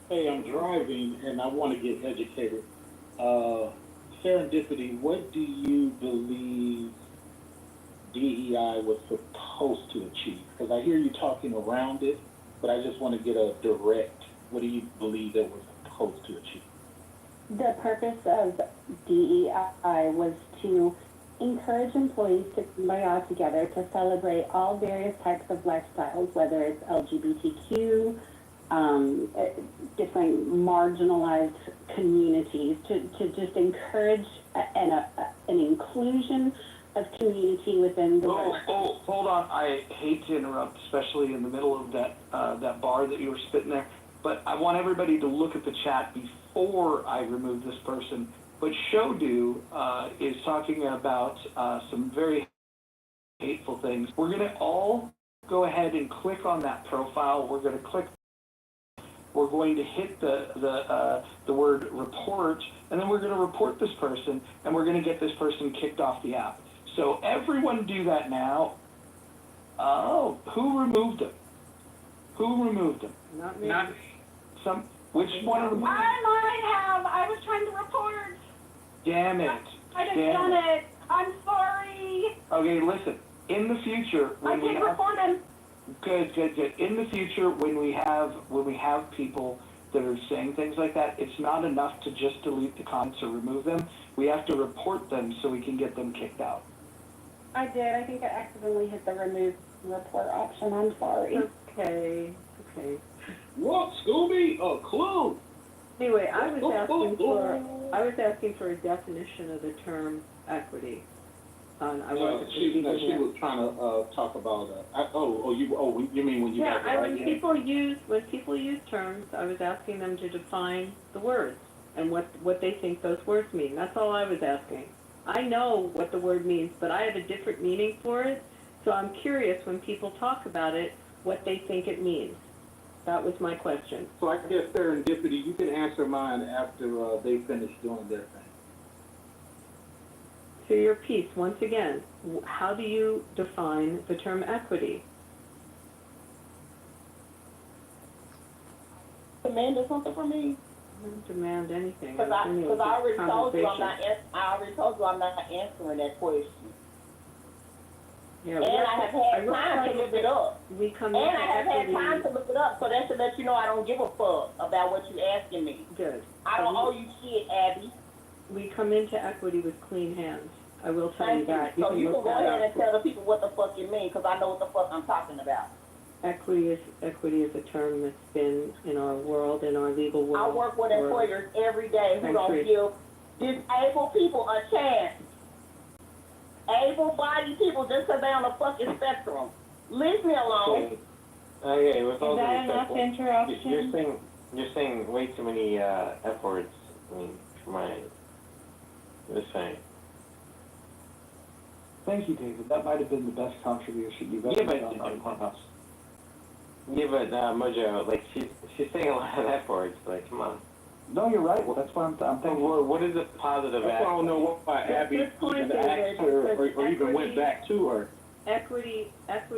Hey, I'm driving and I want to get educated. Serendipity, what do you believe DEI was supposed to achieve? Because I hear you talking around it, but I just want to get a direct, what do you believe it was supposed to achieve? The purpose of DEI was to encourage employees to come together to celebrate all various types of lifestyles, whether it's LGBTQ, different marginalized communities, to just encourage an inclusion of community within the work. Hold on. I hate to interrupt, especially in the middle of that bar that you were spitting there, but I want everybody to look at the chat before I remove this person. But Shodu is talking about some very hateful things. We're going to all go ahead and click on that profile. We're going to click. We're going to hit the word report, and then we're going to report this person, and we're going to get this person kicked off the app. So everyone do that now. Oh, who removed him? Who removed him? Not me. Which one of them? I was trying to report. Damn it. I didn't done it. I'm sorry. Okay, listen. In the future, when we have... report him. Good. In the future, when we have people that are saying things like that, it's not enough to just delete the comments or remove them. We have to report them so we can get them kicked out. I did. I think I accidentally hit the remove report option. I'm sorry. Okay. What, Scooby? A clue? Anyway, I was asking for a definition of the term equity. She was trying to talk about. You mean when you? Yeah, when people use terms, I was asking them to define the words and what they think those words mean. That's all I was asking. I know what the word means, but I have a different meaning for it. So I'm curious when people talk about it, what they think it means. That was my question. So I guess serendipity. You can answer mine after they finish doing their thing. So your piece, once again, how do you define the term equity? Demand something from me? I don't demand anything. Because I already told you I'm not answering that question. Yeah, and I have had time to look it up. So that should let you know I don't give a fuck about what you asking me. Good. I don't owe you shit, Abby. We come into equity with clean hands. I will tell you that. So you can go ahead and tell the people what the fuck it means, because I know what the fuck I'm talking about. Equity is a term that's been in our world, in our legal world. I work with employers every day who don't give disabled people a chance. able-bodied people just because they're on the fucking spectrum. Leave me alone. Okay, with all Is that due enough respect, interruption? you're saying way too many F words. I mean, for my, just saying. Thank you, David. That might have been the best contribution you've ever done on Clubhouse. Yeah, but Mojo, like she's saying a lot of F words. Like, come on. No, you're right. Well, that's why I'm thinking. Well, what is a positive That's why I don't know why Abby even asked her or even went back to her. Equity.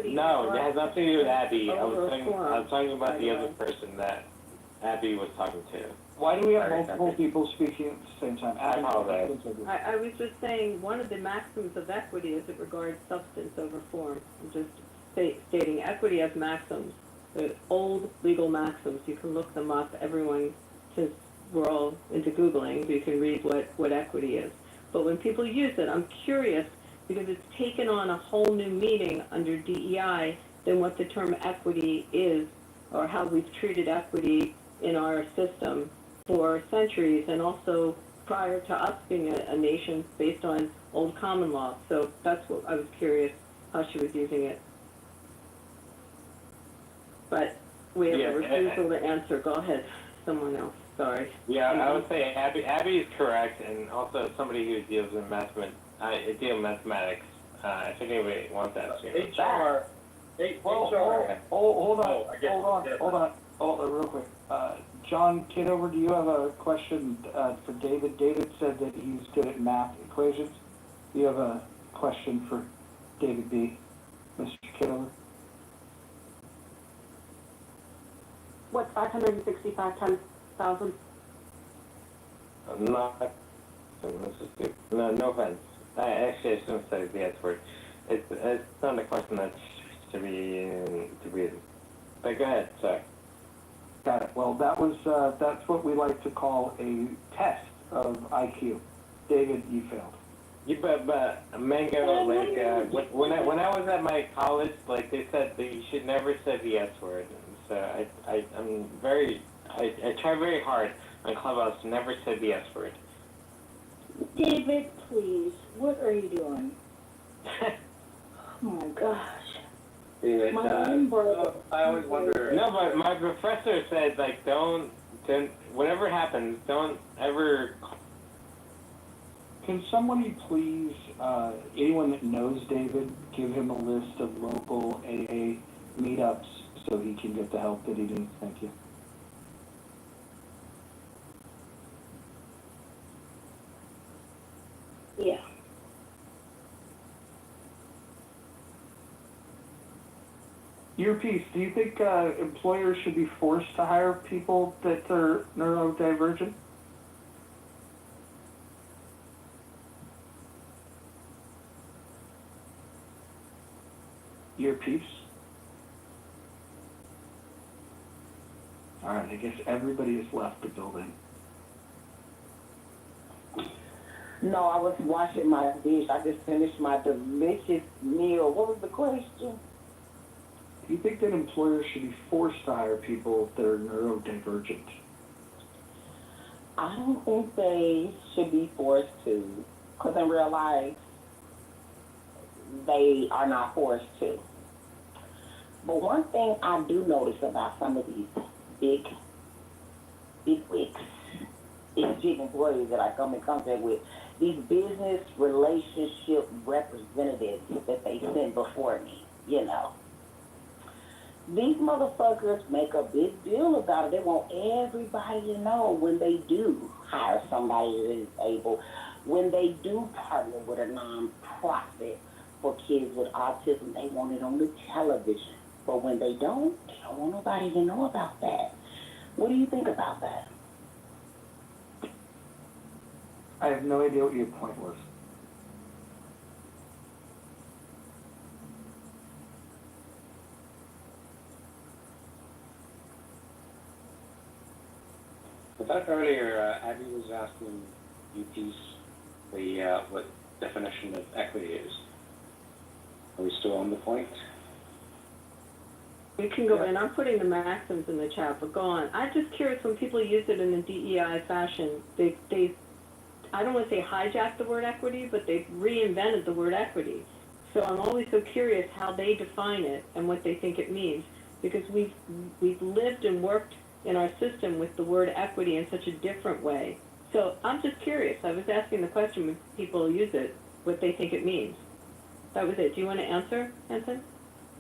No, it has nothing to do with Abby. I was Over talking about the other person that Abby was talking to. Why do we have multiple people speaking at the same time? I apologize. I was just saying, one of the maxims of equity is it regards substance over form. I'm just stating equity as maxims. The old legal maxims, you can look them up. Everyone, since we're all into Googling, you can read what equity is. But when people use it, I'm curious, because it's taken on a whole new meaning under DEI than what the term equity is, or how we've treated equity in our system for centuries, and also prior to us being a nation based on old common law. So that's what I was curious how she was using it. But we have a refusal to answer. Go ahead, someone else. Sorry. Yeah, I would say Abby is correct, and also somebody who deals in mathematics. I think anybody wants that. HR. Hold on, real quick. John Kitover, do you have a question for David? David said that he's good at math equations. Do you have a question for David B., Mr. Kitover? What's 565 times 1,000? No offense. Actually, I shouldn't say the S word. It's not a question that should be. But go ahead, sorry. Got it. Well, that's what we like to call a test of IQ. David, you failed. Yeah, but Mango, like when I was at my college, like they said that you should never say the S word. And so I try very hard on Clubhouse to never say the S word. David, please, what are you doing? Oh my gosh. David, I always wonder. No, but my professor said, like, don't, whatever happens, don't ever. Can somebody please, anyone that knows David, give him a list of local AA meetups so he can get the help that he needs? Thank you. Yeah. Earpiece, do you think employers should be forced to hire people that are neurodivergent? Earpiece? All right, I guess everybody has left the building. No, I was washing my dish. I just finished my delicious meal. What was the question? Do you think that employers should be forced to hire people that are neurodivergent? I don't think they should be forced to, because in real life, they are not forced to. But one thing I do notice about some of these big wigs, these big employees that I come in contact with, these business relationship representatives that they send before me, you know. These motherfuckers make a big deal about it. They want everybody to know when they do hire somebody that is able, when they do partner with a non-profit for kids with autism, they want it on the television. But when they don't want nobody to know about that. What do you think about that? I have no idea what your point was. I thought earlier Abby was asking you piece what definition of equity is. Are we still on the point? You can go in. I'm putting the maxims in the chat, but go on. I'm just curious when people use it in a DEI fashion. I don't want to say hijacked the word equity, but they've reinvented the word equity. So I'm always so curious how they define it and what they think it means, because we've lived and worked in our system with the word equity in such a different way. So I'm just curious. I was asking the question when people use it, what they think it means. That was it. Do you want to answer, Anson?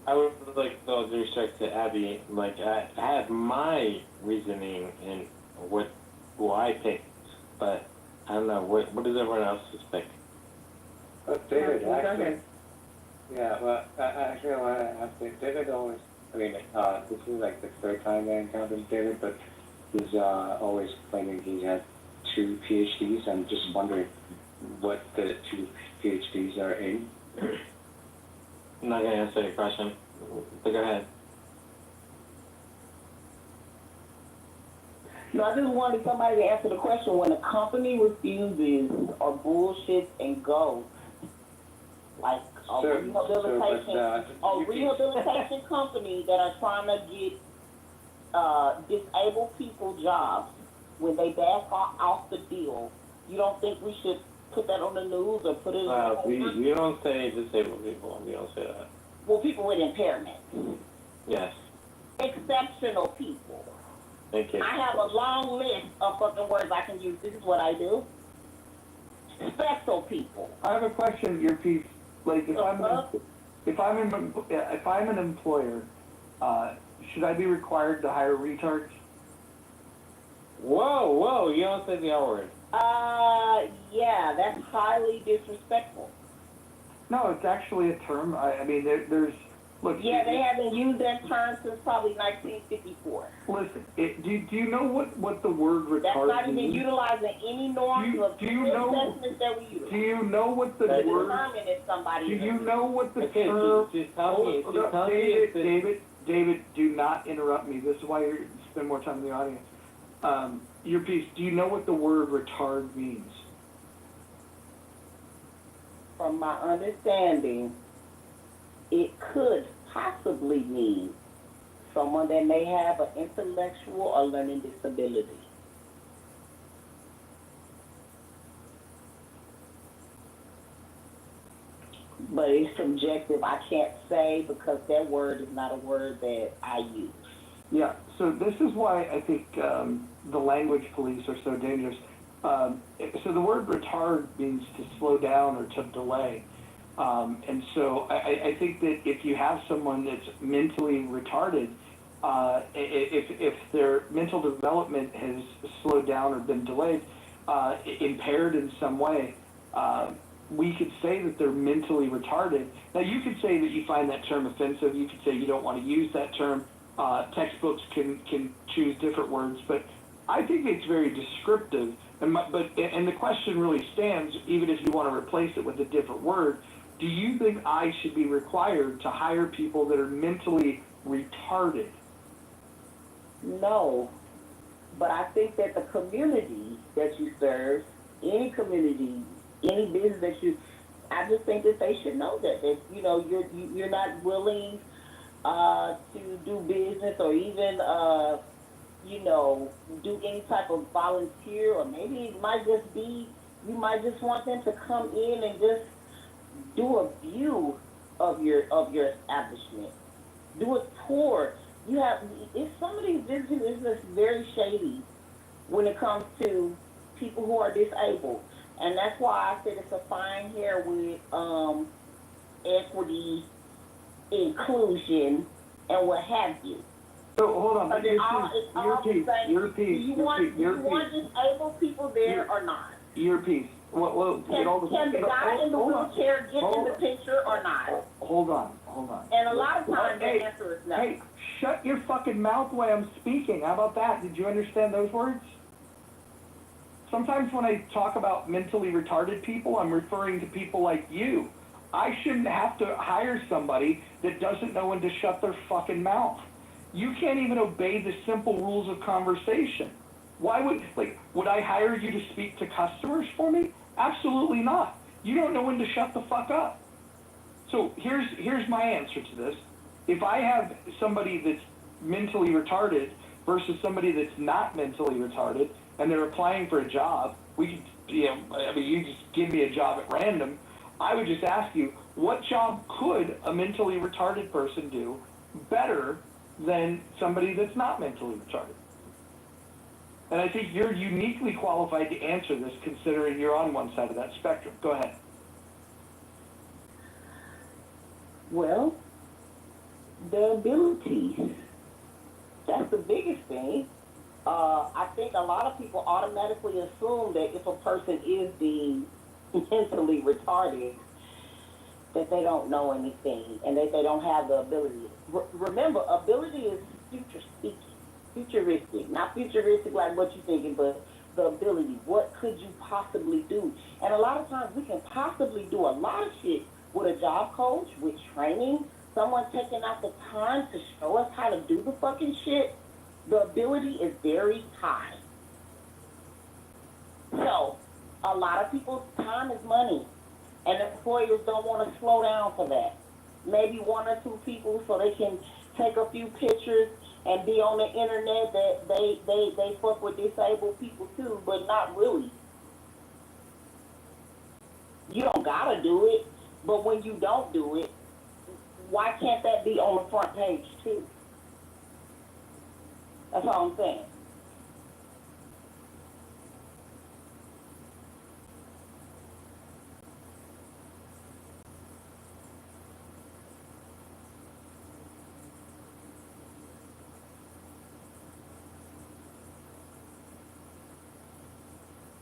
I would like to with respect to Abby, like I have my reasoning in who I picked, but I don't know, what does everyone else's pick? David, actually, yeah, well, actually, I want to ask David always, I mean, this is like the third time I encountered David, but he's always claiming he has 2 PhDs. I'm just wondering what the 2 PhDs are in. I'm not going to answer your question, but go ahead. No, I just wanted somebody to answer the question. When a company refuses or bullshits and goes, like a rehabilitation company that are trying to get disabled people jobs, when they back off the deal, you don't think we should put that on the news or put it in You don't say disabled people. You don't say that. Well, people with impairments. Yes. Exceptional people. Thank you. I have a long list of fucking words I can use. This is what I do. Special people. I have a question, your piece. Like, if I'm an employer, should I be required to hire retards? Whoa, you don't say the R word. Yeah, that's highly disrespectful. No, it's actually a term. I mean, there's, look. Yeah, they haven't used that term since probably 1954. Listen, do you know what the word retard means? That's not even utilizing any norms of assessments that we use. Do you know what the word? Do you know what the term? David, do not interrupt me. This is why you spend more time in the audience. Your piece. Do you know what the word retard means? From my understanding, it could possibly mean someone that may have an intellectual or learning disability. But it's subjective. I can't say because that word is not a word that I use. Yeah, so this is why I think the language police are so dangerous. So the word retard means to slow down or to delay. And so I think that if you have someone that's mentally retarded, if their mental development has slowed down or been delayed, impaired in some way, we could say that they're mentally retarded. Now, you could say that you find that term offensive. You could say you don't want to use that term. Textbooks can choose different words, but I think it's very descriptive. And the question really stands, even if you want to replace it with a different word. Do you think I should be required to hire people that are mentally retarded? No, but I think that the community that you serve, any community, any business that you, I just think that they should know that you know you're not willing to do business or even you know, do any type of volunteer, or maybe it might just be you might just want them to come in and just do a view of your establishment, do a tour. You have some of these businesses is very shady when it comes to people who are disabled, and that's why I said it's a fine hair with equity, inclusion, and what have you. So hold on, your piece. Do you want disabled people there or not? Your piece. Can the guy in the wheelchair get in the picture or not? Hold on. And a lot of times the answer is no. Hey, shut your fucking mouth while I'm speaking. How about that? Did you understand those words? Sometimes when I talk about mentally retarded people, I'm referring to people like you. I shouldn't have to hire somebody that doesn't know when to shut their fucking mouth. You can't even obey the simple rules of conversation. Why would I hire you to speak to customers for me? Absolutely not. You don't know when to shut the fuck up. So here's my answer to this. If I have somebody that's mentally retarded versus somebody that's not mentally retarded, and they're applying for a job, we could I mean, you just give me a job at random. I would just ask you, what job could a mentally retarded person do better than somebody that's not mentally retarded? And I think you're uniquely qualified to answer this, considering you're on one side of that spectrum. Go ahead. Well, the abilities. That's the biggest thing. I think a lot of people automatically assume that if a person is deemed mentally retarded, that they don't know anything and that they don't have the ability. Remember, ability is future speaking, futuristic, not futuristic like what you're thinking, but the ability. What could you possibly do? And a lot of times we can possibly do a lot of shit with a job coach, with training, someone taking out the time to show us how to do the fucking shit. The ability is very high. So, a lot of people's time is money, and employers don't want to slow down for that. Maybe one or two people so they can take a few pictures and be on the internet that they fuck with disabled people too, but not really. You don't gotta do it, but when you don't do it, why can't that be on the front page too? That's all I'm saying.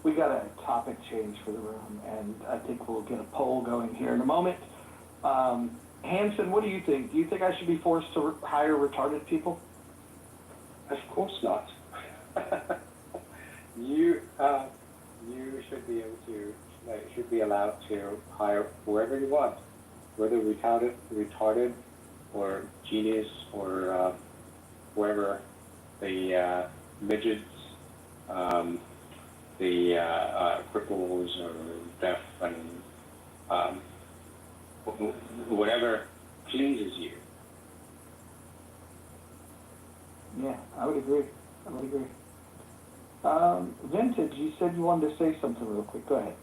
We got a topic change for the room, and I think we'll get a poll going here in a moment. Hanson, what do you think? Do you think I should be forced to hire retarded people? Of course not. You should be able to, should be allowed to hire whoever you want, whether retarded or genius or whoever, the midgets, the cripples or deaf, and whatever pleases you. Yeah, I would agree. Vintage, you said you wanted to say something real quick. Go ahead.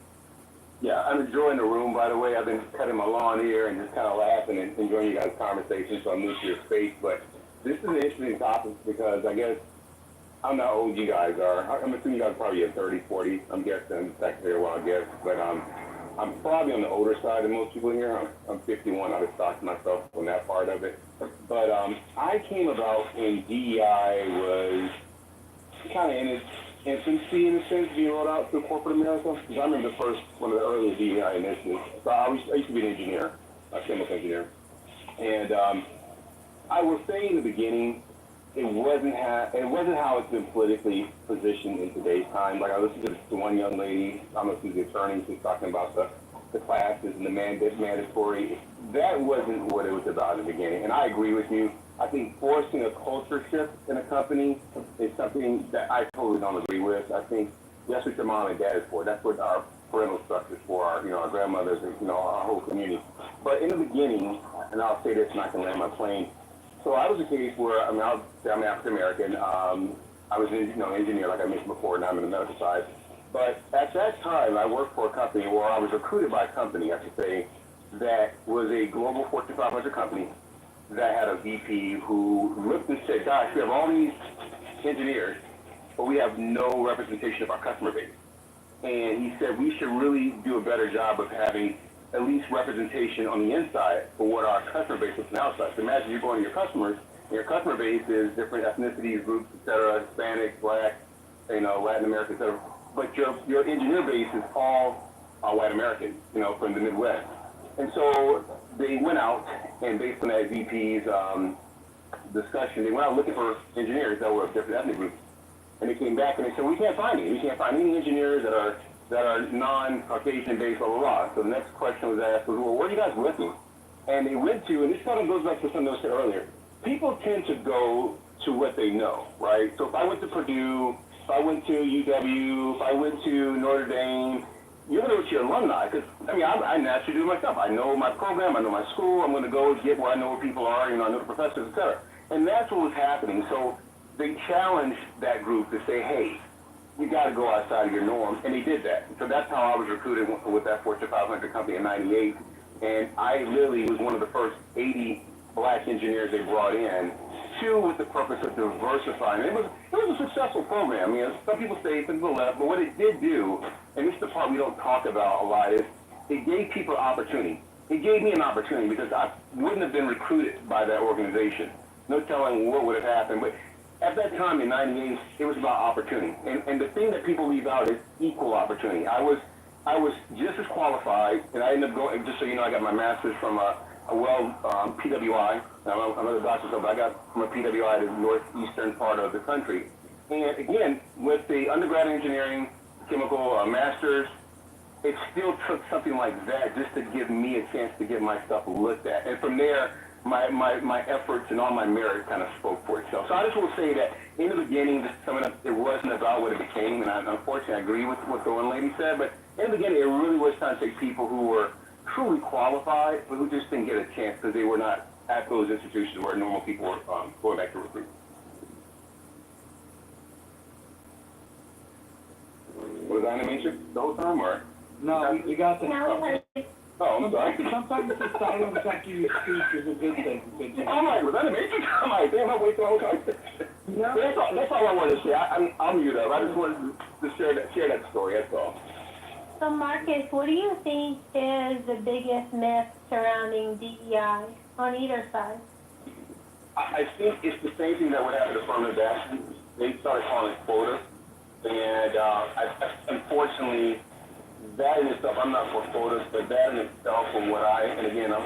Yeah, I'm enjoying the room, by the way. I've been cutting my lawn here and just kind of laughing and enjoying you guys' conversation, so I'm new to your space. But this is an interesting topic because I guess I'm not old you guys are. I'm assuming you guys are probably in 30s, 40s. I'm guessing, secretary, well, I guess. But I'm probably on the older side than most people here. I'm 51. I just stocked myself on that part of it. But I came about when DEI was kind of in its infancy, in a sense, being rolled out to corporate America. Because I remember one of the early DEI initiatives. So I used to be an engineer, a chemical engineer. And I will say in the beginning, it wasn't how it's been politically positioned in today's time. Like I listened to one young lady, I don't know if she's the attorney, she's talking about the classes and the mandatory. That wasn't what it was about in the beginning. And I agree with you. I think forcing a culture shift in a company is something that I totally don't agree with. I think that's what your mom and dad is for. That's what our parental structure is for, our grandmothers and, our whole community. But in the beginning, and I'll say this and I can land my plane, so I was a case where, I'm African American. I was an engineer, like I mentioned before, and I'm in the medical side. But at that time, I worked for a company, or I was recruited by a company, I should say, that was a global Fortune 500 company that had a VP who looked and said, "Gosh, we have all these engineers, but we have no representation of our customer base." And he said, we should really do a better job of having at least representation on the inside for what our customer base is on the outside. So imagine you're going to your customers, and your customer base is different ethnicities, groups, et cetera, Hispanic, Black, Latin American, et cetera. But your engineer base is all white American, from the Midwest. And so they went out, and based on that VP's discussion, they went out looking for engineers that were of different ethnic groups. And they came back and they said, we can't find any. We can't find any engineers that are non-Caucasian based, blah, blah, blah. So the next question was asked was, well, where are you guys looking? And they went to, and this kind of goes back to something I said earlier, people tend to go to what they know, right? So if I went to Purdue, if I went to UW, if I went to Notre Dame, you're going to go to your alumni. Because, I naturally do myself. I know my program, I know my school, I'm going to go get where I know where people are, I know the professors, et cetera. And that's what was happening. So they challenged that group to say, hey, you got to go outside of your norm, and he did that. So that's how I was recruited with that Fortune 500 company in '98, and I literally was one of the first 80 black engineers they brought in, with the purpose of diversifying. It was a successful program. You know, some people say, some people left, but what it did do, and this is the part we don't talk about a lot, is it gave people opportunity. It gave me an opportunity because I wouldn't have been recruited by that organization. No telling what would have happened, but at that time in '98, it was about opportunity. And the thing that people leave out is equal opportunity. I was just as qualified, and I ended up going, just so you know, I got my master's from PWI. I'm a doctor, but I got from a PWI to the northeastern part of the country. And again, with the undergrad engineering, chemical master's, it still took something like that just to give me a chance to get my stuff looked at. And from there, my efforts and all my merit kind of spoke for itself. So I just will say that in the beginning, it wasn't about what it became, and unfortunately I agree with what the one lady said, but in the beginning it really was trying to take people who were truly qualified, but who just didn't get a chance because they were not at those institutions where normal people were going back to recruit. Was I in the matrix the whole time, or? No, we got that. Oh, I'm sorry. Sometimes the silence after you speak is a good thing. I'm like, was that a matrix? I'm like, damn, I'm waiting the whole time. No. That's all I wanted to say. I'll mute up. I just wanted to share that story, that's all. So Marcus, what do you think is the biggest myth surrounding DEI on either side? I think it's the same thing that would happen to affirmative action. They started calling it quotas, and unfortunately, that in itself, I'm not for quotas, but that in itself, from what and again, I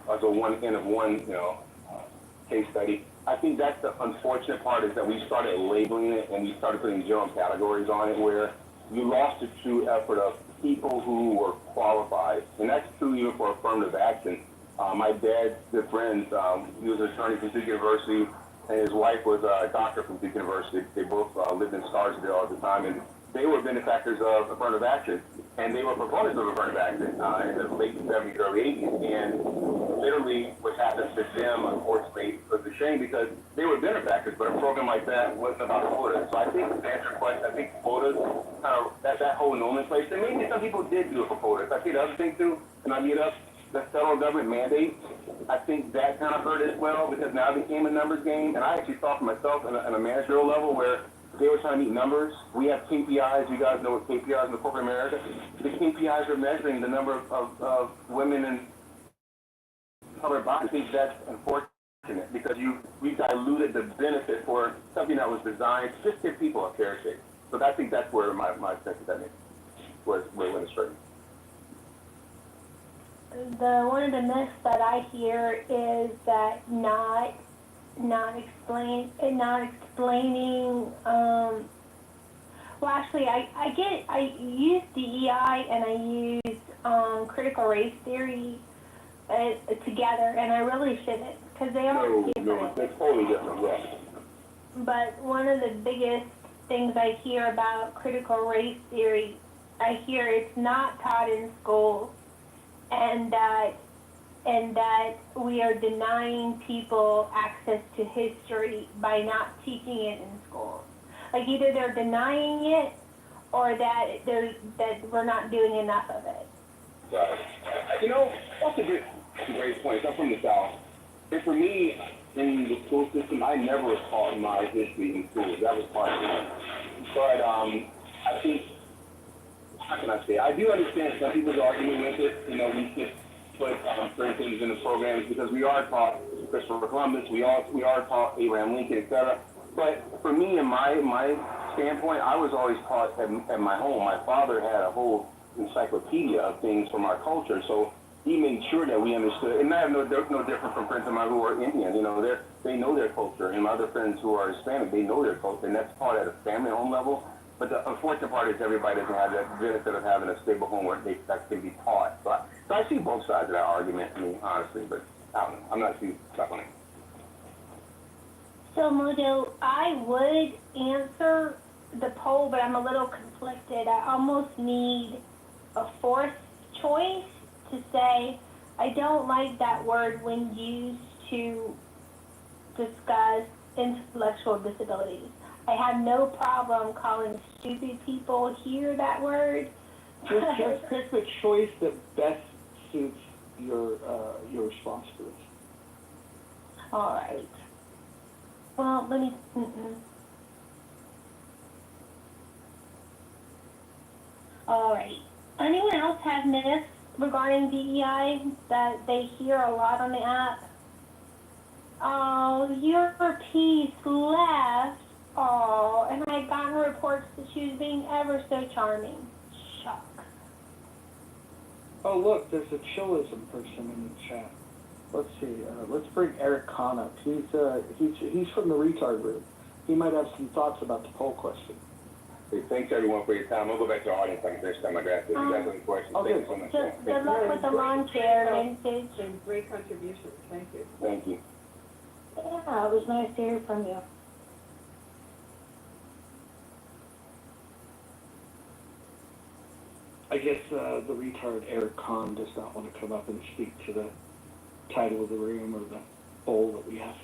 have a one end of one, case study. I think that's the unfortunate part is that we started labeling it and we started putting general categories on it where you lost the true effort of people who were qualified. And that's true even for affirmative action. My dad's good friends, he was an attorney from Duke University, and his wife was a doctor from Duke University. They both lived in Scarsdale at the time, and they were benefactors of affirmative action, and they were proponents of affirmative action in the late 70s, early 80s. And literally what happened to them, unfortunately, was a shame because they were benefactors, but a program like that wasn't about quotas. So I think to answer your question, I think quotas, that whole nomenclature, maybe some people did do it for quotas. I see the other thing too, and I meet up, the federal government mandate, I think that kind of hurt as well because now it became a numbers game. And I actually saw for myself on a managerial level where they were trying to meet numbers. We have KPIs. You guys know what KPIs in the corporate America. The KPIs are measuring the number of women in covered bodies. I think that's unfortunate because we diluted the benefit for something that was designed to just give people a fair shake. So I think that's where my sense of that where it went astray. One of the myths that I hear is that not explaining. Well, actually, I use DEI and I use critical race theory together, and I really shouldn't because they are different. No, that's totally different. Yeah. But one of the biggest things I hear about critical race theory, I hear it's not taught in schools. And that we are denying people access to history by not teaching it in schools. Like either they're denying it or that we're not doing enough of it. Right. That's a great point. I'm from the South. And for me, in the school system, I never was taught my history in schools. That was part of it. But I think, how can I say? I do understand some people's argument with it. We should put certain things in the programs because we are taught Christopher Columbus, we are taught Abraham Lincoln, etc. But for me, in my standpoint, I was always taught at my home. My father had a whole encyclopedia of things from our culture, so he made sure that we understood. And I have no different from friends of mine who are Indian. They know their culture, and my other friends who are Hispanic, they know their culture, and that's taught at a family home level. But the unfortunate part is everybody doesn't have that benefit of having a stable home where that can be taught. So I see both sides of that argument, honestly, but I don't know. I'm not too stuck on it. So, Mojo, I would answer the poll, but I'm a little conflicted. I almost need a fourth choice to say I don't like that word when used to discuss intellectual disabilities. I have no problem calling stupid people hear that word. Just pick the choice that best suits your response to this. All right. Well, let me. All right. Anyone else have myths regarding DEI that they hear a lot on the app? Oh, your piece left. Oh, and I had gotten reports that she was being ever so charming. Shucks. Oh, look, there's a chillism person in the chat. Let's see. Let's bring Eric Kahn up. He's from the retard room. He might have some thoughts about the poll question. Hey, thanks everyone for your time. I'll go back to the audience like next time I got this. If you guys have any questions, thank you so much. Good luck with the lawn chair vintage. And great contributions. Thank you. Thank you. Yeah, it was nice to hear from you. I guess the retard Eric Kahn does not want to come up and speak to the title of the room or the poll that we have.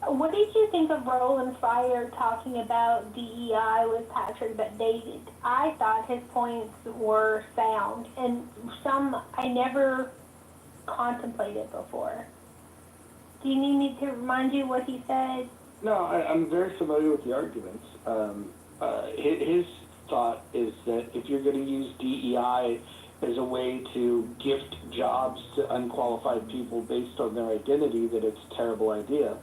What did you think of Roland Fryer talking about DEI with Patrick Bet-David? I thought his points were sound, and some I never contemplated before. Do you need me to remind you what he said? No, I'm very familiar with the arguments. His thought is that if you're going to use DEI as a way to gift jobs to unqualified people based on their identity, that it's a terrible idea.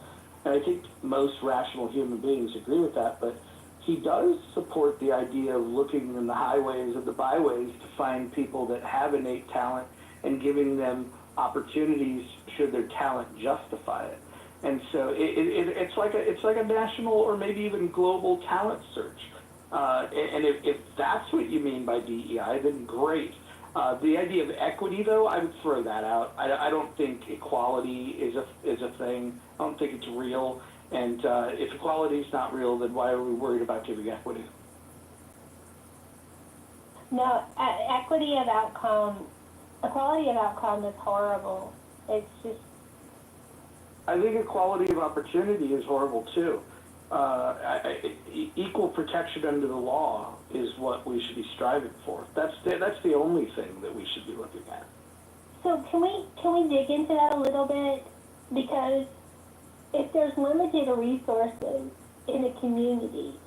And I think most rational human beings agree with that, but he does support the idea of looking in the highways and the byways to find people that have innate talent and giving them opportunities should their talent justify it. And so it's like a national or maybe even global talent search. And if that's what you mean by DEI, then great. The idea of equity, though, I would throw that out. I don't think equality is a thing. I don't think it's real. And if equality is not real, then why are we worried about giving equity? No, equality of outcome is horrible. It's just. I think equality of opportunity is horrible too. Equal protection under the law is what we should be striving for. That's the only thing that we should be looking at. So can we dig into that a little bit? Because if there's limited resources in a community,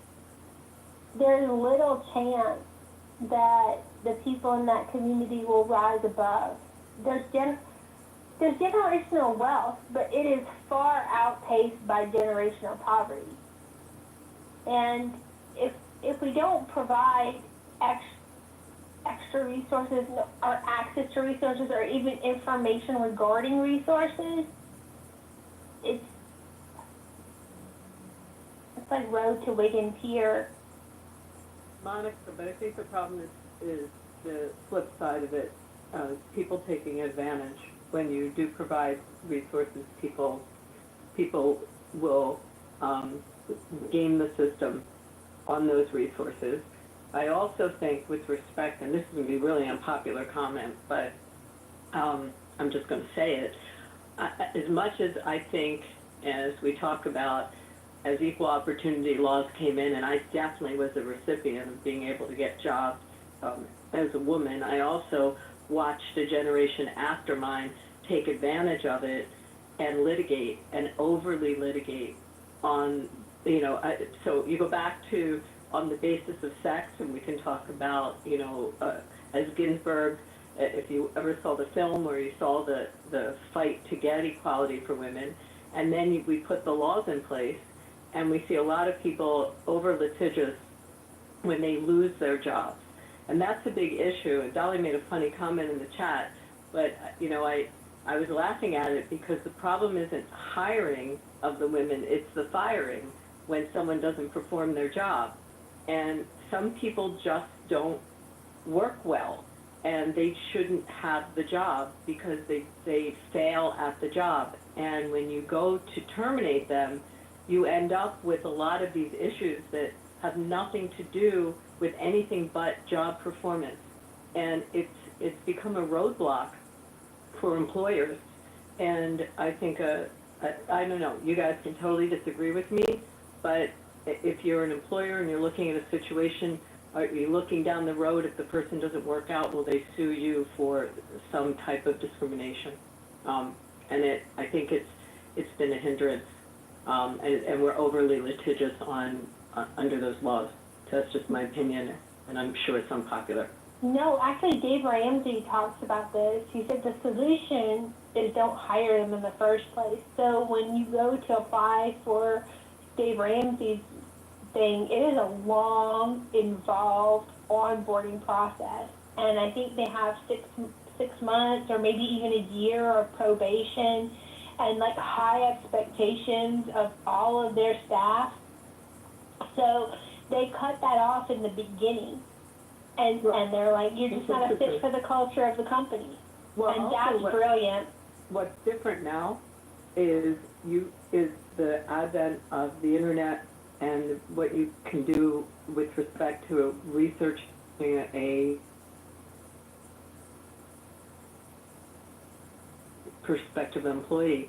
there's little chance that the people in that community will rise above. There's generational wealth, but it is far outpaced by generational poverty. And if we don't provide extra resources or access to resources or even information regarding resources, it's like road to Wigan Pier. Monica, but I think the problem is the flip side of it, people taking advantage. When you do provide resources, people will game the system on those resources. I also think with respect, and this is going to be really unpopular comment, but I'm just going to say it, as much as I think, as we talk about, as equal opportunity laws came in, and I definitely was a recipient of being able to get jobs as a woman, I also watched a generation after mine take advantage of it and litigate and overly litigate on, so you go back to on the basis of sex, and we can talk about, as Ginsburg, if you ever saw the film where you saw the fight to get equality for women, and then we put the laws in place, and we see a lot of people over litigious when they lose their jobs. And that's a big issue. And Dolly made a funny comment in the chat, but, I was laughing at it because the problem isn't hiring of the women, it's the firing when someone doesn't perform their job. And some people just don't work well, and they shouldn't have the job because they fail at the job. And when you go to terminate them, you end up with a lot of these issues that have nothing to do with anything but job performance. And it's become a roadblock for employers. And I think, I don't know, you guys can totally disagree with me, but if you're an employer and you're looking at a situation, are you looking down the road, if the person doesn't work out, will they sue you for some type of discrimination? And I think it's been a hindrance, and we're overly litigious under those laws. So that's just my opinion, and I'm sure it's unpopular. No, actually, Dave Ramsey talks about this. He said the solution is don't hire them in the first place. So when you go to apply for Dave Ramsey's thing, it is a long, involved onboarding process. And I think they have six months or maybe even a year of probation and like high expectations of all of their staff. So they cut that off in the beginning. And they're like, you're just not a fit for the culture of the company. Well, and that's brilliant. What's different now is the advent of the internet and what you can do with respect to researching a prospective employee.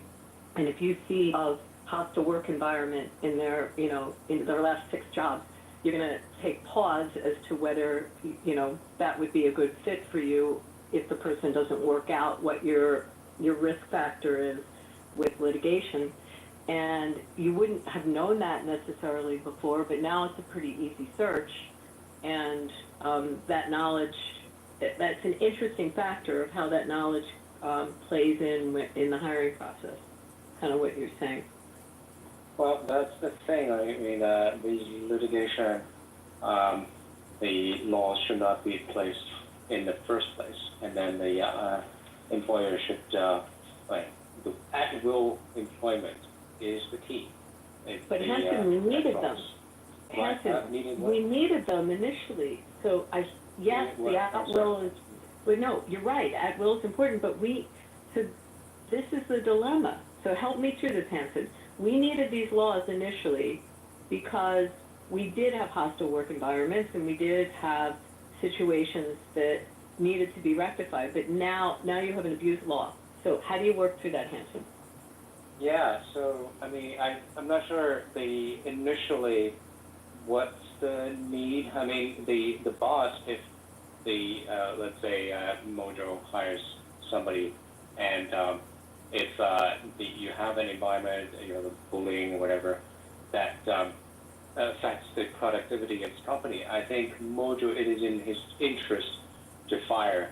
And if you see a hostile work environment in their last 6 jobs, you're going to take pause as to whether, that would be a good fit for you if the person doesn't work out, what your risk factor is with litigation. And you wouldn't have known that necessarily before, but now it's a pretty easy search. And that knowledge, that's an interesting factor of how that knowledge plays in the hiring process, kind of what you're saying. Well, that's the thing. I mean, these litigation, the laws should not be placed in the first place, and then the employer should, the at-will employment is the key. But Hanson, we needed them. Hanson, we needed them initially. So yes, the at-will is. Well, no, you're right. At-will is important, but so this is the dilemma. So help me through this, Hanson. We needed these laws initially because we did have hostile work environments and we did have situations that needed to be rectified. But now you have an abuse law. So how do you work through that, Hanson? Yeah, so, I mean, I'm not sure initially what's the need. I mean, the boss, if let's say, Mojo hires somebody and if you have an environment, the bullying or whatever, that affects the productivity of the company, I think Mojo, it is in his interest to fire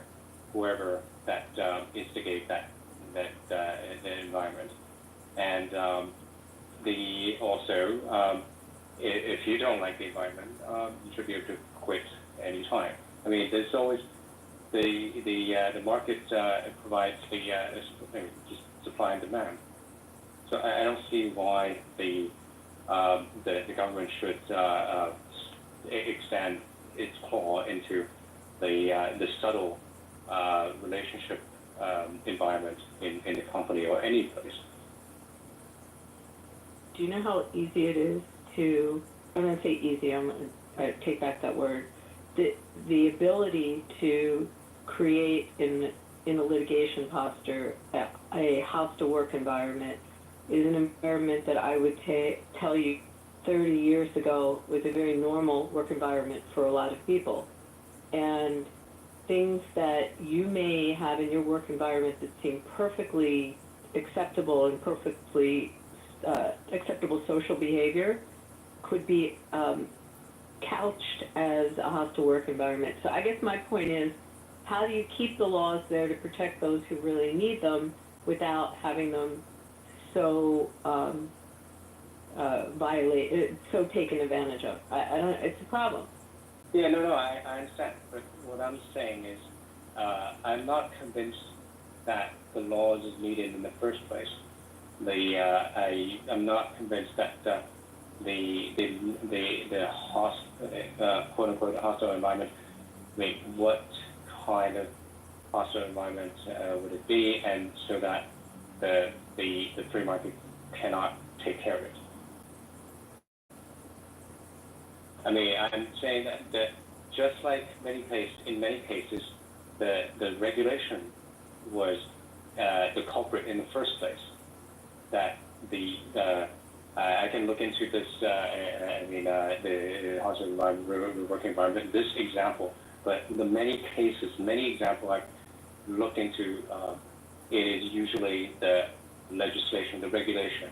whoever that instigate that the environment. And if you don't like the environment, you should be able to quit anytime. I mean, there's always the market provides just supply and demand. So I don't see why the government should extend its claw into the subtle relationship environment in the company or any place. Do you know how easy it is to, I'm going to say easy, I'm going to take back that word, the ability to create in a litigation posture a hostile work environment is an environment that I would tell you 30 years ago was a very normal work environment for a lot of people. And things that you may have in your work environment that seem perfectly acceptable and perfectly acceptable social behavior could be couched as a hostile work environment. So I guess my point is, how do you keep the laws there to protect those who really need them without having them so so taken advantage of? I don't. It's a problem. Yeah, no, I understand. But what I'm saying is, I'm not convinced that the laws is needed in the first place. I'm not convinced that the quote unquote hostile environment. I mean, what kind of hostile environment would it be, and so that the free market cannot take care of it? I mean, I'm saying that just like in many cases, the regulation was the culprit in the first place. That the I can look into this. The housing environment, the working environment. This example, but the many cases, many examples I've looked into is usually the legislation, the regulation,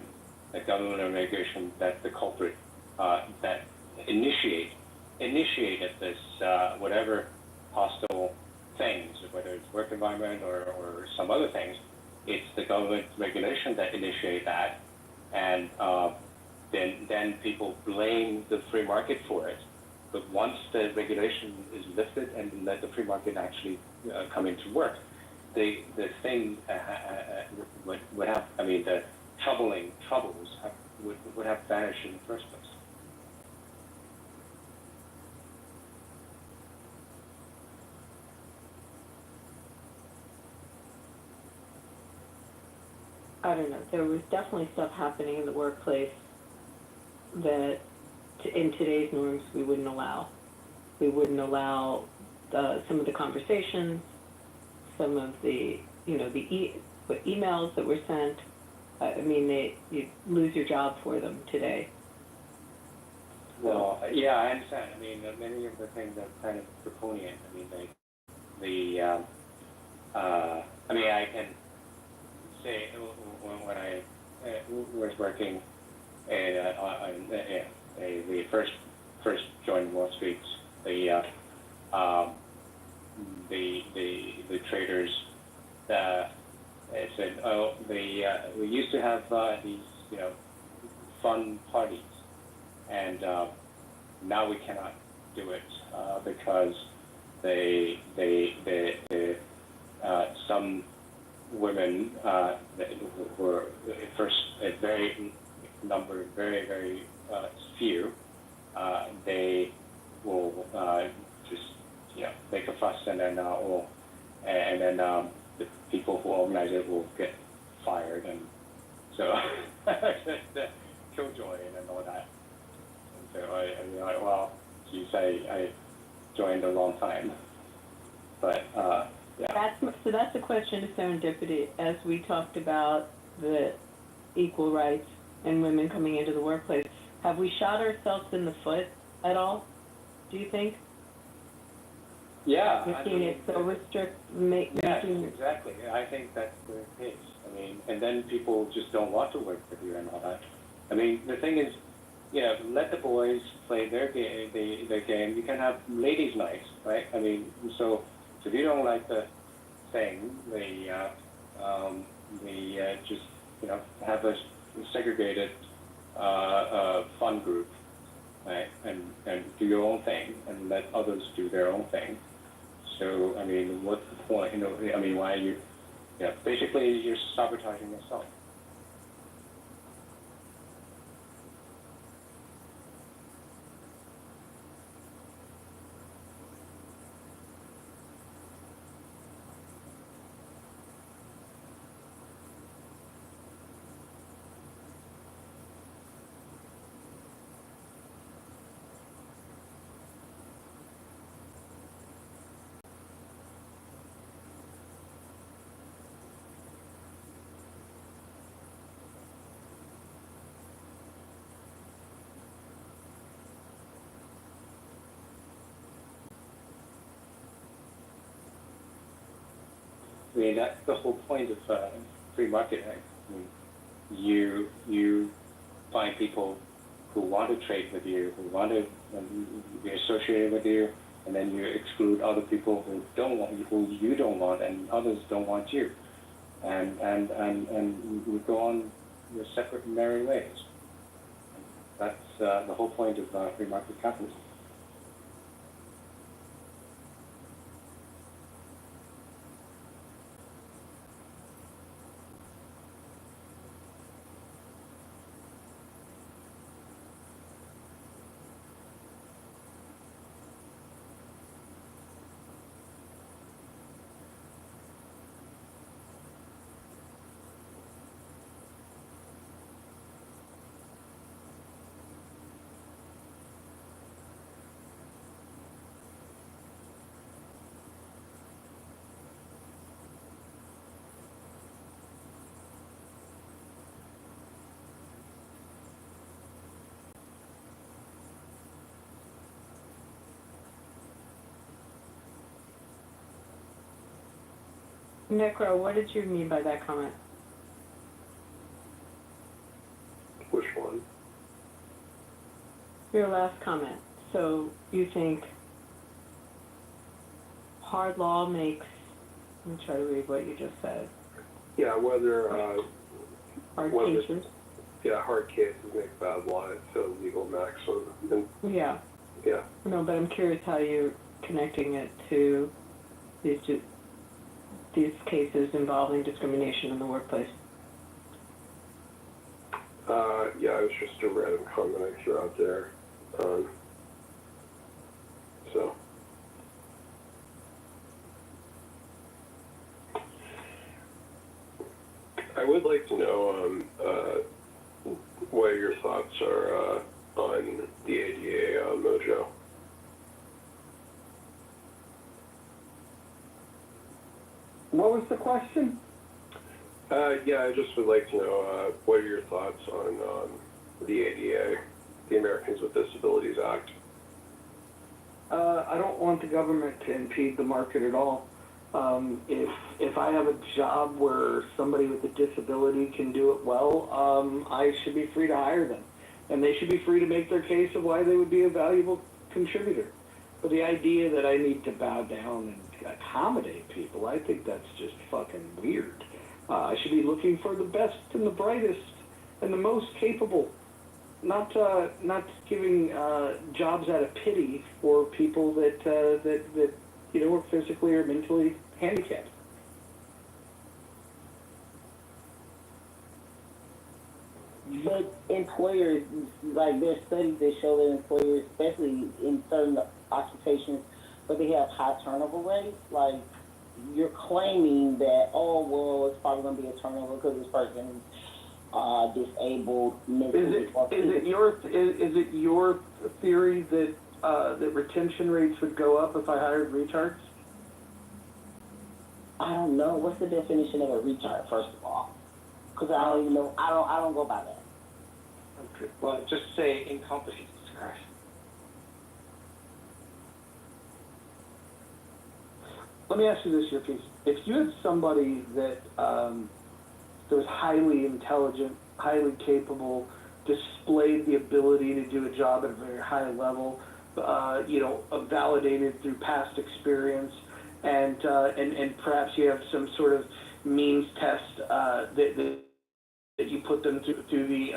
the government regulation that the culprit that initiated this whatever hostile things, whether it's work environment or some other things. It's the government regulation that initiate that, and then people blame the free market for it. But once the regulation is lifted and let the free market actually come into work, the thing would have, I mean, the troubles would have vanished in the first place. I don't know. There was definitely stuff happening in the workplace that, in today's norms, we wouldn't allow. We wouldn't allow some of the conversations, some of the, emails that were sent. I mean, you lose your job for them today. Well, yeah, I understand. I mean, many of the things are kind of draconian. I mean, I can say when I was working the first joined Wall Street, the traders said, oh, we used to have these fun parties, and now we cannot do it because some women were first a very few. They will just make a fuss, and then the people who organize it will get fired, and so the killjoy and all that. And so geez, I joined a long time, but yeah. That's a question of serendipity. As we talked about the equal rights and women coming into the workplace, have we shot ourselves in the foot at all, do you think? Yeah. Making it so Yes, exactly. I think that's the case. I mean, and then people just don't want to work with you and all that. I mean, the thing is, let the boys play their game. Their game. You can have ladies' nights, right? I mean, so if you don't like the thing, they just have a segregated fun group, right? And do your own thing, and let others do their own thing. So I mean, what's the point? I mean, why are you? Basically, you're sabotaging yourself. I mean, that's the whole point of free market. I mean, you find people who want to trade with you, who want to be associated with you, and then you exclude other people who don't want you, who you don't want, and others don't want you, and we go on your separate merry ways. That's the whole point of free market capitalism. Necro, what did you mean by that comment? Which one? Your last comment. So you think hard law makes, let me try to read what you just said. Yeah, whether, Hard whether, cases. yeah, hard cases make bad law, it's a legal maximum. And, Yeah. yeah. No, but I'm curious how you're connecting it to these cases involving discrimination in the workplace. Yeah, it was just a random comment I threw out there. So. I would like to know what your thoughts are on the ADA mojo. What was the question? Yeah, I just would like to know what are your thoughts on the ADA, the Americans with Disabilities Act? I don't want the government to impede the market at all. If I have a job where somebody with a disability can do it well, I should be free to hire them. And they should be free to make their case of why they would be a valuable contributor. But the idea that I need to bow down and accommodate people, I think that's just fucking weird. I should be looking for the best and the brightest and the most capable, not giving jobs out of pity for people that are physically or mentally handicapped. But employers, like there's studies that show that employers, especially in certain occupations where they have high turnover rates, like you're claiming that, oh, well, it's probably going to be a turnover because this person is disabled mentally. Is it your theory that that retention rates would go up if I hired retards? I don't know. What's the definition of a retard, first of all? Because I don't even know. I don't go by that. Okay. Well, just say incompetent. Let me ask you this, Earpiece. If you had somebody that was highly intelligent, highly capable, displayed the ability to do a job at a very high level, validated through past experience, and perhaps you have some sort of means test that you put them through the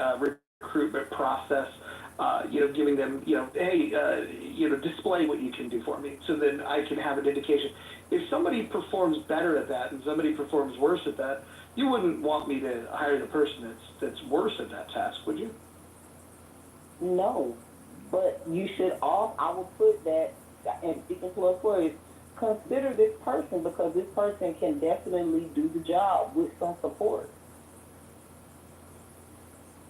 recruitment process, giving them, hey, display what you can do for me, so then I can have an indication. If somebody performs better at that and somebody performs worse at that, you wouldn't want me to hire the person that's worse at that task, would you? No, but you should all. I will put that, and speaking to employees, consider this person because this person can definitely do the job with some support.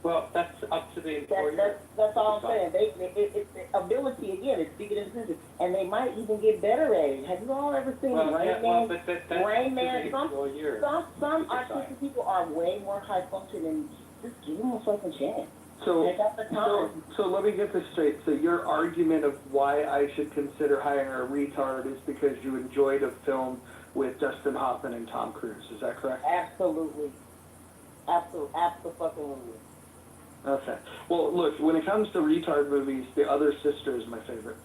Well, that's up to the employer. That's all I'm saying. It's ability again. It's bigger than physics, and they might even get better at it. Have you all ever seen Rain Man? Rain Man. Some artistic people are way more high functioning. Just give them a fucking chance. So let me get this straight. So your argument of why I should consider hiring a retard is because you enjoyed a film with Dustin Hoffman and Tom Cruise. Is that correct? Absolutely. Absolutely. Okay. Well, look, when it comes to retard movies, The Other Sister is my favorite.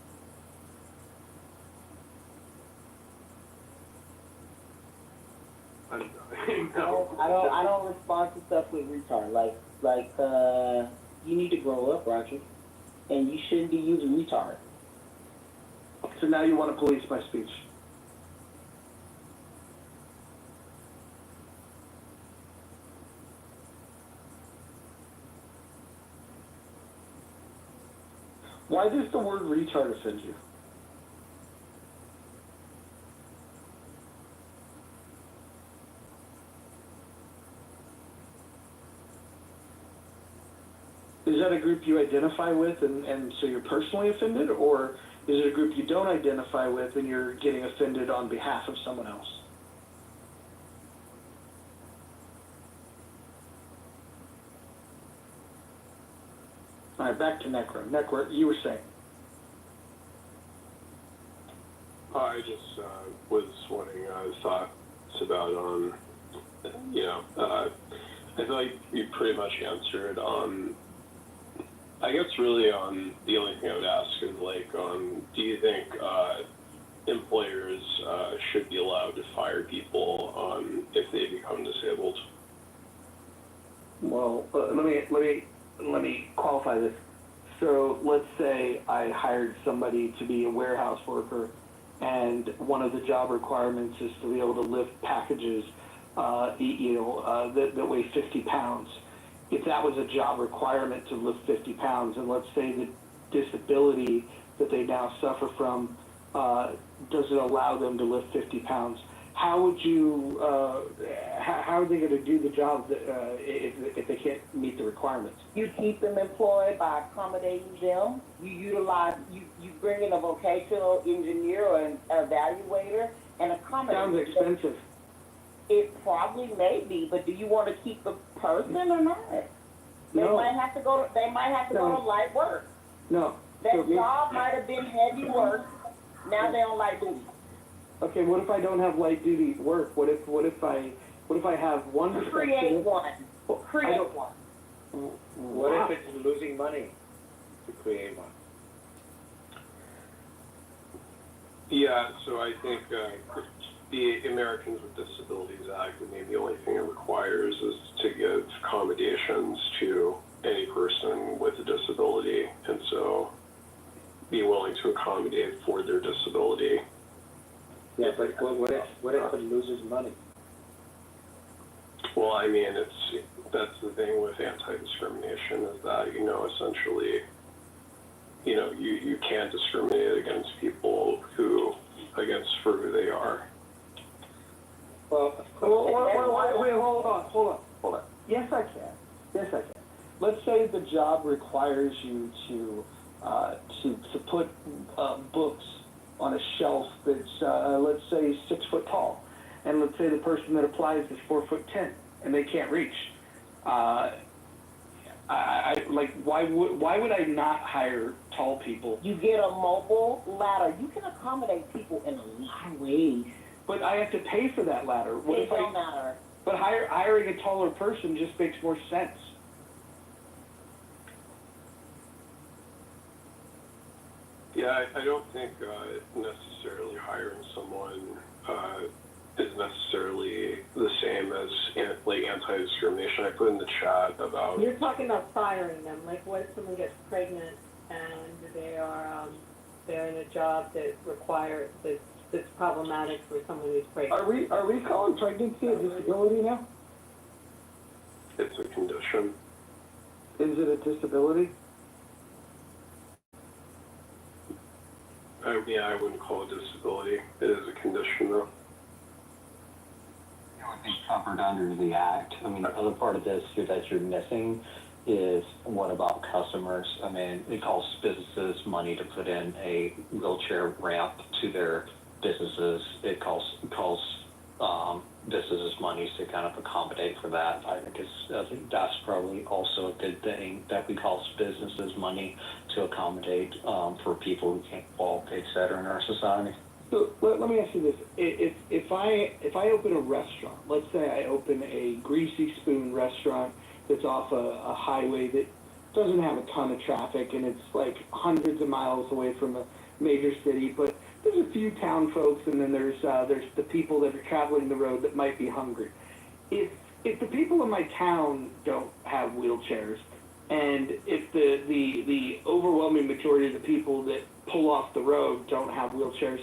I don't respond to stuff with retard. Like you need to grow up, Roger, and you shouldn't be using retard. So now you want to police my speech. Why does the word retard offend you? Is that a group you identify with and so you're personally offended, or is it a group you don't identify with and you're getting offended on behalf of someone else? All right, back to Necro. Necro, you were saying. I just was wanting It's about, I feel like you pretty much answered. I guess really the only thing I would ask is like, do you think employers should be allowed to fire people if they become disabled? Well, let me qualify this. So let's say I hired somebody to be a warehouse worker, and one of the job requirements is to be able to lift packages, that weigh 50 pounds. If that was a job requirement to lift 50 pounds, and let's say the disability that they now suffer from doesn't allow them to lift 50 pounds, how would you, how are they going to do the job if they can't meet the requirements? You keep them employed by accommodating them. You bring in a vocational engineer or an evaluator and accommodate. Sounds expensive. It probably may be, but do you want to keep the person or not? They No. might have to go. They might have to go to light work. No. That job might have been heavy work. Now they're on light duty. Okay, what if I don't have light duty work? What if I have one? Create one. Create one. What if it's losing money to create one? Yeah, so I think the Americans with Disabilities Act, I mean, the only thing it requires is to give accommodations to any person with a disability, and so be willing to accommodate for their disability. Yeah, but what if it loses money? Well, I mean, that's the thing with anti-discrimination is that, essentially, you can't discriminate against people for who they are. Well, Wait, hold on. Yes, I can. Let's say the job requires you to put books on a shelf that's, let's say, 6 foot tall, and let's say the person that applies is 4'10", and they can't reach. Why would I not hire tall people? You get a mobile ladder. You can accommodate people in a lot of ways. But I have to pay for that ladder. It don't matter. But hiring a taller person just makes more sense. Yeah, I don't think necessarily hiring someone is necessarily the same as anti-discrimination. I put in the chat about. You're talking about firing them. Like, what if someone gets pregnant and they're in a job that that's problematic for someone who's pregnant? Are we calling pregnancy a disability now? It's a condition. Is it a disability? I wouldn't call it a disability. It is a condition, though. It would be covered under the act. I mean, the other part of this that you're missing is what about customers? I mean, it costs businesses money to put in a wheelchair ramp to their businesses. It costs businesses money to kind of accommodate for that. I think that's probably also a good thing, that we cost businesses money to accommodate for people who can't walk, et cetera, in our society. So let me ask you this: if I open a restaurant, let's say I open a Greasy Spoon restaurant that's off a highway that doesn't have a ton of traffic, and it's like hundreds of miles away from a major city, but there's a few town folks, and then there's the people that are traveling the road that might be hungry. If the people in my town don't have wheelchairs, and if the overwhelming majority of the people that pull off the road don't have wheelchairs,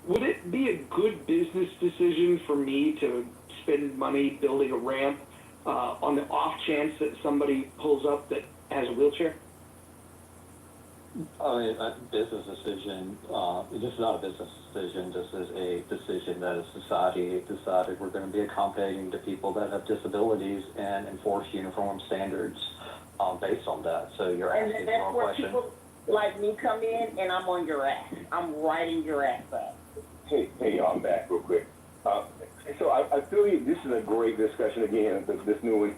would it be a good business decision for me to spend money building a ramp on the off chance that somebody pulls up that has a wheelchair? I mean, a business decision, this is not a business decision, this is a decision that a society decided we're going to be accommodating to people that have disabilities and enforce uniform standards based on that. So you're asking the wrong question. And that's where people like me come in, and I'm on your ass. I'm writing your ass up. Hey, y'all, I'm back real quick. So I feel this is a great discussion again, this new one.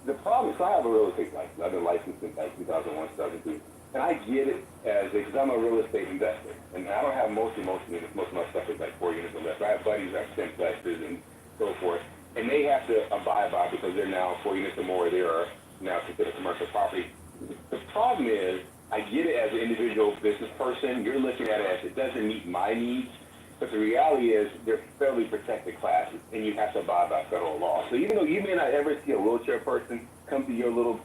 The problem is I have a real estate license. I've been licensed since like 2001, 2002. And I get it because I'm a real estate investor, and I don't have most units. Most of my stuff is like 4 units or less. I have buddies that have 10 investors and so forth, and they have to abide by because they're now 4 units or more. They are now considered commercial property. The problem is, I get it as an individual business person. You're looking at it as it doesn't meet my needs, but the reality is they're fairly protected classes, and you have to abide by federal law. So even though you may not ever see a wheelchair person come to your little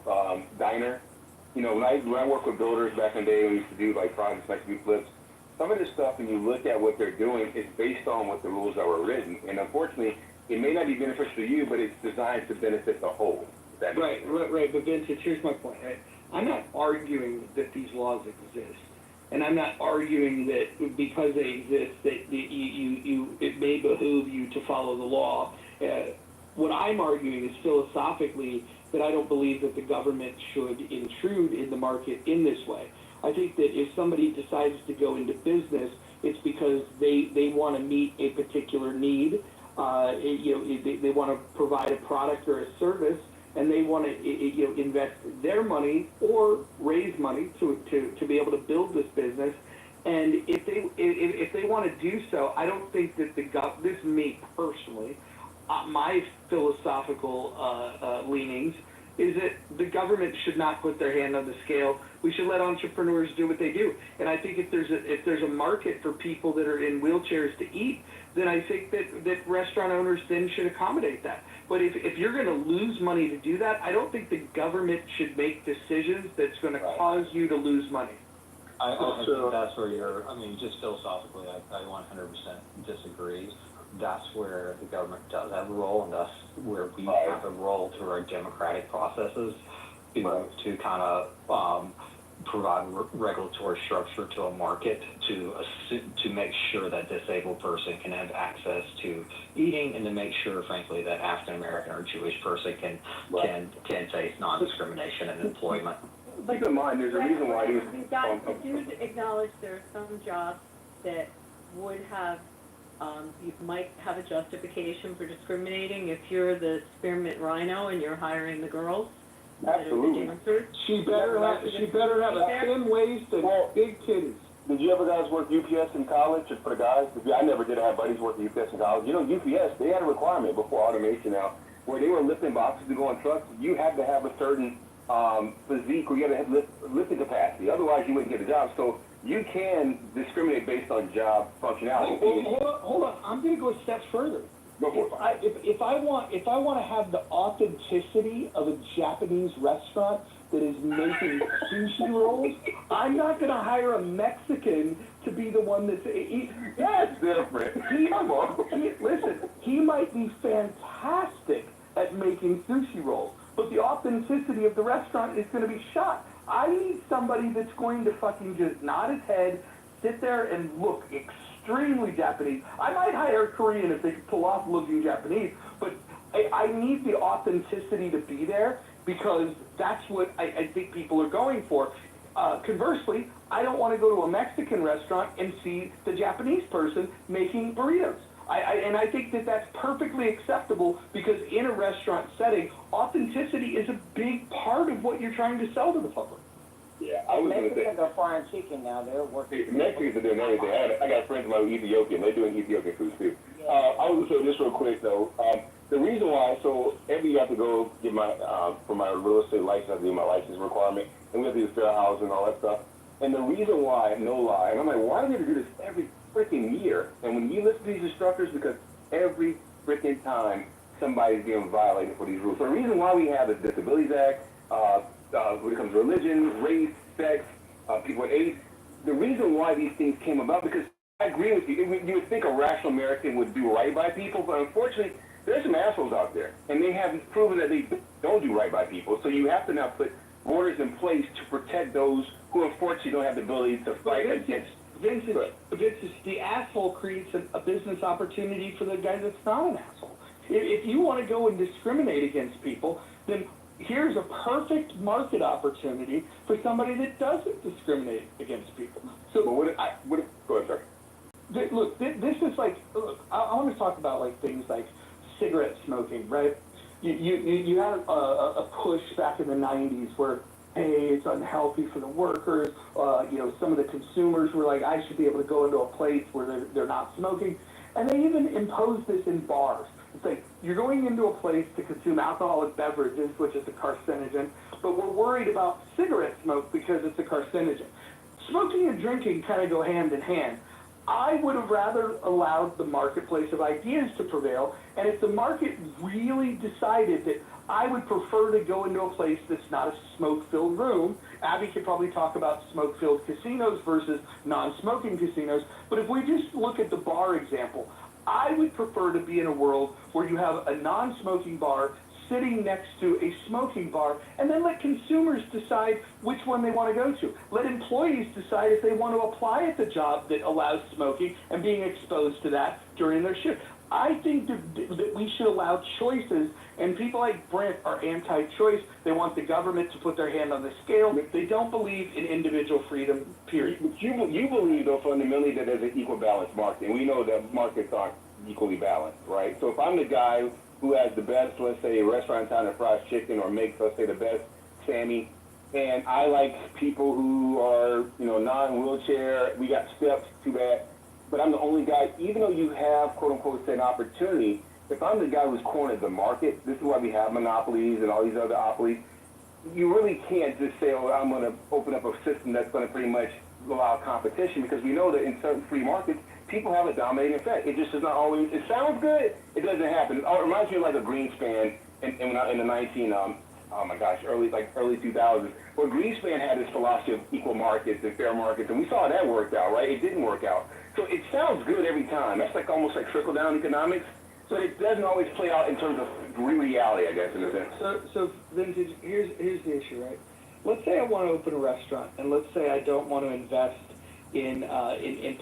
diner, you know, when I worked with builders back in the day, we used to do like projects like do flips. Some of this stuff, when you look at what they're doing, is based on what the rules that were written, and unfortunately, it may not be beneficial to you, but it's designed to benefit the whole. Right. But Vincent, here's my point. Right? I'm not arguing that these laws exist, and I'm not arguing that because they exist that it may behoove you to follow the law. What I'm arguing is philosophically that I don't believe that the government should intrude in the market in this way. I think that if somebody decides to go into business, it's because they want to meet a particular need. They want to provide a product or a service, and they want to invest their money or raise money to be able to build this business. And if they want to do so, I don't think that this is me personally. My philosophical leanings is that the government should not put their hand on the scale. We should let entrepreneurs do what they do. And I think if there's a market for people that are in wheelchairs to eat, then I think that restaurant owners then should accommodate that. But if you're going to lose money to do that, I don't think the government should make decisions that's going to cause you to lose money. I think that's where just philosophically, I 100% disagree. That's where the government does have a role, and that's where we have a role through our democratic processes to kind of provide regulatory structure to a market to make sure that disabled person can have access to eating, and to make sure, frankly, that African American or Jewish person can face non-discrimination in employment. But keep in mind, there's a reason why these. You do acknowledge there are some jobs that would have. You might have a justification for discriminating if you're the spearmint rhino and you're hiring the girls. Absolutely. She better have a thin waist and big titties. Did you ever guys work UPS in college, just for the guys? I never did. I had buddies working UPS in college. You know, UPS, they had a requirement before automation now, where they were lifting boxes to go on trucks. You had to have a certain physique, or you had to have lifting capacity. Otherwise, you wouldn't get a job. So you can discriminate based on job functionality. Hold on. I'm going to go a step further. Go for it. If I want to have the authenticity of a Japanese restaurant that is making sushi rolls, I'm not going to hire a Mexican to be the one that's that's different. Listen, he might be fantastic at making sushi rolls, but the authenticity of the restaurant is going to be shot. I need somebody that's going to fucking just nod his head, sit there and look extremely Japanese. I might hire a Korean if they can pull off looking Japanese, but I need the authenticity to be there, because that's what I think people are going for. Conversely, I don't want to go to a Mexican restaurant and see the Japanese person making burritos. I think that that's perfectly acceptable, because in a restaurant setting, authenticity is a big part of what you're trying to sell to the public. Yeah, I was going to say. Mexicans are frying chicken now. They're working. Mexicans are doing everything. I got friends of mine who are Ethiopian. They're doing Ethiopian food too. Yeah. I was going to say this real quick though. The reason why, so every year I have to go get my, for my real estate license, I have to do my license requirement, and we have to do fair housing and all that stuff. And the reason why, no lie, and I'm like, why do we have to do this every freaking year? And when you listen to these instructors, because every freaking time somebody's being violated for these rules. So the reason why we have the Disabilities Act, when it comes to religion, race, sex, people with AIDS, the reason why these things came about, because I agree with you, you would think a rational American would do right by people, but unfortunately, there's some assholes out there, and they have proven that they don't do right by people. So you have to now put borders in place to protect those who unfortunately don't have the ability to fight against. Vincent, the asshole creates a business opportunity for the guy that's not an asshole. If you want to go and discriminate against people, then here's a perfect market opportunity for somebody that doesn't discriminate against people. So, go ahead, sir. Look, this is like, look, I want to talk about like things like cigarette smoking, right? You had a push back in the 90s where hey, it's unhealthy for the workers. Some of the consumers were like, I should be able to go into a place where they're not smoking. And they even imposed this in bars. It's like, you're going into a place to consume alcoholic beverages, which is a carcinogen, but we're worried about cigarette smoke because it's a carcinogen. Smoking and drinking kind of go hand in hand. I would have rather allowed the marketplace of ideas to prevail, and if the market really decided that I would prefer to go into a place that's not a smoke-filled room. Abby could probably talk about smoke-filled casinos versus non-smoking casinos, but if we just look at the bar example, I would prefer to be in a world where you have a non-smoking bar sitting next to a smoking bar, and then let consumers decide which one they want to go to. Let employees decide if they want to apply at the job that allows smoking and being exposed to that during their shift. I think that we should allow choices, and people like Brent are anti-choice. They want the government to put their hand on the scale. They don't believe in individual freedom, period. But you believe, though, fundamentally that there's an equal balance market, and we know that markets aren't equally balanced, right? So if I'm the guy who has the best, let's say, restaurant in town of fried chicken, or makes, let's say, the best Sammy, and I like people who are, non-wheelchair, we got steps, too bad, but I'm the only guy, even though you have, quote-unquote, say, an opportunity, if I'm the guy who's cornered the market, this is why we have monopolies and all these other oligopolies, you really can't just say, oh, I'm going to open up a system that's going to pretty much allow competition, because we know that in certain free markets, people have a dominating effect. It just is not always, it sounds good, it doesn't happen. It reminds me of like a Greenspan in the early 2000s, where Greenspan had this philosophy of equal markets and fair markets, and we saw that worked out, right? It didn't work out. So it sounds good every time. That's like almost like trickle-down economics, so it doesn't always play out in terms of reality, I guess, in a sense. So Vintage, here's the issue, right? Let's say I want to open a restaurant, and let's say I don't want to invest in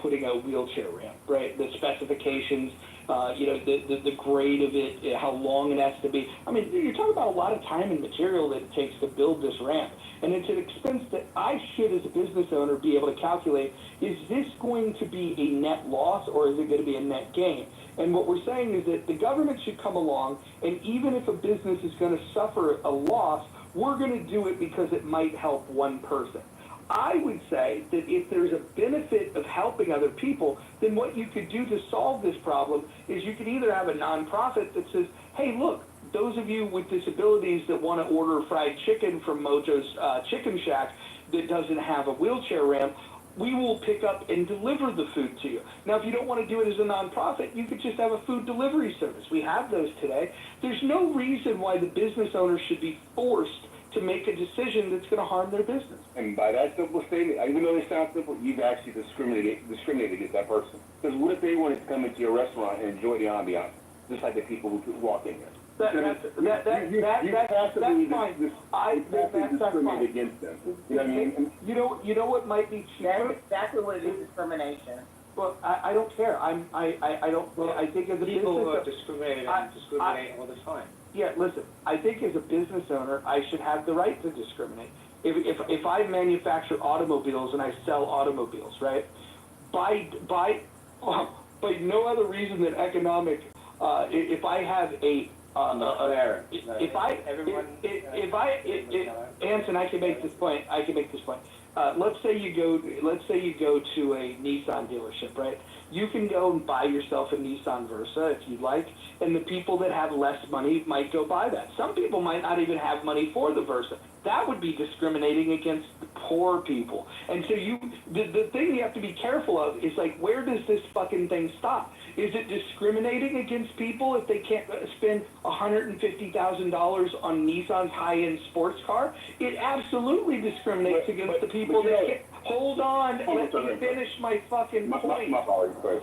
putting a wheelchair ramp, right? The specifications, the grade of it, how long it has to be. I mean, you're talking about a lot of time and material that it takes to build this ramp. And it's an expense that I should, as a business owner, be able to calculate, is this going to be a net loss or is it going to be a net gain? And what we're saying is that the government should come along, and even if a business is going to suffer a loss, we're going to do it because it might help one person. I would say that if there's a benefit of helping other people, then what you could do to solve this problem is you could either have a nonprofit that says, hey, look, those of you with disabilities that want to order fried chicken from Mojo's Chicken Shack that doesn't have a wheelchair ramp, we will pick up and deliver the food to you. Now, if you don't want to do it as a nonprofit, you could just have a food delivery service. We have those today. There's no reason why the business owner should be forced to make a decision that's going to harm their business. And by that simple statement, even though it sounds simple, you've actually discriminated against that person. Because what if they wanted to come into your restaurant and enjoy the ambiance, just like the people who walk in here? That's fine. That's fine. Against them. You know what I mean? You know what might be cheaper? That's exactly what it is, discrimination. Well, I don't care. I think as a people who are business, discriminating all the time. yeah, listen, I think as a business owner, I should have the right to discriminate. If I manufacture automobiles and I sell automobiles, right, by no other reason than economic, if I have Anson, I can make this point. Let's say you go to a Nissan dealership, right? You can go and buy yourself a Nissan Versa if you'd like, and the people that have less money might go buy that. Some people might not even have money for the Versa. That would be discriminating against the poor people. And so the thing you have to be careful of is, like, where does this fucking thing stop? Is it discriminating against people if they can't spend $150,000 on Nissan's high-end sports car? It absolutely discriminates against the people that can't. Hold on, let me finish my fucking point.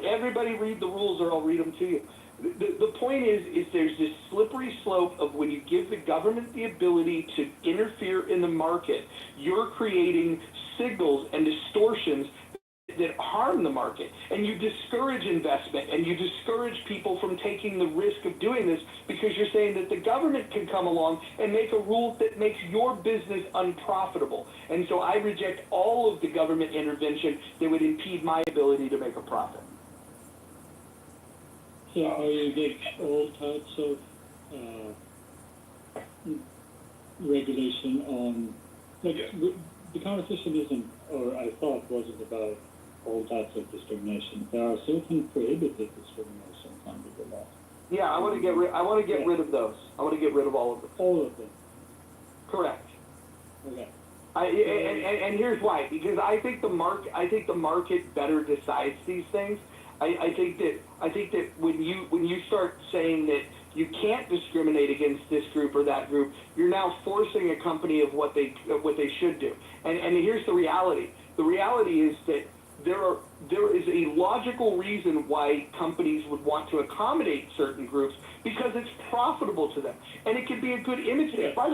Everybody read the rules or I'll read them to you. The point is there's this slippery slope of when you give the government the ability to interfere in the market, you're creating signals and distortions that harm the market, and you discourage investment, and you discourage people from taking the risk of doing this because you're saying that the government can come along and make a rule that makes your business unprofitable. And so I reject all of the government intervention that would impede my ability to make a profit. So are you against all types of regulation on The conversation isn't, or I thought wasn't about all types of discrimination. There are certain prohibited discriminations under the law. Yeah, I want to get rid of those. I want to get rid of all of them. All of them. Correct. Okay. And here's why. Because I think the market better decides these things. I think that when you start saying that you can't discriminate against this group or that group, you're now forcing a company of what they should do. And here's the reality. The reality is that there is a logical reason why companies would want to accommodate certain groups, because it's profitable to them, and it can be a good image thing. By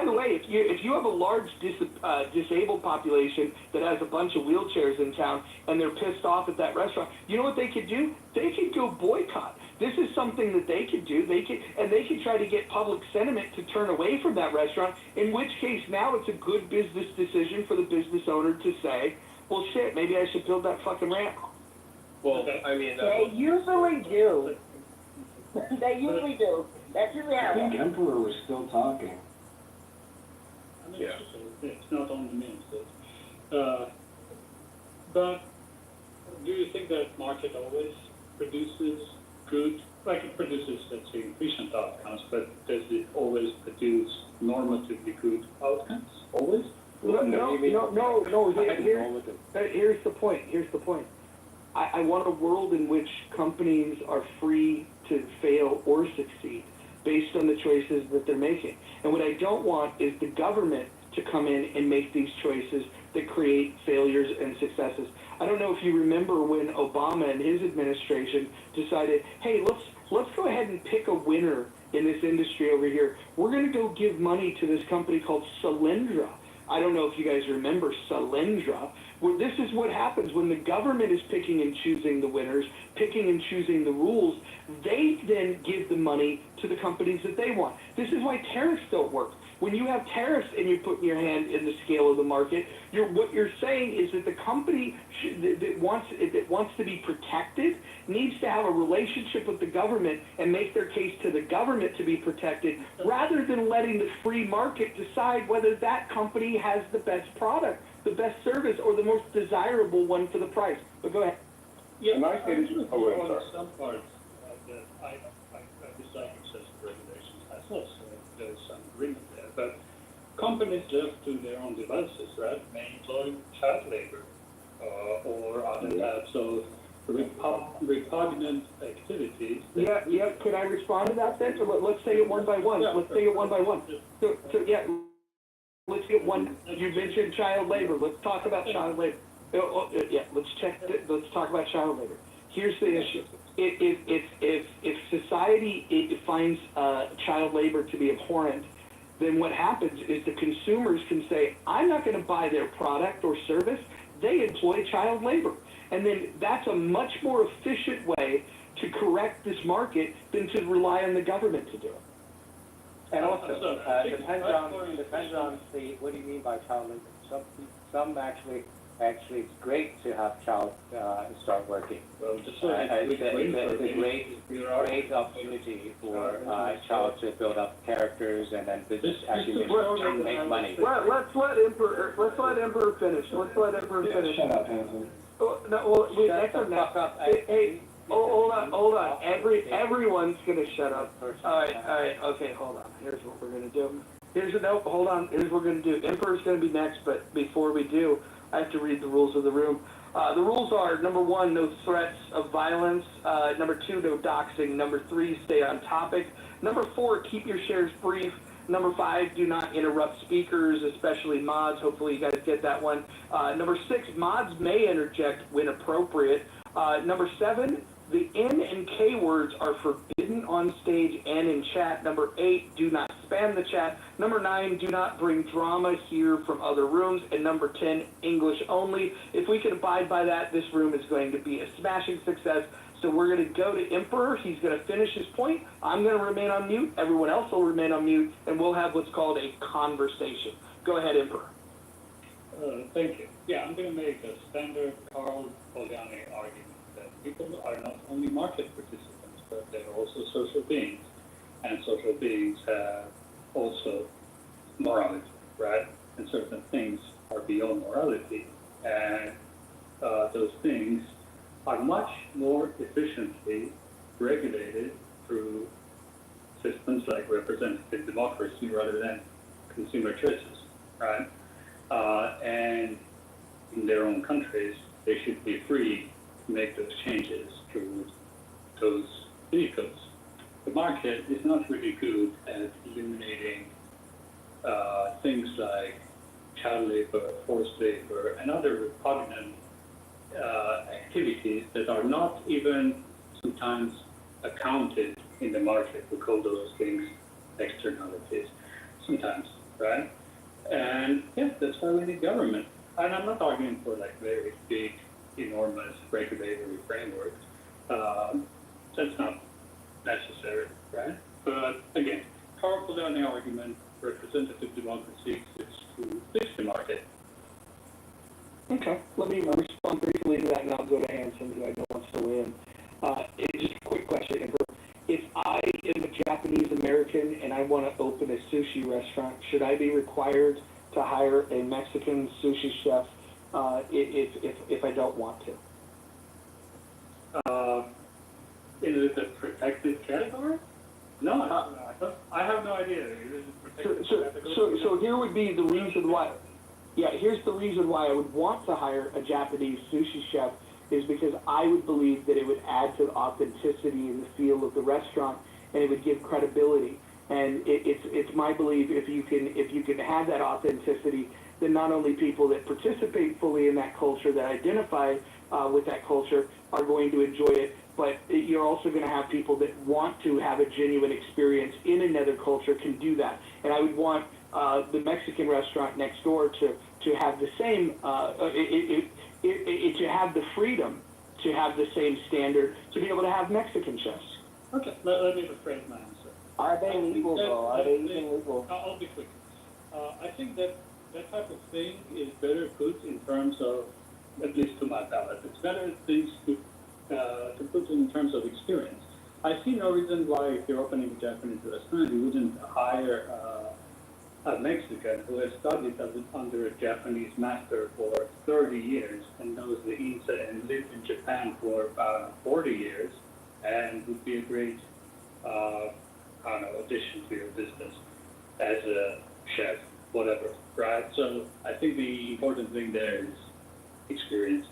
the way, if you have a large disabled population that has a bunch of wheelchairs in town and they're pissed off at that restaurant, you know what they could do? They could go boycott. This is something that they could do. They could try to get public sentiment to turn away from that restaurant. In which case, now it's a good business decision for the business owner to say, well, shit, maybe I should build that fucking ramp. Well, I mean, They usually do. They usually do. That's usually how I think it is. Emperor was still talking. I mean, it's not on the main stage. But do you think that market always produces good, like it produces, let's say, efficient outcomes, but does it always produce normatively good outcomes? Always? No. Here's the point. I want a world in which companies are free to fail or succeed based on the choices that they're making. And what I don't want is the government to come in and make these choices that create failures and successes. I don't know if you remember when Obama and his administration decided, hey, let's go ahead and pick a winner in this industry over here. We're going to go give money to this company called Solyndra. I don't know if you guys remember Solyndra. Well, this is what happens when the government is picking and choosing the winners, picking and choosing the rules. They then give the money to the companies that they want. This is why tariffs don't work. When you have tariffs and you're putting your hand in the scale of the market, what you're saying is that the company that wants to be protected needs to have a relationship with the government and make their case to the government to be protected, rather than letting the free market decide whether that company has the best product, the best service, or the most desirable one for the price. But go ahead. Yeah, Am I saying- agree oh, wait, on sorry. some parts that I dislike excessive regulations as well, so there's some agreement there. But companies left to their own devices, right, may employ child labor or other types of repugnant activities. Yeah. Can I respond to that then? So let's take it one by one. Yeah. Let's take it one by one. So yeah, let's get one. You mentioned child labor. Let's talk about child labor. Yeah, let's talk about child labor. Here's the issue. If society finds child labor to be abhorrent, then what happens is the consumers can say, I'm not going to buy their product or service. They employ child labor. And then that's a much more efficient way to correct this market than to rely on the government to do it. And also, depends on the, what do you mean by child labor? Some actually it's great to have child start working. Well, just it's a great opportunity for child to build up characters, and then business actually make money. Let's let Emperor finish. Shut up, Hanson. Shut the fuck up. Hey, hold on. Everyone's gonna shut up. All right. Okay, hold on. Here's what we're gonna do. Here's what we're gonna do. Emperor's gonna be next, but before we do, I have to read the rules of the room. The rules are, number 1, no threats of violence. Number 2, no doxing. Number 3, stay on topic. Number 4, keep your shares brief. Number 5, do not interrupt speakers, especially mods. Hopefully you guys get that one. Number 6, mods may interject when appropriate. Number 7, the N and K words are forbidden on stage and in chat. Number 8, do not spam the chat. Number 9, do not bring drama here from other rooms. And number 10, English only. If we can abide by that, this room is going to be a smashing success. So we're going to go to Emperor. He's going to finish his point. I'm going to remain on mute. Everyone else will remain on mute, and we'll have what's called a conversation. Go ahead, Emperor. Thank you. Yeah, I'm going to make a standard Carl Polanyi argument that people are not only market participants, but they're also social beings. And social beings have also morality, right? And certain things are beyond morality, and those things are much more efficiently regulated through systems like representative democracy rather than consumer choices, right? And in their own countries, they should be free to make those changes through those vehicles. The market is not really good at eliminating things like child labor, forced labor, and other repugnant activities that are not even sometimes accounted in the market. We call those things externalities sometimes, right? And yes, that's why we need government. And I'm not arguing for like very big, enormous regulatory frameworks. That's not necessary, right? But again, powerful on the argument, representative democracy exists to fix the market. Okay, let me respond briefly to that, and I'll go to Hanson, who I know wants to weigh in. Just a quick question, Amber. If I am a Japanese American and I want to open a sushi restaurant, should I be required to hire a Mexican sushi chef if I don't want to? In the protected category? No, I have no idea. So here would be the reason why. Yeah, here's the reason why I would want to hire a Japanese sushi chef is because I would believe that it would add to the authenticity and the feel of the restaurant, and it would give credibility. And it's my belief if you can have that authenticity, then not only people that participate fully in that culture, that identify with that culture, are going to enjoy it, but you're also going to have people that want to have a genuine experience in another culture can do that. And I would want the Mexican restaurant next door to have the same, to have the freedom to have the same standard, to be able to have Mexican chefs. Okay, let me rephrase my answer. Are they legal though? Are they even legal? I'll be quick. I think that type of thing is better put in terms of, at least to my ballot, it's better things to put in terms of experience. I see no reason why if you're opening a Japanese restaurant, you wouldn't hire a Mexican who has studied under a Japanese master for 30 years and knows the inside and lived in Japan for 40 years and would be a great addition to your business as a chef, whatever, right? So I think the important thing there is experience.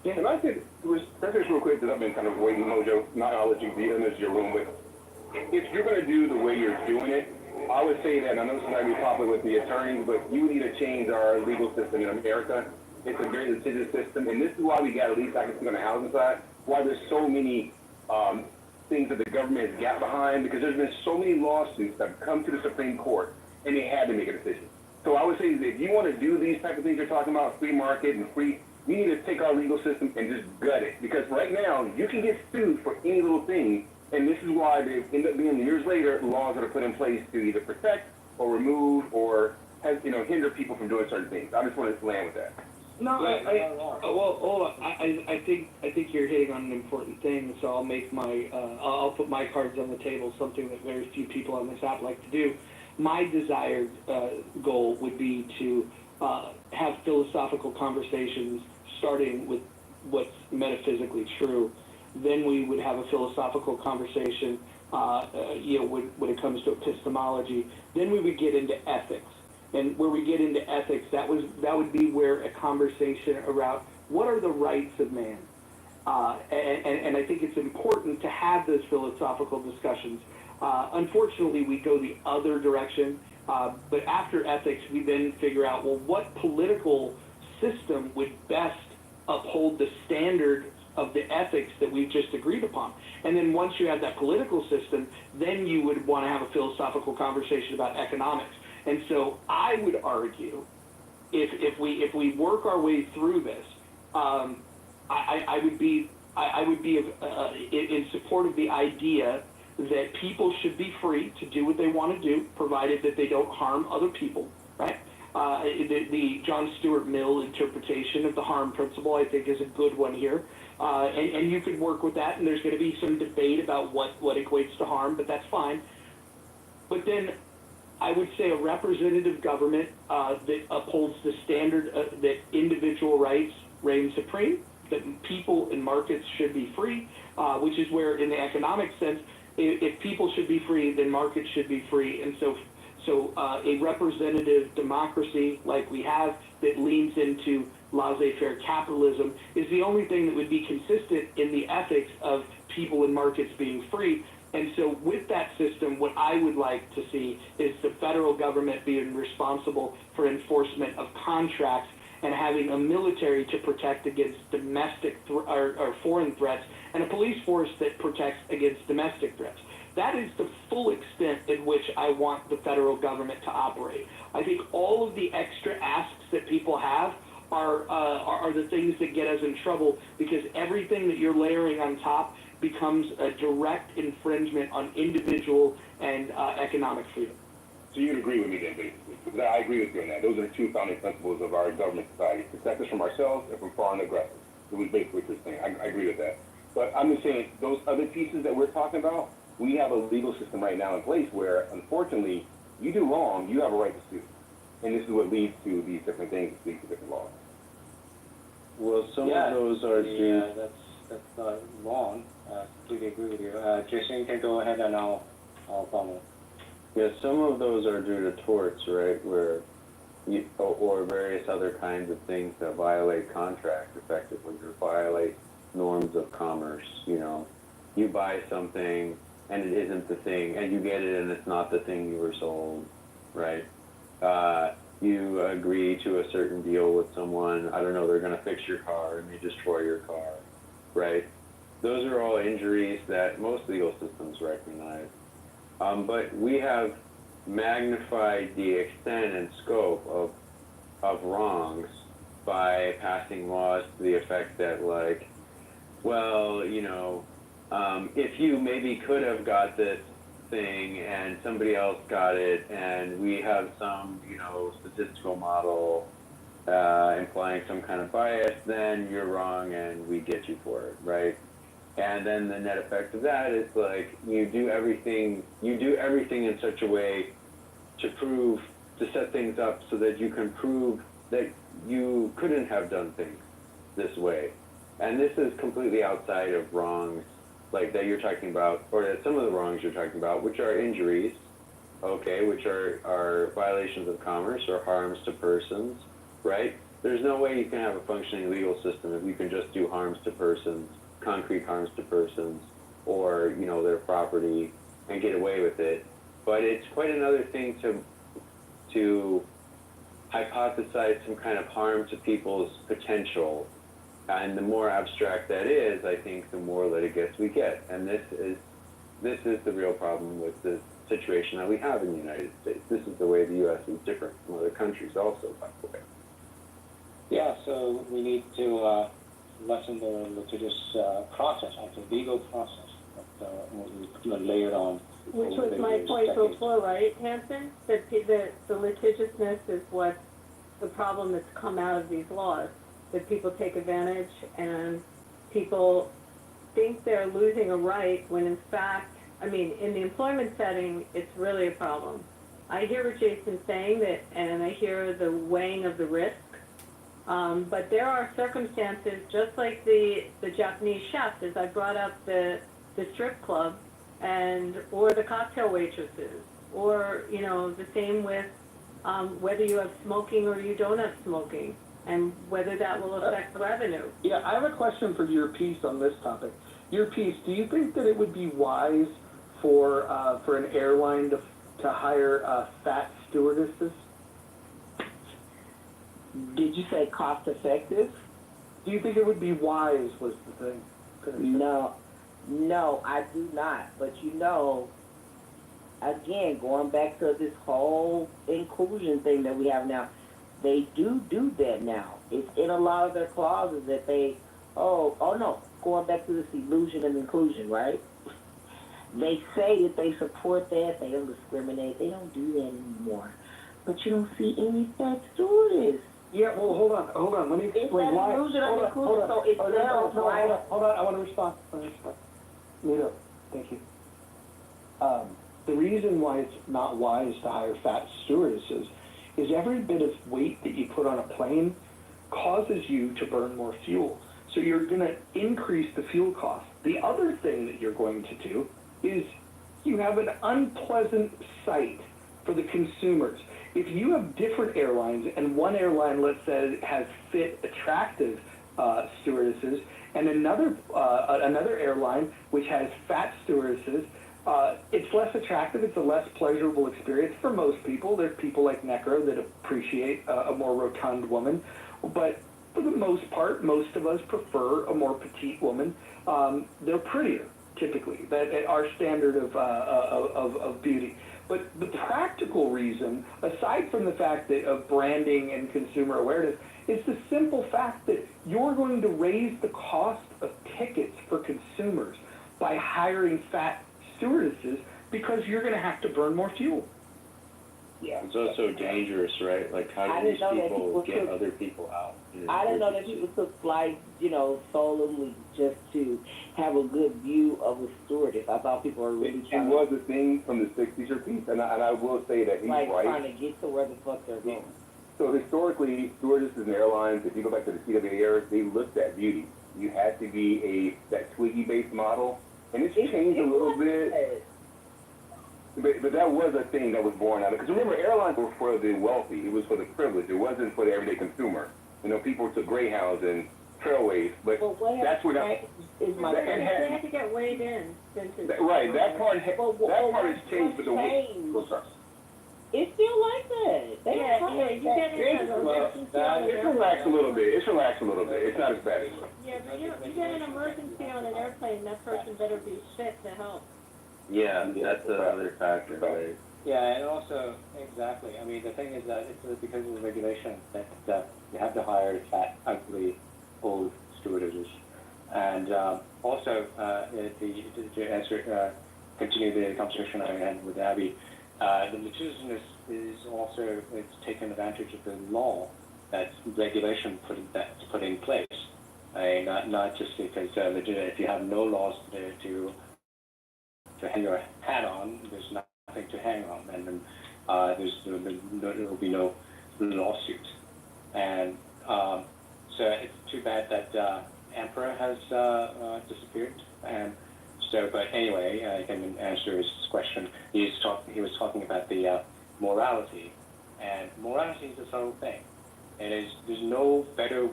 Yeah, and I could just real quick, because I've been kind of waiting, Mojo, not acknowledging the image of your room, but if you're going to do the way you're doing it, I would say that, and I know this might be popular with the attorneys, but you need to change our legal system in America. It's a very litigious system, and this is why we got, at least I can see on the housing side, why there's so many things that the government has got behind, because there's been so many lawsuits that have come to the Supreme Court, and they had to make a decision. So I would say that if you want to do these type of things you're talking about, free market and free, we need to take our legal system and just gut it. Because right now, you can get sued for any little thing, and this is why they end up being, years later, laws that are put in place to either protect or remove or hinder people from doing certain things. I just wanted to land with that. No, I think you're hitting on an important thing. So I'll make I'll put my cards on the table. Something that very few people on this app like to do. My desired goal would be to have philosophical conversations, starting with what's metaphysically true. Then we would have a philosophical conversation, when it comes to epistemology. Then we would get into ethics. And where we get into ethics, that would be where a conversation around what are the rights of man. And I think it's important to have those philosophical discussions. Unfortunately, we go the other direction. But after ethics, we then figure out, well, what political system would best uphold the standard of the ethics that we've just agreed upon. And then once you have that political system, then you would want to have a philosophical conversation about economics. And so I would argue, if we work our way through this, I would be in support of the idea that people should be free to do what they want to do, provided that they don't harm other people, right? The John Stuart Mill interpretation of the harm principle, I think, is a good one here. And you could work with that, and there's going to be some debate about what equates to harm, but that's fine. But then I would say a representative government that upholds the standard that individual rights reign supreme, that people and markets should be free, which is where, in the economic sense, if people should be free, then markets should be free. And so a representative democracy like we have that leans into laissez-faire capitalism is the only thing that would be consistent in the ethics of people and markets being free. And so with that system, what I would like to see is the federal government being responsible for enforcement of contracts and having a military to protect against domestic or foreign threats, and a police force that protects against domestic threats. That is the full extent in which I want the federal government to operate. I think all of the extra asks that people have are the things that get us in trouble, because everything that you're layering on top becomes a direct infringement on individual and economic freedom. So you'd agree with me then, basically? Because I agree with you on that. Those are the two founding principles of our government society: protect us from ourselves and from foreign aggressors. It was basically what you're saying. I agree with that. But I'm just saying, those other pieces that we're talking about, we have a legal system right now in place where, unfortunately, you do wrong, you have a right to sue. And this is what leads to these different things, leads to different laws. Well, some of those are due. That's not wrong. Completely agree with you. Jason, you can go ahead and I'll follow. Yeah, some of those are due to torts, right? Where or various other kinds of things that violate contracts effectively, or violate norms of commerce. You know, you buy something and it isn't the thing, and you get it and it's not the thing you were sold, right? You agree to a certain deal with someone, I don't know, they're going to fix your car and they destroy your car, right? Those are all injuries that most legal systems recognize. But we have magnified the extent and scope of wrongs by passing laws to the effect that, like, well, you know, if you maybe could have got this thing and somebody else got it, and we have some, you know, statistical model implying some kind of bias, then you're wrong and we get you for it, right? And then the net effect of that is, like, you do everything in such a way to set things up so that you can prove that you couldn't have done things this way. And this is completely outside of wrongs like that you're talking about, or that some of the wrongs you're talking about, which are injuries, okay, which are violations of commerce or harms to persons, right? There's no way you can have a functioning legal system if you can just do harms to persons, concrete harms to persons, or, you know, their property, and get away with it. But it's quite another thing to hypothesize some kind of harm to people's potential. And the more abstract that is, I think, the more litigious we get. And this is the real problem with the situation that we have in the United States. This is the way the U.S. is different from other countries also, by the way. Yeah, so we need to lessen the litigious process, the legal process that we layered on. Which was my point before, right, Hanson? That the litigiousness is what the problem that's come out of these laws. That people take advantage and people think they're losing a right when in fact, I mean, in the employment setting, it's really a problem. I hear what Jason's saying, and I hear the weighing of the risk, but there are circumstances, just like the Japanese chefs, as I brought up the strip club, or the cocktail waitresses, or, you know, the same with whether you have smoking or you don't have smoking, and whether that will affect revenue. Yeah, I have a question for your piece on this topic. Your piece, do you think that it would be wise for an airline to hire fat stewardesses? Did you say cost effective? Do you think it would be wise, was the thing? No, I do not. But you know, again, going back to this whole inclusion thing that we have now, they do that now. It's in a lot of their clauses that they, going back to this illusion and inclusion, right? They say that they support that, they don't discriminate, they don't do that anymore. But you don't see any fat stewardess. Yeah, well, hold on. Let me explain why. Hold on. Hold on. I want to respond. Mito, thank you. The reason why it's not wise to hire fat stewardesses is every bit of weight that you put on a plane causes you to burn more fuel. So you're going to increase the fuel cost. The other thing that you're going to do is you have an unpleasant sight for the consumers. If you have different airlines and one airline, let's say, has fit, attractive stewardesses, and another airline which has fat stewardesses, it's less attractive. It's a less pleasurable experience for most people. There's people like Necro that appreciate a more rotund woman, but for the most part, most of us prefer a more petite woman. They're prettier, typically, that our standard of beauty. But the practical reason, aside from the fact that of branding and consumer awareness, is the simple fact that you're going to raise the cost of tickets for consumers by hiring fat stewardesses because you're going to have to burn more fuel. Yeah. It's also dangerous, right? Like, how do these people get other people out? I didn't know that people took flights, solely just to have a good view of a stewardess. I thought people were really It was a thing from the 60s or piece, and I will say that he's like right. trying to get to where the fuck they're going. So historically, stewardesses and airlines, if you go back to the CWA era, they looked at beauty. You had to be that Twiggy-based model, and it's changed a little bit. But that was a thing that was born out of it. Because remember, airlines were for the wealthy. It was for the privileged. It wasn't for the everyday consumer. People took Greyhounds and Trailways, but that's where that is my point. They have to get weighed in. Right, that part has changed, but the way. It's still like that. You get in It's relaxed a little bit. It's not as bad as Yeah, but you get an emergency on an airplane, that person better be fit to help. Yeah, that's the other factor, right? Yeah, and also, exactly. I mean, the thing is that it's because of the regulation that you have to hire fat, ugly, old stewardesses. And also, to answer, continue the conversation I had with Abby, the legislation is also, it's taken advantage of the law that's regulation that's put in place. Not just because if you have no laws to hang your hat on, there's nothing to hang on, and then there will be no lawsuits. And so it's too bad that Emperor has disappeared. And so, but anyway, I can answer his question. He was talking about the morality, and morality is a subtle thing. There's no better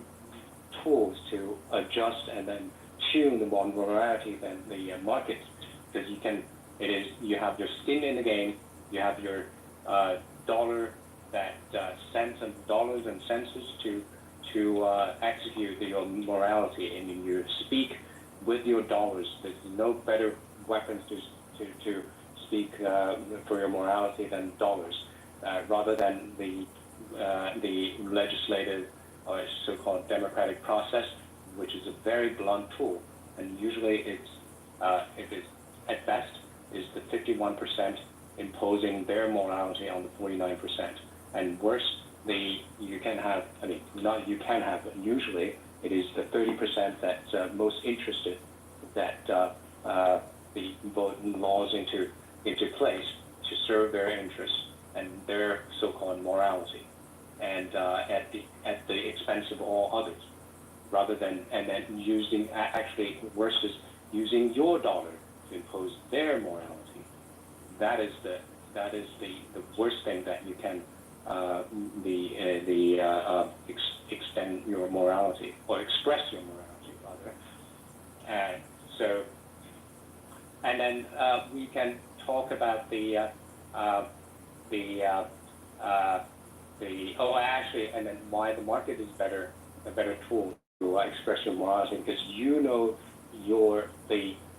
tools to adjust and then tune the morality than the markets, because you have your skin in the game, you have your dollar that cents and dollars and cents to execute your morality, and you speak with your dollars. There's no better weapons to speak for your morality than dollars, rather than the legislative or so-called democratic process, which is a very blunt tool, and usually it's at best is the 51% imposing their morality on the 49%, and worse, usually it is the 30% that's most interested that the vote laws into place to serve their interests and their so-called morality, and at the expense of all others, rather than using, actually worse is using your dollar to impose their morality. That is the worst thing that you can extend your morality, or express your morality rather. And so, and then we can talk about and then why the market is a better tool to express your morality, because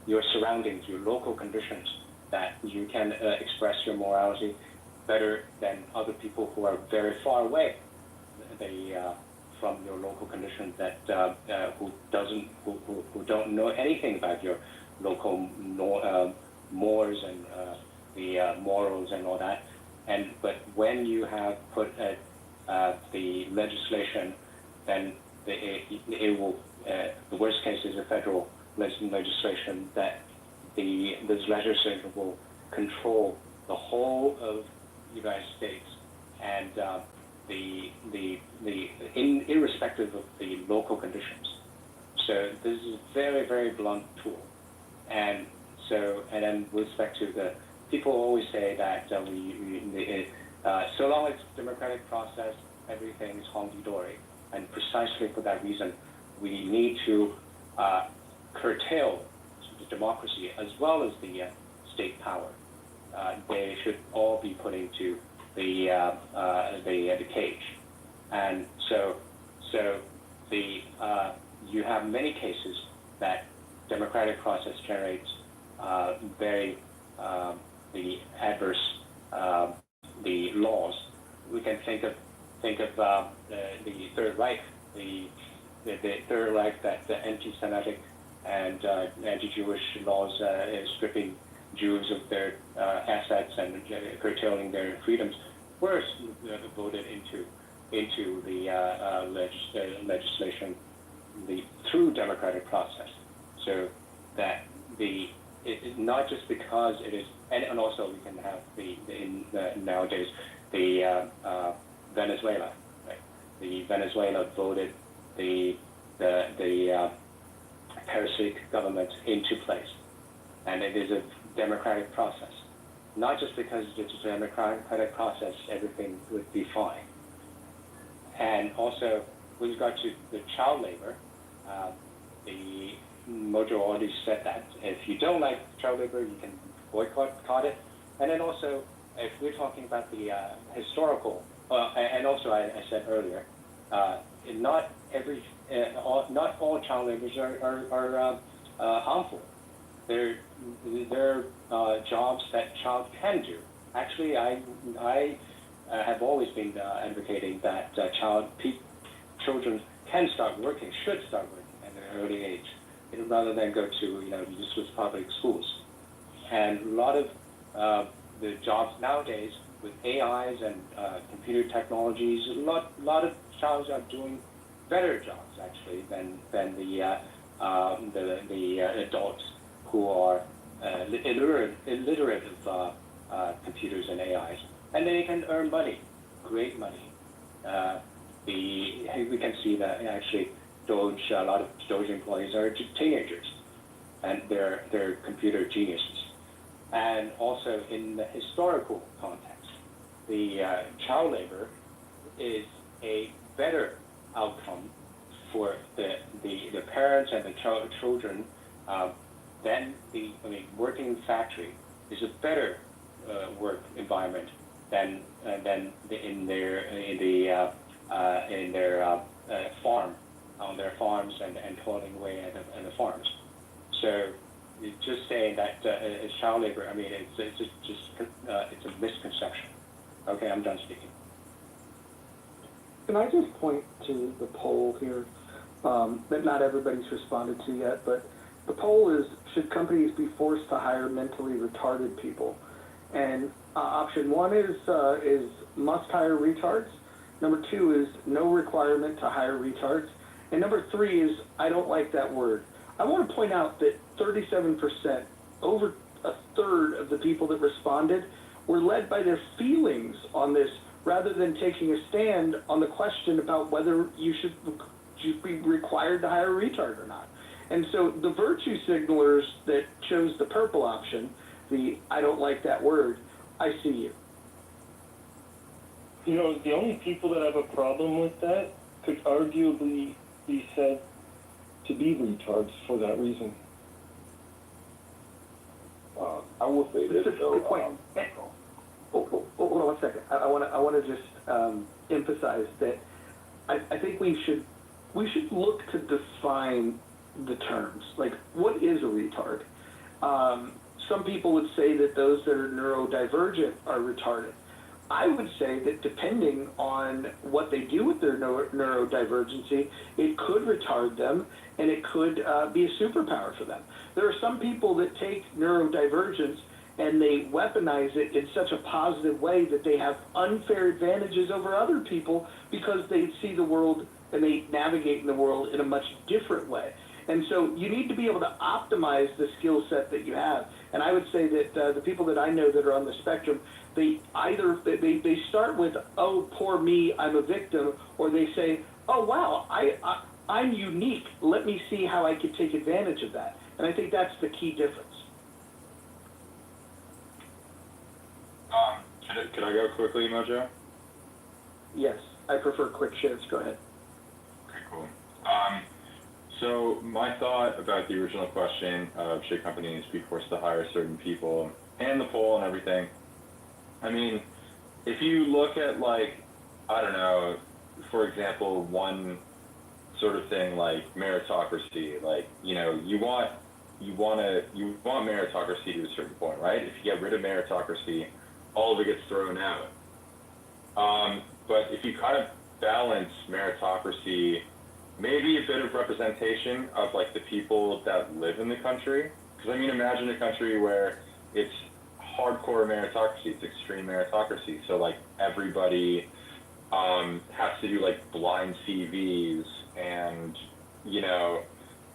your surroundings, your local conditions, that you can express your morality better than other people who are very far away from your local conditions, that who don't know anything about your local mores and the morals and all that. But when you have put the legislation, then it will. The worst case is a federal legislation that this legislation will control the whole of the United States, and irrespective of the local conditions. So this is a very, very blunt tool. And then with respect to the, people always say that so long as democratic process, everything is hunky-dory. And precisely for that reason, we need to curtail the democracy as well as the state power. They should all be put into the cage. And so you have many cases that democratic process generates very the adverse the laws. We can think of the Third Reich, the Third Reich, that the anti-Semitic and anti-Jewish laws stripping Jews of their assets and curtailing their freedoms were voted into the legislation through democratic process. So that not just because it is, and also we can have nowadays the Venezuela, right? The Venezuela voted the parasitic government into place, and it is a democratic process. Not just because it's a democratic process, everything would be fine. And also, with regard to the child labor, the Mojo already said that if you don't like child labor, you can boycott it. And then also, if we're talking about the historical, and also I said earlier, not all child laborers are harmful. They're jobs that child can do. Actually, I have always been advocating that children can start working, should start working at an early age, rather than go to useless public schools. And a lot of the jobs nowadays with AIs and computer technologies, a lot of jobs are doing better jobs actually than the adults who are illiterate of computers and AIs, and they can earn money, great money. We can see that actually a lot of Doge employees are teenagers, and they're computer geniuses. And also in the historical context, the child labor is a better outcome for the parents and the children. Then working in factory is a better work environment than in their farm, on their farms and toiling away at the farms. So just saying that it's child labor, it's a misconception. Okay, I'm done speaking. Can I just point to the poll here that not everybody's responded to yet, but the poll is, should companies be forced to hire mentally retarded people? And option one is must hire retards. Number two is no requirement to hire retards. And number three is I don't like that word. I want to point out that 37%, over a third of the people that responded, were led by their feelings on this rather than taking a stand on the question about whether you should be required to hire a retard or not. And so the virtue signalers that chose the purple option, the I don't like that word, I see you. The only people that have a problem with that could arguably be said to be retards for that reason. I will say this though. Good point. Hold on one second. I want to just emphasize that I think we should look to define the terms. Like, what is a retard? Some people would say that those that are neurodivergent are retarded. I would say that depending on what they do with their neurodivergency, it could retard them, and it could be a superpower for them. There are some people that take neurodivergence and they weaponize it in such a positive way that they have unfair advantages over other people because they see the world and they navigate in the world in a much different way. And so you need to be able to optimize the skill set that you have. And I would say that the people that I know that are on the spectrum, they either they start with, oh, poor me, I'm a victim, or they say, oh, wow, I'm unique. Let me see how I could take advantage of that. And I think that's the key difference. Can I go quickly, Mojo? Yes, I prefer quick shares. Go ahead. Okay, cool. So my thought about the original question of should companies be forced to hire certain people and the poll and everything, I mean, if you look at, like, I don't know, for example, one sort of thing like meritocracy, like, you know, you want meritocracy to a certain point, right? If you get rid of meritocracy, all of it gets thrown out. But if you kind of balance meritocracy, maybe a bit of representation of, like, the people that live in the country, because I mean, imagine a country where it's hardcore meritocracy, it's extreme meritocracy, so, like, everybody has to do, like, blind CVs, and, you know,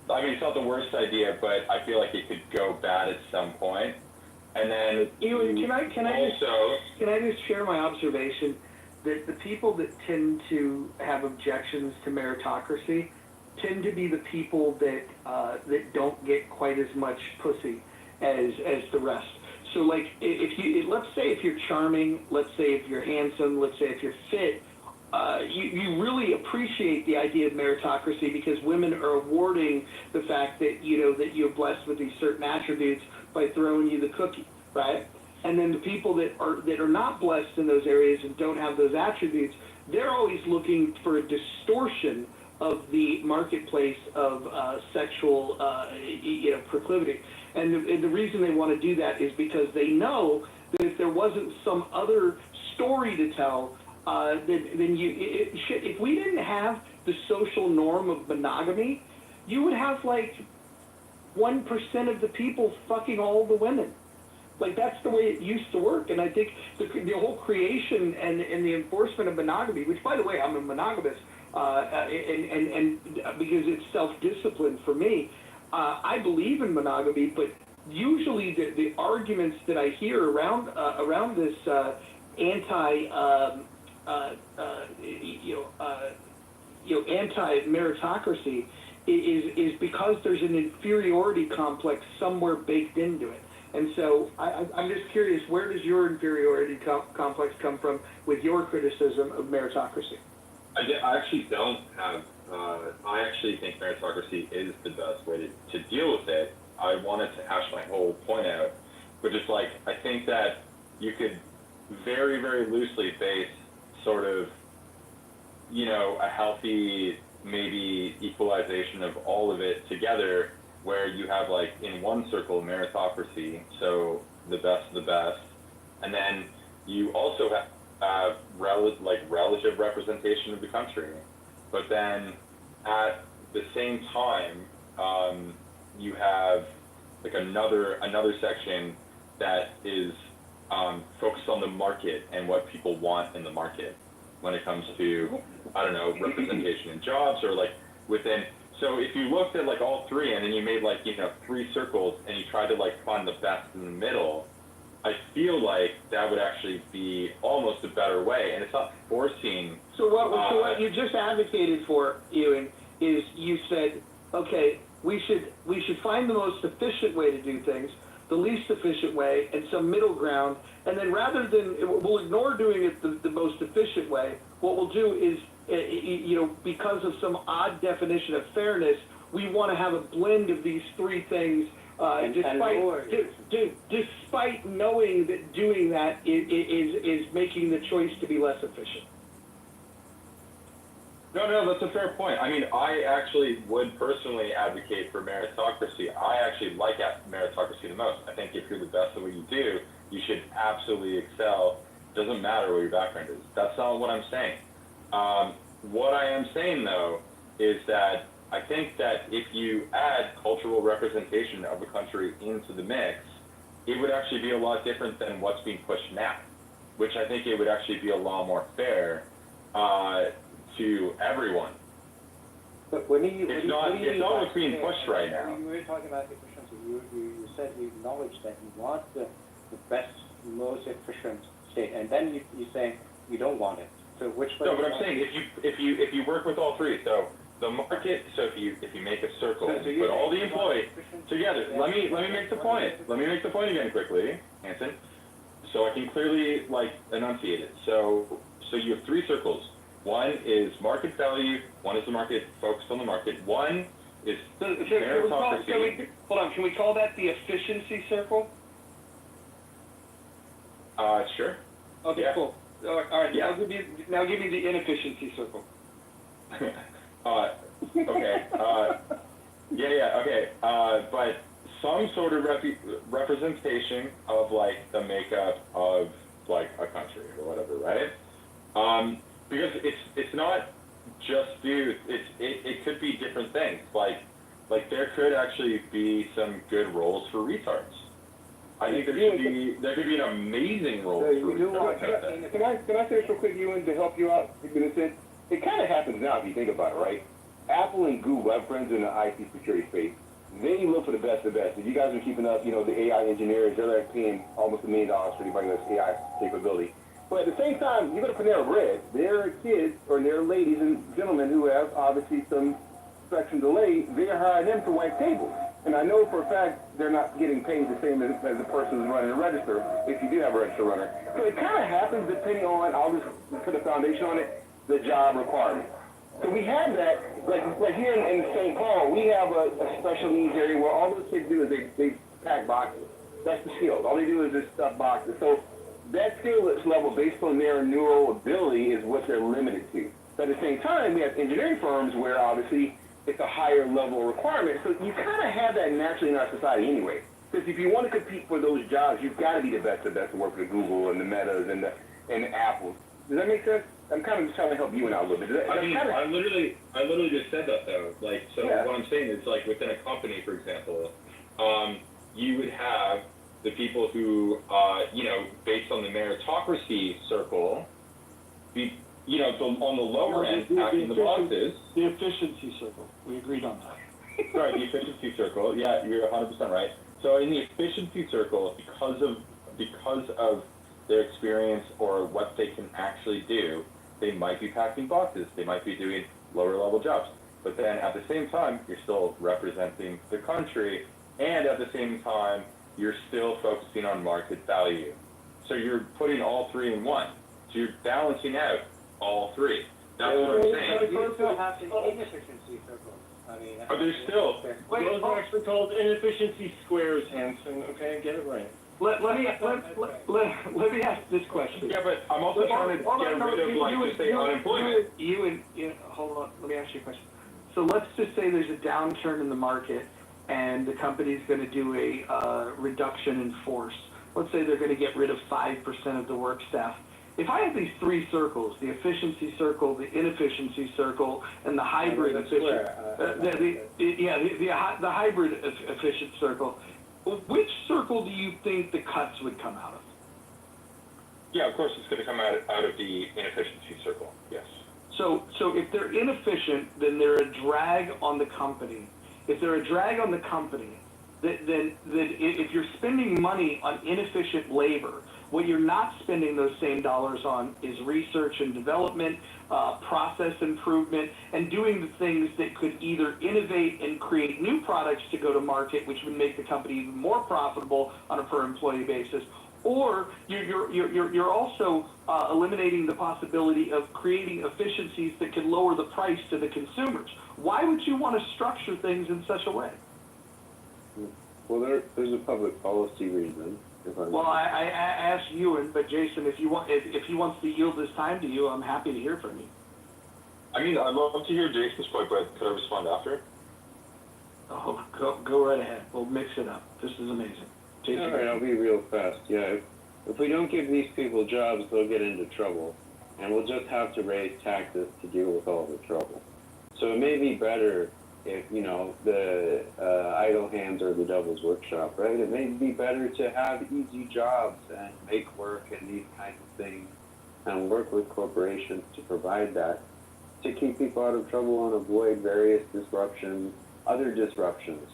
I mean, it's not the worst idea, but I feel like it could go bad at some point. And then Ewan, can I just share my observation that the people that tend to have objections to meritocracy tend to be the people that that don't get quite as much pussy as the rest. So, like, let's say if you're charming, let's say if you're handsome, let's say if you're fit, you really appreciate the idea of meritocracy because women are awarding the fact that, you know, that you're blessed with these certain attributes by throwing you the cookie, right? And then the people that are not blessed in those areas and don't have those attributes, they're always looking for a distortion of the marketplace of sexual proclivity. And the reason they want to do that is because they know that if there wasn't some other story to tell, if we didn't have the social norm of monogamy, you would have like 1% of the people fucking all the women. Like, that's the way it used to work. And I think the whole creation and the enforcement of monogamy, which, by the way, I'm a monogamist, and because it's self-discipline for me, I believe in monogamy, but usually the arguments that I hear around this anti-meritocracy is because there's an inferiority complex somewhere baked into it. And so I'm just curious, where does your inferiority complex come from with your criticism of meritocracy? I actually don't have, I actually think meritocracy is the best way to deal with it. I wanted to hash my whole point out, which is like, I think that you could very, very loosely base sort of, you know, a healthy maybe equalization of all of it together, where you have, like, in one circle meritocracy, so the best of the best, and then you also have relative representation of the country, but then at the same time you have like another section that is focused on the market and what people want in the market when it comes to, I don't know, representation in jobs or like within. So if you looked at like all three and then you made like, you know, 3 circles and you tried to like find the best in the middle, I feel like that would actually be almost a better way, and it's not forcing. So what you just advocated for, Ewan, is you said, okay, we should find the most efficient way to do things, the least efficient way, and some middle ground, and then rather than, we'll ignore doing it the most efficient way, what we'll do is, you know, because of some odd definition of fairness, we want to have a blend of these 3 things, despite knowing that doing that is making the choice to be less efficient. No, that's a fair point. I mean, I actually would personally advocate for meritocracy. I actually like meritocracy the most. I think if you're the best at what you do, you should absolutely excel. Doesn't matter what your background is. That's not what I'm saying. What I am saying, though, is that I think that if you add cultural representation of the country into the mix, it would actually be a lot different than what's being pushed now, which I think it would actually be a lot more fair to everyone. But it's not what's being pushed right now. You were talking about efficiency. You said you acknowledge that you want the best, most efficient state, and then you say you don't want it. So which one? No, but I'm saying if you work with all three, so the market, so if you make a circle, So put all the employees together. Let me make the point. Let me make the point again quickly, Hanson, so I can clearly enunciate it. So you have three circles. One is market value. One is the market focused on the market. One is meritocracy. Can we call that the efficiency circle? Sure. Okay, Yeah. cool. All right. Yeah. Now give me the inefficiency circle. Okay. Okay. But some sort of representation of the makeup of a country or whatever, right? Because it's not just dudes. It could be different things. Like there could actually be some good roles for retards. I think there could be an amazing role for retards. Can I say this real quick, Ewan, to help you out? It kind of happens now if you think about it, right? Apple and Google, our friends in the IT security space, they look for the best of the best. If you guys are keeping up, the AI engineers, they're paying almost $1 million for anybody with AI capability. But at the same time, you go to Panera Bread, there are kids or there are ladies and gentlemen who have obviously some spectrum delay. They're hiring them to wipe tables. And I know for a fact they're not getting paid the same as the person who's running a register, if you do have a register runner. So it kind of happens depending on, I'll just put a foundation on it, the job requirement. So we have that, like here in St. Paul, we have a special needs area where all those kids do is they pack boxes. That's the skill. All they do is just stuff boxes. So that skill level based on their neural ability is what they're limited to. But at the same time, we have engineering firms where obviously it's a higher level requirement. So you kind of have that naturally in our society anyway. Because if you want to compete for those jobs, you've got to be the best of the best to work with Google and the Metas and the Apples. Does that make sense? I'm kind of just trying to help you and out a little bit. I literally just said that though. What I'm saying is within a company, for example, you would have the people who, based on the meritocracy circle, on the lower end, packing the boxes. The efficiency circle. We agreed on that. Right, the efficiency circle. Yeah, you're 100% right. So in the efficiency circle, because of their experience or what they can actually do, they might be packing boxes. They might be doing lower level jobs. But then at the same time, you're still representing the country, and at the same time, you're still focusing on market value. So you're putting all three in one. So you're balancing out all three. That's what I'm saying. You still have the inefficiency circle. Are there still? Those are actually called inefficiency squares, Hanson. Okay, get it right. Let me ask this question. Yeah, but I'm also trying to get rid of, say, unemployment. Hold on. Let me ask you a question. So let's just say there's a downturn in the market, and the company's going to do a reduction in force. Let's say they're going to get rid of 5% of the work staff. If I have these three circles, the efficiency circle, the inefficiency circle, and the hybrid the hybrid efficient circle, which circle do you think the cuts would come out of? Yeah, of course it's going to come out of the inefficiency circle, yes. So if they're inefficient, then they're a drag on the company. If they're a drag on the company, then if you're spending money on inefficient labor, what you're not spending those same dollars on is research and development, process improvement, and doing the things that could either innovate and create new products to go to market, which would make the company even more profitable on a per employee basis, or you're also eliminating the possibility of creating efficiencies that could lower the price to the consumers. Why would you want to structure things in such a way? Well, there's a public policy reason. Well, I asked Ewan, but Jason, if he wants to yield this time to you, I'm happy to hear from you. I mean, I'd love to hear Jason's point, but could I respond after? Oh, go right ahead. We'll mix it up. This is amazing. Jason, all right, I'll be real fast. Yeah, if we don't give these people jobs, they'll get into trouble, and we'll just have to raise taxes to deal with all the trouble. So it may be better if, the idle hands are the devil's workshop, right? It may be better to have easy jobs and make work and these kinds of things and work with corporations to provide that, to keep people out of trouble and avoid various disruptions, other disruptions,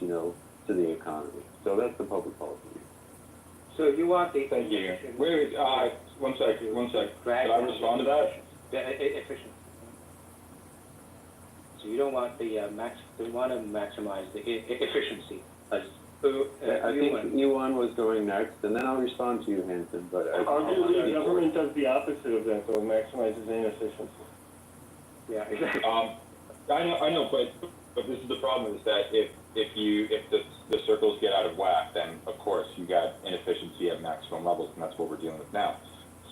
to the economy. So that's the public policy. So you want the. Thank you. Wait, one sec. Could I respond to that? Efficiency. So you don't want the you want to maximize the efficiency. I think Yuan was going next, and then I'll respond to you, Hanson. But arguably, the government does the opposite of that, though. It maximizes inefficiency. Yeah, exactly. I know, but this is the problem: is that if the circles get out of whack, then of course you got inefficiency at maximum levels, and that's what we're dealing with now.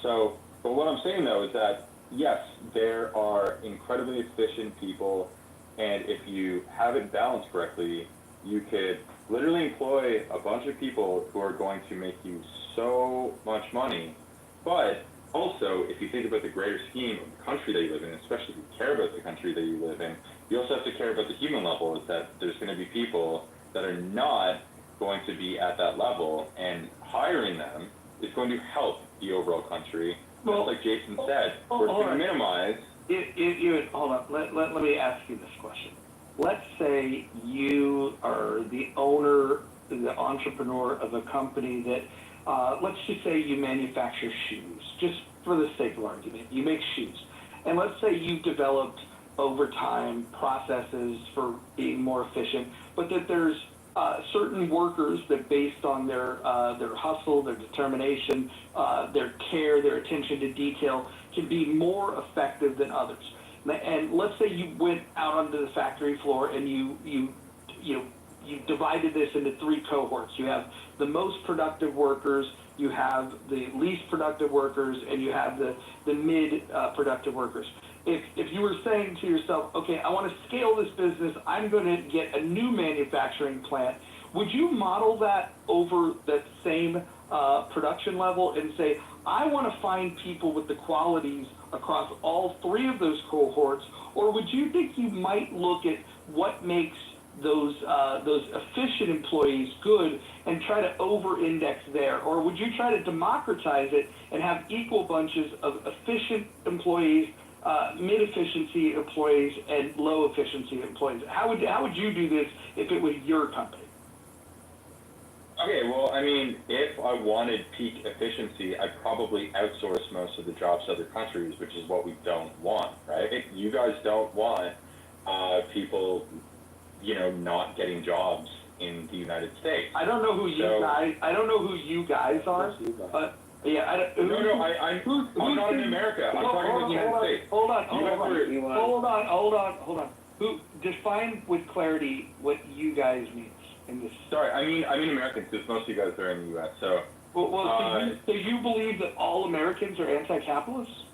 So, but what I'm saying though is that yes, there are incredibly efficient people, and if you have it balanced correctly, you could literally employ a bunch of people who are going to make you so much money. But also, if you think about the greater scheme of the country that you live in, especially if you care about the country that you live in, you also have to care about the human level, is that there's going to be people that are not going to be at that level, and hiring them is going to help the overall country. Well, like Jason said, we're going to minimize. Hold on, let me ask you this question. Let's say you are the owner, the entrepreneur of a company that, let's just say you manufacture shoes, just for the sake of argument, you make shoes. And let's say you've developed over time processes for being more efficient, but that there's certain workers that based on their hustle, their determination, their care, their attention to detail, can be more effective than others. And let's say you went out onto the factory floor and you divided this into 3 cohorts. You have the most productive workers, you have the least productive workers, and you have the mid productive workers. If you were saying to yourself, okay, I want to scale this business, I'm going to get a new manufacturing plant, would you model that over that same production level and say, I want to find people with the qualities across all 3 of those cohorts, or would you think you might look at what makes those efficient employees good and try to over-index there? Or would you try to democratize it and have equal bunches of efficient employees, mid-efficiency employees, and low-efficiency employees? How would you do this if it was your company? Okay, well, I mean, if I wanted peak efficiency, I'd probably outsource most of the jobs to other countries, which is what we don't want, right? You guys don't want people, not getting jobs in the United States. I don't know who I don't know who you guys are, but yeah, I'm not in America. I'm talking about the United States. Hold on. Who define with clarity what you guys mean in this? Sorry, I mean Americans, because most of you guys are in the U.S. So. So you believe that all Americans are anti-capitalists?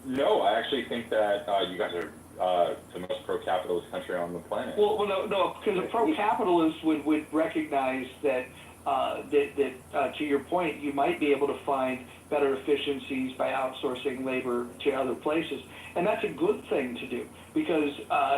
No, I actually think that you guys are the most pro-capitalist country on the planet. Well, no, because a pro-capitalist would recognize that to your point, you might be able to find better efficiencies by outsourcing labor to other places, and that's a good thing to do, because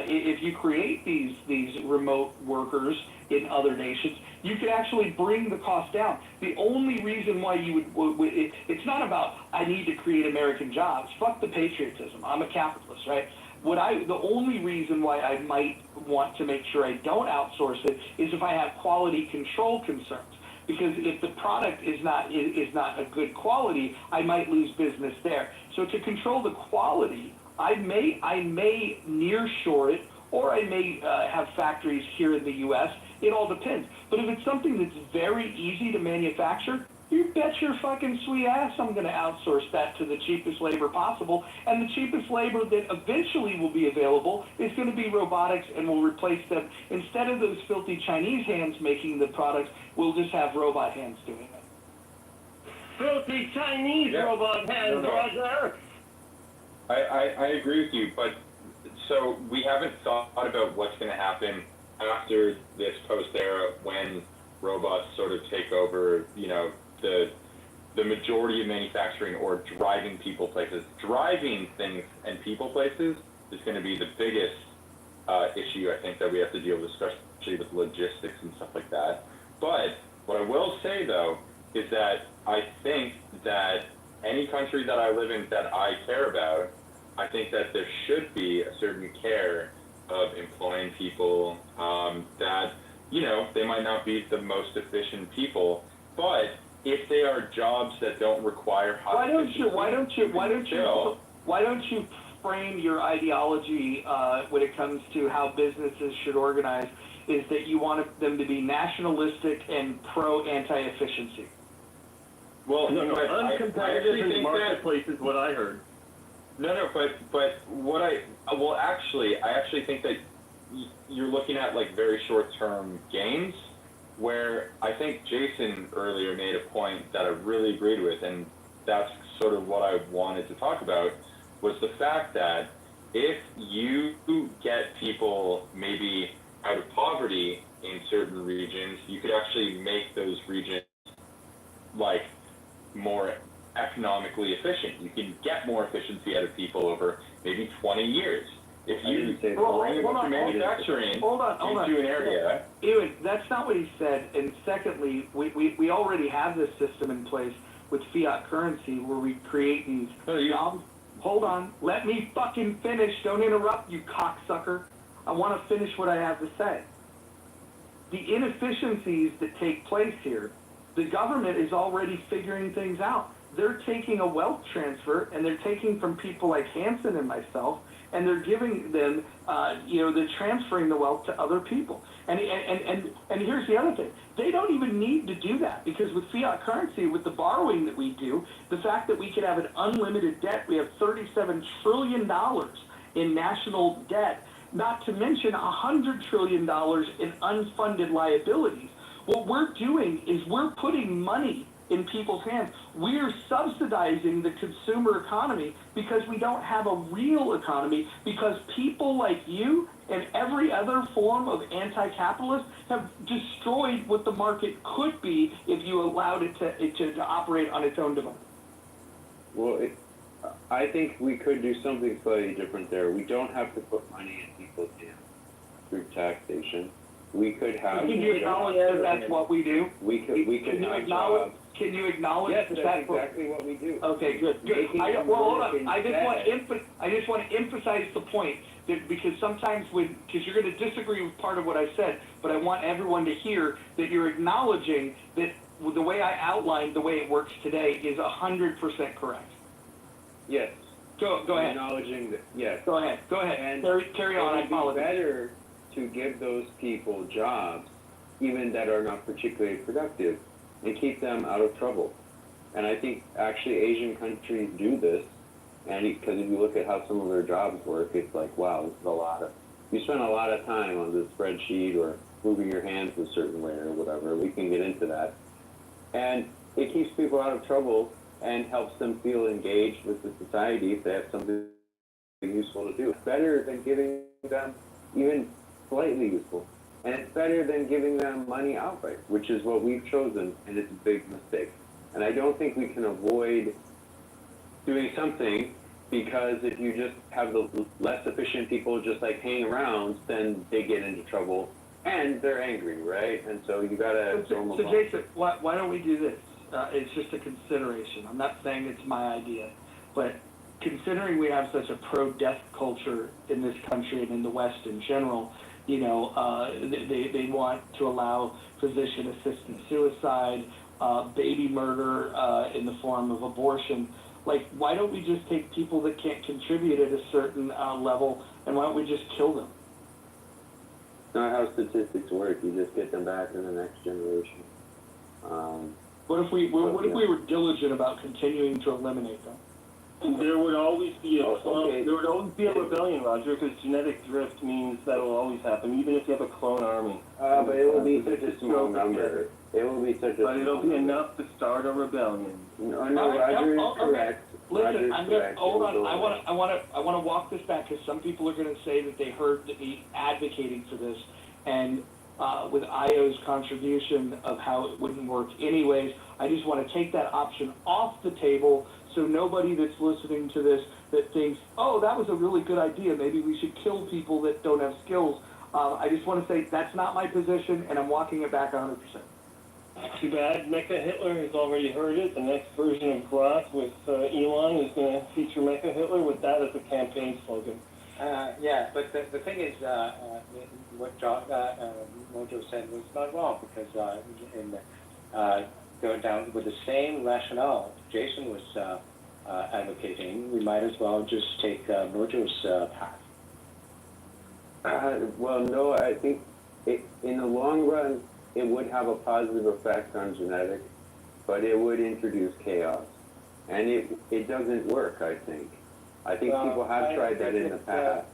if you create these remote workers in other nations, you can actually bring the cost down. The only reason why you would it's not about I need to create American jobs. Fuck the patriotism. I'm a capitalist, right? The only reason why I might want to make sure I don't outsource it is if I have quality control concerns. Because if the product is not a good quality, I might lose business there. So to control the quality, I may nearshore it, or I may have factories here in the U.S. It all depends. But if it's something that's very easy to manufacture, you bet your fucking sweet ass I'm going to outsource that to the cheapest labor possible. And the cheapest labor that eventually will be available is going to be robotics, and will replace them. Instead of those filthy Chinese hands making the products, we'll just have robot hands doing it. Filthy Chinese robot hands, Roger! I agree with you, but so we haven't thought about what's going to happen after this post-era when robots sort of take over, the majority of manufacturing, or driving people places. Driving things and people places is going to be the biggest issue, I think, that we have to deal with, especially with logistics and stuff like that. But what I will say, though, is that I think that any country that I live in that I care about, I think that there should be a certain care of employing people that they might not be the most efficient people, but if they are jobs that don't require high Why don't you frame your ideology when it comes to how businesses should organize? Is that you want them to be nationalistic and pro anti-efficiency? Well, No, but uncompetitive in the think marketplace is what I heard. No, but what I actually think that you're looking at like very short-term gains, where I think Jason earlier made a point that I really agreed with, and that's sort of what I wanted to talk about, was the fact that if you get people maybe out of poverty in certain regions, you could actually make those regions like more economically efficient. You can get more efficiency out of people over maybe 20 years. If you bring manufacturing into an area. Ewan, that's not what he said. And secondly, we already have this system in place with fiat currency where we create these jobs. Hold on, let me fucking finish. Don't interrupt, you cocksucker. I want to finish what I have to say. The inefficiencies that take place here, the government is already figuring things out. They're taking a wealth transfer, and they're taking from people like Hanson and myself, and they're giving them, they're transferring the wealth to other people. And here's the other thing. They don't even need to do that, because with fiat currency, with the borrowing that we do, the fact that we could have an unlimited debt, we have $37 trillion in national debt, not to mention $100 trillion in unfunded liabilities. What we're doing is we're putting money in people's hands. We're subsidizing the consumer economy because we don't have a real economy, because people like you and every other form of anti-capitalist have destroyed what the market could be if you allowed it to operate on its own device. Well, I think we could do something slightly different there. We don't have to put money in people's hands through taxation. We could have. Can you acknowledge that that's what we do? We could have jobs. Can you acknowledge yes, that that's exactly what we do. Okay, good. Hold on. I just want to emphasize the point that because sometimes because you're going to disagree with part of what I said, but I want everyone to hear that you're acknowledging that the way I outlined the way it works today is 100% correct. Yes. Go ahead. Acknowledging that. Yes. Go ahead. And carry on. I apologize. It would be better to give those people jobs, even that are not particularly productive, and keep them out of trouble. And I think actually Asian countries do this, and because if you look at how some of their jobs work, it's like, wow, this is you spend a lot of time on the spreadsheet or moving your hands a certain way or whatever. We can get into that. And it keeps people out of trouble and helps them feel engaged with the society if they have something useful to do. It's better than giving them even slightly useful. And it's better than giving them money outright, which is what we've chosen, and it's a big mistake. And I don't think we can avoid doing something, because if you just have the less efficient people just like hang around, then they get into trouble, and they're angry, right? And so you gotta... So Jason, why don't we do this? It's just a consideration. I'm not saying it's my idea, but considering we have such a pro-death culture in this country and in the West in general, they want to allow physician-assisted suicide, baby murder in the form of abortion. Like, why don't we just take people that can't contribute at a certain level, and why don't we just kill them? Not how statistics work. You just get them back in the next generation. What if we were diligent about continuing to eliminate them? There would always be a rebellion, Roger, because genetic drift means that will always happen, even if you have a clone army. But it will be such a small number. It will be such a. But it'll be enough to start a rebellion. No, Roger is correct. Listen, hold on. I want to walk this back, because some people are going to say that they heard me advocating for this, and with IO's contribution of how it wouldn't work anyways, I just want to take that option off the table, so nobody that's listening to this that thinks, oh, that was a really good idea, maybe we should kill people that don't have skills. I just want to say that's not my position, and I'm walking it back 100%. Too bad. Mecha Hitler has already heard it. The next version of Grok with Elon is going to feature Mecha Hitler with that as a campaign slogan. Yeah, but the thing is, what Mojo said was not wrong, because going down with the same rationale Jason was advocating, we might as well just take Mojo's path. Well, no, I think in the long run, it would have a positive effect on genetics, but it would introduce chaos. And it doesn't work, I think. I think people have tried that in the past.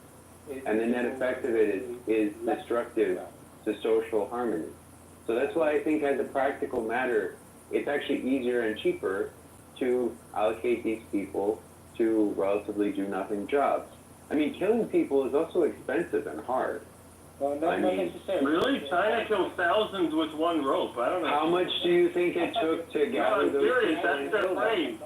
And the net effect of it is destructive to social harmony. So that's why I think as a practical matter, it's actually easier and cheaper to allocate these people to relatively do-nothing jobs. I mean, killing people is also expensive and hard. Well, not necessarily. Really? China killed thousands with one rope. I don't know. How much do you think it took to gather I'm those serious. people That's and their kill them? claim.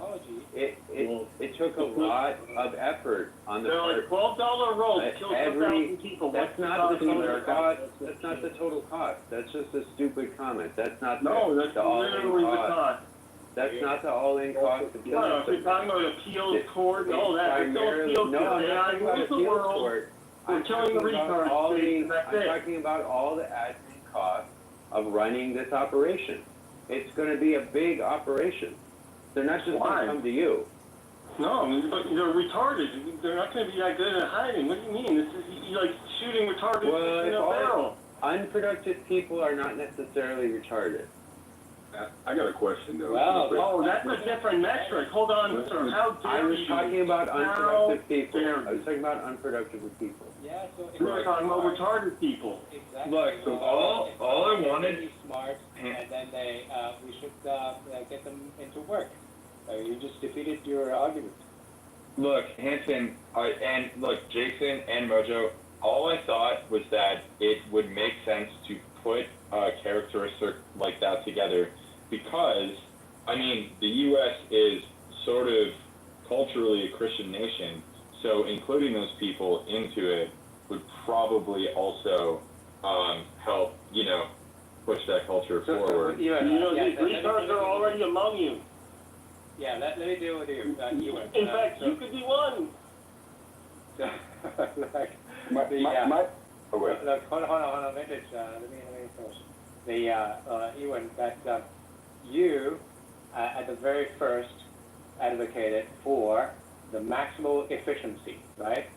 It took a lot of effort on the They're like $12 rope killed 2,000 people. That's not the total cost. That's not the total cost. That's just a stupid comment. That's not the That's all-in literally the cost. cost. That's not the all-in cost of killing No, if you're talking about appeals court and all that, there's no appeals court. I'm They not talking about lose the appeals world. court. We're I'm killing the talking about retards, all and that's I'm it. talking about all the admin costs of running this operation. It's going to be a big operation. They're not just going to come to you. No, but they're retarded. They're not going to be that good at hiding. What do you mean? This is like shooting retarded fish in a barrel. Unproductive people are not necessarily retarded. I got a question though. Oh, that's a different metric. Hold on, sir. How dare you? I was talking about unproductive people. I was talking about unproductive people. Yeah, so we were talking about retarded people. Exactly. Look, so all I wanted. Really smart, and then we should get them into work. You just defeated your argument. Look, Hanson, and look, Jason and Mojo, all I thought was that it would make sense to put a characteristic like that together because, I mean, the U.S. is sort of culturally a Christian nation, so including those people into it would probably also help, push that culture forward. These retards are already among you. Yeah, let me deal with you. In fact, you could be one. Look, hold on, let me finish. Ewan, that you at the very first advocated for the maximal efficiency, right?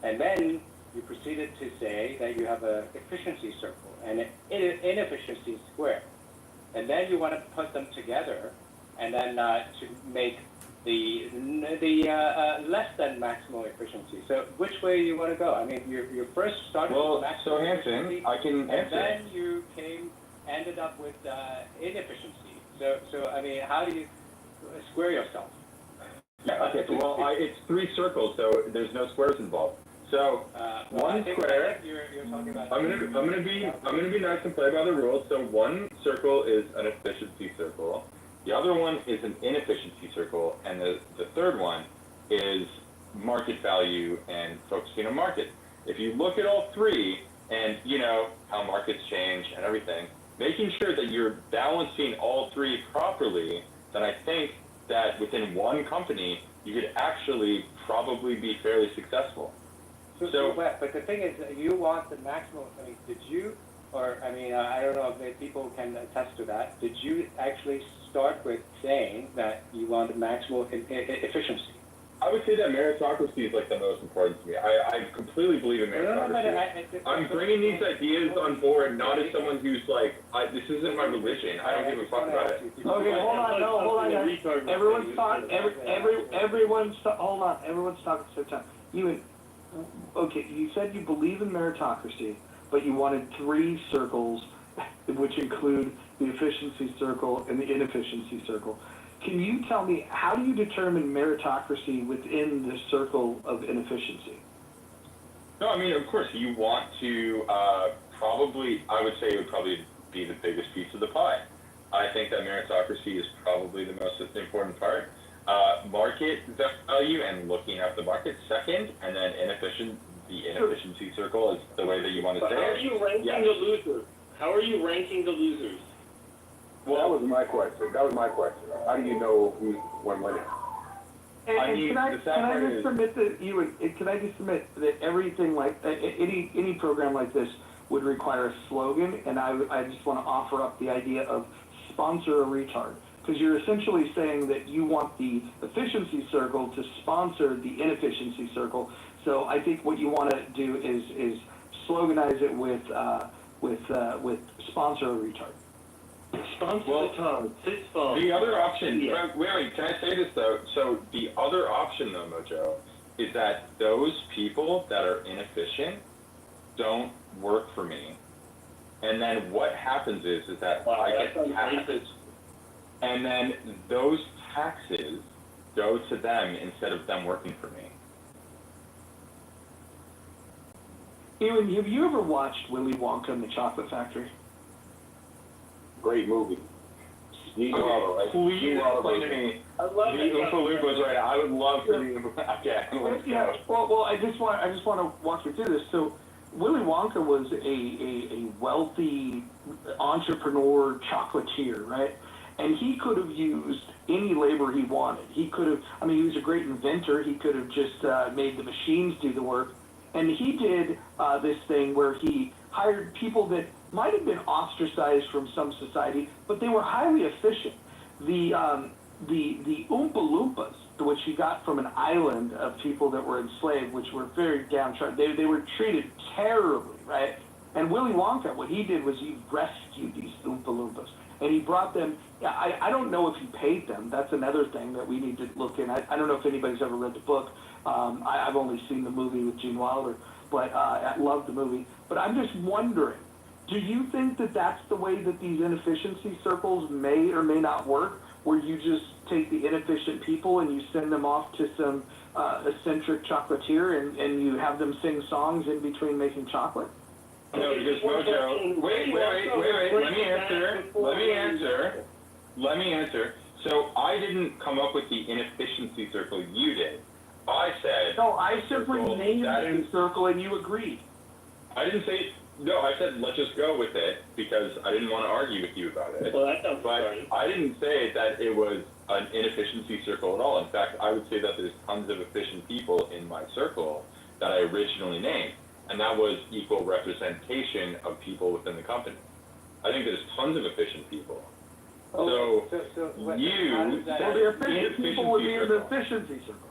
And then you proceeded to say that you have an efficiency circle and an inefficiency square. And then you want to put them together and then to make the less than maximal efficiency. So which way you want to go? I mean, you first started with maximal so Hanson, efficiency, I can answer. and then you ended up with inefficiency. So I mean, how do you square yourself? Yeah, okay, well, it's three circles, so there's no squares involved. So one square. You're talking about. I'm gonna be nice and play by the rules. So one circle is an efficiency circle. The other one is an inefficiency circle, and the third one is market value and focusing on market. If you look at all three, and how markets change and everything, making sure that you're balancing all three properly, then I think that within one company, you could actually probably be fairly successful. But the thing is, you want the maximum. I mean, did you, or I mean, I don't know if people can attest to that. Did you actually start with saying that you want the maximal efficiency? I would say that meritocracy is like the most important to me. I completely believe in meritocracy. I'm bringing these ideas on board not as someone who's like, this isn't my religion. I don't give a fuck about it. Okay, hold on, guys. Everyone's talking. Hold on. Everyone's talking at the same time. Okay, you said you believe in meritocracy, but you wanted three circles, which include the efficiency circle and the inefficiency circle. Can you tell me, how do you determine meritocracy within the circle of inefficiency? No, I mean, of course, you want to I would say it would probably be the biggest piece of the pie. I think that meritocracy is probably the most important part. Market value and looking at the market second, and then the inefficiency circle is the way that you want to say it. How are you ranking the losers? How are you ranking the losers? Well, that was my question. How do you know who's winning? And, I and mean, can I the sad part just is- submit that you would? Can I just submit that everything like any program like this would require a slogan, and I just want to offer up the idea of sponsor a retard, because you're essentially saying that you want the efficiency circle to sponsor the inefficiency circle. So I think what you want to do is sloganize it with sponsor a retard. Sponsor Well, the town. This fall. The other option, Yeah. wait, can I say this though? So the other option though, Mojo, is that those people that are inefficient don't work for me. And then what happens is that I get taxes. And then those taxes go to them instead of them working for me. Ewan, have you ever watched Willy Wonka and the Chocolate Factory? Great movie. Please explain to me. I love The Oompa Loompas, right? I would love to be. Okay, let's Yeah. go. Well, I just want to walk you through this. So, Willy Wonka was a wealthy entrepreneur chocolatier, right? And he could have used any labor he wanted. He could have. I mean, he was a great inventor. He could have just made the machines do the work. And he did this thing where he hired people that might have been ostracized from some society, but they were highly efficient. The Oompa Loompas, which he got from an island of people that were enslaved, which were very downtrodden, they were treated terribly, right? And Willy Wonka, what he did was he rescued these Oompa Loompas. And he brought them, I don't know if he paid them. That's another thing that we need to look in. I don't know if anybody's ever read the book. I've only seen the movie with Gene Wilder, but I love the movie. But I'm just wondering, do you think that that's the way that these inefficiency circles may or may not work, where you just take the inefficient people and you send them off to some eccentric chocolatier and you have them sing songs in between making chocolate? No, because Mojo, wait, let me answer. So I didn't come up with the inefficiency circle, you did. I said. No, I simply named the circle and you agreed. I didn't say, no, I said let's just go with it because I didn't want to argue with you about it. Well, that sounds But funny. I didn't say that it was an inefficiency circle at all. In fact, I would say that there's tons of efficient people in my circle that I originally named. And that was equal representation of people within the company. I think there's tons of efficient people. So Well, you the efficient people would be in the efficiency circle.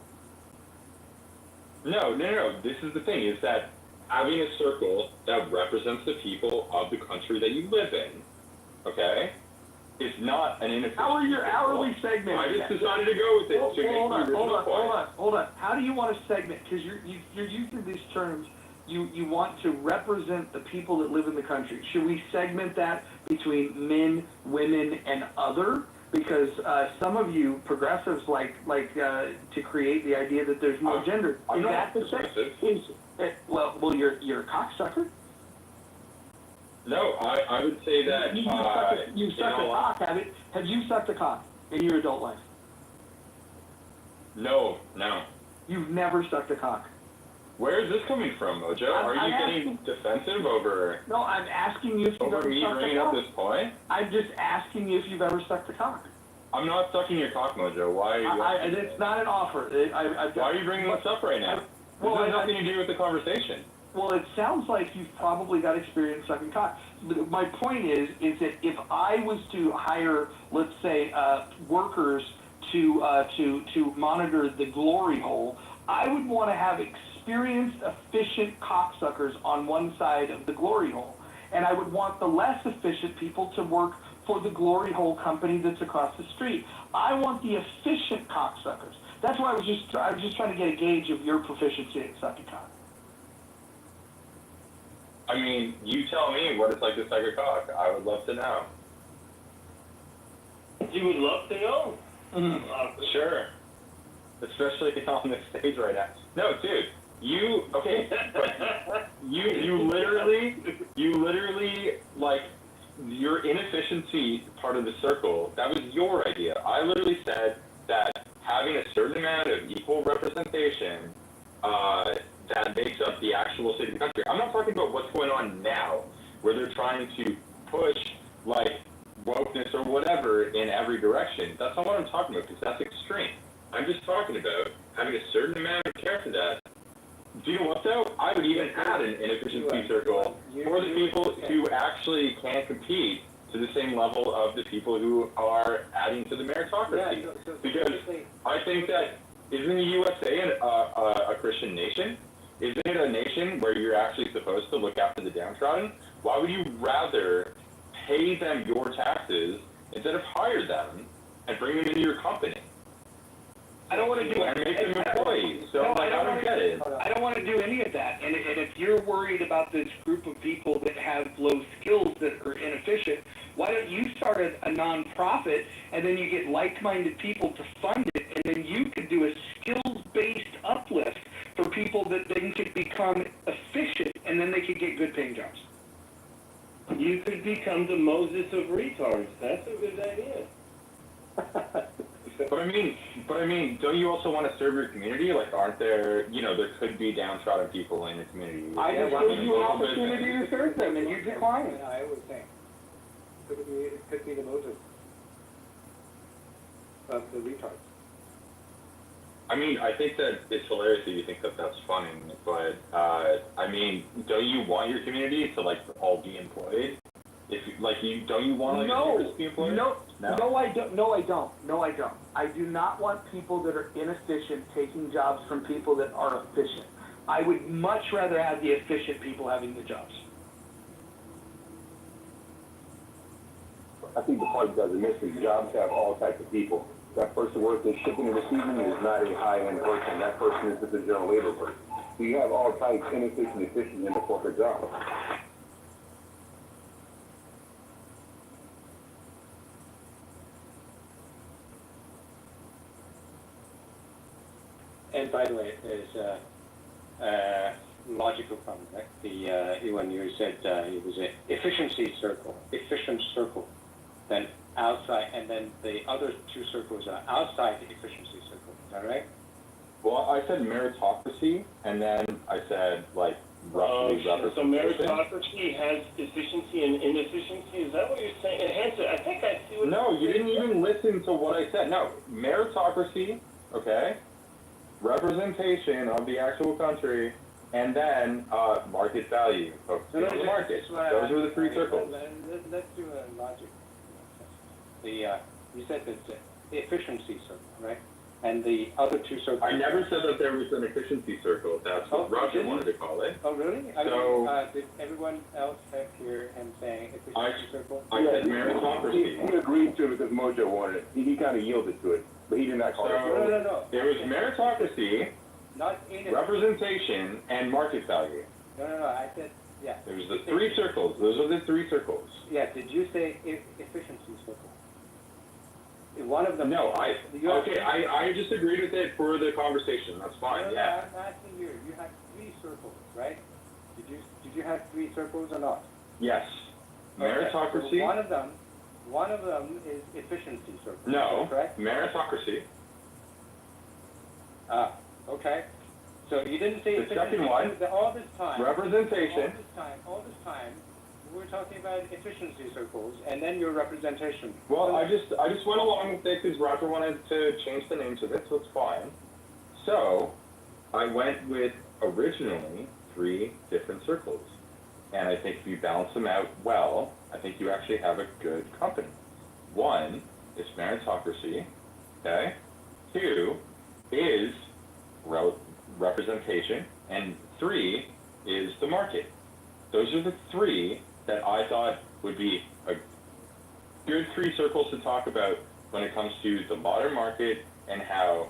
No. This is the thing, is that having a circle that represents the people of the country that you live in, okay, is not an inefficient How are your circle. hourly segments? I just decided to go with it. to make the original point. Hold on. How do you want to segment? Because you're using these terms. You want to represent the people that live in the country. Should we segment that between men, women, and other? Because some of you progressives like to create the idea that there's no gender. I'm Is that not the sex? progressive. Well, you're a cocksucker. No, I would say that You sucked a cock, have you sucked a cock in your adult life? No. You've never sucked a cock. Where is this coming from, Mojo? Are you getting defensive over? No, I'm asking you if you've Over ever me sucked a bringing up cock. this point? I'm just asking you if you've ever sucked a cock. I'm not sucking your cock, Mojo. Why are you? It's not an offer. Why are you bringing this up right now? This has nothing to do with the conversation. Well, it sounds like you've probably got experience sucking cock. But my point is that if I was to hire, let's say, workers to monitor the glory hole, I would want to have experienced, efficient cocksuckers on one side of the glory hole, and I would want the less efficient people to work for the glory hole company that's across the street. I want the efficient cocksuckers. That's why I was just trying to get a gauge of your proficiency at sucking cock. I mean, you tell me what it's like to suck a cock. I would love to know. You would love to know. Sure. Especially on this stage right now. No, dude. But you literally, like, your inefficiency part of the circle, that was your idea. I literally said that having a certain amount of equal representation, that makes up the actual state of the country. I'm not talking about what's going on now, where they're trying to push, like, wokeness or whatever in every direction. That's not what I'm talking about, because that's extreme. I'm just talking about having a certain amount of care for that. Do you know what though? I would even add an inefficiency circle for the people who actually can't compete to the same level of the people who are adding to the meritocracy. Because I think that isn't the USA a Christian nation? Isn't it a nation where you're actually supposed to look after the downtrodden? Why would you rather pay them your taxes instead of hire them and bring them into your company? I don't want to do And make them employees. So No, I don't get it. I don't want to do any of that. And if you're worried about this group of people that have low skills that are inefficient, why don't you start a nonprofit and then you get like-minded people to fund it, and then you could do a skills-based uplift for people that then could become efficient, and then they could get good paying jobs. You could become the Moses of retards. That's a good idea. But I mean, don't you also want to serve your community? Like, aren't there, there could be downtrodden people in the community. I just gave you an opportunity to serve them, and you declined. I would think. It could be the Moses of the retards. I mean, I think that it's hilarious that you think that that's funny, but, I mean, don't you want your community to, like, all be employed? Don't you want, like, No, to be employed? no, I don't. I do not want people that are inefficient taking jobs from people that are efficient. I would much rather have the efficient people having the jobs. I think the part that is missing, jobs have all types of people. That person working shipping and receiving is not a high-end person. That person is just a general labor person. So you have all types, inefficient, efficient in the corporate job. And by the way, there's logical problem, right? When you said it was an efficiency circle, efficient circle, then outside, and then the other two circles are outside the efficiency circle. Is that right? Well, I said meritocracy, and then I said, like, roughly representation. So meritocracy has efficiency and inefficiency? Is that what you're saying? I think I see what No, you didn't even listen to what I said. No, meritocracy, okay, representation of the actual country, and then market value. Focus on the market. Those were the three circles. Let's do a logic. You said it's the efficiency circle, right? And the other two circles. I never said that there was an efficiency circle. That's what Roger wanted to call it. Oh, really? Did everyone else hear him saying efficiency circle? I said meritocracy. He agreed to it because Mojo wanted it. He kind of yielded to it, but he did not call it. No. There was meritocracy, not representation, and market value. No. I said, yeah. There was the three circles. Those are the three circles. Yeah. Did you say efficiency circle? One of them. No, I just agreed with it for the conversation. That's fine. No, yeah. I'm asking you. You had three circles, right? Did you have three circles or not? Yes. Meritocracy. Okay. So one of them is efficiency circle. No. Correct. Meritocracy. Okay. So you didn't say the efficiency. second one. All this time. Representation. All this time. We're talking about efficiency circles, and then your representation. Well, I just went along with it because Roger wanted to change the name to this, so it's fine. So, I went with originally 3 different circles. And I think if you balance them out well, I think you actually have a good company. 1 is meritocracy, okay? 2 is representation, and 3 is the market. Those are the 3 that I thought would be a good 3 circles to talk about when it comes to the modern market and how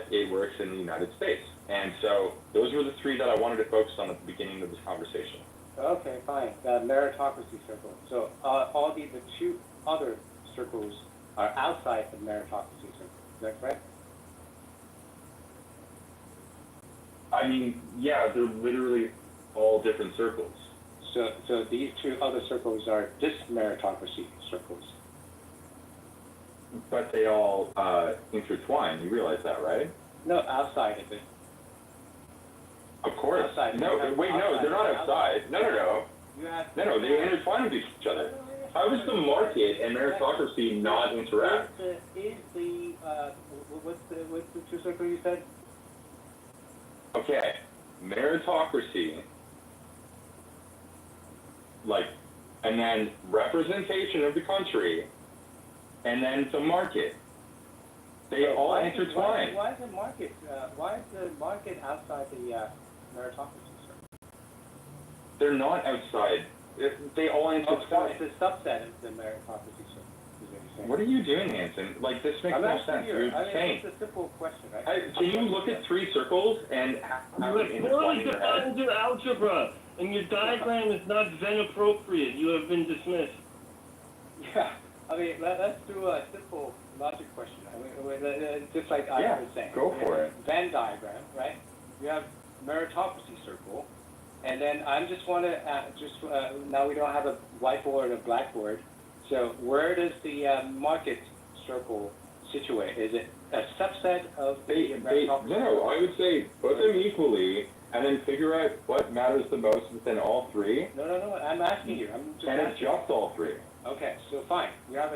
it works in the United States. And so those were the 3 that I wanted to focus on at the beginning of this conversation. Okay, fine. Meritocracy circle. So all the 2 other circles are outside the meritocracy circle. Is that correct? I mean, yeah, they're literally all different circles. So these 2 other circles are dis-meritocracy circles. But they all intertwine. You realize that, right? No, outside of it. Of course. Outside. No, wait, no, they're not outside. No. No, they intertwine with each other. How does the market and meritocracy not interact? Is the what's the two circles you said? Okay, meritocracy, like, and then representation of the country, and then the market. They all intertwine. Why is the market? Why is the market outside the meritocracy circle? They're not outside. They all intertwine. So it's a subset of the meritocracy circle. What are you doing, Hanson? Like, this makes no sense. You're saying. It's a simple question, right? Can you look at three circles and You have poorly defined your algebra, and your diagram is not Venn appropriate. You have been dismissed. Yeah, I mean, let's do a simple logic question. I mean, just like I was saying. Go for it. Venn diagram, right? You have meritocracy circle, and then I just want to now we don't have a whiteboard or blackboard. So where does the market circle situate? Is it a subset of the meritocracy? No, I would say put them equally and then figure out what matters the most within all three. No, I'm asking you. I'm just and asking. adjust all three. Okay, so fine. You have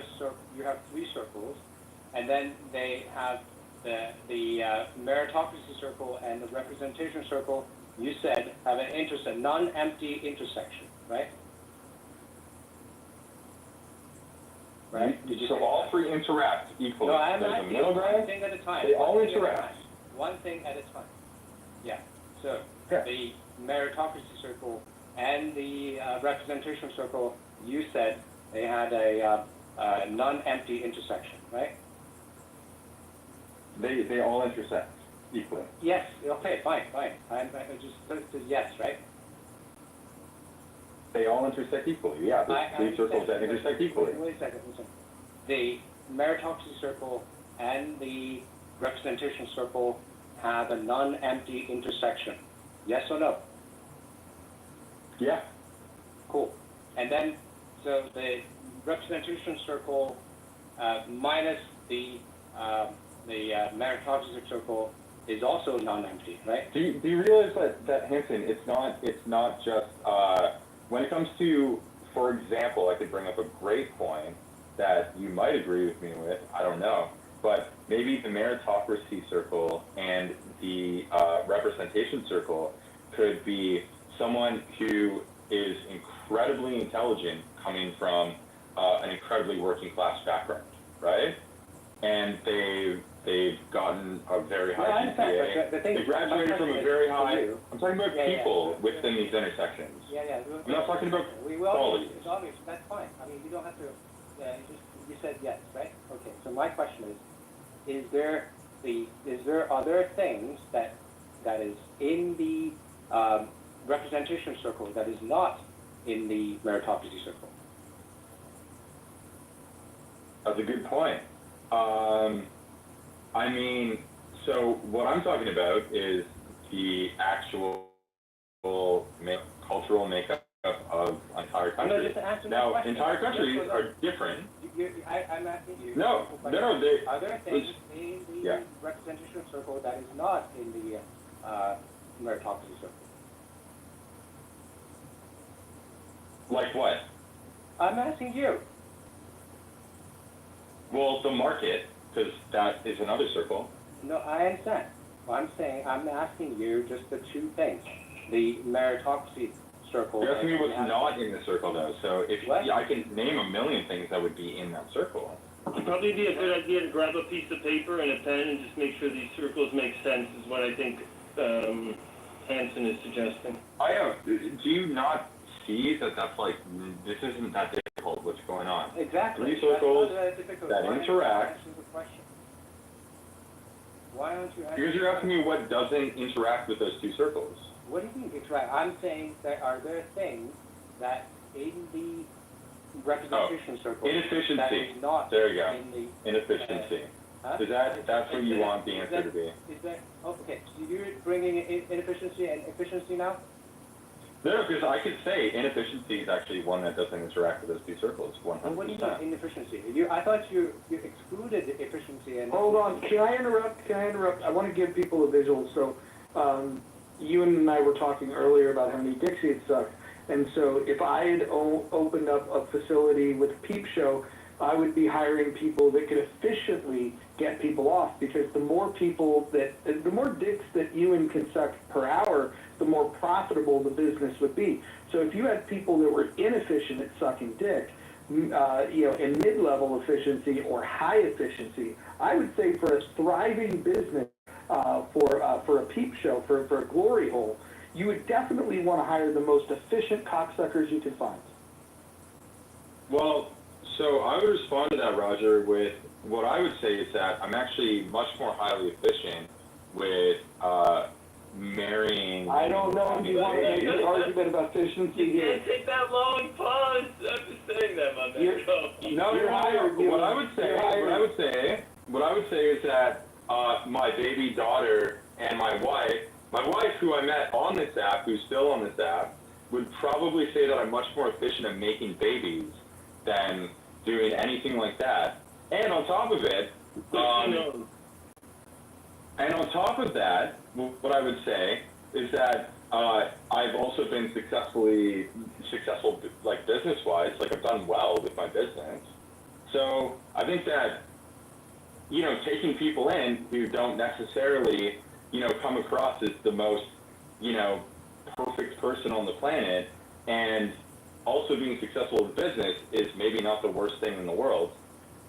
you have three circles, and then they have the meritocracy circle and the representation circle. You said have an non-empty intersection, right? Right? Did you so all three interact equally. No, I'm There's a asking middle ground. one thing at a time. They all interact. One thing at a time. Yeah. So the meritocracy circle and the representation circle, you said they had a non-empty intersection, right? They all intersect equally. Yes. Okay. Fine. I just said yes, right? They all intersect equally. Yeah, there's three circles that intersect equally. Wait a second. Listen. The meritocracy circle and the representation circle have a non-empty intersection. Yes or no? Yeah. Cool. And then, so the representation circle minus the meritocracy circle is also non-empty, right? Do you realize that Hanson, it's not just when it comes to, for example, I could bring up a great point that you might agree with me with, I don't know, but maybe the meritocracy circle and the representation circle could be someone who is incredibly intelligent coming from an incredibly working class background, right? And they've gotten a very high GPA. They graduated from a very high. I'm talking about people within these intersections. Yeah. I'm not talking about quality. It's obvious. That's fine. I mean, you don't have to. You said yes, right? Okay. So my question is are there things that is in the representation circle that is not in the meritocracy circle? That's a good point. I mean, so what I'm talking about is the actual cultural makeup of entire countries. Now, entire countries are different. I'm asking you. No. Are there things in the representation circle that is not in the meritocracy circle? Like what? I'm asking you. Well, the market, because that is another circle. No, I understand. I'm asking you just the two things. The meritocracy circle. You're asking me what's not in the circle, though. So if I can name a million things that would be in that circle. It'd probably be a good idea to grab a piece of paper and a pen and just make sure these circles make sense, is what I think Hanson is suggesting. Do you not see that that's like, this isn't that difficult, what's going on? Exactly. Three circles that interact. Why don't you Because you're asking me what doesn't interact with those two circles. What do you mean interact? I'm saying are there things that in the representation circle inefficiency. that is not there you go. in the inefficiency. Huh? That's what you want the answer to be. Okay, so you're bringing in inefficiency and efficiency now? No, because I could say inefficiency is actually one that doesn't interact with those two circles, 100%. What do you mean inefficiency? I thought you excluded the efficiency and... Hold on, can I interrupt? I want to give people a visual. So, you and I were talking earlier about how many Dixie had sucked. And so if I had opened up a facility with a peep show, I would be hiring people that could efficiently get people off, because the more dicks that you can suck per hour, the more profitable the business would be. So if you had people that were inefficient at sucking dick, in mid-level efficiency or high efficiency, I would say for a thriving business, for a peep show, for a glory hole, you would definitely want to hire the most efficient cocksuckers you can find. Well, so I would respond to that, Roger, with what I would say is that I'm actually much more highly efficient with marrying. I don't know if you want to make an argument about efficiency You here. can't take that long pause. I'm just saying that, my man. You're hired. What I would say is that my baby daughter and my wife, who I met on this app, who's still on this app, would probably say that I'm much more efficient at making babies than doing anything like that. And on top of it, what I would say is that I've also been successful, like business-wise. Like I've done well with my business. So I think that, taking people in who don't necessarily, come across as the most, perfect person on the planet, and also being successful in business is maybe not the worst thing in the world.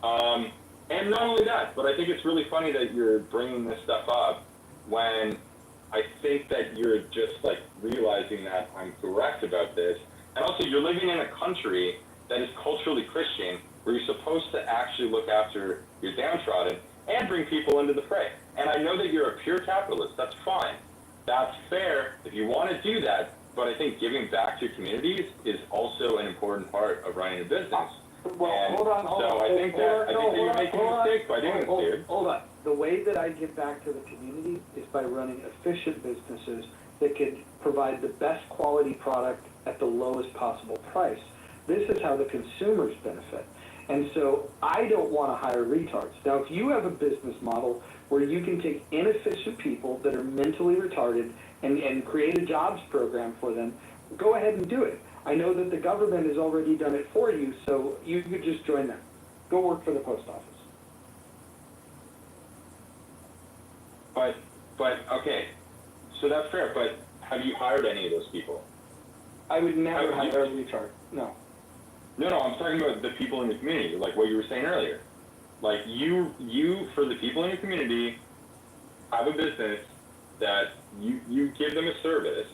And not only that, but I think it's really funny that you're bringing this stuff up when I think that you're just like realizing that I'm correct about this. And also you're living in a country that is culturally Christian, where you're supposed to actually look after your downtrodden and bring people into the fray. And I know that you're a pure capitalist. That's fine. That's fair if you want to do that. But I think giving back to communities is also an important part of running a business. Well, hold on. I think that you're making a mistake by doing this, dude. Hold on. The way that I give back to the community is by running efficient businesses that can provide the best quality product at the lowest possible price. This is how the consumers benefit. And so I don't want to hire retards. Now, if you have a business model where you can take inefficient people that are mentally retarded and create a jobs program for them, go ahead and do it. I know that the government has already done it for you, so you could just join them. Go work for the post office. But okay, so that's fair, but have you hired any of those people? I would never hire a retard, no. No, I'm talking about the people in the community, like what you were saying earlier. Like you for the people in your community, have a business that you give them a service,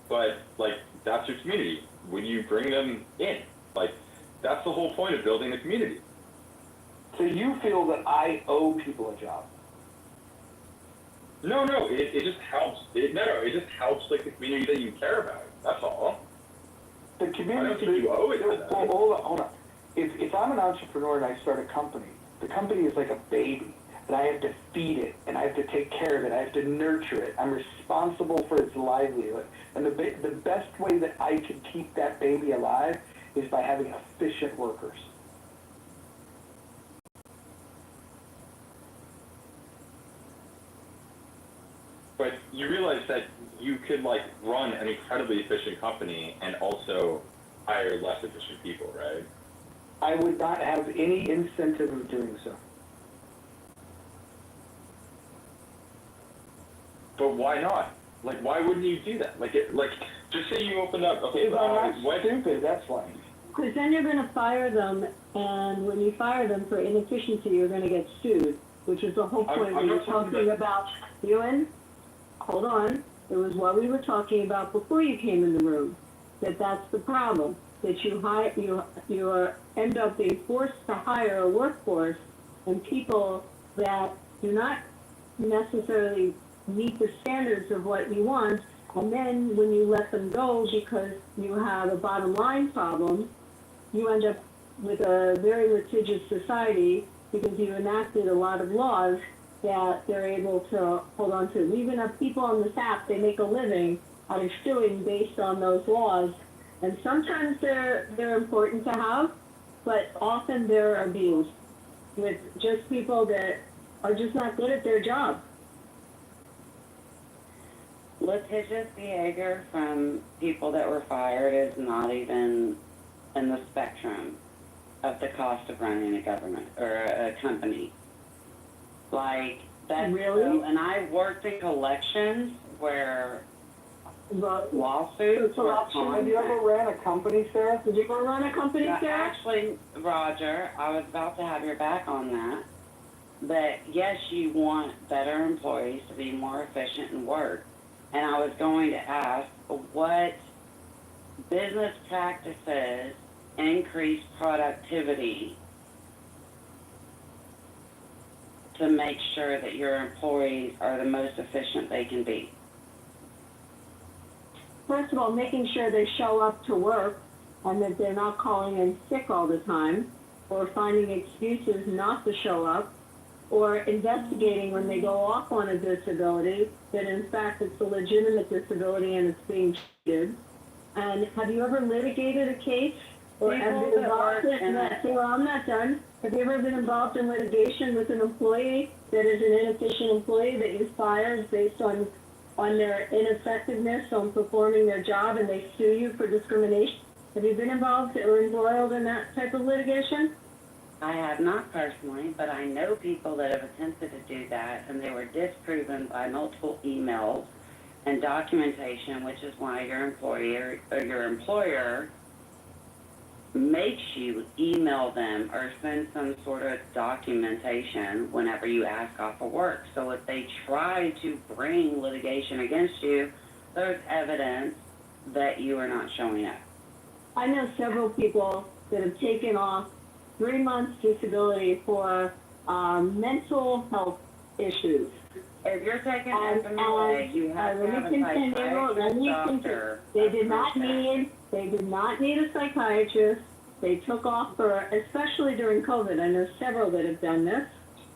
but like that's your community. Would you bring them in? Like that's the whole point of building a community. So you feel that I owe people a job? No, it just helps. It just helps like the community that you care about. That's all. The community. I don't think you owe it to them. Hold on. If I'm an entrepreneur and I start a company, the company is like a baby, and I have to feed it, and I have to take care of it, I have to nurture it. I'm responsible for its livelihood. And the best way that I can keep that baby alive is by having efficient workers. But you realize that you could like run an incredibly efficient company and also hire less efficient people, right? I would not have any incentive of doing so. But why not? Like, why wouldn't you do that? Like, just say you opened up. Okay, because I'm not stupid. That's why. Because then you're going to fire them, and when you fire them for inefficiency, you're going to get sued, which is the whole point we were talking about. Ewan, hold on. It was what we were talking about before you came in the room. That's the problem. That you end up being forced to hire a workforce and people that do not necessarily meet the standards of what you want, and then when you let them go because you have a bottom line problem, you end up with a very litigious society because you enacted a lot of laws that they're able to hold on to. We even have people on this app, they make a living out of suing based on those laws. And sometimes they're important to have, but often they're abused with just people that are just not good at their job. Litigious behavior from people that were fired is not even in the spectrum of the cost of running a government or a company. Like, that's Really? so, and I worked in collections where lawsuits were Have you ever ran a company, Sarah? Did you ever run a company, Sarah? Actually, Roger, I was about to have your back on that. But yes, you want better employees to be more efficient in work. And I was going to ask what business practices increase productivity to make sure that your employees are the most efficient they can be. First of all, making sure they show up to work and that they're not calling in sick all the time or finding excuses not to show up or investigating when they go off on a disability that in fact it's a legitimate disability and it's being treated. And have you ever litigated a case or have you been involved in that? Well, I'm not done. Have you ever been involved in litigation with an employee that is an inefficient employee that you fired based on their ineffectiveness on performing their job and they sue you for discrimination? Have you been involved or embroiled in that type of litigation? I have not personally, but I know people that have attempted to do that, and they were disproven by multiple emails and documentation, which is why your employer or your employer makes you email them or send some sort of documentation whenever you ask off of work. So if they try to bring litigation against you, there's evidence that you are not showing up. I know several people that have taken off 3 months disability for mental health issues. If you're taking FMLA, you have to have a psychiatrist doctor. They did not need a psychiatrist. They took off for, especially during COVID, I know several that have done this,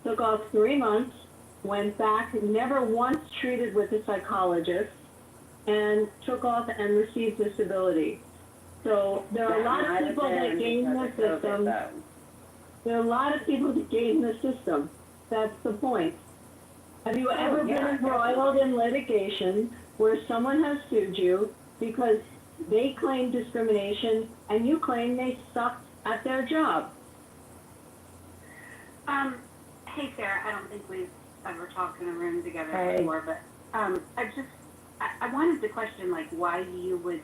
took off 3 months, went back, never once treated with a psychologist, and took off and received disability. So there are a lot of people that game the system. There are a lot of people that game the system. That's the point. Have you ever been embroiled in litigation where someone has sued you because they claim discrimination and you claim they sucked at their job? Hey Sarah, I don't think we've ever talked in a room together Hey. before, but I wanted to question like why you would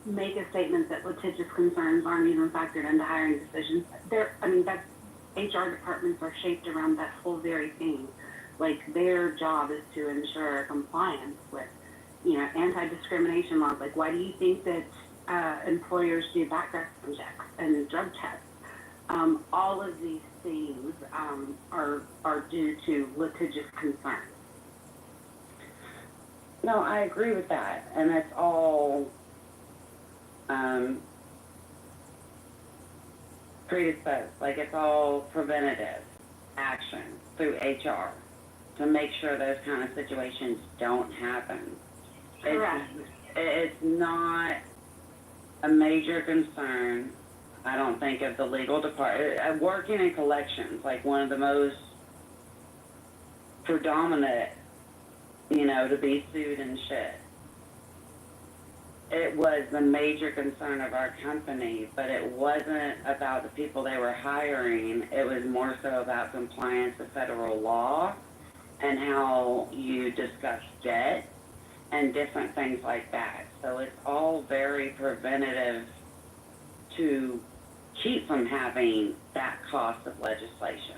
make a statement that litigious concerns aren't even factored into hiring decisions. That's HR departments are shaped around that whole very thing. Like their job is to ensure compliance with, anti-discrimination laws. Like why do you think that employers do background checks and drug tests? All of these things are due to litigious concerns. No, I agree with that, and it's all predisposed. Like it's all preventative action through HR to make sure those kind of situations don't happen. Correct. It's not a major concern, I don't think, of the legal department. Working in collections, like one of the most predominant, to be sued and shit. It was the major concern of our company, but it wasn't about the people they were hiring. It was more so about compliance with federal law and how you discuss debt and different things like that. So it's all very preventative to keep from having that cost of legislation.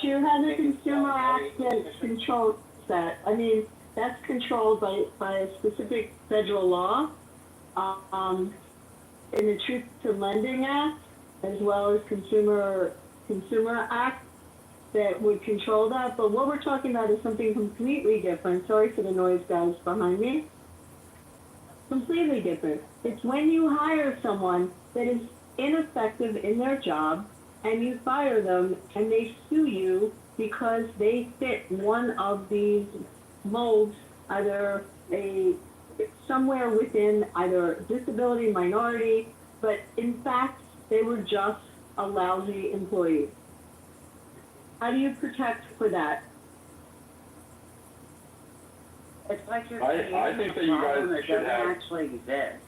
You have the Consumer Act that controls that. That's controlled by a specific federal law, in the Truth to Lending Act, as well as Consumer Act that would control that. But what we're talking about is something completely different. Sorry for the noise, guys, behind me. Completely different. It's when you hire someone that is ineffective in their job and you fire them and they sue you because they fit one of these molds, either somewhere within either disability, minority, but in fact, they were just a lousy employee. How do you protect for that? It's like you're I think that you guys that should doesn't have. actually exist.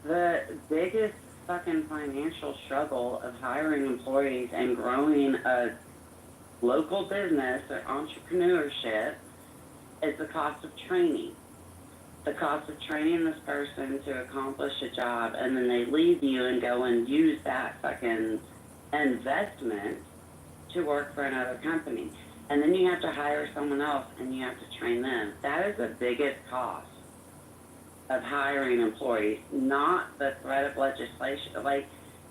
The biggest fucking financial struggle of hiring employees and growing a local business or entrepreneurship is the cost of training. The cost of training this person to accomplish a job, and then they leave you and go and use that fucking investment to work for another company. And then you have to hire someone else and you have to train them. That is the biggest cost of hiring employees, not the threat of legislation. Like,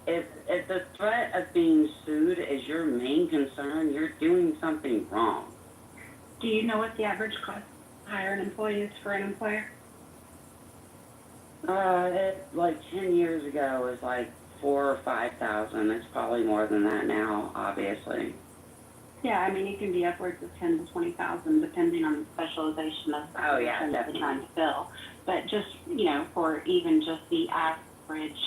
if the threat of being sued is your main concern, you're doing something wrong. Do you know what the average cost to hire an employee is for an employer? Like 10 years ago was like 4,000 or 5,000. It's probably more than that now, obviously. Yeah, I mean, it can be upwards of 10 to 20,000 depending on the specialization of the position that they're trying to fill. But just, you know, for even just the average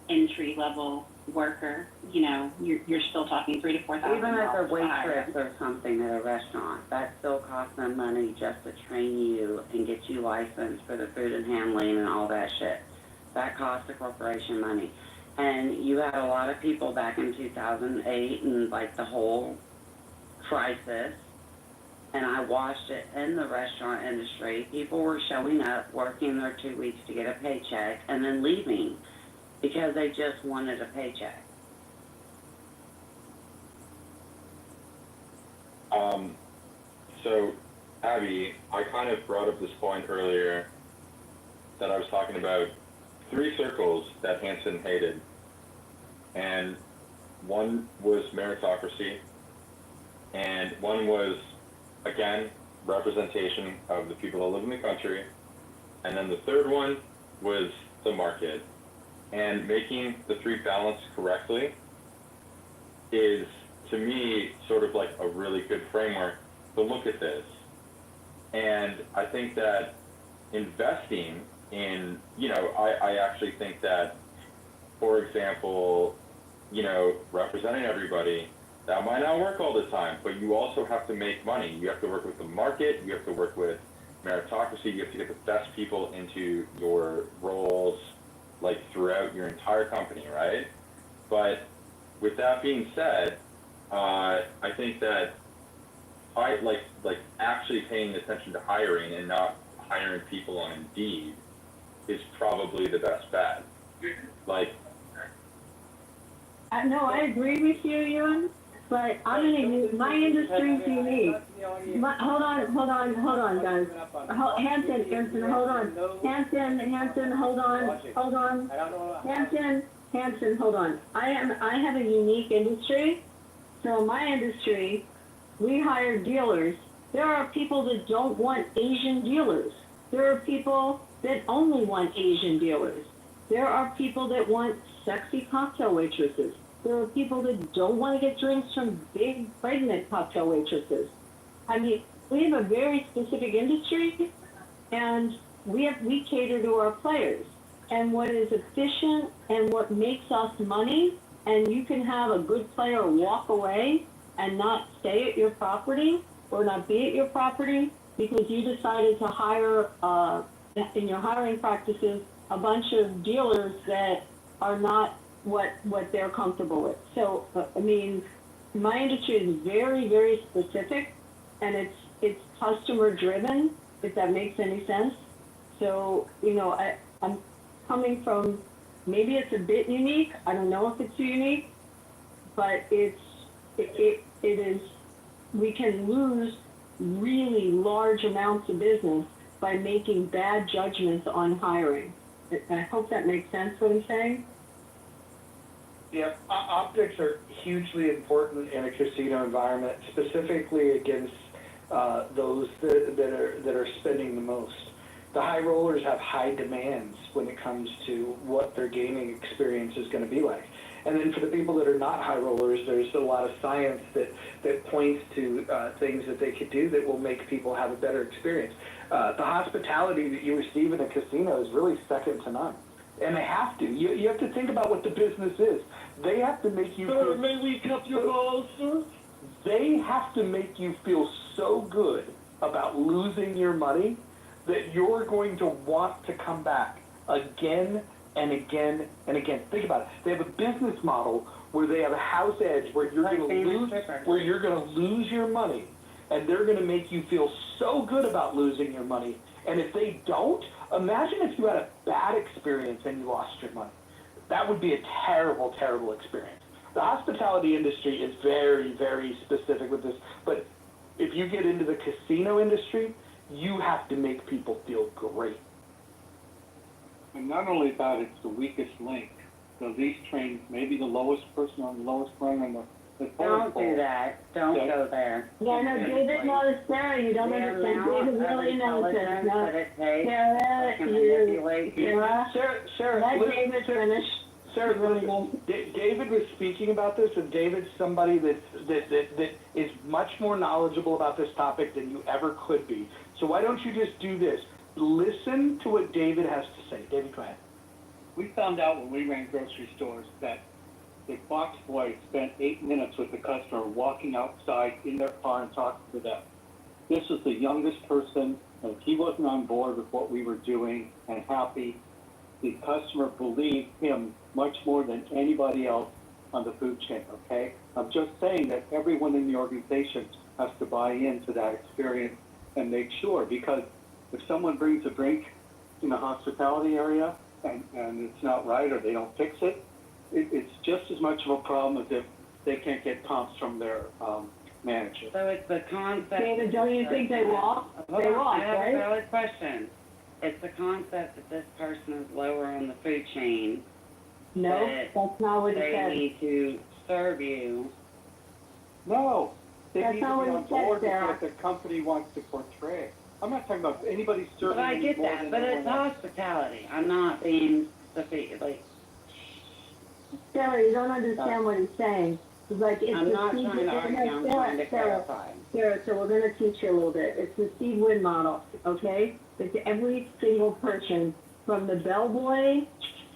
entry level worker, you know, you're still talking $3,000 to $4,000. Even as a waitress or something at a restaurant, that still costs them money just to train you and get you licensed for the food and handling and all that shit. That costs the corporation money. And you had a lot of people back in 2008 and like the whole crisis, and I watched it in the restaurant industry. People were showing up, working their 2 weeks to get a paycheck, and then leaving because they just wanted a paycheck. So, Abby, I kind of brought up this point earlier that I was talking about 3 circles that Hanson hated. And one was meritocracy, and one was, again, representation of the people that live in the country, and then the third one was the market. And making the 3 balance correctly is, to me, sort of like a really good framework to look at this. And I think that investing in, you know, I actually think that, for example, you know, representing everybody, that might not work all the time, but you also have to make money. You have to work with the market, you have to work with meritocracy, you have to get the best people into your roles, like, throughout your entire company, right? But with that being said, I think that I like actually paying attention to hiring and not hiring people on Indeed is probably the best bet. Like, no, I agree with you, Ewan, but I'm gonna use, my industry's unique. Hold on, guys. Hanson, hold on. Hanson, hold on. Hanson, hold on. I have a unique industry. So in my industry, we hire dealers. There are people that don't want Asian dealers. There are people that only want Asian dealers. There are people that want sexy cocktail waitresses. There are people that don't want to get drinks from big, pregnant cocktail waitresses. I mean, we have a very specific industry, and we cater to our players. And what is efficient and what makes us money, and you can have a good player walk away and not stay at your property or not be at your property because you decided to hire, in your hiring practices, a bunch of dealers that are not what they're comfortable with. So, I mean, my industry is very, very specific, and it's customer driven, if that makes any sense. So, you know, I'm coming from, maybe it's a bit unique. I don't know if it's unique, but it is, we can lose really large amounts of business by making bad judgments on hiring. I hope that makes sense what I'm saying. Yeah, optics are hugely important in a casino environment, specifically against those that are spending the most. The high rollers have high demands when it comes to what their gaming experience is going to be like. And then for the people that are not high rollers, there's a lot of science that points to things that they could do that will make people have a better experience. The hospitality that you receive in a casino is really second to none. And they have to. You have to think about what the business is. They have to make you Sir, may we cup your balls, sir? They have to make you feel so good about losing your money that you're going to want to come back again and again and again. Think about it. They have a business model where they have a house edge where you're going to lose your money, and they're going to make you feel so good about losing your money. And if they don't, imagine if you had a bad experience and you lost your money. That would be a terrible, terrible experience. The hospitality industry is very, very specific with this, but if you get into the casino industry, you have to make people feel great. And not only that, it's the weakest link. The least trained, maybe the lowest person on the lowest rung on the Don't do that. Don't go there. Yeah, no, David knows, Sarah, you don't understand. David really knows this. No, Sarah, let David finish. Sarah, David was speaking about this, and David's somebody that is much more knowledgeable about this topic than you ever could be. So why don't you just do this? Listen to what David has to say. David, go ahead. We found out when we ran grocery stores that the box boy spent 8 minutes with the customer walking outside in their car and talking to them. This was the youngest person, and he wasn't on board with what we were doing and happy. The customer believed him much more than anybody else on the food chain, okay? I'm just saying that everyone in the organization has to buy into that experience and make sure, because if someone brings a drink in the hospitality area and it's not right or they don't fix it, it's just as much of a problem as if they can't get comps from their manager. So it's the concept. David, don't you think they walk? They walk, I have right? a valid question. It's the concept that this person is lower on the food chain. No, that's not what it they says. need to serve you. No, they That's need to not be what on it board says, with Sarah. what the company wants to portray. I'm not talking about anybody serving. But I get more that, than but it's anyone else. hospitality. I'm not being like. Sarah, you don't understand what he's saying. It's like it's I'm the not Steve trying to argue, I'm trying to clarify. Sarah, so we're going to teach you a little bit. It's the Steve Wynn model, okay? It's every single person, from the bellboy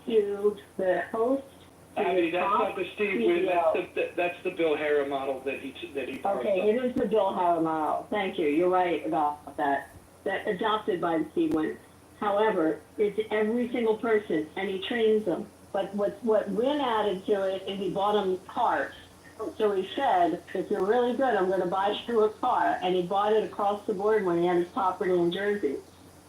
to the host to Abby, the that's top not the Steve Wynn, that's the Bill Harrah model that he Okay, it is the Bill Harrah model. Thank you. You're right about that. That adopted by the Steve Wynn. However, it's every single person, and he trains them. But what Wynn added to it is he bought them cars. So he said, if you're really good, I'm going to buy you a car. And he bought it across the board when he had his property in Jersey.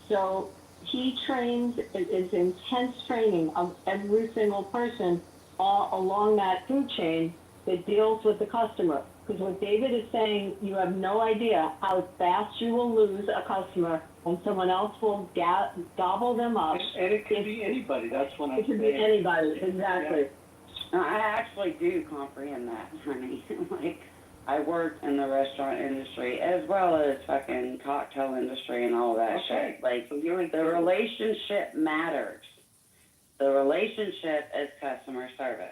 So he trains, it's intense training of every single person all along that food chain that deals with the customer. Because what David is saying, you have no idea how fast you will lose a customer and someone else will gobble them up. And it could be anybody, that's what I'm saying. It could be anybody, exactly. Yeah. I actually do comprehend that, honey. Like, I worked in the restaurant industry as well as fucking cocktail industry and all that shit. Like, the relationship matters. The relationship is customer service.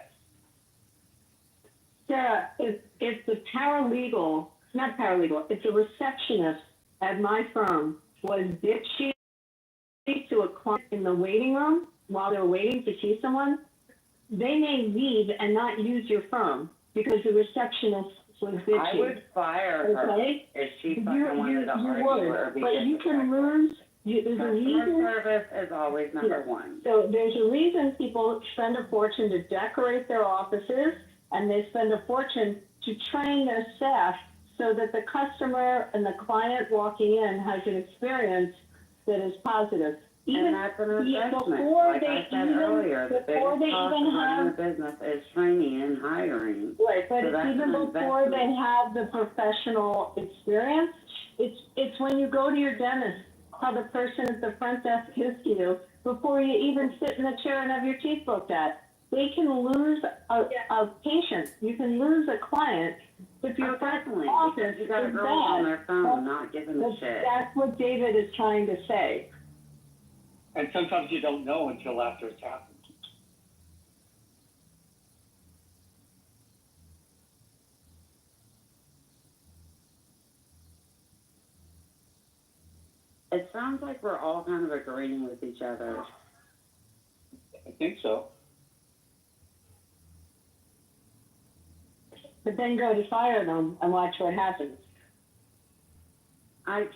Sarah, if the paralegal, not paralegal, if the receptionist at my firm was bitchy to a client in the waiting room while they're waiting to see someone, they may leave and not use your firm because the receptionist was bitchy. I would fire her if she fucking wanted to argue or be but you can lose. There's a reason. Customer service is always number one. So there's a reason people spend a fortune to decorate their offices, and they spend a fortune to train their staff so that the customer and the client walking in has an experience that is positive. Even and that's an investment. Before like they I said even, earlier, the before biggest they cost even of running have a business is training and hiring. Right, but so it's that's even an before they investment. have the professional experience. It's when you go to your dentist, how the person at the front desk gives to you before you even sit in the chair and have your teeth looked at. They can lose a patient. You can lose a client if your front office You got is girls bad. on their phone not giving a shit. That's what David is trying to say. And sometimes you don't know until after it's happened. It sounds like we're all kind of agreeing with each other. I think so. But then go to fire them and watch what happens. I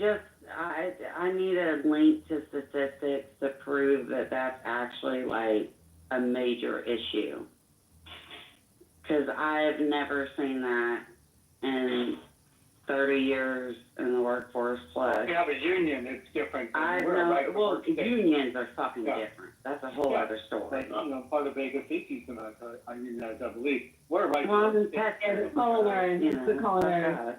need a link to statistics to prove that that's actually like a major issue. Because I've never seen that in 30 years in the workforce plus. If you have a union, it's different. I know, well, unions are fucking different. That's a whole other story. Like, part of Vegas issues tonight, I unionized, I believe. We're right. Well, that's It's culinary, it's the culinary.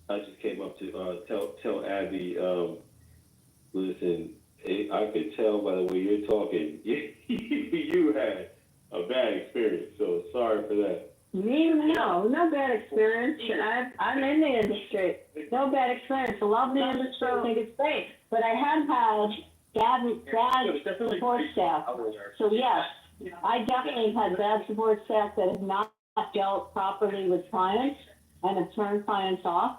I just came up to tell Abby, listen, I could tell by the way you're talking, you had a bad experience, so sorry for that. No bad experience. I'm in the industry. No bad experience. I love the industry. I think it's great. But I have had bad support staff. So yes, I definitely had bad support staff that have not dealt properly with clients and have turned clients off.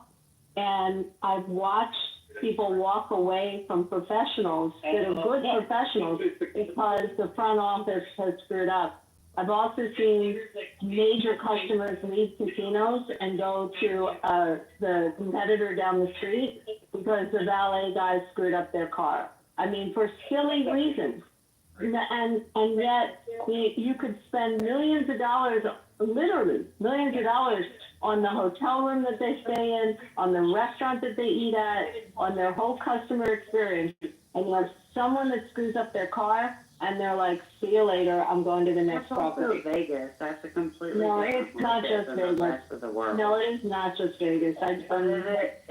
And I've watched people walk away from professionals that are good professionals because the front office has screwed up. I've also seen major customers leave casinos and go to the competitor down the street because the valet guy screwed up their car. I mean, for silly reasons. And yet you could spend millions of dollars, literally millions of dollars, on the hotel room that they stay in, on the restaurant that they eat at, on their whole customer experience. And you have someone that screws up their car, and they're like, see you later, I'm going to the next property. Vegas. That's a completely No, different it's not market just than Vegas. the rest of the world. No, it is not just Vegas. It's Atlantic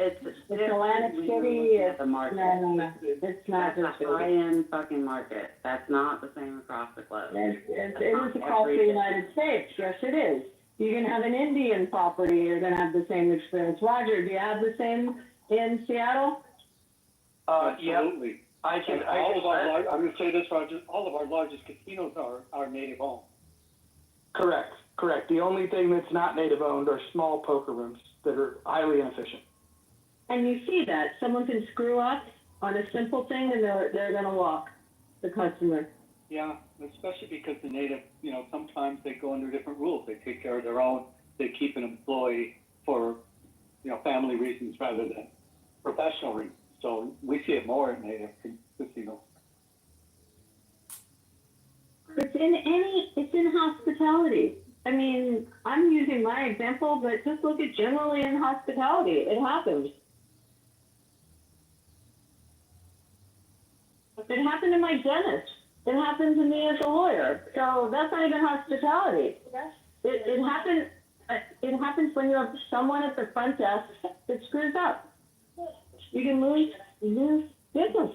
City. It's, the market. no. It's not That's just a Vegas. high-end fucking market. That's not the same across the globe. It is across the United States. Yes, it is. You can have an Indian property. You're going to have the same experience. Roger, do you have the same in Seattle? Absolutely. I'm going to say this, Roger. All of our largest casinos are native owned. Correct. The only thing that's not native owned are small poker rooms that are highly inefficient. And you see that. Someone can screw up on a simple thing and they're going to walk the customer. Yeah, especially because the native, sometimes they go under different rules. They take care of their own. They keep an employee for, family reasons rather than professional reasons. So we see it more in native casinos. It's in hospitality. I mean, I'm using my example, but just look at generally in hospitality. It happens. It happened to my dentist. It happened to me as a lawyer. So that's not even hospitality. It happens when you have someone at the front desk that screws up. You can lose business.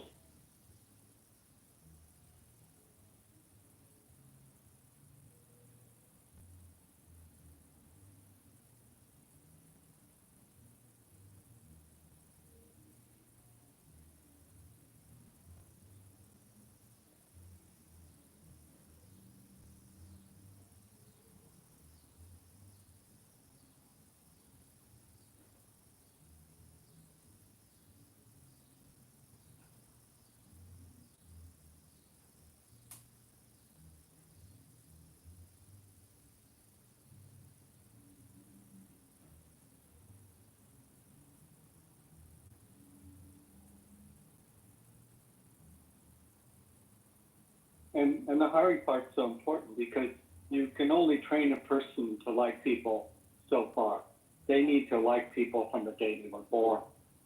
And the hiring part's so important because you can only train a person to like people so far. They need to like people from the day they were born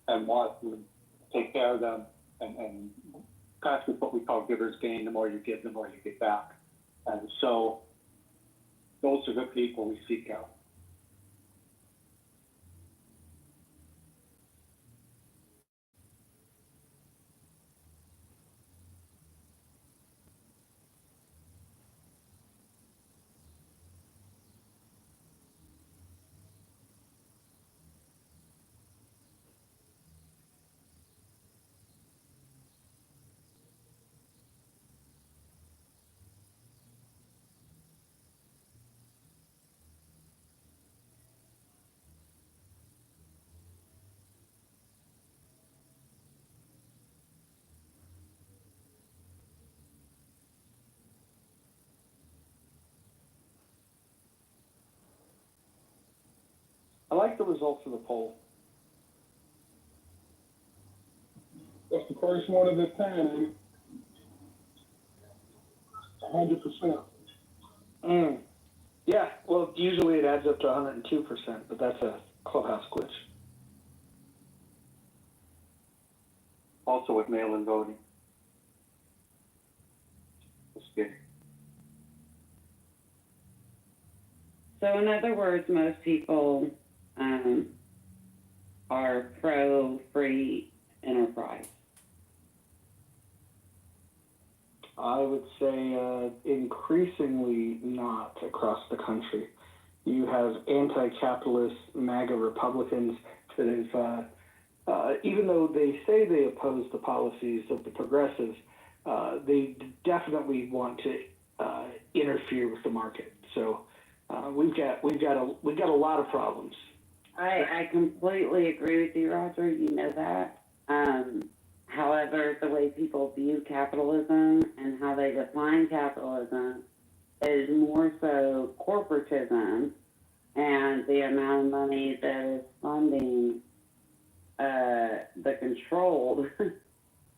and want to take care of them and that's what we call giver's gain. The more you give, the more you get back. And so those are the people we seek out. I like the results of the poll. That's the first one of its kind. 100%. Yeah, well, usually it adds up to 102%, but that's a clubhouse glitch. Also with mail-in voting. Just kidding. So in other words, most people are pro-free enterprise. I would say increasingly not across the country. You have anti-capitalist MAGA Republicans that have, even though they say they oppose the policies of the progressives, they definitely want to interfere with the market. So we've got a lot of problems. I completely agree with you, Roger. You know that. However, the way people view capitalism and how they define capitalism is more so corporatism and the amount of money that is funding the controlled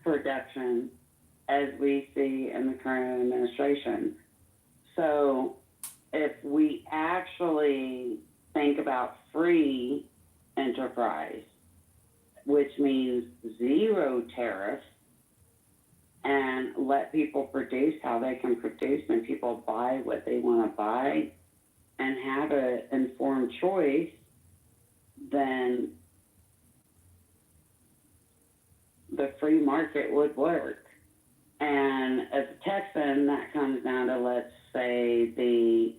production as we see in the current administration. So if we actually think about free enterprise, which means zero tariffs, and let people produce how they can produce and people buy what they want to buy and have an informed choice, then the free market would work. And as a Texan, that comes down to, let's say, the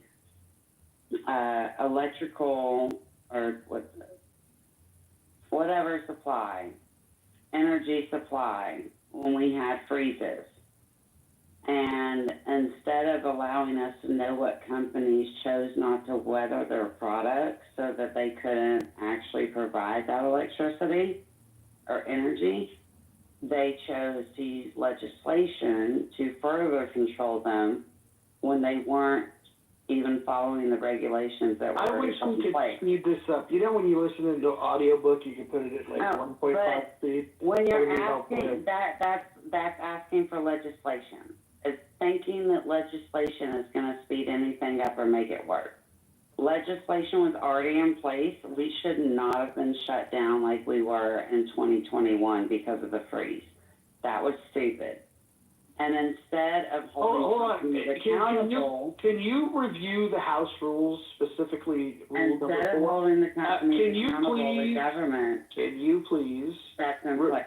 electrical or whatever supply, energy supply, when we had freezes. And instead of allowing us to know what companies chose not to weather their products so that they couldn't actually provide that electricity or energy, they chose to use legislation to further control them when they weren't even following the regulations that were I wish we could place. speed this up. You know, when you listen to an audiobook, you can put it at like 1.5 speed. When you're That would be helpful. asking, that's asking for legislation. It's thinking that legislation is going to speed anything up or make it work. Legislation was already in place. We should not have been shut down like we were in 2021 because of the freeze. That was stupid. And instead of holding companies accountable, Can you review the House rules, specifically rule number 4? instead of holding the companies Can you accountable, the please- government, Can you please that's in place.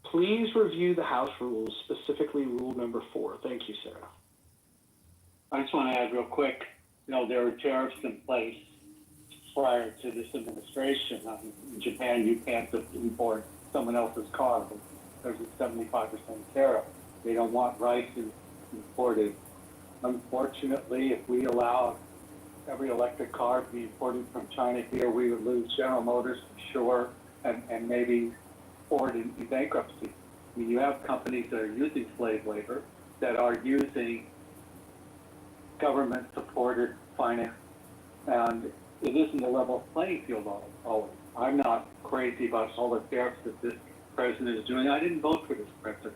please review the House rules, specifically rule number 4? Thank you, Sarah. I just want to add real quick, there were tariffs in place prior to this administration. In Japan, you can't import someone else's car. There's a 75% tariff. They don't want rice imported. Unfortunately, if we allowed every electric car to be imported from China here, we would lose General Motors for sure, and maybe Ford in bankruptcy. I mean, you have companies that are using slave labor, that are using government-supported finance, and it isn't a level playing field always. I'm not crazy about all the tariffs that this president is doing. I didn't vote for this president,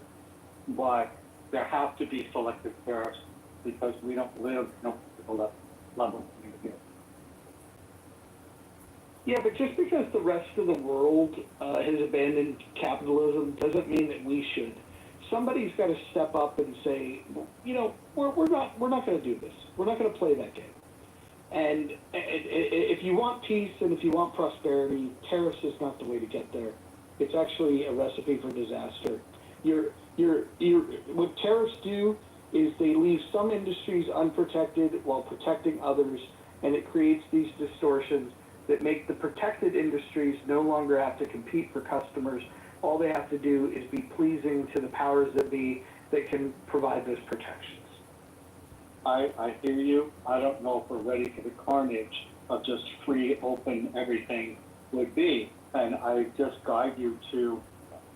but there have to be selective tariffs because we don't live at the level playing field. Yeah, but just because the rest of the world has abandoned capitalism doesn't mean that we should. Somebody's got to step up and say, we're not going to do this. We're not going to play that game. And if you want peace and if you want prosperity, tariffs is not the way to get there. It's actually a recipe for disaster. What tariffs do is they leave some industries unprotected while protecting others, and it creates these distortions that make the protected industries no longer have to compete for customers. All they have to do is be pleasing to the powers that be that can provide those protections. I hear you. I don't know if we're ready for the carnage of just free, open everything would be. And I just guide you to,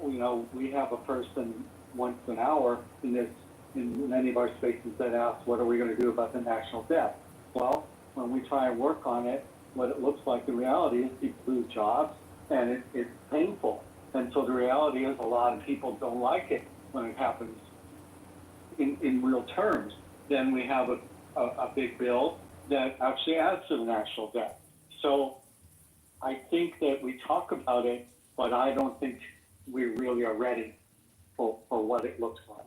we have a person once an hour in many of our spaces that asks, what are we going to do about the national debt? Well, when we try and work on it, what it looks like in reality is people lose jobs, and it's painful. And so the reality is a lot of people don't like it when it happens in real terms. then we have a big bill that actually adds to the national debt. So I think that we talk about it, but I don't think we really are ready for what it looks like.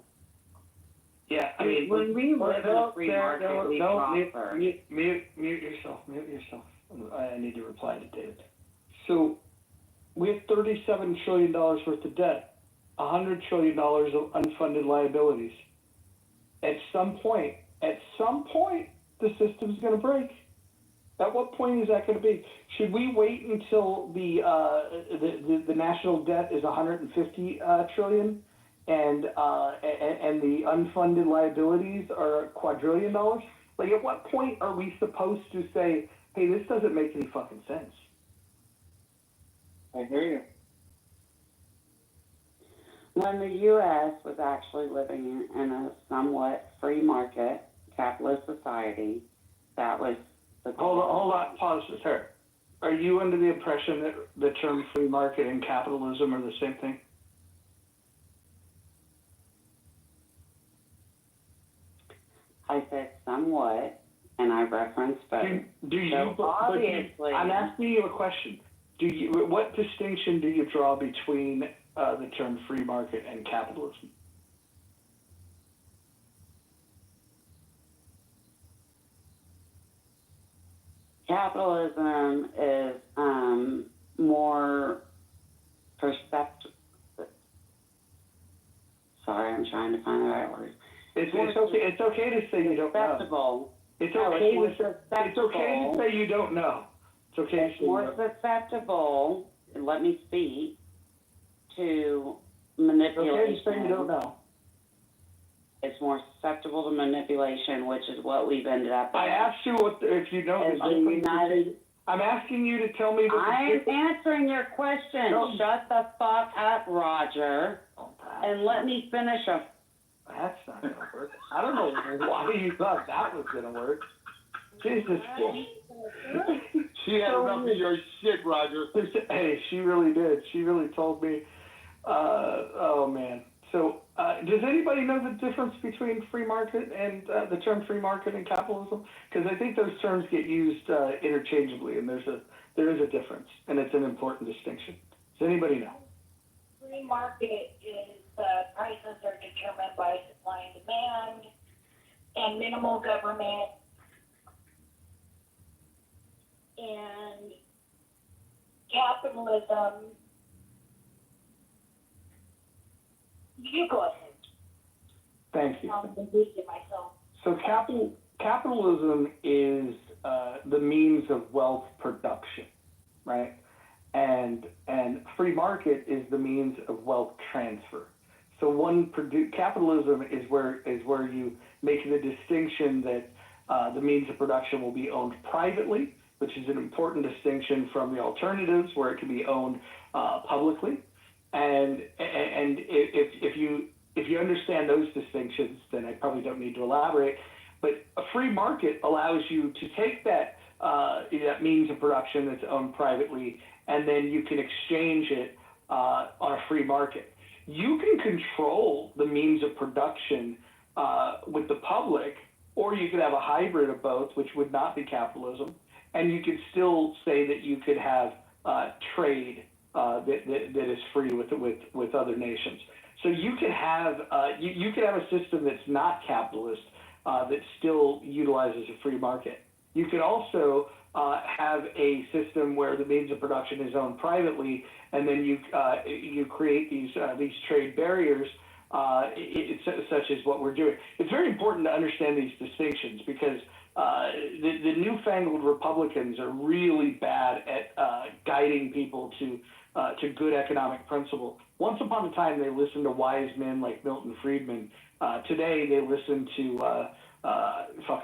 Yeah, I mean, when we live in a free market, we prosper. Mute yourself. I need to reply to David. So we have $37 trillion worth of debt, $100 trillion of unfunded liabilities. At some point, the system's going to break. At what point is that going to be? Should we wait until the national debt is 150 trillion, and the unfunded liabilities are $250 billion? Like, at what point are we supposed to say, hey, this doesn't make any fucking sense? I hear you. When the U.S. was actually living in a somewhat free market, capitalist society, that was the... Hold on, pause this here. Are you under the impression that the term free market and capitalism are the same thing? I said somewhat, and I referenced both. Obviously, I'm asking you a question. What distinction do you draw between the term free market and capitalism? Capitalism is more perceptive. Sorry, I'm trying to find the right word. It's okay to say you don't know. It's okay to say you don't know. It's okay to say you more don't know. susceptible, and let me speak, to manipulation. It's okay to say you don't know. It's more susceptible to manipulation, which is what we've ended up with. I asked you if you know the difference. I'm asking you to tell me. I'm answering your question. No. Shut the fuck up, Roger, and let me finish a... That's not going to work. I don't know why you thought that was going to work. Jesus. She had enough of your shit, Roger. Hey, she really did. She really told me. Oh, man. So, does anybody know the difference between free market and the term free market and capitalism? Because I think those terms get used interchangeably, and there is a difference, and it's an important distinction. Does anybody know? Free market is prices are determined by supply and demand and minimal government. And capitalism, you go ahead. Thank you. I'm losing myself. So capitalism is the means of wealth production, right? And free market is the means of wealth transfer. So capitalism is where you make the distinction that the means of production will be owned privately, which is an important distinction from the alternatives where it can be owned publicly. And if you understand those distinctions, then I probably don't need to elaborate. But a free market allows you to take that means of production that's owned privately, and then you can exchange it on a free market. You can control the means of production with the public, or you could have a hybrid of both, which would not be capitalism, and you could still say that you could have trade that is free with other nations. So you could have you could have a system that's not capitalist that still utilizes a free market. You could also have a system where the means of production is owned privately, and then you create these trade barriers, such as what we're doing. It's very important to understand these distinctions because the newfangled Republicans are really bad at guiding people to good economic principle. Once upon a time, they listened to wise men like Milton Friedman. Today, they listen to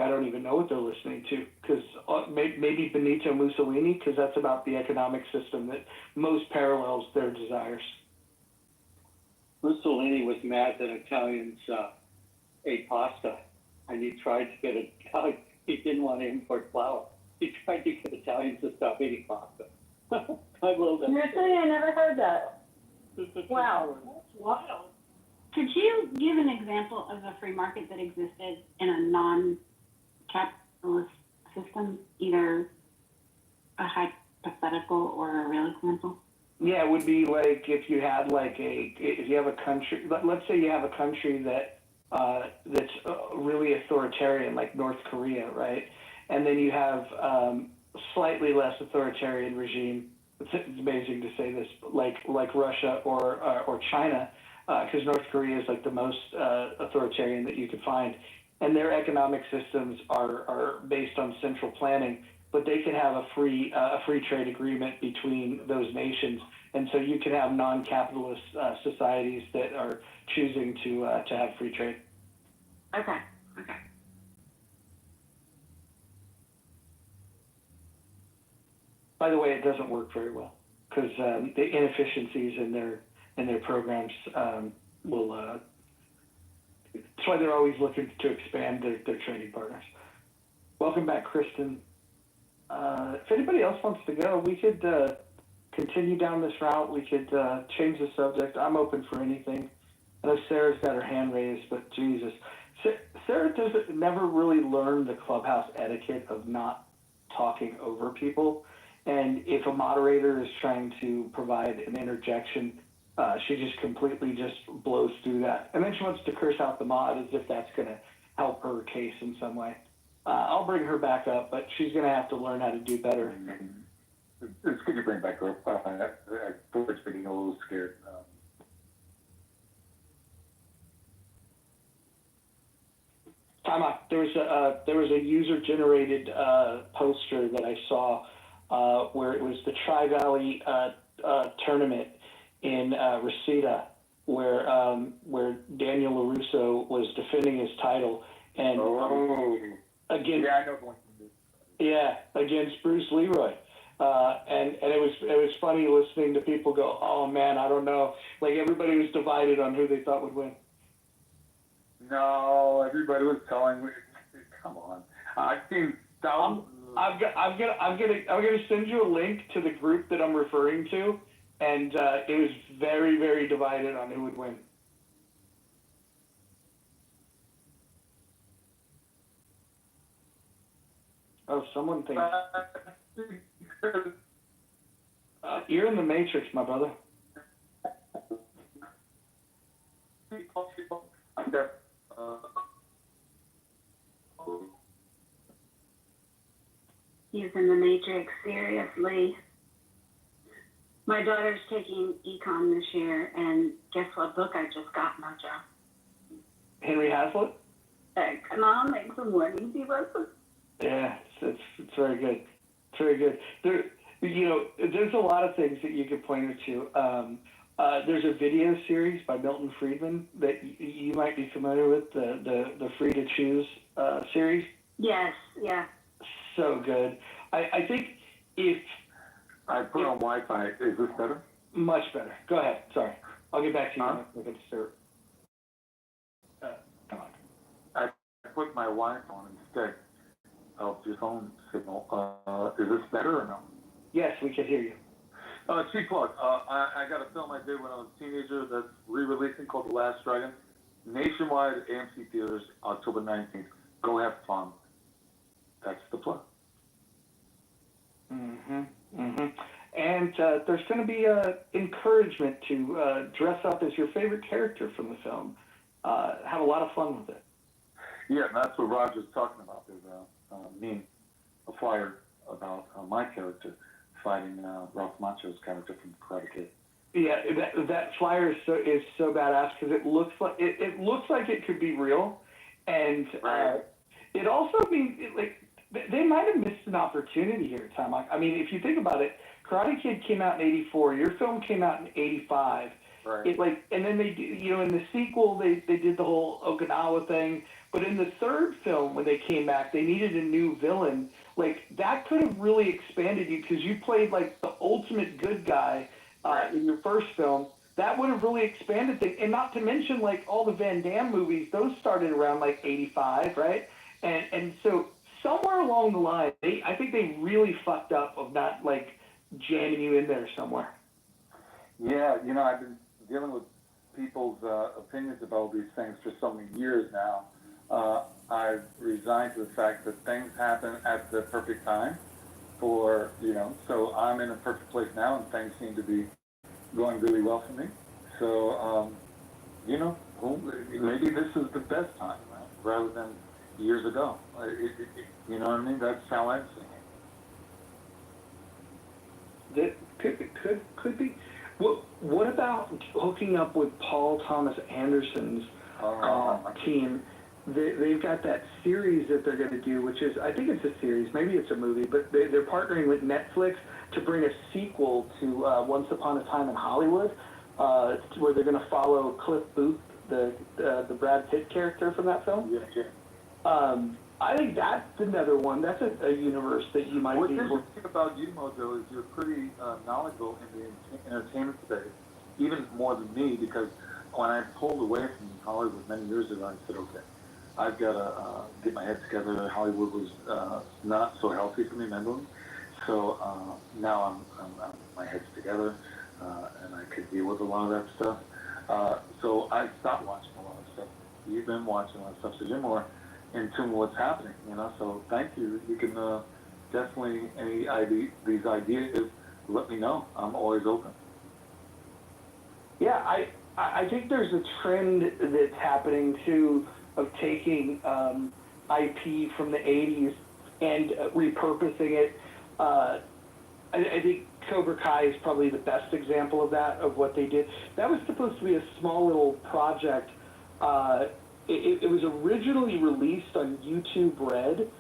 I don't even know what they're listening to, because maybe Benito Mussolini, because that's about the economic system that most parallels their desires. Mussolini was mad that Italians ate pasta, and he tried to get he didn't want to import flour. He tried to get Italians to stop eating pasta. Seriously, I never heard that. Wow, that's wild. Could you give an example of a free market that existed in a non-capitalist system, either a hypothetical or a real example? Yeah, it would be like if you have a country, let's say you have a country that's really authoritarian, like North Korea, right? And then you have slightly less authoritarian regime. It's amazing to say this, like Russia or China, because North Korea is like the most authoritarian that you could find, and their economic systems are based on central planning. But they can have a free trade agreement between those nations, and so you can have non-capitalist societies that are choosing to have free trade. Okay. By the way, it doesn't work very well because the inefficiencies in their programs will. That's why they're always looking to expand their trading partners. Welcome back, Kristen. If anybody else wants to go, we could continue down this route. We could change the subject. I'm open for anything. I know Sarah's got her hand raised, but Jesus. Sarah never really learned the clubhouse etiquette of not talking over people. And if a moderator is trying to provide an interjection, she just completely blows through that. And then she wants to curse out the mod as if that's going to help her case in some way. I'll bring her back up, but she's going to have to learn how to do better. It's good you bring back up. I was getting a little scared. Time out. There was a user-generated poster that I saw where it was the Tri-Valley tournament in Reseda, where Daniel LaRusso was defending his title, and against Bruce Leroy. And it was funny listening to people go, oh man, I don't know. Like everybody was divided on who they thought would win. No, everybody was telling me, come on. I've seen thousands. I'm gonna send you a link to the group that I'm referring to, and it was very, very divided on who would win. Oh, someone thinks you're in the Matrix, my brother. He's in the Matrix, seriously. My daughter's taking econ this year, and guess what book I just got, Mojo? Henry Hazlitt? Economics and What Easy Lessons. Yeah, it's very good. It's very good. There's a lot of things that you could point her to. There's a video series by Milton Friedman that you might be familiar with, the Free to Choose series. Yes, yeah. So good. I think if I put on Wi-Fi, is this better? Much better. Go ahead. Sorry. I'll get back to you. Huh? Come on. I put my Wi-Fi on instead of your phone signal. Is this better or no? Yes, we can hear you. Cheap plug. I got a film I did when I was a teenager that's re-releasing called The Last Dragon. Nationwide AMC theaters, October 19th. Go have fun. That's the plug. And there's going to be encouragement to dress up as your favorite character from the film. Have a lot of fun with it. Yeah, that's what Roger's talking about. There's a flyer about my character fighting Ralph Macchio's character from Karate Kid. Yeah, that flyer is so badass because it looks like it could be real, and it also means they might have missed an opportunity here, Tom. I mean, if you think about it, Karate Kid came out in '84. Your film came out in '85. Right. And then they, in the sequel, they did the whole Okinawa thing. But in the third film, when they came back, they needed a new villain. That could have really expanded you because you played the ultimate good guy in your first film. That would have really expanded things. And not to mention all the Van Damme movies, those started around '85, right? And so somewhere along the line, I think they really fucked up of not jamming you in there somewhere. Yeah, I've been dealing with people's opinions about these things for so many years now, I've resigned to the fact that things happen at the perfect time for, so I'm in a perfect place now and things seem to be going really well for me. So, maybe this is the best time, right? Rather than years ago. You know what I mean? That's how I'm seeing it. That could be. What about hooking up with Paul Thomas Anderson's team? They've got that series that they're going to do, which is, I think it's a series, maybe it's a movie, but they're partnering with Netflix to bring a sequel to Once Upon a Time in Hollywood, where they're going to follow Cliff Booth, the Brad Pitt character from that film. Yeah. I think that's another one. That's a universe that you might What's be able. interesting about you, Mojo, is you're pretty knowledgeable in the entertainment space, even more than me, because when I pulled away from Hollywood many years ago, I said, okay, I've got to get my head together. Hollywood was not so healthy for me mentally, so now my head's together, and I could deal with a lot of that stuff. So I stopped watching a lot of stuff. You've been watching a lot of stuff, so you're more in tune with what's happening, so thank you. You can definitely, these ideas, let me know. I'm always open. Yeah, I think there's a trend that's happening too of taking IP from the 80s and repurposing it. I think Cobra Kai is probably the best example of that, of what they did. That was supposed to be a small little project. It was originally released on YouTube Red,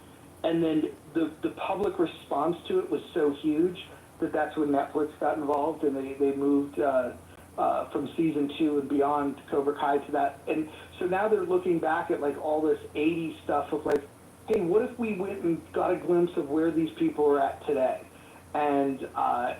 and then the public response to it was so huge that's when Netflix got involved, and they moved from season 2 and beyond Cobra Kai to that. And so now they're looking back at like all this 80s stuff of like, hey, what if we went and got a glimpse of where these people are at today? And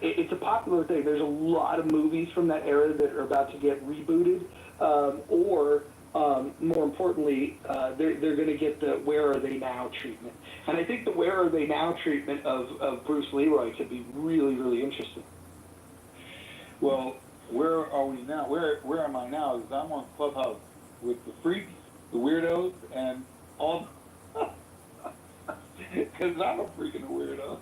it's a popular thing. There's a lot of movies from that era that are about to get rebooted, or more importantly, they're going to get the "Where Are They Now" treatment. And I think the "Where Are They Now" treatment of Bruce Leroy could be really, really interesting. Well, where are we now? Where am I now? Is I'm on Clubhouse with the freaks, the weirdos, and all. Because I'm a freaking weirdo.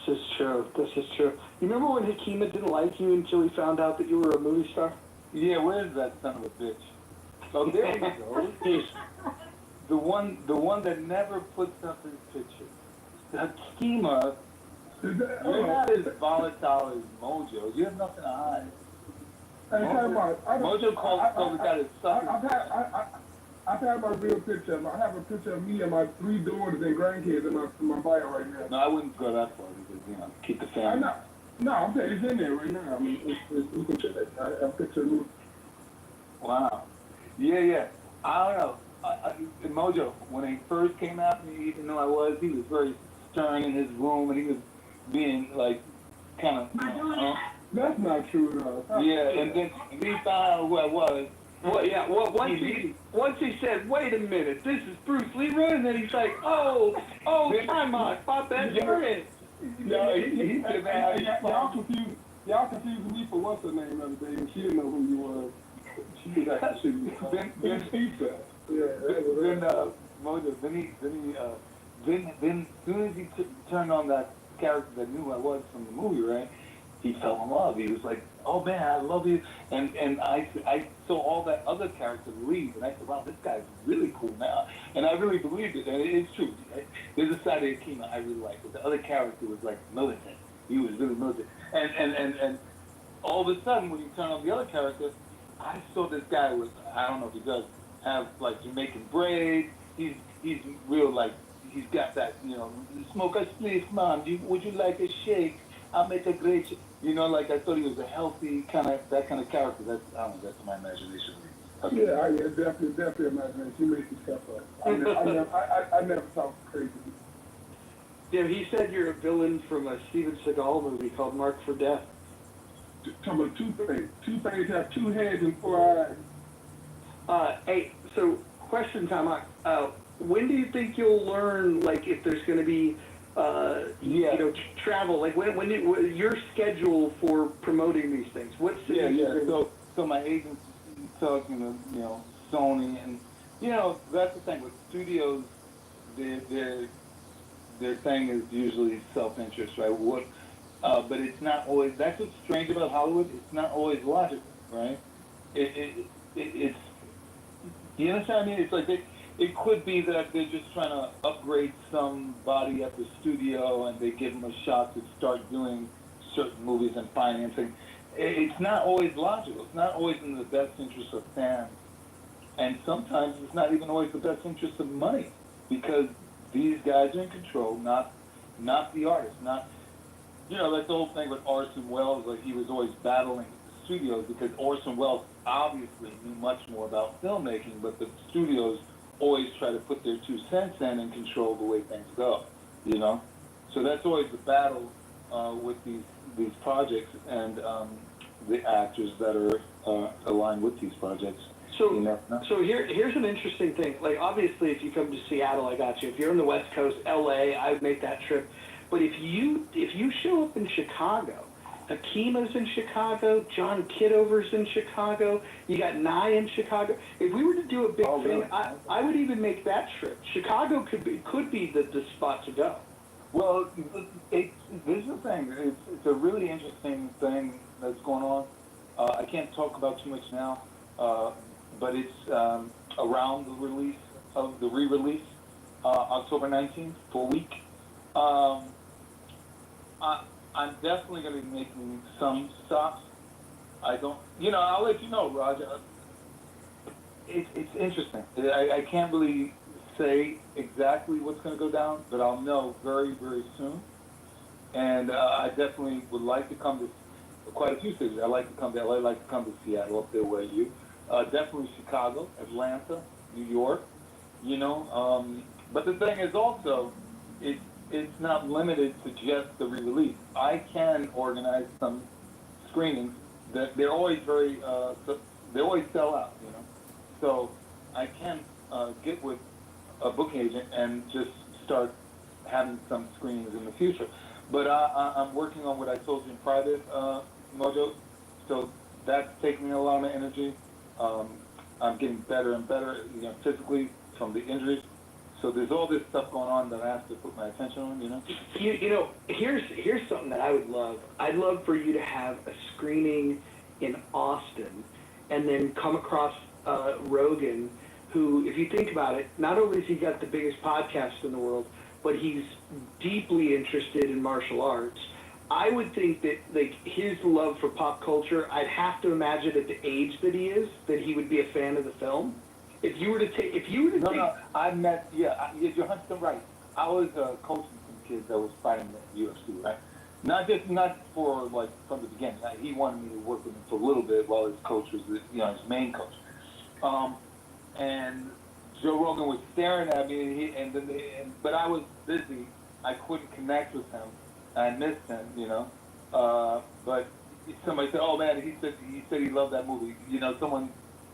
This is true. This is true. You remember when Hakima didn't like you until he found out that you were a movie star? Yeah, where's that son of a bitch? So there we go. the one that never puts up his picture. Hakima, you're not as volatile as Mojo. You have nothing to hide. Mojo calls the guy that sucks. I've had my real picture. I have a picture of me and my 3 daughters and grandkids in my bio right now. No, I wouldn't go that far because, keep the family. No, I'm saying it's in there right now. I mean, you can check it. I have a picture of me. Wow. Yeah. I don't know. Mojo, when he first came out to me, even though he was very stern in his room, and he was being, like, kind of, That's not true, though. Yeah, and then he found out who I was. Well, yeah. Well, once he said, "Wait a minute, this is Bruce Leroy," and then he's like, "Oh, time out, Bob Ben, you're in." Yeah, y'all confused me for what's her name the other day, and she didn't know who you were. She was actually Ben Pizza. Yeah, then Mojo. Then as soon as he turned on that character that knew who I was from the movie, right? He fell in love. He was like, "Oh man, I love you," and I saw all that other character leave, and I said, "Wow, this guy's really cool now," and I really believed it, and it's true. There's a side of Akima I really like, but the other character was like militant. He was really militant, and all of a sudden when you turn on the other character, I saw this guy with, I don't know if he does have like Jamaican braids. He's real, like he's got that, smoke a spliff, mom. Would you like a shake? I'll make a great shake. Like I thought he was a healthy that kind of character. That's my imagination. Okay. Yeah, definitely imagination. You make some stuff up. I never talk crazy. Yeah, he said you're a villain from a Steven Seagal movie called Marked for Death. Talking about Two-Face. Two-Face have 2 heads and 4 eyes. Hey, so question time. When do you think you'll learn, like, if there's going to be Yeah. you know, travel? Like when your schedule for promoting these things? What cities? Yeah. So my agent's talking to, Sony, and, that's the thing with studios, their thing is usually self-interest, right? But it's not always, that's what's strange about Hollywood. It's not always logical, right? It's, you understand what I mean? It's like it could be that they're just trying to upgrade somebody at the studio and they give them a shot to start doing certain movies and financing. It's not always logical. It's not always in the best interest of fans. And sometimes it's not even always the best interest of money, because these guys are in control, not the artist. That's the whole thing with Orson Welles. Like, he was always battling the studios because Orson Welles obviously knew much more about filmmaking, but the studios always try to put their 2 cents in and control the way things go. So that's always the battle with these projects and the actors that are aligned with these projects. So here's an interesting thing. Like, obviously, if you come to Seattle, I got you. If you're on the West Coast, LA, I would make that trip. But if you show up in Chicago, Akima's in Chicago, John Kitover's in Chicago, you got Nye in Chicago. If we were to do a big thing, I would even make that trip. Chicago could be the spot to go. Well, this is the thing. It's a really interesting thing that's going on. I can't talk about too much now, but it's around the release of the re-release, October 19th, full week. I'm definitely going to be making some stops. I'll let you know, Roger. It's interesting. I can't really say exactly what's going to go down, but I'll know very, very soon. And I definitely would like to come to quite a few cities. I like to come to LA, I like to come to Seattle, up there where you. Definitely Chicago, Atlanta, New York, But the thing is also, it's not limited to just the re-release. I can organize some screenings that they're always they always sell out, So I can get with a booking agent and just start having some screenings in the future. But I'm working on what I told you in private, Mojo. So that's taking a lot of my energy. I'm getting better and better, physically from the injuries. So there's all this stuff going on that I have to put my attention on, Here's something that I would love. I'd love for you to have a screening in Austin and then come across Rogan, who, if you think about it, not only has he got the biggest podcast in the world, but he's deeply interested in martial arts. I would think that, like, his love for pop culture, I'd have to imagine at the age that he is, that he would be a fan of the film. If you were to take, No, I met, you're 100% right. I was coaching some kids that was fighting the UFC, right? Not for, like, from the beginning. He wanted me to work with him for a little bit while his coach was, his main coach. And Joe Rogan was staring at me, but I was busy. I couldn't connect with him. I missed him, But somebody said, "Oh man," he said he loved that movie. Someone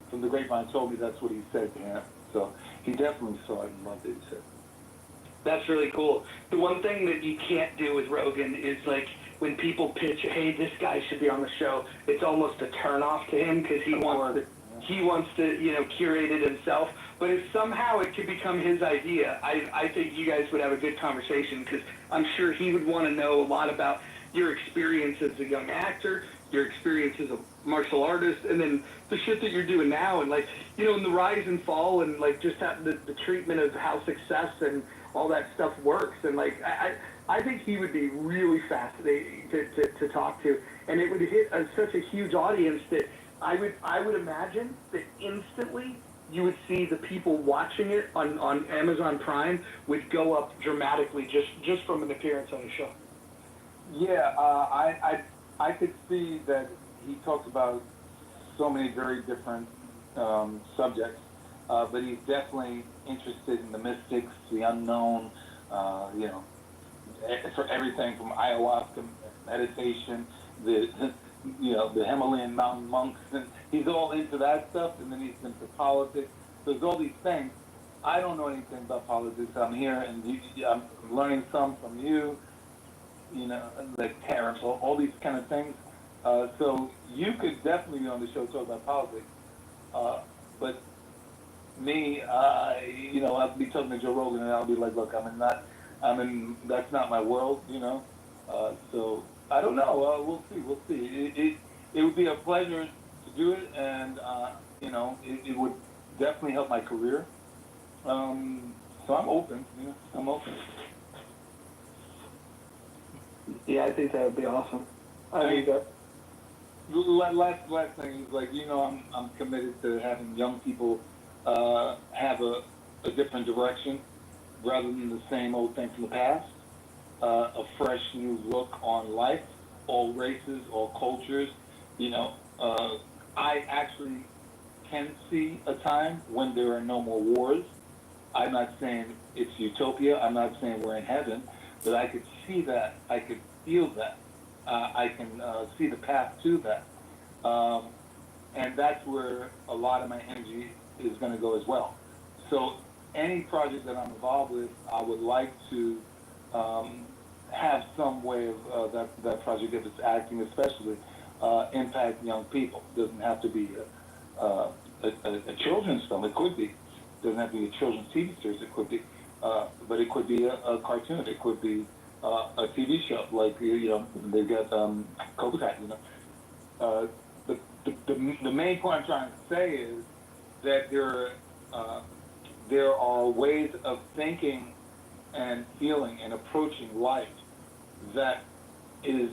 from the grapevine told me that's what he said to him. So he definitely saw it and loved it. He said. That's really cool. The one thing that you can't do with Rogan is, like, when people pitch, "Hey, this guy should be on the show," it's almost a turnoff to him because he wants to curate it himself. But if somehow it could become his idea, I think you guys would have a good conversation, because I'm sure he would want to know a lot about your experience as a young actor, your experience as a martial artist, and then the shit that you're doing now, and, like, in the rise and fall, and, like, just the treatment of how success and all that stuff works. And, like, I think he would be really fascinating to talk to, and it would hit such a huge audience that I would imagine that instantly you would see the people watching it on Amazon Prime would go up dramatically just from an appearance on the show. Yeah, I could see that he talks about so many very different subjects, but he's definitely interested in the mystics, the unknown, for everything from ayahuasca, meditation, the Himalayan mountain monks, and he's all into that stuff, and then he's into politics. So there's all these things. I don't know anything about politics. I'm here and I'm learning some from you, like tariffs, all these kind of things. So you could definitely be on the show talk about politics. But me, I'll be talking to Joe Rogan and I'll be like, look, that's not my world. So I don't know. We'll see. It would be a pleasure to do it, and it would definitely help my career. So I'm open. I'm open. Yeah, I think that would be awesome. I think that. Last thing is I'm committed to having young people have a different direction rather than the same old thing from the past. A fresh new look on life, all races, all cultures. I actually can see a time when there are no more wars. I'm not saying it's utopia. I'm not saying we're in heaven, but I could see that. I could feel that. I can see the path to that. And that's where a lot of my energy is going to go as well. So any project that I'm involved with, I would like to have some way of that project, if it's acting especially, impact young people. It doesn't have to be a children's film. It could be. It doesn't have to be a children's TV series. It could be. But it could be a cartoon. It could be a TV show. Like, they've got Cobra Kai, the main point I'm trying to say is that there are ways of thinking and feeling and approaching life that is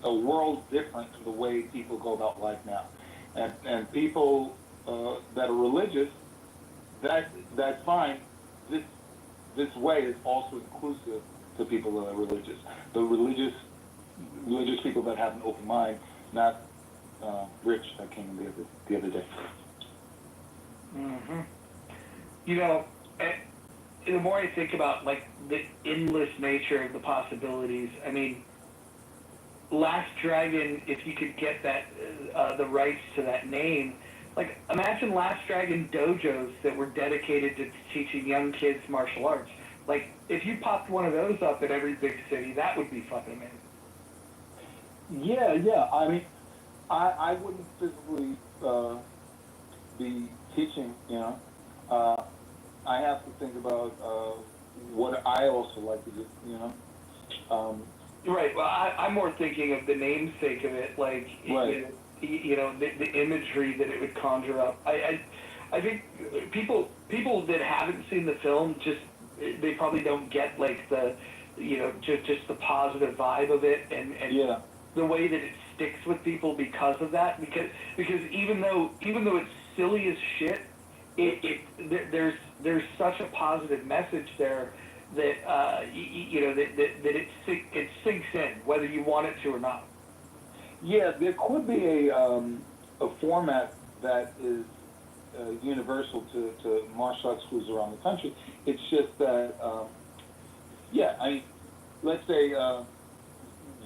a world different to the way people go about life now. And people that are religious, that's fine. This way is also inclusive to people that are religious. The religious people that have an open mind, not Rich that came in the other day. Mm-hmm. The more I think about the endless nature of the possibilities, I mean, Last Dragon, if you could get that the rights to that name, imagine Last Dragon dojos that were dedicated to teaching young kids martial arts. If you popped one of those up at every big city, that would be fucking amazing. Yeah. I mean, I wouldn't physically be teaching, I have to think about what I also like to do, Right. Well, I'm more thinking of the namesake of it, right. The imagery that it would conjure up. I think people that haven't seen the film they probably don't get the just the positive vibe of it and yeah. the way that it sticks with people because of that. Because even though it's silly as shit, there's such a positive message there that that it sinks in whether you want it to or not. Yeah, there could be a format that is universal to martial arts schools around the country. It's just that, let's say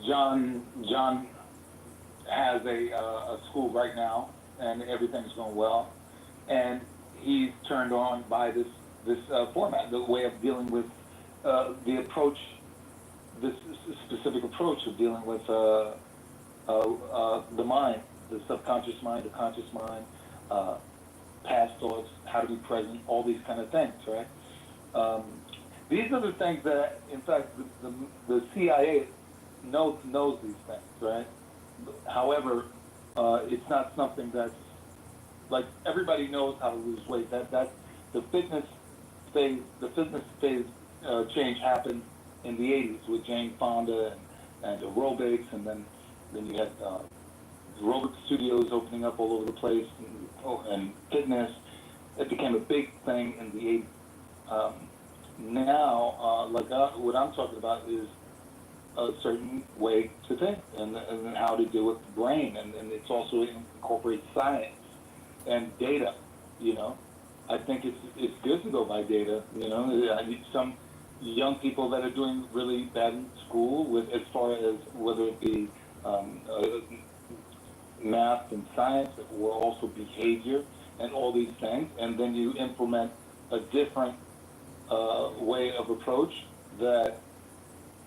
John has a school right now, and everything's going well, and he's turned on by this format, the way of dealing with the approach, this specific approach of dealing with the mind, the subconscious mind, the conscious mind, past thoughts, how to be present, all these kind of things, right? These are the things that, in fact, the CIA knows these things, right? However, it's not something that's everybody knows how to lose weight. That's the fitness phase. The fitness phase change happened in the 80s with Jane Fonda and aerobics, and then you had aerobic studios opening up all over the place, and fitness. It became a big thing in the 80s. Now, what I'm talking about is a certain way to think and how to deal with the brain, and it's also incorporates science and data. I think it's good to go by data. Some young people that are doing really bad in school, as far as whether it be math and science, or also behavior and all these things, and then you implement a different way of approach that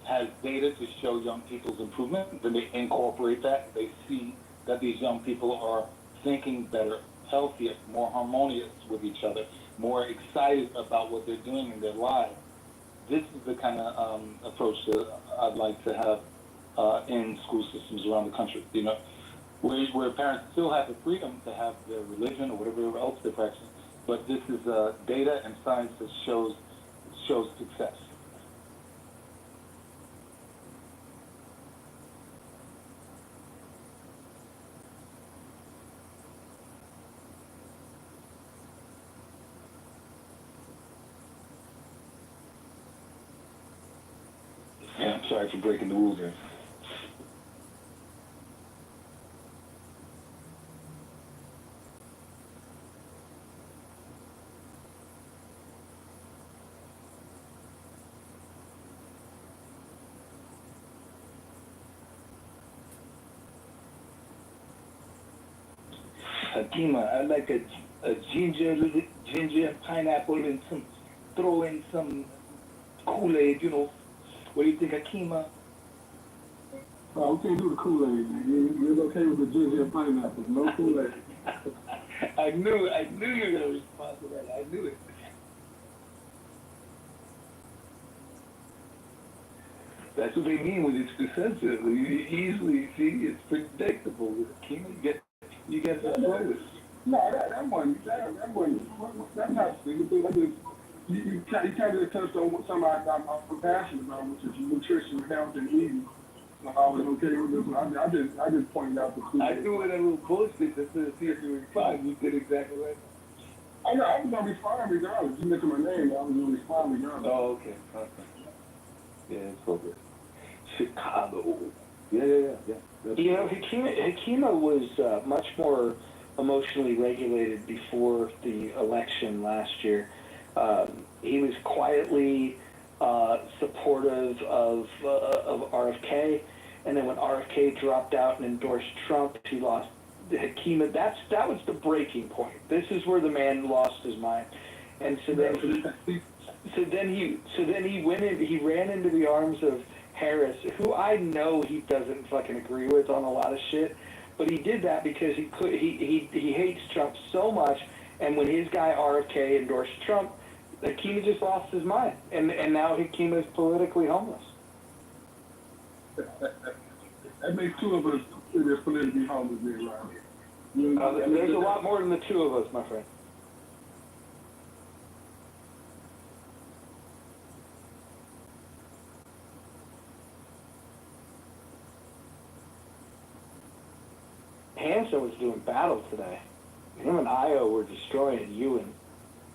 has data to show young people's improvement, then they incorporate that. They see that these young people are thinking better, healthier, more harmonious with each other, more excited about what they're doing in their lives. This is the kind of approach that I'd like to have in school systems around the country. You know, where parents still have the freedom to have their religion or whatever else they're practicing, but this is data and science that shows success. Yeah, I'm sorry for breaking the rules here. Hakima, I like a ginger and pineapple and throw in some Kool-Aid, you know. What do you think, Hakima? Oh, we can't do the Kool-Aid, man. You're okay with the ginger and pineapple. No Kool-Aid. I knew you were going to respond to that. I knew it. That's what they mean when it's defensive. You easily see it's predictable. With Hakima, you get the flow. No, that wasn't, that's not stupid. I just, you kind of touched on something I'm passionate about, which is nutrition, health, and eating. I was okay with this one. I just pointed out the clue. I threw in a little bullshit just to see if you respond. You did exactly right. I know, I was going to respond regardless. You mentioned my name, I was going to respond regardless. Oh, okay. Yeah, it's so good. Chicago. Yeah. You know, Hakima was much more emotionally regulated before the election last year. He was quietly supportive of RFK, and then when RFK dropped out and endorsed Trump, he lost Hakima. That was the breaking point. This is where the man lost his mind, and so then he went in. He ran into the arms of Harris, who I know he doesn't fucking agree with on a lot of shit, but he did that because he hates Trump so much, and when his guy RFK endorsed Trump, Hakima just lost his mind, and now Hakima is politically homeless. That makes two of us that's politically homeless there, right? There's a lot more than the two of us, my friend. Hanson was doing battle today. Him and Io were destroying Ewan.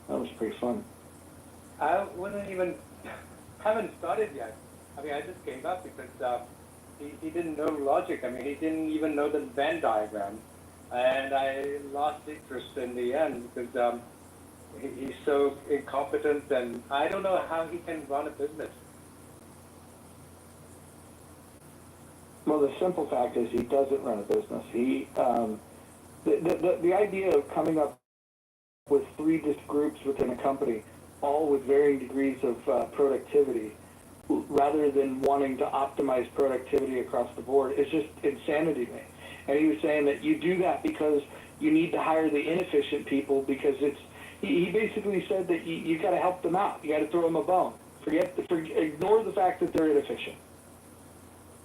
That was pretty fun. I haven't started yet. I mean, I just gave up because he didn't know logic. I mean, he didn't even know the Venn diagram. And I lost interest in the end because he's so incompetent, and I don't know how he can run a business. Well, the simple fact is he doesn't run a business. The idea of coming up with three different groups within a company, all with varying degrees of productivity, rather than wanting to optimize productivity across the board, is just insanity to me. And he was saying that you do that because you need to hire the inefficient people because he basically said that you got to help them out. You got to throw them a bone. Ignore the fact that they're inefficient.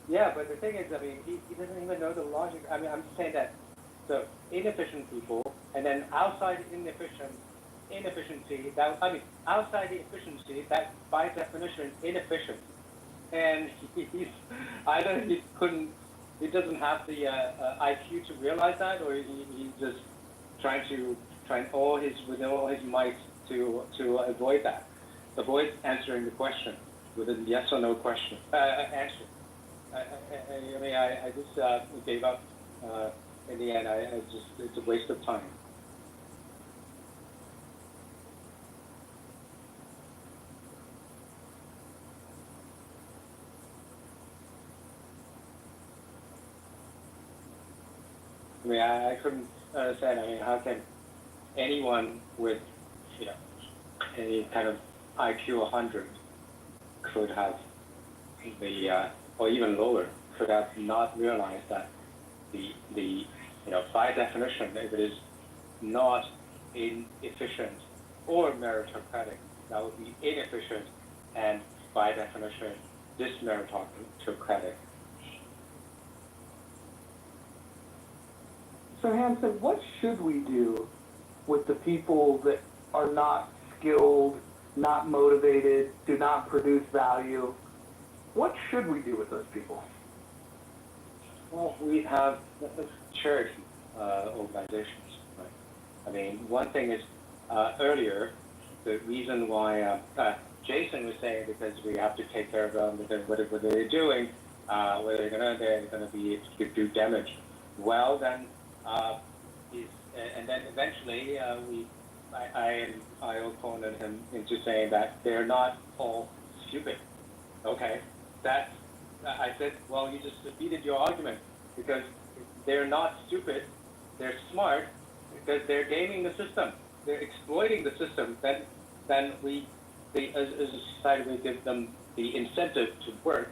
Yeah, but the thing is, I mean, he doesn't even know the logic. I mean, I'm just saying that the inefficient people, and then outside inefficiency, outside the efficiency, that by definition inefficient. And he doesn't have the IQ to realize that, or he's just trying with all his might to avoid that, avoid answering the question with a yes or no question answer. I just gave up. In the end, it's a waste of time. I mean, I couldn't understand. I mean, how can anyone with, a kind of IQ 100 could have or even lower, could have not realized that by definition, if it is not inefficient or meritocratic, that would be inefficient and by definition dismeritocratic. So Hanson, what should we do with the people that are not skilled, not motivated, do not produce value? What should we do with those people? Well, we have charity organizations, right? I mean, one thing is earlier, the reason why Jason was saying because we have to take care of them, because what are they doing, whether they're gonna be do damage. Well, then, and then eventually I'll corner him into saying that they're not all stupid. Okay, I said, well, you just defeated your argument because they're not stupid, they're smart because they're gaming the system, they're exploiting the system. Then as a society, we give them the incentive to work,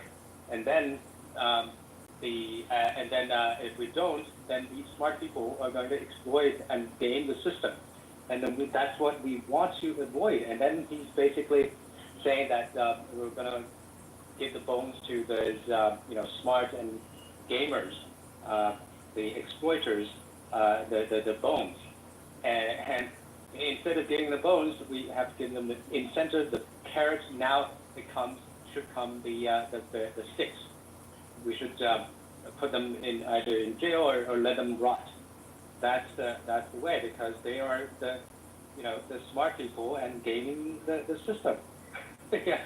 and then if we don't, then these smart people are going to exploit and game the system, and then that's what we want to avoid. And then he's basically saying that we're going to give the bones to those smart and gamers, the exploiters, the bones, and instead of getting the bones, we have to give them the incentive, the carrots. Now should come the sticks. We should put them in either in jail or let them rot. That's the way, because they are the smart people and gaming the system. Yeah.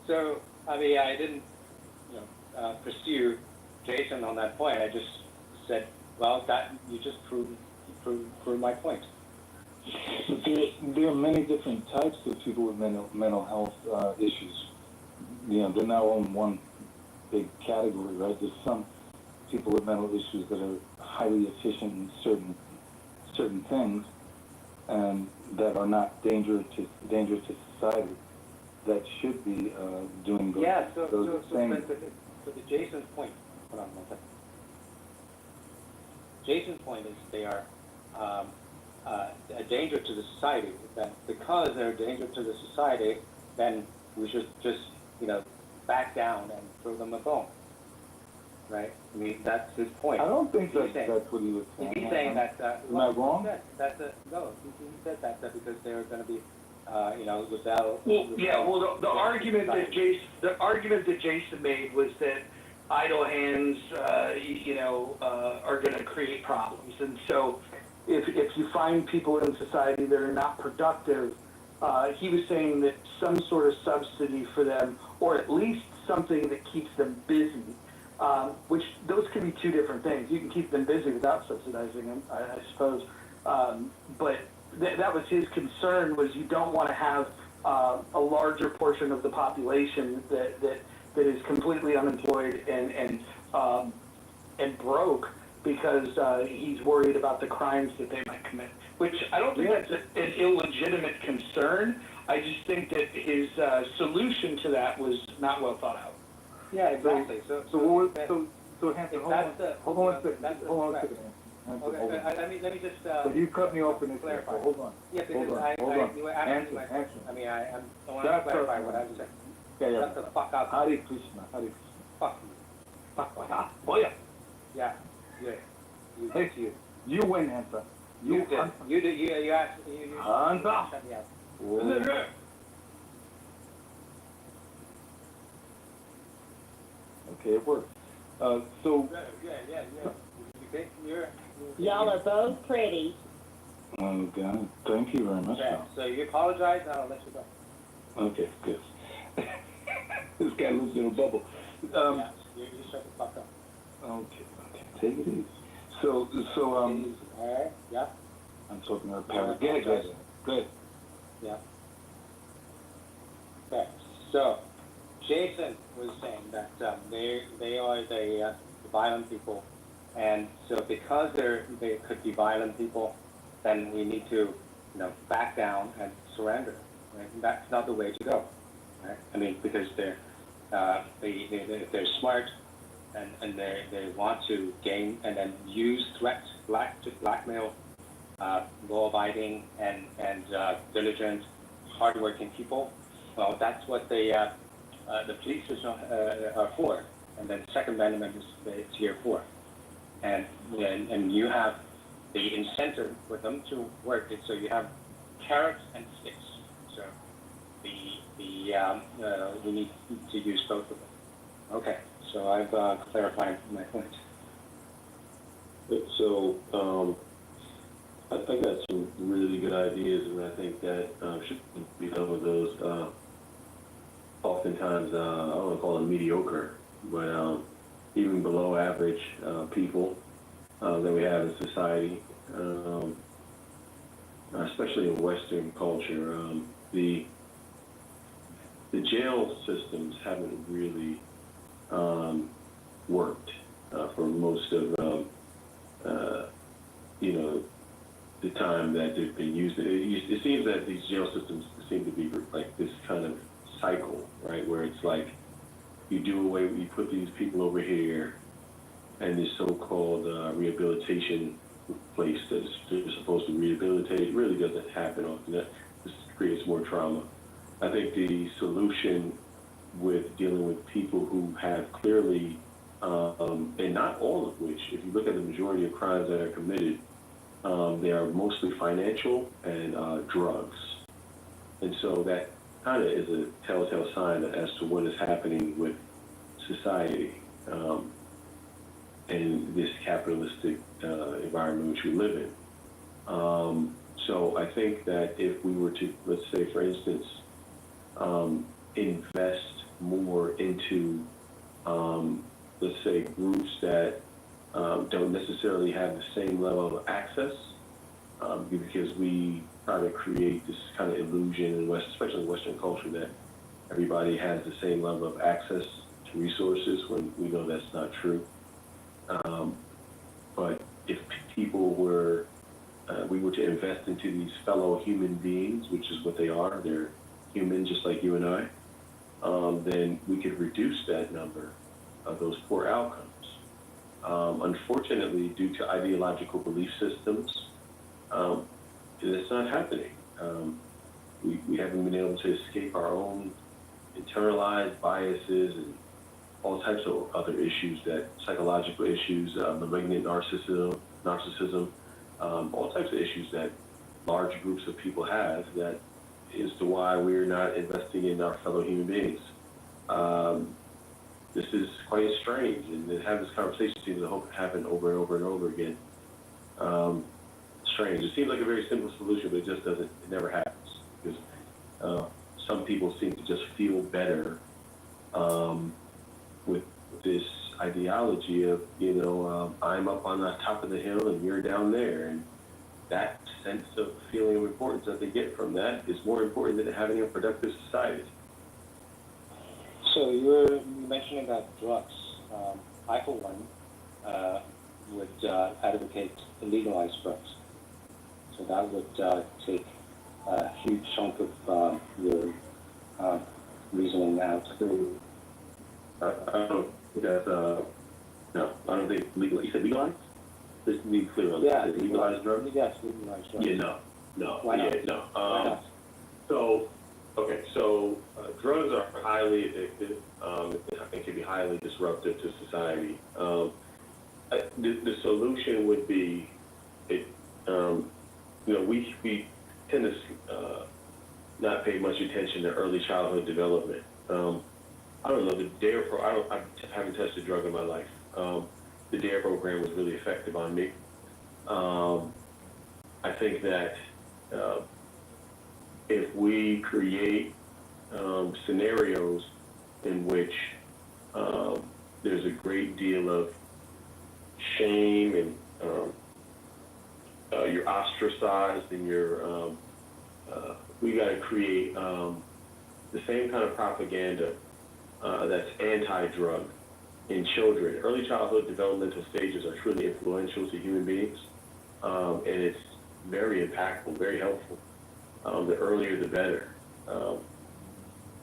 So I mean, I didn't pursue Jason on that point. I just said, well, that you just proved my point. There are many different types of people with mental health issues. They're not all in one big category, right? There's some people with mental issues that are highly efficient in certain things, and that are not dangerous to society, that should be doing those, those things. So the Jason's point, hold on one second. Jason's point is they are a danger to the society. That because they're a danger to the society, then we should just back down and throw them a bone. Right? I mean, that's his point. I don't think that's what he was saying. He's saying that. Am I wrong? No, he said that because they're going to be, without. Yeah. Well, the argument that Jason made was that idle hands, are going to create problems, and so if you find people in society that are not productive, he was saying that some sort of subsidy for them, or at least something that keeps them busy, which those can be two different things. You can keep them busy without subsidizing them, I suppose. But that was his concern, was you don't want to have a larger portion of the population that is completely unemployed and broke because he's worried about the crimes that they might commit. Which I don't think that's an illegitimate concern. I just think that his solution to that was not well thought out. Yeah, exactly. So Hanson, hold on a second. Okay, let me just. So you cut me off in this. Clarify. Hold on. Yeah, because you were asking my question. I mean, I want to clarify what I was saying. Yeah. Shut the fuck up. Hare Krishna. Fuck you. Fuck. Boy. Yeah. Hey, you win, Hanson. You did. You asked. Hands up. Shut me up. Okay, it works. So. Yeah. Y'all are both pretty. Oh, God. Thank you very much. Okay, so you apologize, and I'll let you go. Okay, good. This guy lives in a bubble. You shut the fuck up. Okay. Take it easy. So, all right, yeah. I'm talking about power. Good. Yeah. Okay, so Jason was saying that they are the violent people, and so because they could be violent people, then we need to back down and surrender. Right? And that's not the way to go. Right? I mean, because they're smart and they want to gain and then use threats to blackmail law-abiding and diligent, hardworking people. Well, that's what the police are for. And then the Second Amendment is here for. And you have the incentive for them to work it, so you have carrots and sticks. So we need to use both of them. Okay, so I've clarified my point. So I got some really good ideas, and I think that should be some of those. Oftentimes, I don't want to call them mediocre, but even below average people that we have in society, especially in Western culture. The jail systems haven't really worked for most of the time that they've been used. It seems that these jail systems seem to be like this kind of cycle, right, where it's like you put these people over here, and this so-called rehabilitation place that's supposed to rehabilitate really doesn't happen often. That just creates more trauma. I think the solution with dealing with people who have clearly, and not all of which, if you look at the majority of crimes that are committed, they are mostly financial and drugs. And so that kind of is a telltale sign as to what is happening with society in this capitalistic environment which we live in. So I think that if we were to, let's say, for instance, invest more into, let's say, groups that don't necessarily have the same level of access, because we try to create this kind of illusion in especially in Western culture, that everybody has the same level of access to resources when we know that's not true. But if people were, we were to invest into these fellow human beings, which is what they are, they're human just like you and I, then we could reduce that number of those poor outcomes. Unfortunately, due to ideological belief systems, it's not happening. We haven't been able to escape our own internalized biases and all types of other issues, that psychological issues, malignant narcissism, all types of issues that large groups of people have, that is to why we're not investing in our fellow human beings. This is quite strange, and to have this conversation seems to happen over and over and over again. Strange. It seems like a very simple solution, but it just doesn't, it never happens. Because some people seem to just feel better with this ideology of, I'm up on the top of the hill and you're down there. And that sense of feeling of importance that they get from that is more important than having a productive society. So you were mentioning about drugs. I, for one, would advocate legalized drugs. So that would take a huge chunk of your reasoning out. I don't think that's, no, I don't think legal. You said legalized? Just to be clear on that. Legalized drugs? Yes, legalized drugs. Yeah, no. Why not? Yeah, no. Why not? So drugs are highly addictive. I think can be highly disruptive to society. The solution would be, we tend to not pay much attention to early childhood development. I don't know, the DARE I haven't touched a drug in my life. The DARE program was really effective on me. I think that if we create scenarios in which there's a great deal of shame and you're ostracized and we got to create the same kind of propaganda that's anti-drug in children. Early childhood developmental stages are truly influential to human beings, and it's very impactful, very helpful. The earlier the better.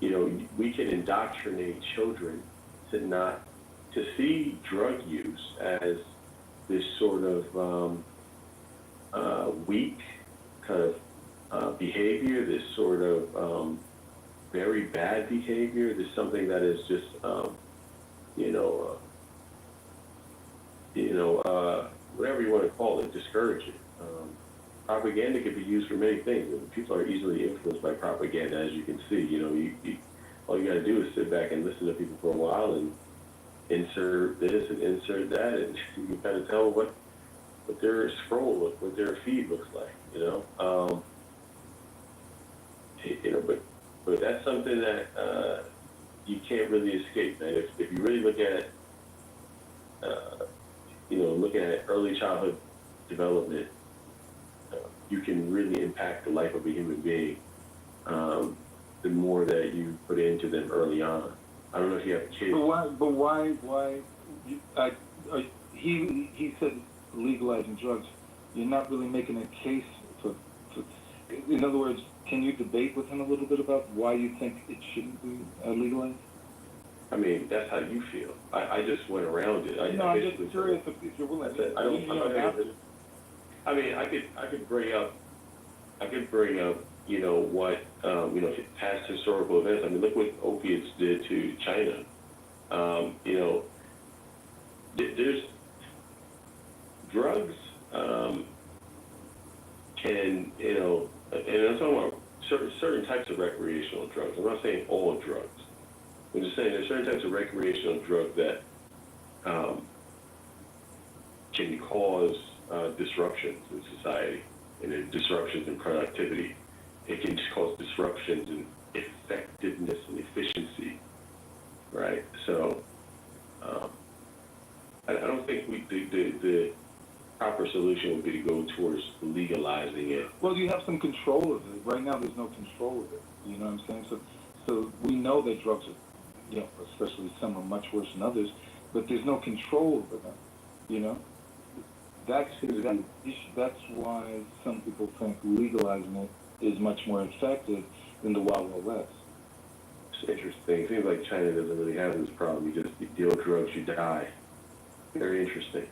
You know, we can indoctrinate children to see drug use as this sort of weak kind of behavior, this sort of very bad behavior, this something that is just, whatever you want to call it, discouraging. Propaganda can be used for many things. And people are easily influenced by propaganda, as you can see. You know, all you got to do is sit back and listen to people for a while and insert this and insert that, and you can kind of tell what their scroll, what their feed looks like. But that's something that you can't really escape, man. If you really look at, looking at early childhood development, you can really impact the life of a human being the more that you put into them early on. I don't know if you have kids. But why? He said legalizing drugs. You're not really making a case for. In other words, can you debate with him a little bit about why you think it shouldn't be legalized? I mean, that's how you feel. I just went around it. I'm just curious if you're willing. I mean, I could bring up, what, past historical events. I mean, look what opiates did to China. There's drugs, can, and I'm talking about certain types of recreational drugs. I'm not saying all drugs. I'm just saying there's certain types of recreational drugs that can cause disruptions in society and then disruptions in productivity. It can cause disruptions in effectiveness and efficiency, right? So I don't think the proper solution would be to go towards legalizing it. Well, you have some control of it. Right now, there's no control of it. You know what I'm saying? So we know that drugs are, especially some are much worse than others, but there's no control over them. That's why some people think legalizing it is much more effective than the Wild Wild West. It's interesting. It seems like China doesn't really have this problem. You just deal drugs, you die. Very interesting.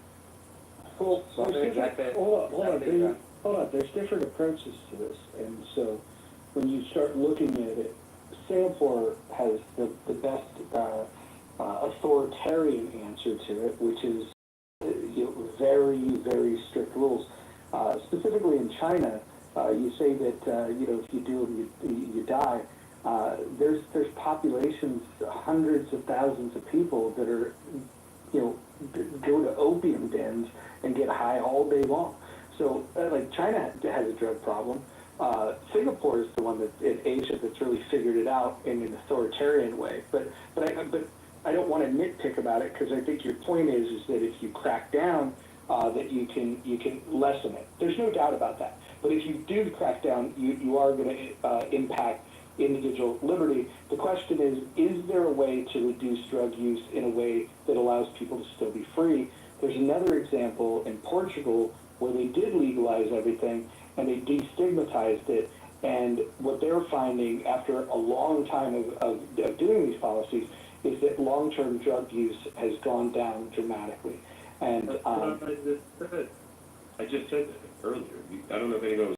Well, hold on. There's different approaches to this, and so when you start looking at it, Singapore has the best authoritarian answer to it, which is very, very strict rules. Specifically in China, you say that if you do them, you die. There's populations, hundreds of thousands of people that are go to opium dens and get high all day long. So like China has a drug problem. Singapore is the one in Asia that's really figured it out in an authoritarian way. But I don't want to nitpick about it, because I think your point is that if you crack down, that you can lessen it. There's no doubt about that. But if you do crack down, you are going to impact individual liberty. The question is there a way to reduce drug use in a way that allows people to still be free? There's another example in Portugal where they did legalize everything and they destigmatized it. And what they're finding after a long time of doing these policies is that long-term drug use has gone down dramatically. And I just said that earlier. I don't know if anyone was.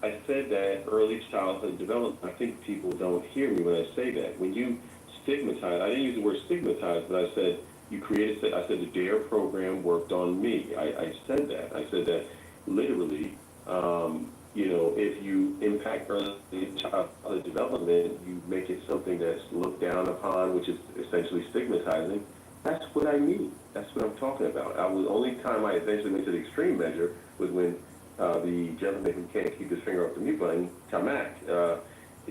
I said that early childhood development. I think people don't hear me when I say that. When you stigmatize, I didn't use the word stigmatize, but I said you created. I said the DARE program worked on me. I said that. I said that literally. If you impact early childhood development, you make it something that's looked down upon, which is essentially stigmatizing. That's what I mean. That's what I'm talking about. The only time I eventually went to the extreme measure was when the gentleman who can't keep his finger off the mute button, Kamak,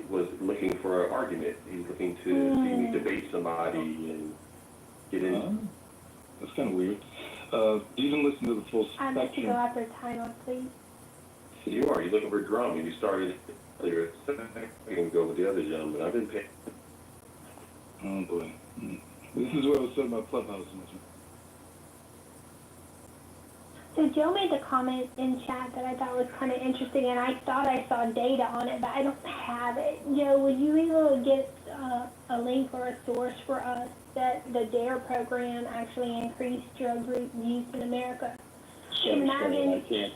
was looking for an argument. He's looking to see me debate somebody and get in. That's kind of weird. You didn't listen to the full spectrum. I'd like to go after timer, please. You are. You're looking for drama. You started earlier. You can go with the other gentleman. I've been paying. Oh, boy. This is what I was saying about Clubhouse. So Joe made a comment in chat that I thought was kind of interesting, and I thought I saw data on it, but I don't have it. Joe, would you be able to get a link or a source for us that the DARE program actually increased drug use in America? Sorry, I can't.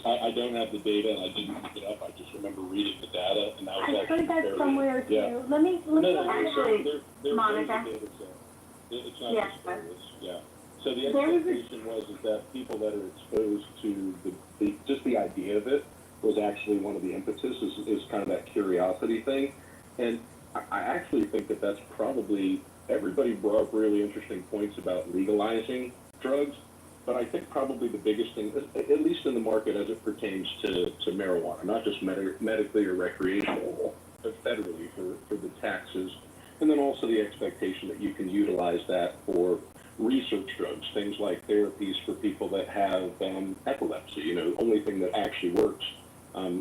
I don't have the data, and I didn't look it up. I just remember reading the data, and that was I actually heard that somewhere too. Yeah. Let me No, actually, there's a Monica? data set. It's not Yes. just service, yeah. So the There was a- expectation was is that people that are exposed to just the idea of it was actually one of the impetus, is kind of that curiosity thing. And I actually think that that's probably, everybody brought up really interesting points about legalizing drugs, but I think probably the biggest thing, at least in the market as it pertains to marijuana, not just medically or recreational, but federally for the taxes, and then also the expectation that you can utilize that for research drugs, things like therapies for people that have epilepsy. The only thing that actually works,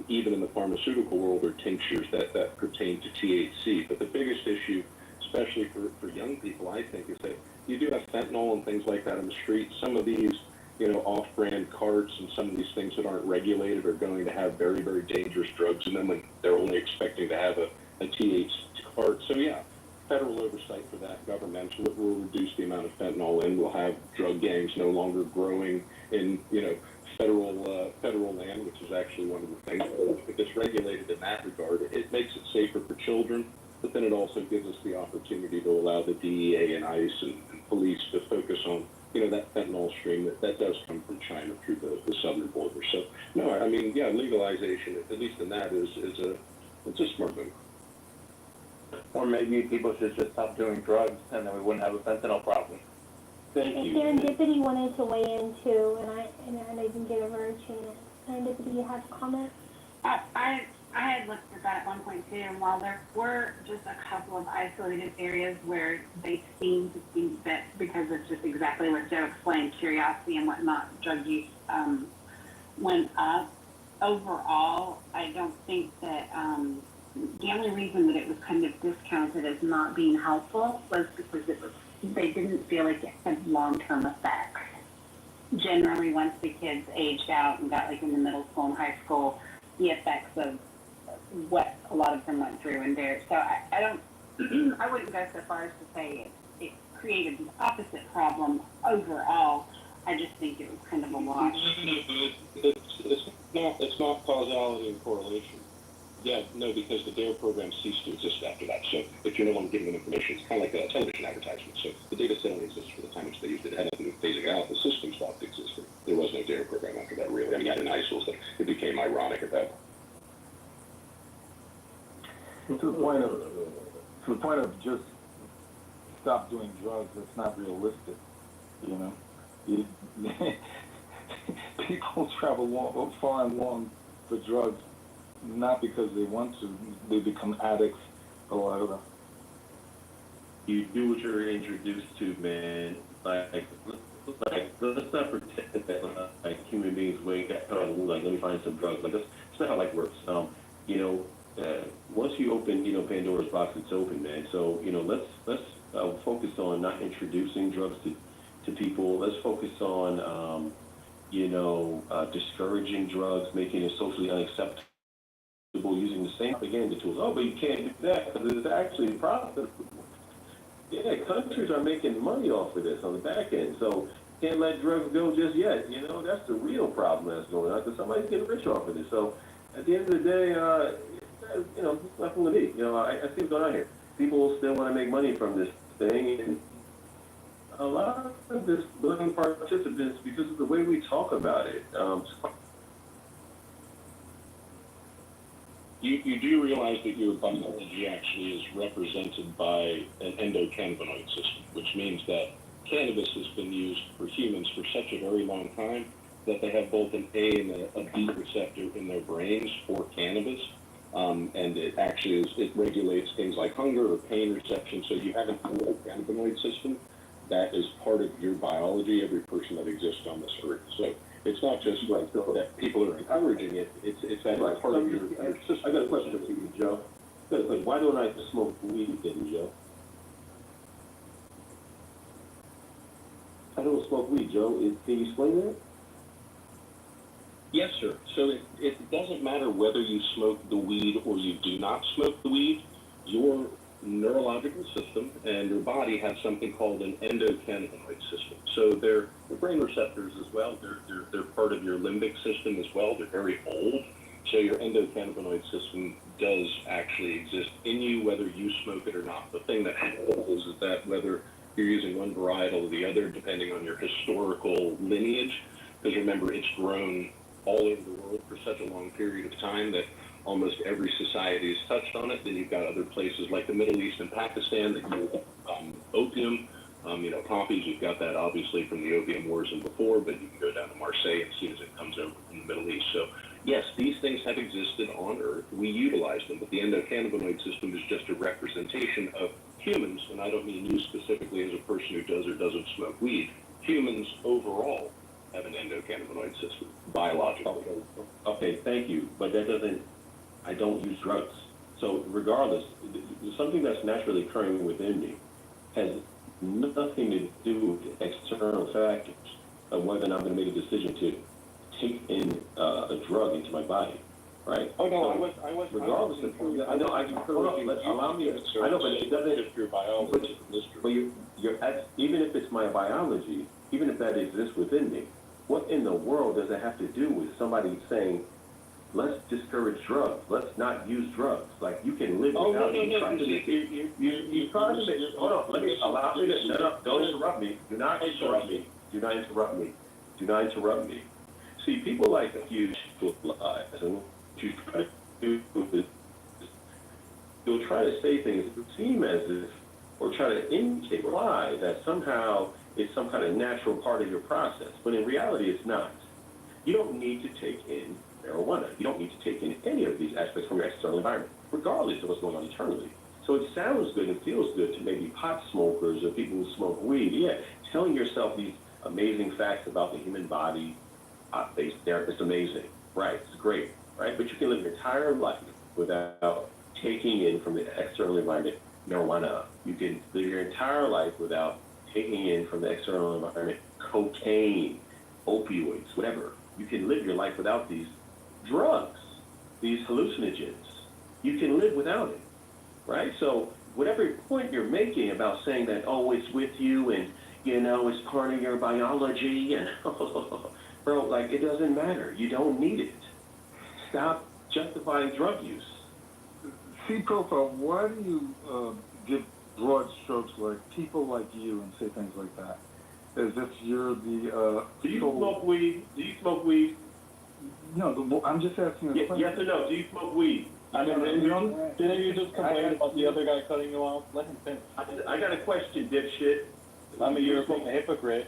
even in the pharmaceutical world, are tinctures that pertain to THC. But the biggest issue, especially for young people, I think, is that you do have fentanyl and things like that on the street. Some of these, off-brand carts and some of these things that aren't regulated are going to have very, very dangerous drugs in them when they're only expecting to have a THC cart. So yeah, federal oversight for that, governmental, it will reduce the amount of fentanyl, and we'll have drug gangs no longer growing in, federal land, which is actually one of the things. If it gets regulated in that regard, it makes it safer for children, but then it also gives us the opportunity to allow the DEA and ICE and police to focus on, that fentanyl stream that does come from China through the southern border. So, no, I mean, yeah, legalization, at least in that, it's a smart move. Or maybe people should just stop doing drugs, and then we wouldn't have a fentanyl problem. Thank if you. Serendipity wanted to weigh in too, and I didn't give her a chance. Serendipity, you have a comment? I had looked at that at one point too, and while there were just a couple of isolated areas where they seemed to think that, because of just exactly what Joe explained, curiosity and whatnot, drug use went up. Overall, I don't think that the only reason that it was kind of discounted as not being helpful was because they didn't feel like it had long-term effects. Generally, once the kids aged out and got in the middle school and high school, the effects of what a lot of them went through in there. So I wouldn't go so far as to say it created the opposite problem overall. I just think it was kind of a wash. It's not causality and correlation. Yeah, no, because the DARE program ceased to exist after that. So if you're no longer giving them information, it's kind of like a television advertisement. So the data set only exists for the time which they used it. It had nothing to do with phasing out. The system stopped existing. There was no DARE program after that, really. I mean, you had an ISIL, so it became ironic at that point. To the point of just stop doing drugs, it's not realistic, People travel far and long for drugs, not because they want to. They become addicts, a lot of them. You do what you're introduced to, man. Let's not pretend that human beings wake up, let me find some drugs. That's not how life works. Once you open, Pandora's box, it's open, man. So, let's focus on not introducing drugs to people. Let's focus on, discouraging drugs, making it socially unacceptable, using the same propaganda tools. Oh, but you can't do that because it's actually profitable. Yeah, countries are making money off of this on the back end. So, can't let drugs go just yet. That's the real problem that's going on, because somebody's getting rich off of this. So, at the end of the day, it's nothing to me. I see what's going on here. People still want to make money from this thing, and a lot of this willing participants, because of the way we talk about it. You do realize that your biology actually is represented by an endocannabinoid system, which means that cannabis has been used for humans for such a very long time that they have both an A and a B receptor in their brains for cannabis. And it actually it regulates things like hunger or pain reception. So you have an endocannabinoid system that is part of your biology, every person that exists on this earth. So it's not just that people are encouraging it, it's that part of your system. I got a question for you, Joe. Why don't I smoke weed then, Joe? I don't smoke weed, Joe. Can you explain that? Yes, sir. So it doesn't matter whether you smoke the weed or you do not smoke the weed. Your neurological system and your body have something called an endocannabinoid system. So they're brain receptors as well. They're part of your limbic system as well. They're very old. So your endocannabinoid system does actually exist in you, whether you smoke it or not. The thing that happens is that whether you're using one varietal or the other, depending on your historical lineage, because remember, it's grown all over the world for such a long period of time that almost every society has touched on it. Then you've got other places like the Middle East and Pakistan that use opium. Poppies, you've got that obviously from the opium wars and before, but you can go down to Marseille and see as it comes over from the Middle East. So yes, these things have existed on Earth. We utilize them, but the endocannabinoid system is just a representation of humans, and I don't mean you specifically as a person who does or doesn't smoke weed. Humans overall have an endocannabinoid system, biologically. Okay, thank you, but that doesn't, I don't use drugs. So regardless, something that's naturally occurring within me has nothing to do with external factors of whether or not I'm going to make a decision to take in a drug into my body, right? Oh no, So, I was regardless of, I know, I can allow me. I know, but it doesn't. If your biology, But even if it's my biology, even if that exists within me, what in the world does it have to do with somebody saying, let's discourage drugs, let's not use drugs? Like, you can live without it. You try to make, hold on, let me, allow me to shut up, don't interrupt me, do not interrupt me, do not interrupt me, do not interrupt me. See, people like you lies, and what you try to do is, you'll try to say things that seem as if, or try to imply that somehow it's some kind of natural part of your process, but in reality it's not. You don't need to take in marijuana. You don't need to take in any of these aspects from your external environment, regardless of what's going on internally. So it sounds good and feels good to maybe pot smokers or people who smoke weed. Yeah, telling yourself these amazing facts about the human body, it's amazing, right? It's great, right? But you can live your entire life without taking in from the external environment marijuana. You can live your entire life without taking in from the external environment cocaine, opioids, whatever. You can live your life without these drugs, these hallucinogens. You can live without it, right? So whatever point you're making about saying that, oh, it's with you and, it's part of your biology and, bro, like, it doesn't matter. You don't need it. Stop justifying drug use. See, Profile, why do you give broad strokes like people like you and say things like that? As if you're the Do you smoke weed? Do you smoke weed? No, I'm just asking a question. Yes or no? Do you smoke weed? I mean, didn't you just complain about the other guy cutting you off? Let him finish. I got a question, dipshit. I mean, you're a hypocrite.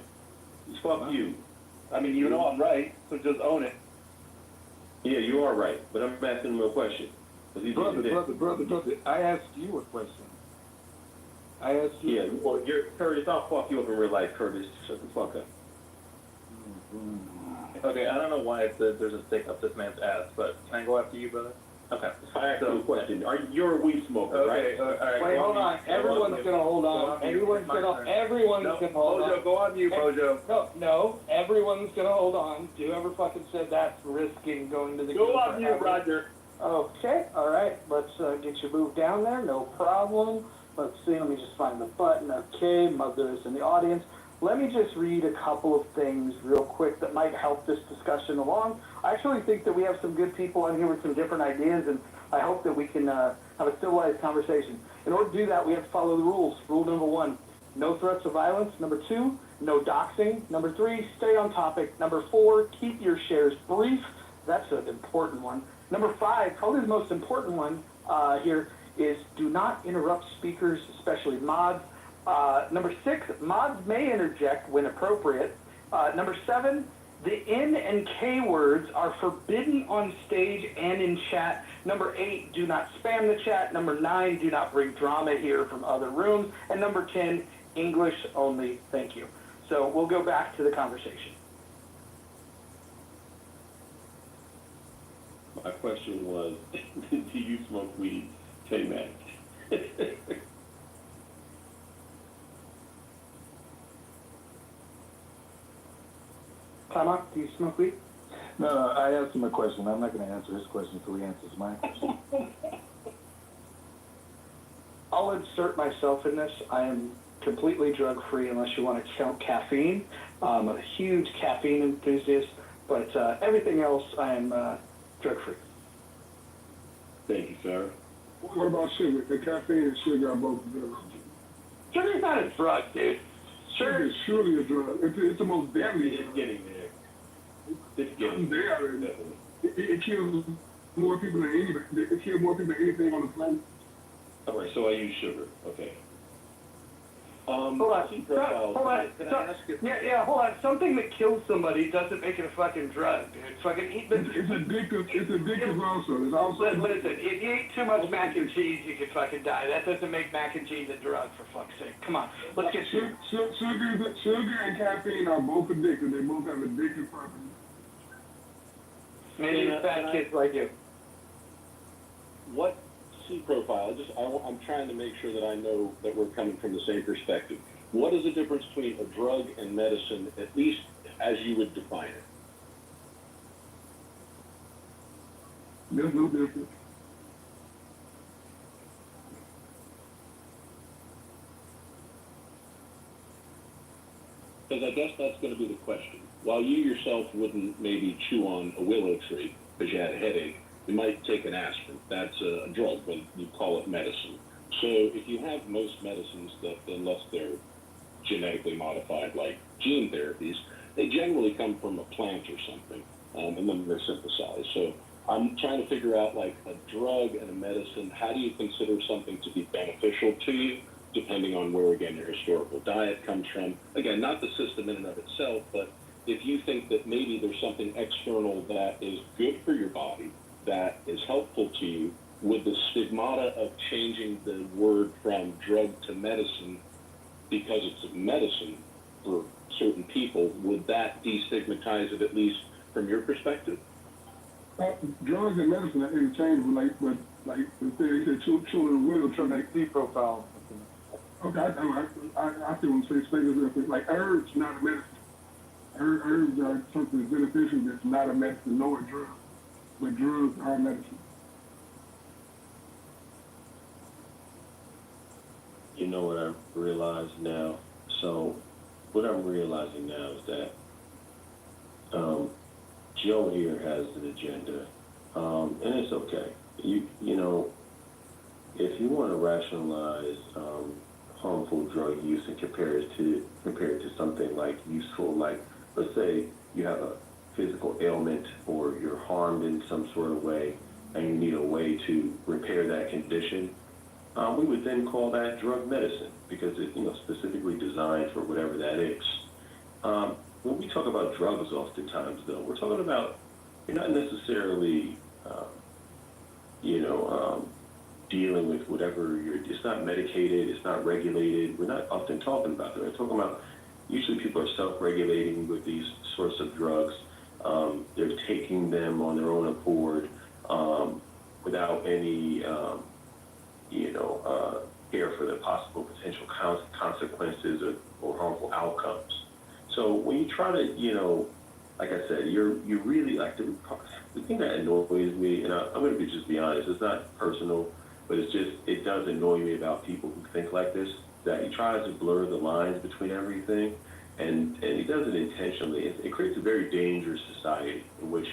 Fuck you. I mean, you know I'm right, so just own it. Yeah, you are right, but I'm asking him a question. Brother, I asked you a question. I asked you. Yeah, well, Curtis, I'll fuck you up in real life, Curtis. Shut the fuck up. Okay, I don't know why there's a stick up this man's ass, but can I go after you, brother? Okay. I asked you a question. You're a weed smoker, right? All right. Wait, hold on. Everyone's gonna hold on. Everyone's gonna hold on. Mojo, go on mute, Mojo. No, everyone's gonna hold on. Whoever fucking said that's risking going to the Go on mute, Roger. Okay, all right. Let's get you moved down there. No problem. Let's see. Let me just find the button. Okay, mothers in the audience. Let me just read a couple of things real quick that might help this discussion along. I actually think that we have some good people on here with some different ideas, and I hope that we can have a civilized conversation. In order to do that, we have to follow the rules. Rule number 1, no threats of violence. Number 2, no doxing. Number 3, stay on topic. Number 4, keep your shares brief. That's an important one. Number 5, probably the most important one here, is do not interrupt speakers, especially mods. Number 6, mods may interject when appropriate. Number 7, the N and K words are forbidden on stage and in chat. Number 8, do not spam the chat. Number 9, do not bring drama here from other rooms. And number 10, English only. Thank you. So we'll go back to the conversation. My question was, do you smoke weed? K-Mac. Time out. Do you smoke weed? No, I asked him a question. I'm not going to answer his question until he answers my question. I'll insert myself in this. I am completely drug-free unless you want to count caffeine. I'm a huge caffeine enthusiast, but everything else I am drug-free. Thank you, sir. What about sugar? The caffeine and sugar are both drugs. Sugar's not a drug, dude. Sugar is surely a drug. It's the most deadly It's drug. getting there. It's getting there already. It kills more people than anything. It kills more people than anything on the planet. All right, so I use sugar. Okay. Hold on. Hold on. Can I ask you? Yeah, hold on. Something that kills somebody doesn't make it a fucking drug, dude. Fucking eat the... It's addictive. It's addictive also. It's also... Listen, if you eat too much mac and cheese, you could fucking die. That doesn't make mac and cheese a drug, for fuck's sake. Come on. Let's get Sugar and caffeine are both addictive. They both have addictive properties. Maybe fat kids like you. What C profile? I'm trying to make sure that I know that we're coming from the same perspective. What is the difference between a drug and medicine, at least as you would define it? There's no difference. Because I guess that's going to be the question. While you yourself wouldn't maybe chew on a willow tree because you had a headache, you might take an aspirin. That's a drug, but you call it medicine. So if you have most medicines that, unless they're genetically modified, like gene therapies, they generally come from a plant or something, and then they're synthesized. So I'm trying to figure out, like, a drug and a medicine, how do you consider something to be beneficial to you, depending on where, again, your historical diet comes from? Again, not the system in and of itself, but if you think that maybe there's something external that is good for your body, that is helpful to you, would the stigmata of changing the word from drug to medicine, because it's a medicine for certain people, would that destigmatize it, at least from your perspective? Drugs and medicine are interchangeable, like they said, children will try to C profile. Okay, I still want to say this real quick. Like herbs, not a medicine. Herbs are something that's beneficial that's not a medicine, nor a drug. But drugs are medicine. You know what I realize now? So what I'm realizing now is that Joe here has an agenda, and it's okay. You know, if you want to rationalize harmful drug use and compare it to something like useful, like let's say you have a physical ailment or you're harmed in some sort of way and you need a way to repair that condition, we would then call that drug medicine because it's specifically designed for whatever that is. When we talk about drugs oftentimes, though, we're talking about, you're not necessarily, dealing with whatever it's not medicated, it's not regulated. We're not often talking about that. We're talking about, usually people are self-regulating with these sorts of drugs. They're taking them on their own accord without any, care for the possible potential consequences or harmful outcomes. So when you try to, like I said, you really like the thing that annoys me, and I'm going to just be honest, it's not personal, but it does annoy me about people who think like this, that he tries to blur the lines between everything, and he does it intentionally. It creates a very dangerous society in which,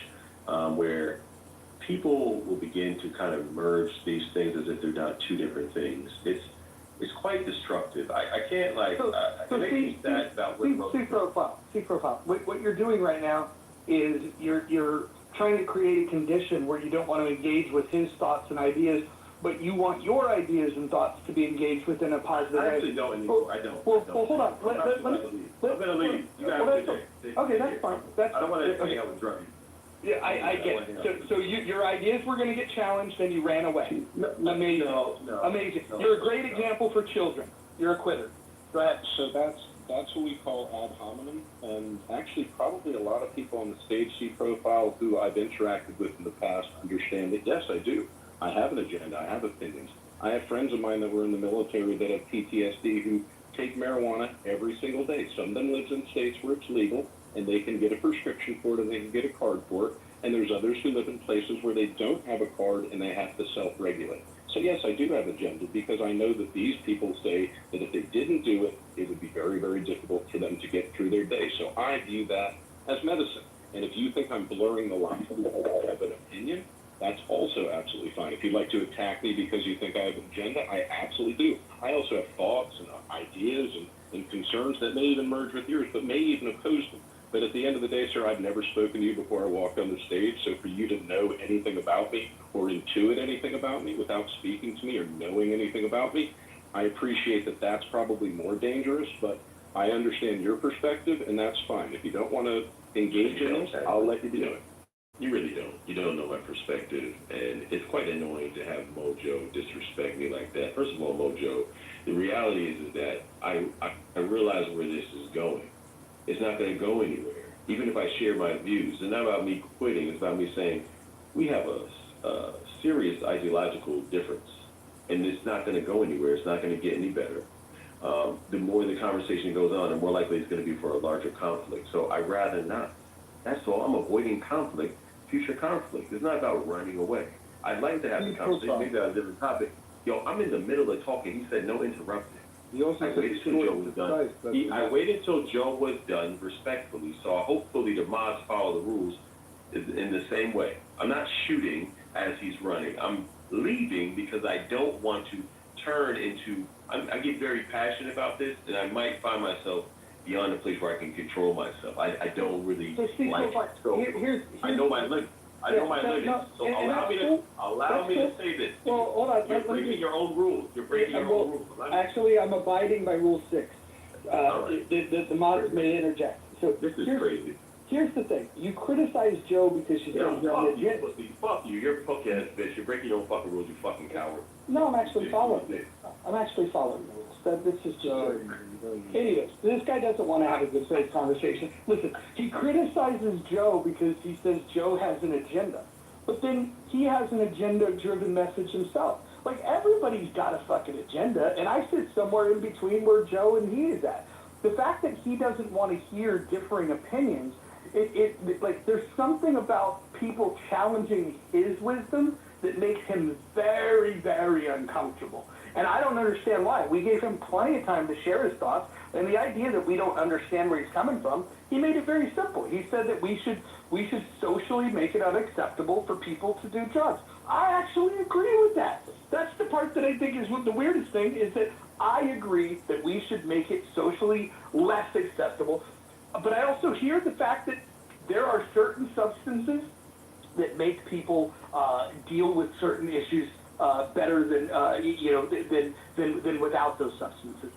where people will begin to kind of merge these things as if they're not two different things. It's quite destructive. I can't make me sad about what C profile. What you're doing right now is you're trying to create a condition where you don't want to engage with his thoughts and ideas, but you want your ideas and thoughts to be engaged with in a positive way. I actually don't anymore. I don't. Well, hold on. I'm going to leave. You guys have a good day. Okay, that's fine. I don't want to hang out with drugs. Yeah, I get it. So your ideas were going to get challenged and you ran away. Amazing. No. Amazing. You're a great example for children. You're a quitter. Go ahead. So that's what we call ad hominem, and actually probably a lot of people on the stage C profile who I've interacted with in the past understand that, yes, I do. I have an agenda. I have opinions. I have friends of mine that were in the military that have PTSD who take marijuana every single day. Some of them live in states where it's legal. and they can get a prescription for it and they can get a card for it. And there's others who live in places where they don't have a card and they have to self-regulate. So yes, I do have agenda because I know that these people say that if they didn't do it, it would be very, very difficult for them to get through their day. So I view that as medicine. And if you think I'm blurring the lines because I have an opinion, that's also absolutely fine. If you'd like to attack me because you think I have an agenda, I absolutely do. I also have thoughts and ideas and concerns that may even merge with yours, but may even oppose them. But at the end of the day, sir, I've never spoken to you before I walked on the stage, so for you to know anything about me or intuit anything about me without speaking to me or knowing anything about me, I appreciate that that's probably more dangerous, but I understand your perspective, and that's fine. If you don't want to engage in this, I'll let you do it. You really don't. You don't know my perspective, and it's quite annoying to have Mojo disrespect me like that. First of all, Mojo, the reality is that I realize where this is going. It's not going to go anywhere. Even if I share my views, it's not about me quitting. It's about me saying we have a serious ideological difference, and it's not going to go anywhere. It's not going to get any better. The more the conversation goes on, the more likely it's going to be for a larger conflict. So I'd rather not. That's all. I'm avoiding conflict, future conflict. It's not about running away. I'd like to have the conversation, maybe on a different topic. Yo, I'm in the middle of talking. He said no interrupting. He also I waited till Joe was done. I waited till Joe was done respectfully, so hopefully the mods follow the rules in the same way. I'm not shooting as he's running. I'm leaving because I don't want to turn into, I get very passionate about this, and I might find myself beyond a place where I can control myself. I don't really like it. So I know my limits. I know my limits. So allow me to say this. Well, hold on. You're breaking your own rules. You're breaking your own rules. Actually, I'm abiding by Rule 6. The mods may interject. So this is crazy. Here's the thing. You criticize Joe because she's on the agenda. Fuck you. You're a punk ass bitch. You're breaking your own fucking rules, you fucking coward. No, I'm actually following. I'm actually following the rules. This is just anyways, this guy doesn't want to have a good faith conversation. Listen, he criticizes Joe because he says Joe has an agenda. But then he has an agenda-driven message himself. Like, everybody's got a fucking agenda, and I sit somewhere in between where Joe and he is at. The fact that he doesn't want to hear differing opinions, like, there's something about people challenging his wisdom that makes him very, very uncomfortable. And I don't understand why. We gave him plenty of time to share his thoughts, and the idea that we don't understand where he's coming from, he made it very simple. He said that we should socially make it unacceptable for people to do drugs. I actually agree with that. That's the part that I think is the weirdest thing, is that I agree that we should make it socially less acceptable. But I also hear the fact that there are certain substances that make people deal with certain issues better than than without those substances.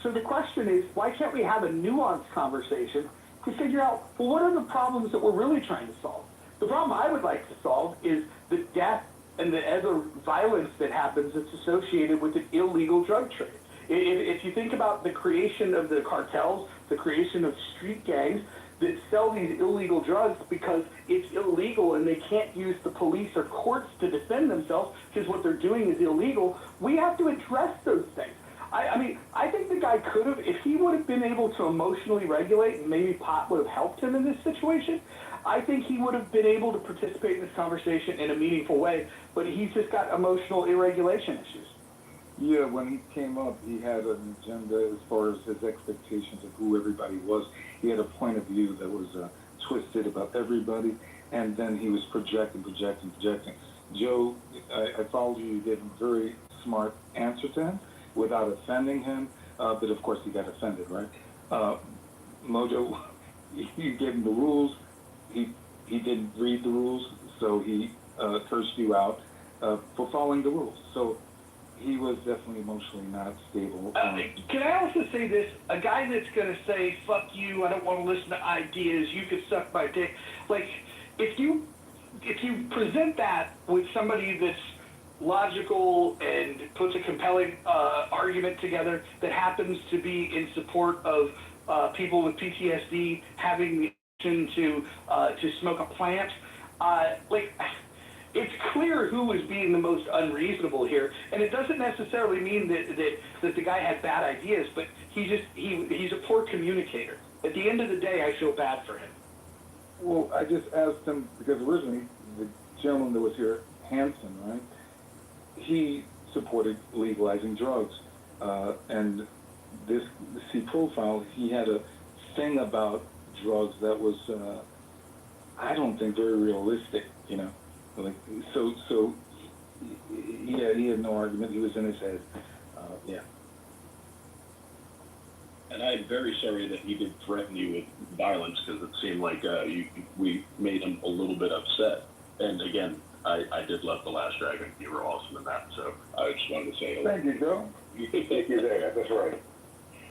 So the question is, why can't we have a nuanced conversation to figure out, well, what are the problems that we're really trying to solve? The problem I would like to solve is the death and the other violence that happens that's associated with an illegal drug trade. If you think about the creation of the cartels, the creation of street gangs that sell these illegal drugs because it's illegal and they can't use the police or courts to defend themselves because what they're doing is illegal, we have to address those things. I mean, I think the guy could have, if he would have been able to emotionally regulate, and maybe pot would have helped him in this situation, I think he would have been able to participate in this conversation in a meaningful way, but he's just got emotional irregulation issues. Yeah, when he came up, he had an agenda as far as his expectations of who everybody was. He had a point of view that was twisted about everybody, and then he was projecting. Joe, I followed you. You gave a very smart answer to him without offending him, but of course he got offended, right? Mojo, you gave him the rules. He didn't read the rules, so he cursed you out for following the rules. So he was definitely emotionally not stable. Can I also say this? A guy that's going to say, fuck you, I don't want to listen to ideas, you could suck my dick. Like, if you present that with somebody that's logical and puts a compelling argument together that happens to be in support of people with PTSD having the option to smoke a plant, it's clear who was being the most unreasonable here, and it doesn't necessarily mean that the guy had bad ideas, but he's a poor communicator. at the end of the day, I feel bad for him. Well, I just asked him, because originally, the gentleman that was here, Hanson, right? He supported legalizing drugs. And this profile, he had a thing about drugs that was, I don't think very realistic, you know? Like, so he had no argument. He was in his head. Yeah. And I'm very sorry that he did threaten you with violence, because it seemed like we made him a little bit upset. And again, I did love The Last Dragon. You were awesome in that, so I just wanted to say. Thank you, Joe. You can take you there. That's right.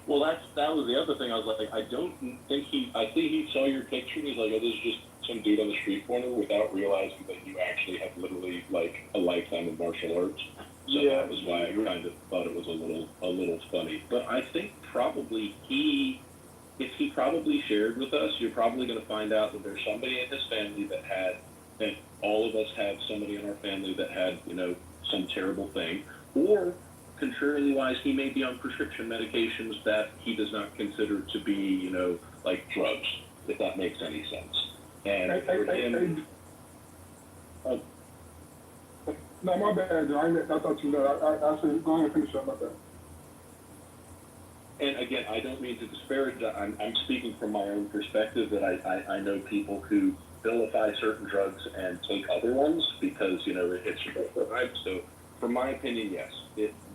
Well, that was the other thing. I was like, I think he saw your picture and he's like, oh, this is just some dude on the street corner, without realizing that you actually have literally like a lifetime in martial arts. So Yeah. that was why I kind of thought it was a little funny. But I think probably if he probably shared with us, you're probably going to find out that there's somebody in his family that had, and all of us have somebody in our family that had, you know, some terrible thing, or contrarily wise, he may be on prescription medications that he does not consider to be, you know, like drugs, if that makes any sense. And for him, No, my bad, Joe. I thought you know. I said, go ahead and finish up. My bad. and again, I don't mean to disparage that. I'm speaking from my own perspective that I know people who vilify certain drugs and take other ones because, you know, it's right. So, from my opinion, yes.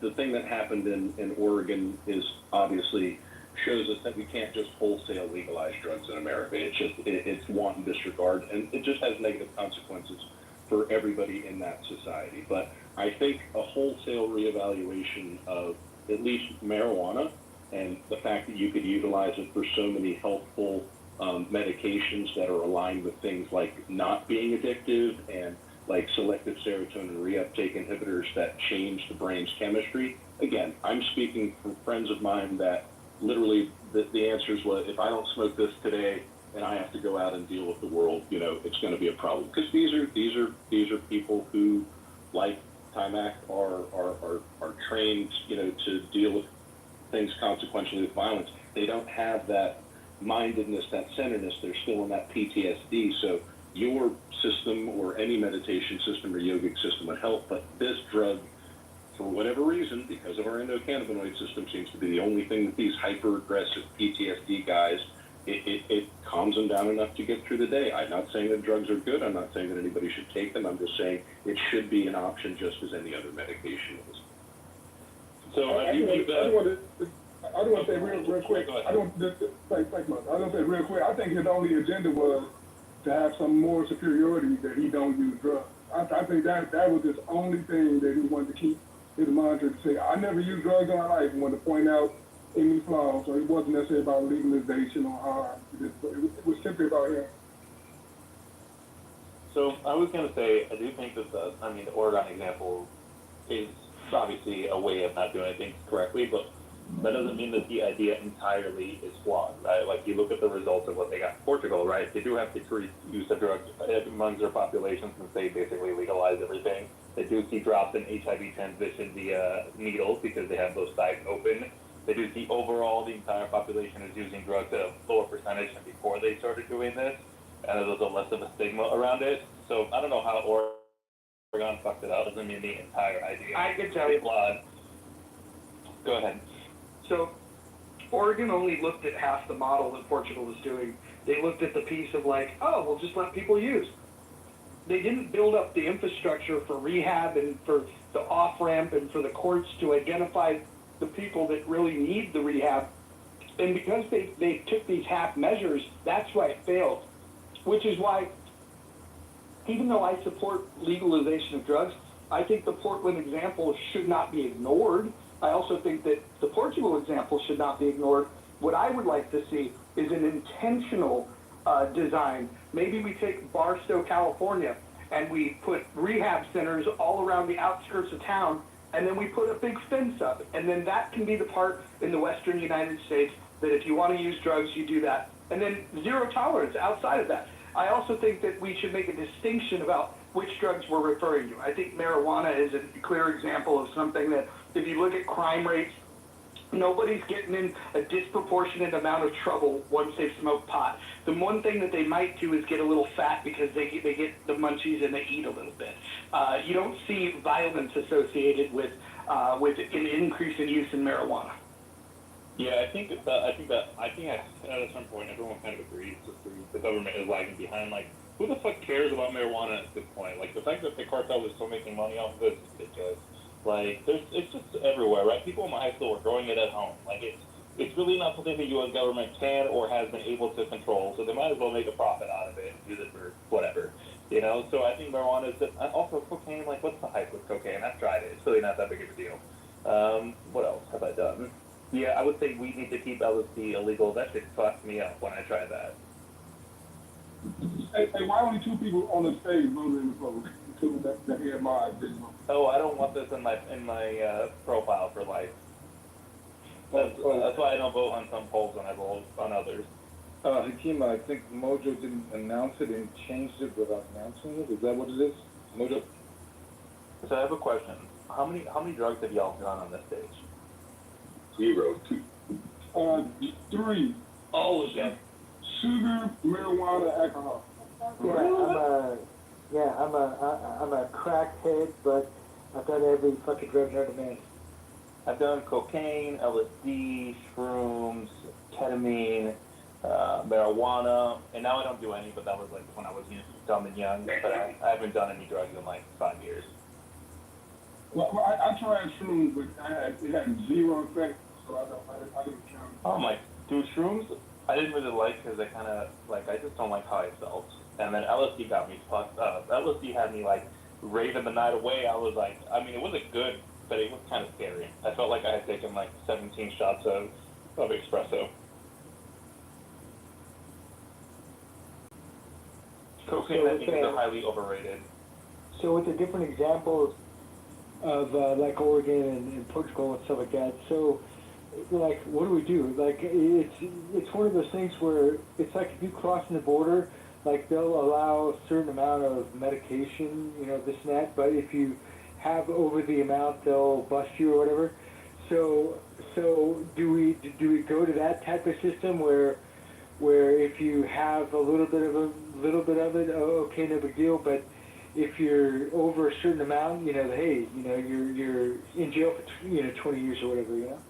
The thing that happened in Oregon is obviously shows us that we can't just wholesale legalize drugs in America. It's wanton disregard, and it just has negative consequences for everybody in that society. But I think a wholesale reevaluation of at least marijuana and the fact that you could utilize it for so many healthful medications that are aligned with things like not being addictive and like selective serotonin reuptake inhibitors that change the brain's chemistry. Again, I'm speaking from friends of mine that literally the answers was, if I don't smoke this today and I have to go out and deal with the world, you know, it's going to be a problem. Because these are people who, like Timac, are trained, you know, to deal with things consequentially with violence. They don't have that mindedness, that centeredness. They're still in that PTSD. So your system or any meditation system or yogic system would help, but this drug, for whatever reason, because of our endocannabinoid system, seems to be the only thing that these hyper-aggressive PTSD guys, it calms them down enough to get through the day. I'm not saying that drugs are good. I'm not saying that anybody should take them. I'm just saying it should be an option just as any other medication is. So I just want to say real quick. I don't say real quick. I think his only agenda was to have some moral superiority that he don't use drugs. I think that was his only thing that he wanted to keep his mantra, to say, I never used drugs in my life, and wanted to point out any flaws. So it wasn't necessarily about legalization or harm. It was simply about him. So I was going to say, I do think that the Oregon example is obviously a way of not doing things correctly, but that doesn't mean that the idea entirely is flawed, right? Like, you look at the results of what they got in Portugal, right? They do have decreased use of drugs among their population since they basically legalized everything. They do see drops in HIV transmission via needles because they have those sites open. They do see overall the entire population is using drugs at a lower percentage than before they started doing this, and there's a less of a stigma around it. So I don't know how Oregon fucked it up. Doesn't mean the entire idea. I can tell you. Flawed. Go ahead. So Oregon only looked at half the model that Portugal was doing. They looked at the piece of like, oh, we'll just let people use. They didn't build up the infrastructure for rehab and for the off-ramp and for the courts to identify the people that really need the rehab. And because they took these half measures, that's why it failed. Which is why, even though I support legalization of drugs, I think the Portland example should not be ignored. I also think that the Portugal example should not be ignored. What I would like to see is an intentional design. Maybe we take Barstow, California, and we put rehab centers all around the outskirts of town, and then we put a big fence up. And then that can be the part in the western United States that if you want to use drugs, you do that. And then zero tolerance outside of that. I also think that we should make a distinction about which drugs we're referring to. I think marijuana is a clear example of something that, if you look at crime rates Nobody's getting in a disproportionate amount of trouble once they've smoked pot. The one thing that they might do is get a little fat because they get the munchies and they eat a little bit. You don't see violence associated with an increase in use in marijuana. Yeah, I think at a certain point everyone kind of agrees the government is lagging behind. Like, who the fuck cares about marijuana at this point? Like, the fact that the cartel is still making money off of it is ridiculous. Like, it's just everywhere, right? People in my high school are growing it at home. Like, it's really not something the U.S. government can or has been able to control, so they might as well make a profit out of it and use it for whatever, you know? So I think marijuana is also cocaine. Like, what's the hype with cocaine? I've tried it. It's really not that big of a deal. What else have I done? Yeah, I would say we need to keep LSD illegal. That shit fucked me up when I tried that. Hey, why only 2 people on the stage voted in the vote? 2 that had my didn't vote. Oh, I don't want this in my profile for life. That's why I don't vote on some polls and I vote on others. Hakeem, I think Mojo didn't announce it and changed it without announcing it. Is that what it is? Mojo? So I have a question. How many drugs have y'all done on this stage? 0, 2. 3. All of them. Sugar, marijuana, alcohol. I'm a crackhead, but I've done every fucking drug known to man. I've done cocaine, LSD, shrooms, ketamine, marijuana, and now I don't do any, but that was like when I was dumb and young, but I haven't done any drugs in like 5 years. Well, I tried shrooms, but it had 0 effect, so I didn't count. Oh my, dude, shrooms, I didn't really like because I kind of, like, I just don't like how I felt. And then LSD got me fucked up. LSD had me, like, raving the night away. I was like, I mean, it wasn't good, but it was kind of scary. I felt like I had taken, like, 17 shots of espresso. Cocaine, I think, is highly overrated. So with the different examples of like Oregon and Portugal and stuff like that, so like what do we do? Like it's one of those things where it's like if you crossing the border, like they'll allow a certain amount of medication, you know, this and that, but if you have over the amount, they'll bust you or whatever. So do we go to that type of system where if you have a little bit of it, oh, okay, no big deal, but if you're over a certain amount, you know, hey, you know, you're in jail for 20 years or whatever, you know.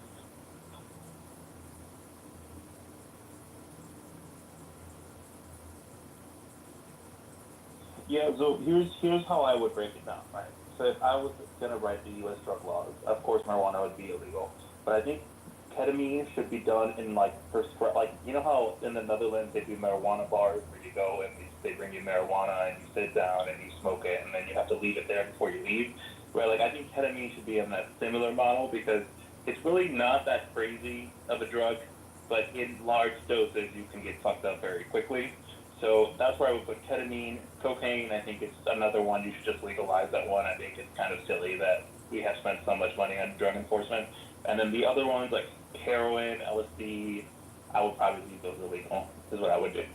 Yeah, so here's how I would break it down, right? So if I was gonna write the U.S. drug laws, of course marijuana would be illegal, but I think ketamine should be done in like like, you know how in the Netherlands they do marijuana bars where you go and they bring you marijuana and you sit down and you smoke it and then you have to leave it there before you leave, right? Like I think ketamine should be in that similar model because it's really not that crazy of a drug, but in large doses you can get fucked up very quickly. So that's where I would put ketamine. Cocaine, I think it's another one. You should just legalize that one. I think it's kind of silly that we have spent so much money on drug enforcement. And then the other ones like heroin, LSD, I would probably leave those illegal, is what I would do.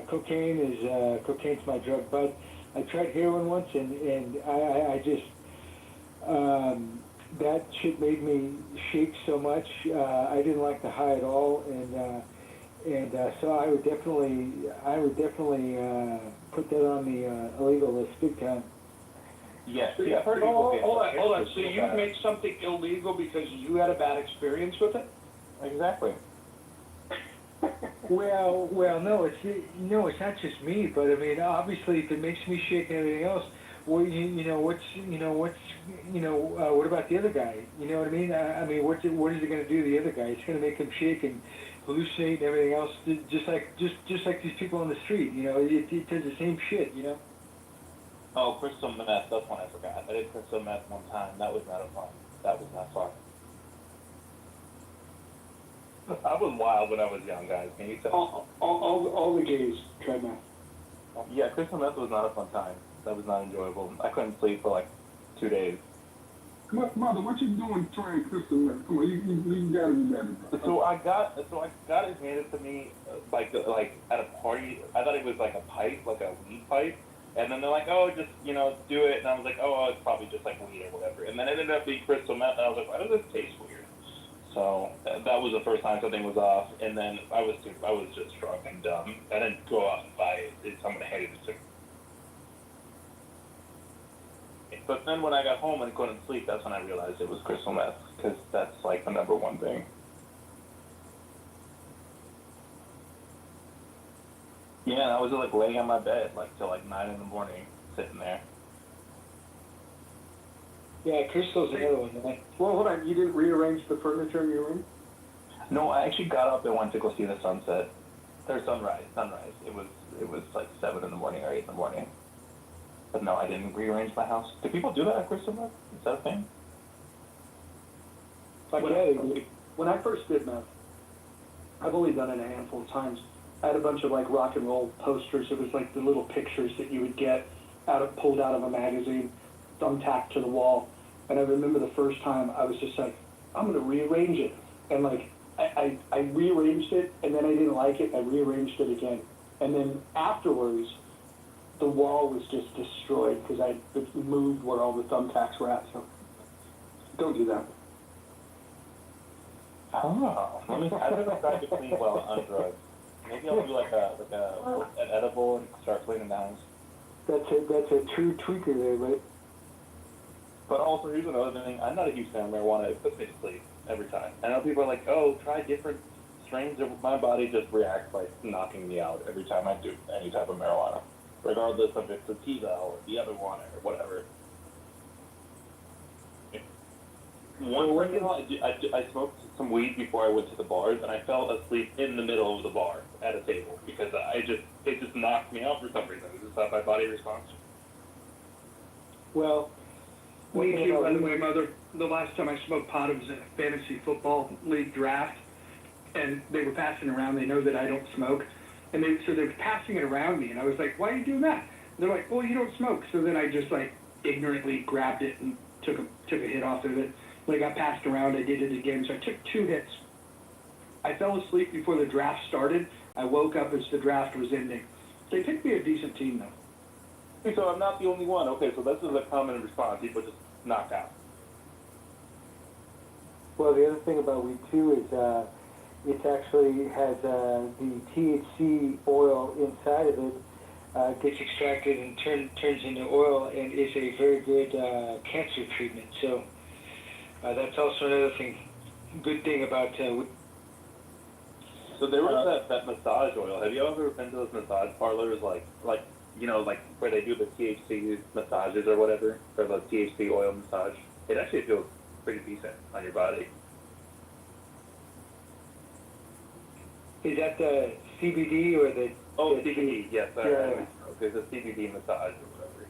Cocaine's my drug, but I tried heroin once and I just that shit made me shake so much. I didn't like the high at all, and so I would definitely put that on the illegal list big time. Yes. So Yeah, hold on. So you make something illegal because you had a bad experience with it? Exactly. Well, no, it's not just me, but I mean, obviously, if it makes me shake and everything else, well, what about the other guy? You know what I mean? I mean, what is it going to do to the other guy? It's going to make him shake and hallucinate and everything else, just like these people on the street. You know, it does the same shit. You know. Oh, crystal meth. That's one I forgot. I did crystal meth one time. That was not fun. That was not fun. I was wild when I was young, guys. Can you tell? All the gays tried meth. Yeah, crystal meth was not a fun time. That was not enjoyable. I couldn't sleep for like 2 days. Mother, what you doing trying crystal meth? Come on, you gotta be better. So I got it handed to me like at a party. I thought it was like a pipe, like a weed pipe, And then they're like, oh, just, do it. And I was like, oh, it's probably just like weed or whatever. And then it ended up being crystal meth, and I was like, why does this taste weird? So that was the first time something was off. And then I was just drunk and dumb. I didn't go out and buy it. Someone hated it to me. But then when I got home and couldn't sleep, that's when I realized it was crystal meth, because that's like the number one thing. Yeah, and I was like laying on my bed like till like 9 in the morning, sitting there. Yeah, crystal's another one, man. Well, hold on. You didn't rearrange the furniture in your room? No, I actually got up and went to go see the sunset. Or sunrise. It was like 7 in the morning or 8 in the morning. But no, I didn't rearrange my house. Do people do that at crystal meth? Is that a thing? When I first did meth, I've only done it a handful of times. I had a bunch of like rock and roll posters. It was like the little pictures that you would get pulled out of a magazine, thumbtacked to the wall. And I remember the first time I was just like, I'm going to rearrange it. And like, I rearranged it, and then I didn't like it, and I rearranged it again. And then afterwards, the wall was just destroyed because I moved where all the thumbtacks were at. So don't do that. Oh, I never tried to clean well on drugs. Maybe I'll do like an edible and start cleaning the house. That's a true tweaker there, right? But also, here's another thing. I'm not a huge fan of marijuana. It puts me to sleep every time. I know people are like, oh, try different strains. My body just reacts like knocking me out every time I do any type of marijuana, regardless of if it's sativa or the other one or whatever. I smoked some weed before I went to the bars, and I fell asleep in the middle of the bar at a table because it just knocked me out for some reason. It's just how my body responds. Well, me too, by the way, Mother. The last time I smoked pot, it was at a fantasy football league draft, and they were passing around. They know that I don't smoke, and so they were passing it around me, and I was like, why are you doing that? And they're like, well, you don't smoke. So then I just like ignorantly grabbed it and took a hit off of it. When it got passed around, I did it again. So I took 2 hits. I fell asleep before the draft started. I woke up as the draft was ending. They picked me a decent team, though. So I'm not the only one. Okay, so this is a common response. People just knocked out. Well, the other thing about weed, too, is it actually has the THC oil inside of it. Gets extracted and turns into oil and is a very good cancer treatment. So that's also another good thing about weed. So there was that massage oil. Have you ever been to those massage parlors, like where they do the THC massages or whatever, or the THC oil massage? It actually feels pretty decent on your body. Is that the CBD or the? Oh, CBD. Yes. Yeah. Okay, the CBD massage or whatever.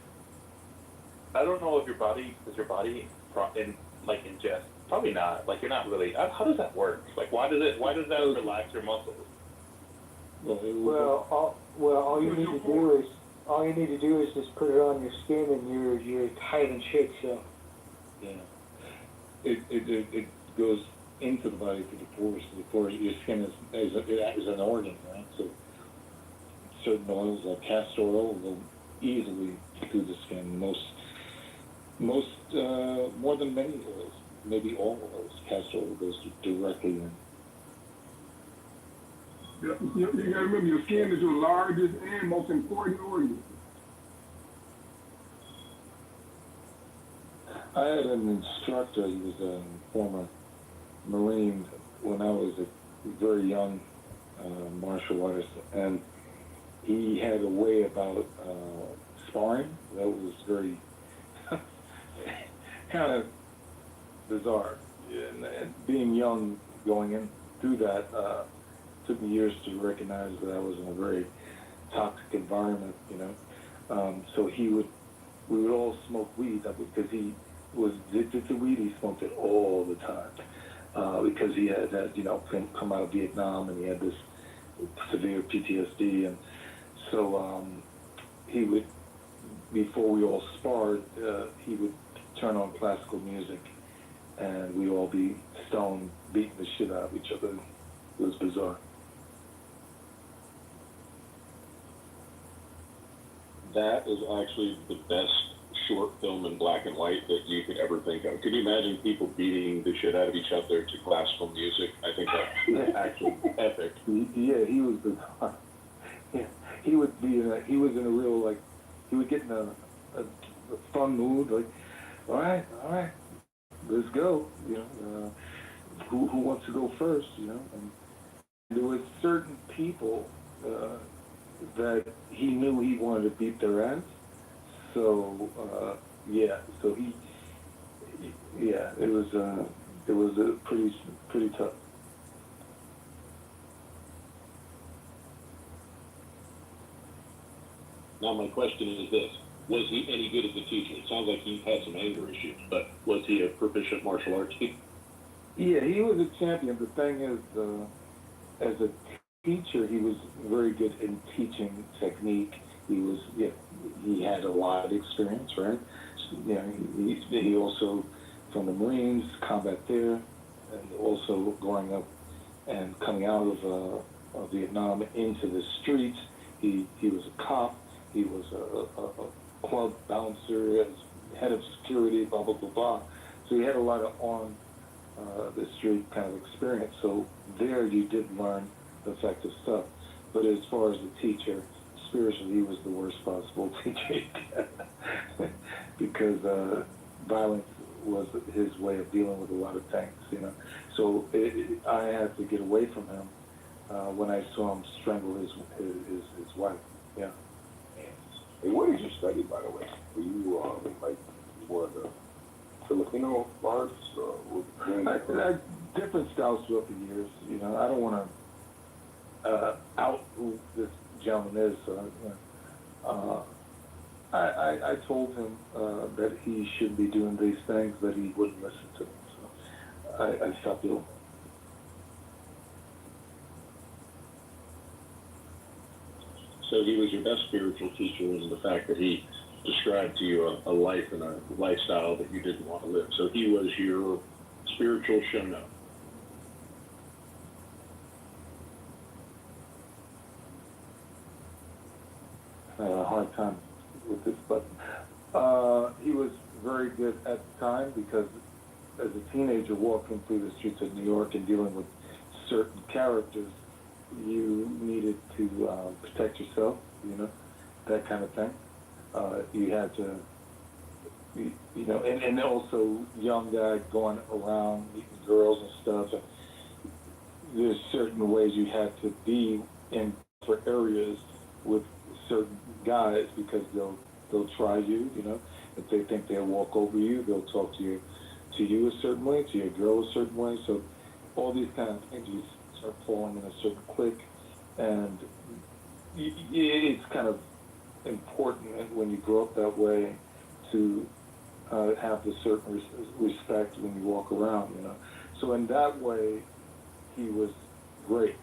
I don't know if does your body ingest? Probably not. Like, you're not really. How does that work? Like, why does that relax your muscles? All you need to do is just put it on your skin, and you're tight and shit. So. Yeah. It goes into the body through the pores. The pores. Your skin is an organ, right? So certain oils, like castor oil, will easily through the skin. Most more than many oils. Maybe all oils. Castor oil goes directly in. You gotta remember, your skin is your largest and most important organ. I had an instructor. He was a former Marine when I was a very young martial artist, and he had a way about sparring that was very kind of bizarre. And being young, going in through that, took me years to recognize that I was in a very toxic environment, so we would all smoke weed because he was addicted to weed. He smoked it all the time because he had that, come out of Vietnam, and he had this severe PTSD. And so he would, before we all sparred, he would turn on classical music, and we'd all be stoned, beating the shit out of each other. It was bizarre. that is actually the best short film in black and white that you could ever think of. Could you imagine people beating the shit out of each other to classical music? I think that's actually epic. Yeah, he was bizarre. Yeah, he would be he was in a real, like, he would get in a fun mood, like, all right, let's go, you know, who wants to go first, you know, and there was certain people that he knew he wanted to beat their ass, so, so it was a pretty tough. Now my question is this: was he any good as a teacher? It sounds like he had some anger issues, but was he a proficient martial arts teacher? Yeah, he was a champion. The thing is, as a teacher, he was very good in teaching technique. He had a lot of experience, right? He also, from the Marines, combat there, and also growing up and coming out of Vietnam into the streets. He was a cop. He was a club bouncer, head of security, blah, blah, blah, blah. So he had a lot of on the street kind of experience. So there you did learn effective stuff. But as far as the teacher, spiritually, he was the worst possible teacher because violence was his way of dealing with a lot of things, you know. So I had to get away from him when I saw him strangle his wife. Yeah. Hey, what did you study, by the way? Were you like more of the Filipino arts? Different styles throughout the years. You know, I don't want to out who this gentleman is. So I told him that he shouldn't be doing these things, but he wouldn't listen to me. So I stopped doing it. So he was your best spiritual teacher in the fact that he described to you a life and a lifestyle that you didn't want to live. So he was your spiritual shono. I had a hard time with this, but he was very good at the time because as a teenager walking through the streets of New York and dealing with certain characters, you needed to protect yourself, you know, that kind of thing. You had to, you know, and also young guy going around meeting girls and stuff. And there's certain ways you had to be in for areas with certain guys because they'll try you, you know. If they think they'll walk over you, they'll talk to you a certain way, to your girl a certain way. So all these kind of things, you start falling in a certain clique, and it's kind of important when you grow up that way to have the certain respect when you walk around, you know. So in that way, he was great.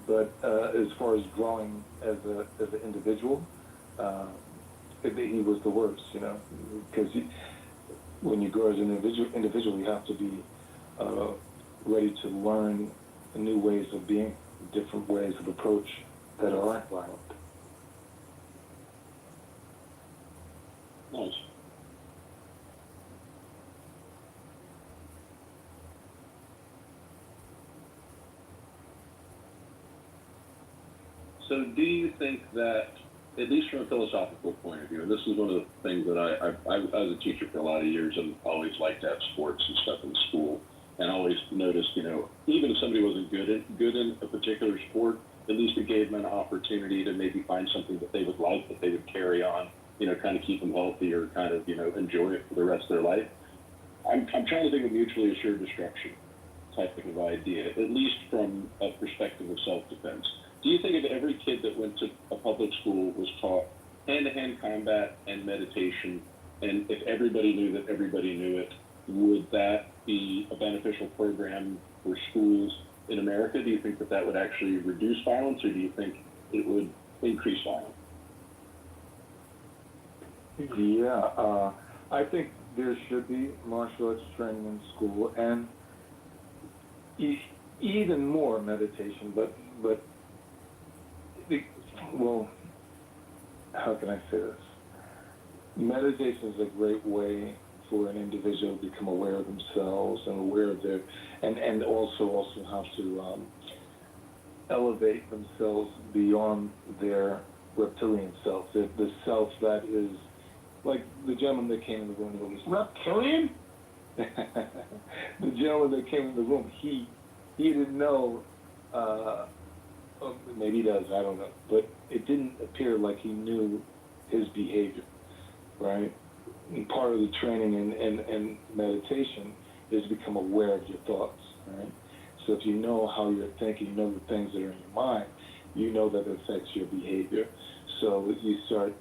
But as far as growing as an individual, he was the worst, you know, because when you grow as an individual, you have to be ready to learn new ways of being, different ways of approach that aren't violent. Nice. So do you think that, at least from a philosophical point of view, and this is one of the things that I was a teacher for a lot of years and always liked to have sports and stuff in school, and always noticed, you know, even if somebody wasn't good in a particular sport, at least it gave them an opportunity to maybe find something that they would like, that they would carry on, you know, kind of keep them healthy or kind of, you know, enjoy it for the rest of their life. I'm trying to think of mutually assured destruction type of idea, at least from a perspective of self-defense. Do you think if every kid that went to a public school was taught hand-to-hand combat and meditation, and if everybody knew that everybody knew it, would that be a beneficial program for schools in America? Do you think that that would actually reduce violence, or do you think it would increase violence? Yeah, I think there should be martial arts training in school, and even more meditation, but well, how can I say this? Meditation is a great way for an individual to become aware of themselves and aware of their, and also how to elevate themselves beyond their reptilian self, the self that is, like the gentleman that came in the room. Reptilian? The gentleman that came in the room, he didn't know, maybe he does, I don't know, but it didn't appear like he knew his behavior, right? And part of the training and meditation is to become aware of your thoughts, right? So if you know how you're thinking, you know the things that are in your mind, you know that it affects your behavior. So you start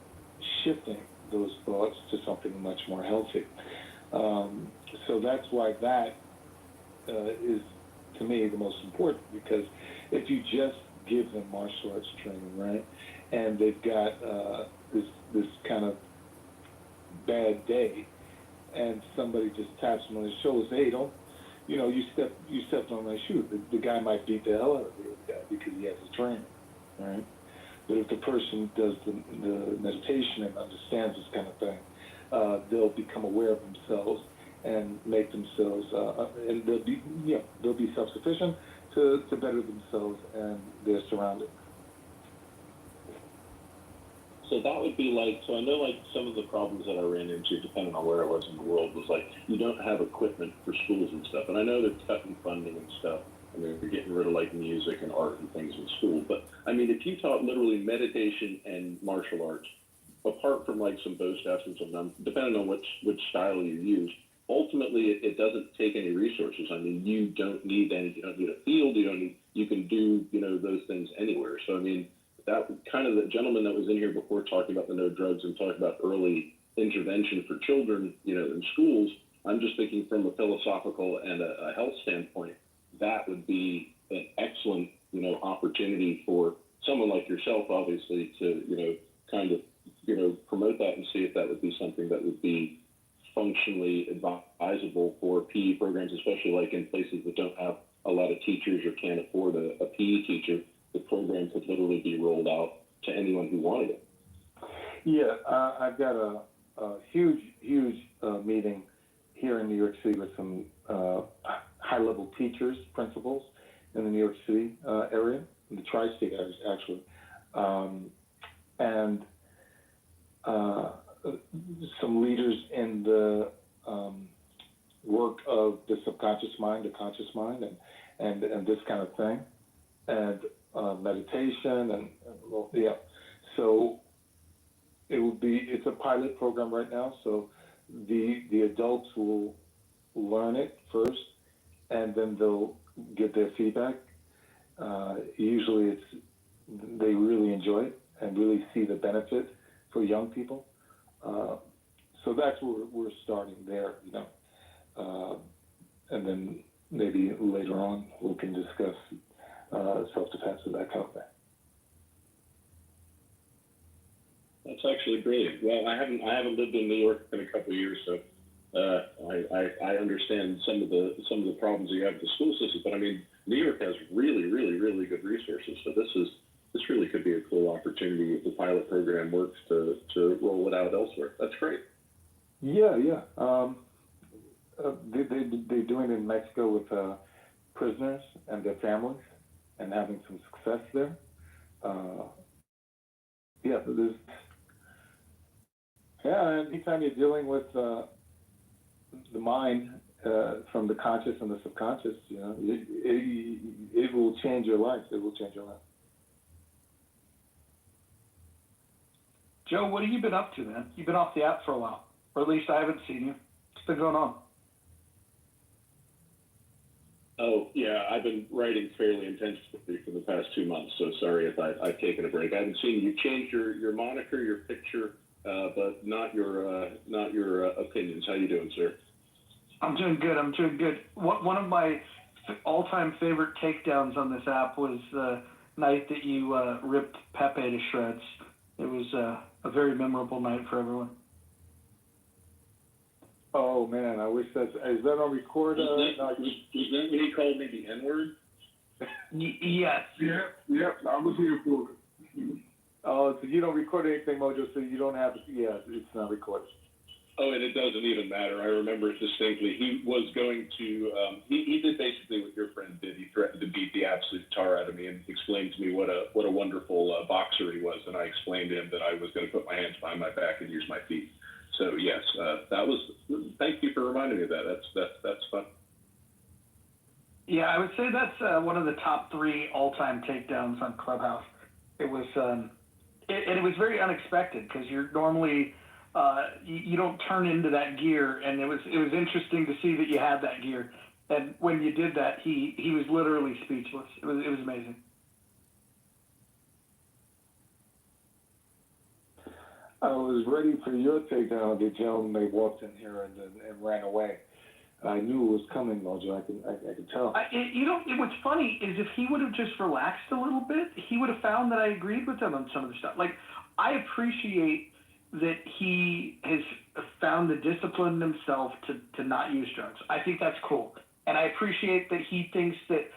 shifting those thoughts to something much more healthy. So that's why that is, to me, the most important, because if you just give them martial arts training, right, and they've got this kind of bad day, and somebody just taps them on the shoulder, say, hey, don't, you stepped on my shoe. The guy might beat the hell out of the other guy because he has a training, right? But if the person does the meditation and understands this kind of thing, they'll become aware of themselves and make themselves, and they'll be self-sufficient to better themselves and their surroundings. So that would be like, so I know like some of the problems that I ran into, depending on where I was in the world, was like you don't have equipment for schools and stuff. And I know they're cutting funding and stuff. I mean, they're getting rid of like music and art and things in school. But I mean, if you taught literally meditation and martial arts, apart from like some bow staffs and some, depending on which style you use, ultimately it doesn't take any resources. I mean, you don't need a field. You can do, those things anywhere. So I mean, that kind of the gentleman that was in here before talking about the no drugs and talking about early intervention for children, in schools, I'm just thinking from a philosophical and a health standpoint, that would be an excellent, opportunity for someone like yourself, obviously, to, kind of, promote that and see if that would be something that would be functionally advisable for PE programs, especially like in places that don't have a lot of teachers or can't afford a PE teacher. The program could literally be rolled out to anyone who wanted it. Yeah, I've got a huge meeting here in New York City with some high-level teachers, principals in the New York City area, in the tri-state areas, actually, and some leaders in the work of the subconscious mind, the conscious mind, and this kind of thing, and meditation, and yeah. So it's a pilot program right now. So the adults will learn it first, and then they'll give their feedback. Usually they really enjoy it and really see the benefit for young people. So that's where we're starting there, and then maybe later on we can discuss self-defense and that kind of thing. That's actually brilliant. Well, I haven't lived in New York in a couple of years, so I understand some of the problems that you have with the school system. But I mean, New York has really, really, really good resources. So this really could be a cool opportunity if the pilot program works to roll it out elsewhere. That's great. Yeah. They're doing it in Mexico with prisoners and their families, and having some success there. Anytime you're dealing with the mind from the conscious and the subconscious, it will change your life. It will change your life. Joe, what have you been up to, man? You've been off the app for a while, or at least I haven't seen you. What's been going on? Oh, yeah, I've been writing fairly intensively for the past 2 months, so sorry if I've taken a break. I haven't seen you change your moniker, your picture, but not your opinions. How you doing, sir? I'm doing good. One of my all-time favorite takedowns on this app was the night that you ripped Pepe to shreds. It was a very memorable night for everyone. Oh man, I wish is that on record? Was that when he called me the N-word? Yes. Yep, I was here for it. Oh, so you don't record anything, Mojo, so you don't have, yeah, it's not recorded. Oh, and it doesn't even matter. I remember it distinctly. He was going to, he did basically what your friend did. He threatened to beat the absolute tar out of me and explained to me what a wonderful boxer he was. And I explained to him that I was going to put my hands behind my back and use my feet. So yes, that was, thank you for reminding me of that. That's fun. Yeah, I would say that's one of the top 3 all-time takedowns on Clubhouse. It was, and it was very unexpected because you're normally, you don't turn into that gear, and it was interesting to see that you had that gear. And when you did that, he was literally speechless. It was amazing. I was ready for your takedown of the gentleman they walked in here and ran away. I knew it was coming, Mojo. I could tell. What's funny is if he would have just relaxed a little bit, he would have found that I agreed with him on some of the stuff. Like, I appreciate that he has found the discipline in himself to not use drugs. I think that's cool. And I appreciate that he thinks that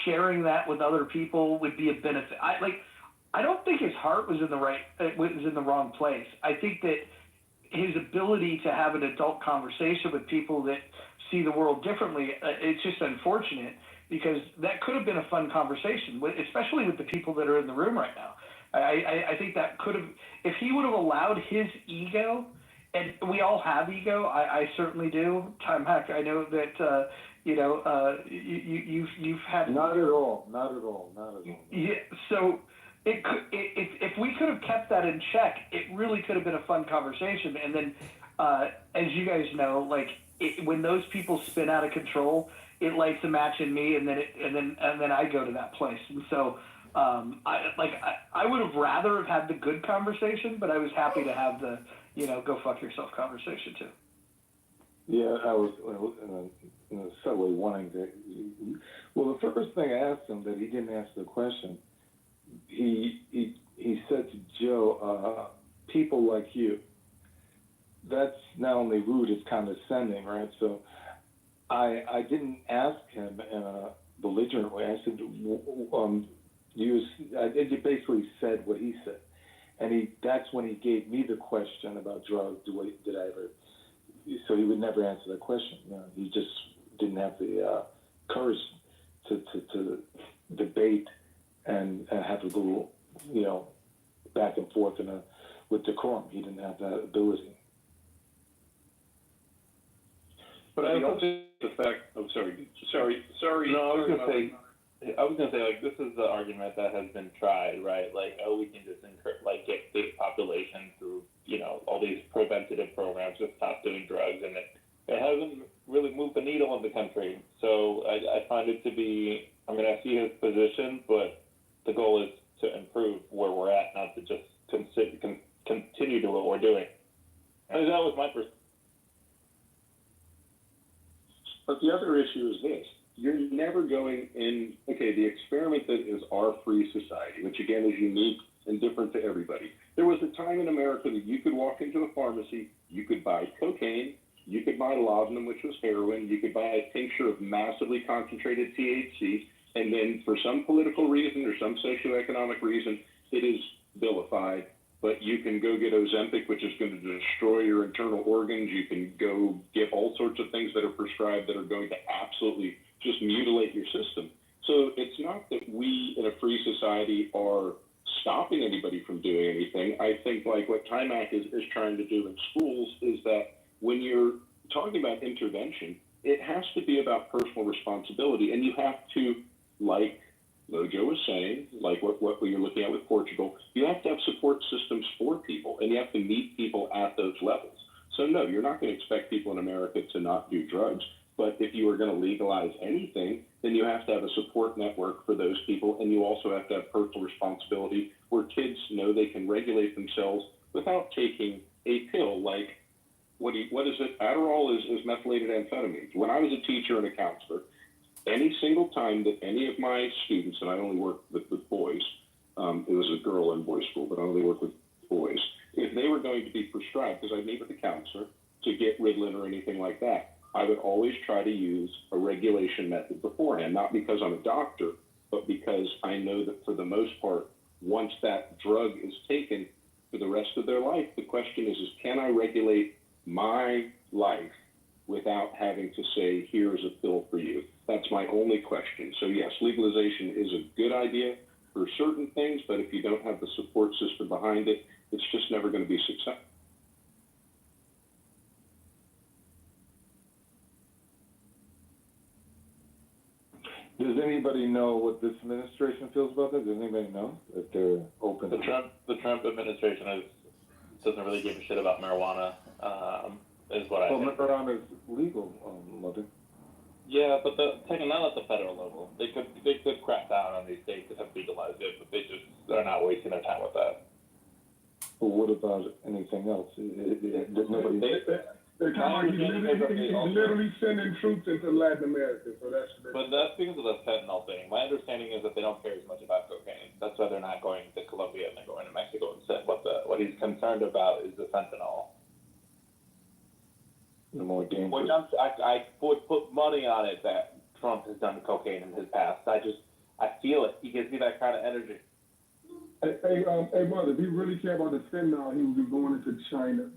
sharing that with other people would be a benefit. I don't think his heart was in the wrong place. I think that his ability to have an adult conversation with people that see the world differently, it's just unfortunate because that could have been a fun conversation, especially with the people that are in the room right now. I think that could have, if he would have allowed his ego, and we all have ego, I certainly do. Time Hack, I know that, you've had... Not at all. Yeah, so if we could have kept that in check, it really could have been a fun conversation. And then, as you guys know, when those people spin out of control, it lights a match in me, and then I go to that place. And so, I would have rather have had the good conversation, but I was happy to have the, go fuck yourself conversation too. Yeah, I was in the subway wanting to. Well, the first thing I asked him that he didn't answer the question. He said to Joe, people like you. That's not only rude, it's condescending, right? So I didn't ask him in a belligerent way. I said, you basically said what he said. And that's when he gave me the question about drugs. Did I ever? So he would never answer the question. He just didn't have the courage to debate and have a little, back and forth with decorum. He didn't have that ability. But I also the fact. I'm sorry. No, I was gonna say this is the argument that has been tried, right? We can just get the population through, all these preventative programs to stop doing drugs, and it hasn't really moved the needle in the country. So I find it to be, I see his position, but the goal is to improve where we're at, not to just continue to what we're doing. And that was my perspective. But the other issue is this. You're never going in, the experiment that is our free society, which again is unique and different to everybody. There was a time in America that you could walk into a pharmacy, you could buy cocaine, you could buy laudanum, which was heroin, you could buy a tincture of massively concentrated THC, and then for some political reason or some socioeconomic reason, it is vilified. But you can go get Ozempic, which is going to destroy your internal organs. You can go get all sorts of things that are prescribed that are going to absolutely just mutilate your system. So it's not that we in a free society are stopping anybody from doing anything. I think what TIMAC is trying to do in schools is that when you're talking about intervention, it has to be about personal responsibility. And you have to, like Mojo was saying, like what you're looking at with Portugal, you have to have support systems for people, and you have to meet people at those levels. So no, you're not going to expect people in America to not do drugs, but if you are going to legalize anything, then you have to have a support network for those people, and you also have to have personal responsibility where kids know they can regulate themselves without taking a pill like, what is it? Adderall is methylated amphetamines. When I was a teacher and a counselor, any single time that any of my students, and I only work with boys, it was a girl and boys school, but I only work with boys, if they were going to be prescribed, because I'd meet with a counselor to get Ritalin or anything like that, I would always try to use a regulation method beforehand, not because I'm a doctor, but because I know that for the most part, once that drug is taken for the rest of their life. The question is can I regulate my life without having to say, here's a pill for you? That's my only question. So yes, legalization is a good idea for certain things, but if you don't have the support system behind it, it's just never going to be successful. Does anybody know what this administration feels about that? Does anybody know if they're open? The Trump administration doesn't really give a shit about marijuana. Is what I think. Well, marijuana is legal, Mother. Yeah, but taking that at the federal level, they could crack down on these states that have legalized it, but they're not wasting their time with that. But what about anything else? Does nobody? They're kind of like he's literally sending troops into Latin America, so that's. But that's because of the fentanyl thing. My understanding is that they don't care as much about cocaine. That's why they're not going to Colombia and they're going to Mexico instead. What he's concerned about is the fentanyl. The more dangerous. Which I would put money on it that Trump has done cocaine in his past. I feel it. He gives me that kind of energy. Hey, brother, if he really cared about the fentanyl, he would be going into China.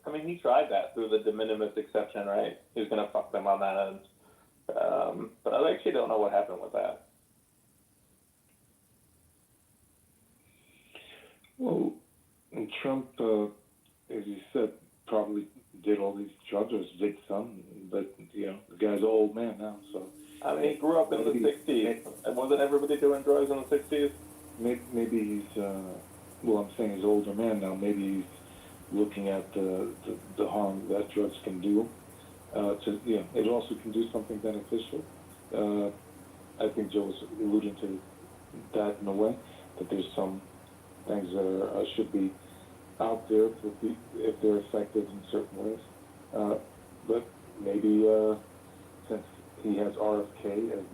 I mean, he tried that through the de minimis exception, right? He was going to fuck them on that end. But I actually don't know what happened with that. Well, and Trump, as you said, probably did all these drugs, or did some, but, you know, the guy's an old man now, so. I mean, he grew up in the 60s. And wasn't everybody doing drugs in the 60s? Maybe he's, well, I'm saying he's an older man now. Maybe he's looking at the harm that drugs can do. It also can do something beneficial. I think Joe was alluding to that in a way, that there's some things that should be out there if they're effective in certain ways. But maybe since he has RFK,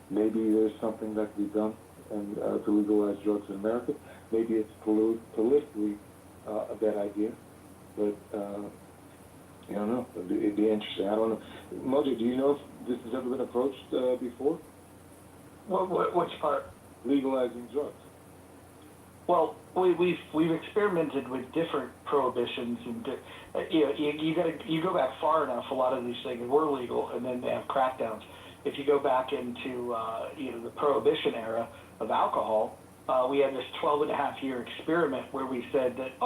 maybe there's something that can be done and to legalize drugs in America. Maybe it's politically a bad idea, but I don't know. It'd be interesting. I don't know. Mojo, do you know if this has ever been approached before? Which part? Legalizing drugs. Well, we've experimented with different prohibitions, and you go back far enough. A lot of these things were legal, and then they have crackdowns. If you go back into the prohibition era of alcohol, we had this 12.5-year experiment where we said that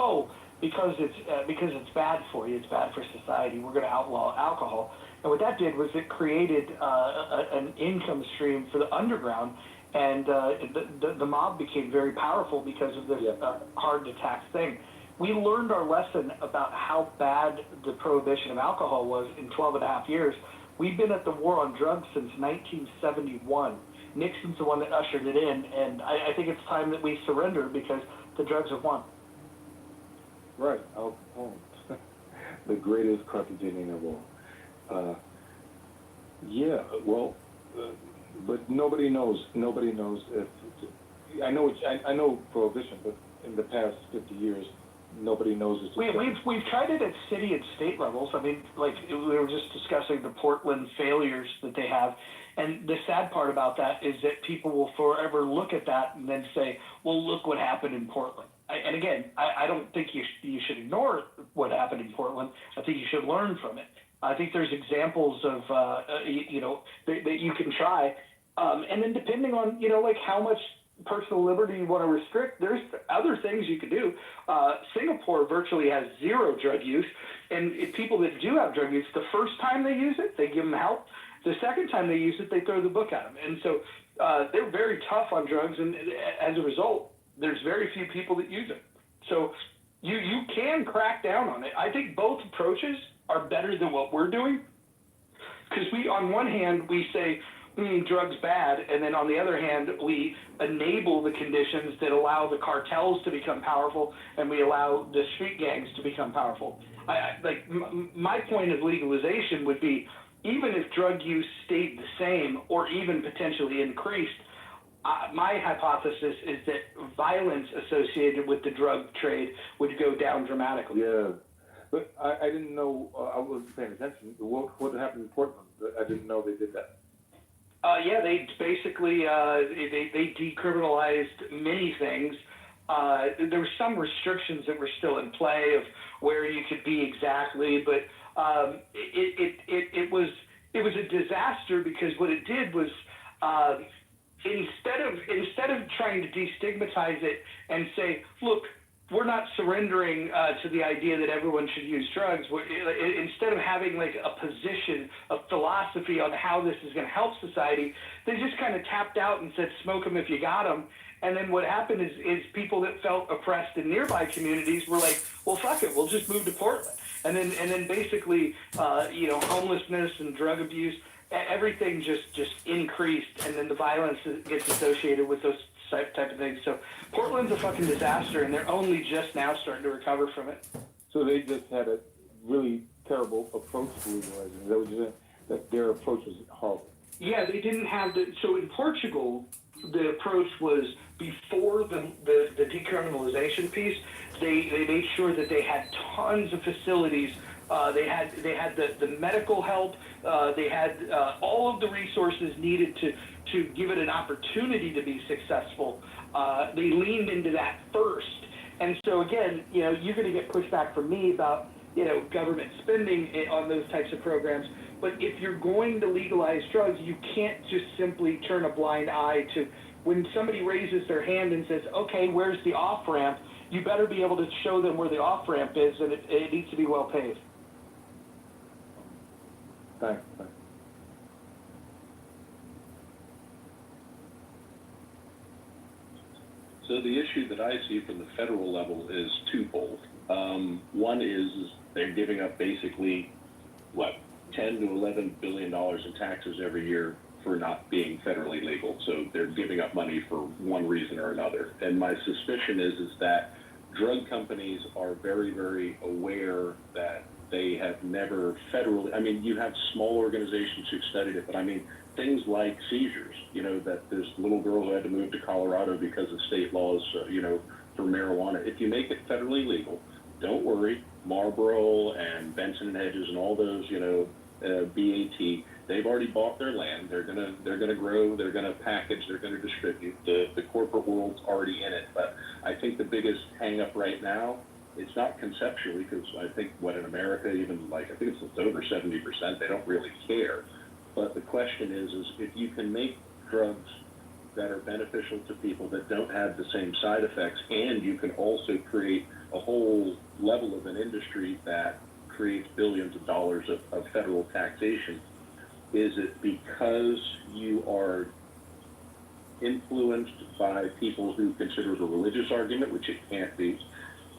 because it's bad for you, it's bad for society, we're going to outlaw alcohol. And what that did was it created an income stream for the underground. And the mob became very powerful because of this hard-to-tax thing. We learned our lesson about how bad the prohibition of alcohol was in 12.5 years. We've been at the war on drugs since 1971. Nixon's the one that ushered it in, and I think it's time that we surrender because the drugs have won. Right. The greatest Carthaginian of all. But nobody knows if. I know prohibition, but in the past 50 years, nobody knows it's. We've tried it at city and state levels. I mean, like we were just discussing the Portland failures that they have, and the sad part about that is that people will forever look at that and then say, "Well, look what happened in Portland." And again, I don't think you should ignore what happened in Portland. I think you should learn from it. I think there's examples of that you can try. And then depending on, like how much personal liberty you want to restrict, there's other things you could do. Singapore virtually has zero drug use. And if people that do have drug use, the first time they use it, they give them help. The second time they use it, they throw the book at them. And so they're very tough on drugs. And as a result, there's very few people that use it. So you can crack down on it. I think both approaches are better than what we're doing. Because on one hand, we say, drugs bad, and then on the other hand, we enable the conditions that allow the cartels to become powerful, and we allow the street gangs to become powerful. My point of legalization would be, even if drug use stayed the same or even potentially increased, my hypothesis is that violence associated with the drug trade would go down dramatically. Yeah, but I didn't know. I wasn't paying attention. What happened in Portland? I didn't know they did that. Yeah, they basically they decriminalized many things. There were some restrictions that were still in play of where you could be exactly, but it was a disaster because what it did was instead of trying to destigmatize it and say, look, we're not surrendering to the idea that everyone should use drugs. Instead of having like a position, a philosophy on how this is going to help society, they just kind of tapped out and said, smoke them if you got them. And then what happened is people that felt oppressed in nearby communities were like, well, fuck it, we'll just move to Portland. And then basically, homelessness and drug abuse, everything just increased, and then the violence that gets associated with those type of things. So Portland's a fucking disaster, and they're only just now starting to recover from it. So they just had a really terrible approach to legalizing. Is that what you're saying? That their approach was horrible. Yeah, they didn't have the. So in Portugal, the approach was before the decriminalization piece. They made sure that they had tons of facilities. They had the medical help. They had all of the resources needed to give it an opportunity to be successful. They leaned into that first. And so again, you're going to get pushback from me about, government spending on those types of programs. But if you're going to legalize drugs, you can't just simply turn a blind eye to when somebody raises their hand and says, okay, where's the off-ramp? You better be able to show them where the off-ramp is, and it needs to be well paved. Thanks. So the issue that I see from the federal level is twofold. One is they're giving up basically, 10 to 11 billion dollars in taxes every year for not being federally legal. So they're giving up money for one reason or another. And my suspicion is that drug companies are very, very aware that they have never federally, you have small organizations who've studied it, but things like seizures, that there's little girls who had to move to Colorado because of state laws, for marijuana. If you make it federally legal, don't worry, Marlboro and Benson and Hedges and all those, BAT, they've already bought their land. They're gonna grow. They're gonna package. They're gonna distribute. The corporate world's already in it. But I think the biggest hang up right now, it's not conceptually, because I think in America, even I think it's over 70%, they don't really care. But the question is if you can make drugs that are beneficial to people that don't have the same side effects, and you can also create a whole level of an industry that creates billions of dollars of federal taxation, is it because you are influenced by people who consider it a religious argument, which it can't be,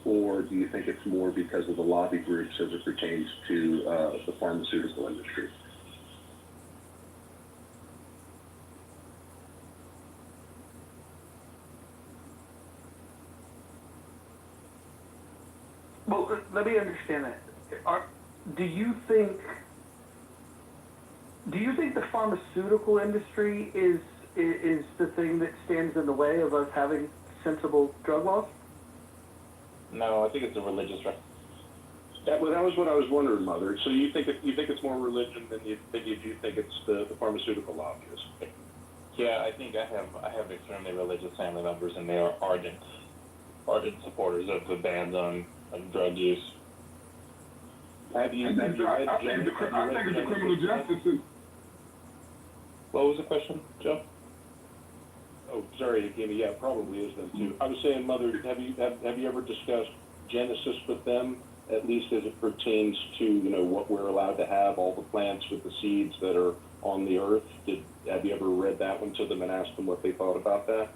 or do you think it's more because of the lobby groups as it pertains to the pharmaceutical industry? Well, let me understand that. Do you think the pharmaceutical industry is the thing that stands in the way of us having sensible drug laws? No, I think it's a religious right. That was what I was wondering, Mother. So you think it's more religion than you do think it's the pharmaceutical lobbyists? Yeah, I think I have extremely religious family members, and they are ardent supporters of the bans on drug use. Have you I think it's a criminal justice system. What was the question, Joe? Oh, sorry, Kimmy. Yeah, probably is them too. I was saying, Mother, have you ever discussed Genesis with them, at least as it pertains to what we're allowed to have, all the plants with the seeds that are on the earth? Have you ever read that one to them and asked them what they thought about that?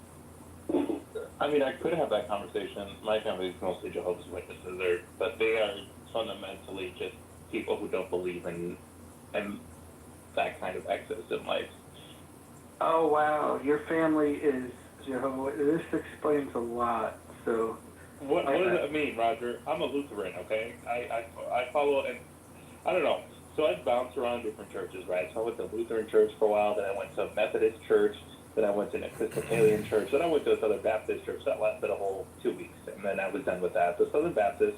I could have that conversation. My family is mostly Jehovah's Witnesses, but they are fundamentally just people who don't believe in that kind of excess in life. Oh wow, your family is Jehovah. This explains a lot. So what does that mean, Roger? I'm a Lutheran, okay? I follow, and I don't know. So I bounced around different churches, right? So I went to Lutheran church for a while, then I went to Methodist church, then I went to an Episcopalian church, then I went to a Southern Baptist church. That lasted a whole 2 weeks, and then I was done with that. The Southern Baptist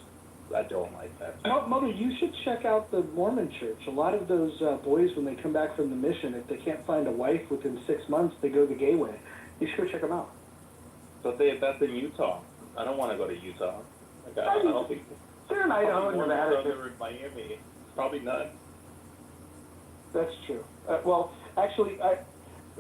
I don't like that. Mother, you should check out the Mormon church. A lot of those boys, when they come back from the mission, if they can't find a wife within 6 months, they go the gay way. You should go check them out. But that's in Utah. I don't want to go to Utah. Like, I don't think they're in Idaho and Nevada. They're in Miami. Probably not. That's true. Well, actually,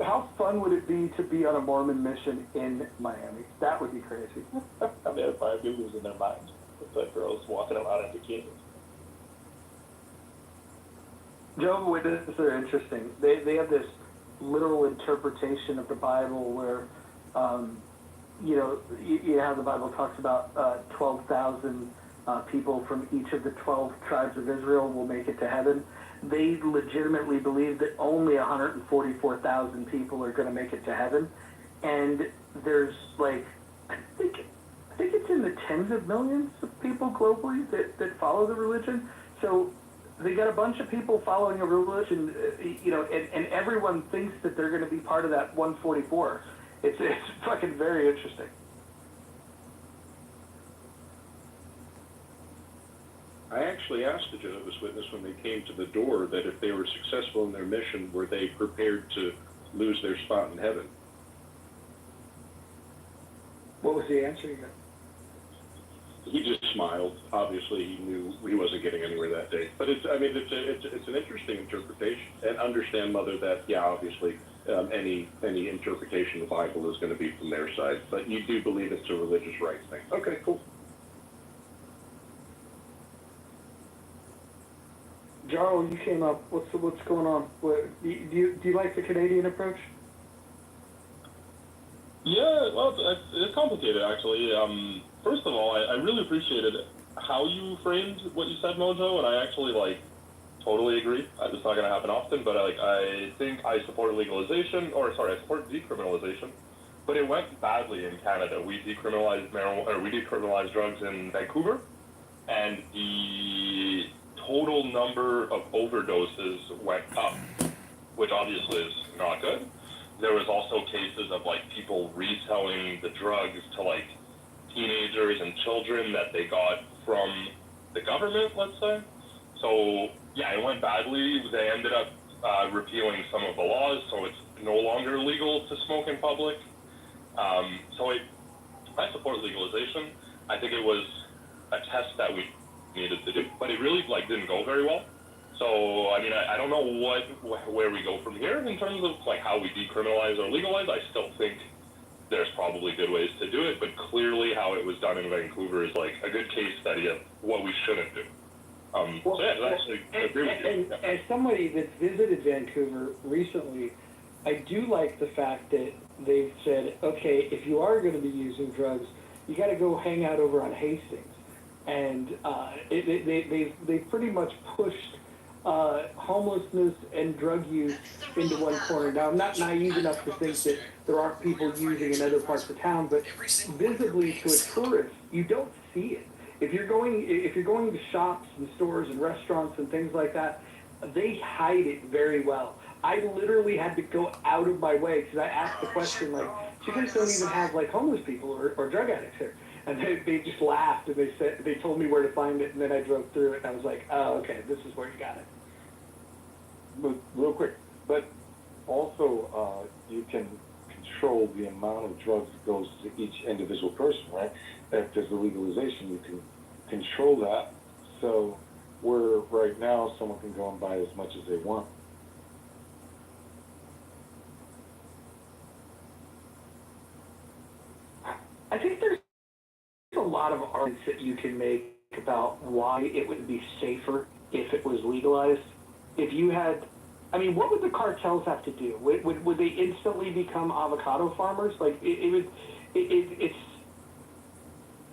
how fun would it be to be on a Mormon mission in Miami? That would be crazy. I mean, if I'd be losing their minds with the girls walking around in bikinis. Jehovah's Witnesses are interesting. They have this literal interpretation of the Bible where, you have the Bible talks about 12,000 people from each of the 12 tribes of Israel will make it to heaven. They legitimately believe that only 144,000 people are going to make it to heaven, and there's like I think it's in the tens of millions of people globally that follow the religion. So they got a bunch of people following a religion, and everyone thinks that they're going to be part of that 144. It's fucking very interesting. I actually asked the Jehovah's Witness when they came to the door that if they were successful in their mission, were they prepared to lose their spot in heaven? What was the answer you got? He just smiled. Obviously, he knew he wasn't getting anywhere that day. But it's an interesting interpretation. And understand, Mother, that obviously any interpretation of the Bible is going to be from their side. But you do believe it's a religious rights thing. Okay, cool. Jarl, you came up. What's going on? Do you like the Canadian approach? Yeah, well, it's complicated actually. First of all, I really appreciated how you framed what you said, Mojo, and I actually totally agree. It's not going to happen often, but I think I support legalization, I support decriminalization. But it went badly in Canada. We decriminalized marijuana, or we decriminalized drugs in Vancouver, and the total number of overdoses went up, which obviously is not good. There was also cases of people reselling the drugs to teenagers and children that they got from the government, let's say. So yeah, it went badly. They ended up repealing some of the laws, so it's no longer legal to smoke in public. I support legalization. I think it was a test that we needed to do, but it really didn't go very well. So I mean, I don't know where we go from here in terms of how we decriminalize or legalize. I still think there's probably good ways to do it, but clearly how it was done in Vancouver is a good case study of what we shouldn't do. I actually agree with you. As somebody that's visited Vancouver recently, I do like the fact that they've said, okay, if you are going to be using drugs, you got to go hang out over on Hastings. And they've pretty much pushed homelessness and drug use into one corner. Now, I'm not naive enough to think that there aren't people using in other parts of town, but visibly to a tourist, you don't see it. If you're going to shops and stores and restaurants and things like that, they hide it very well. I literally had to go out of my way because I asked the question you guys don't even have homeless people or drug addicts here. And they just laughed and they told me where to find it, and then I drove through it and I was like, oh, okay, this is where you got it. But real quick, but also you can control the amount of drugs that goes to each individual person, right? If there's a legalization, you can control that. So where right now someone can go and buy as much as they want. I think there's a lot of arguments that you can make about why it would be safer if it was legalized. If you had, what would the cartels have to do? Would they instantly become avocado farmers? If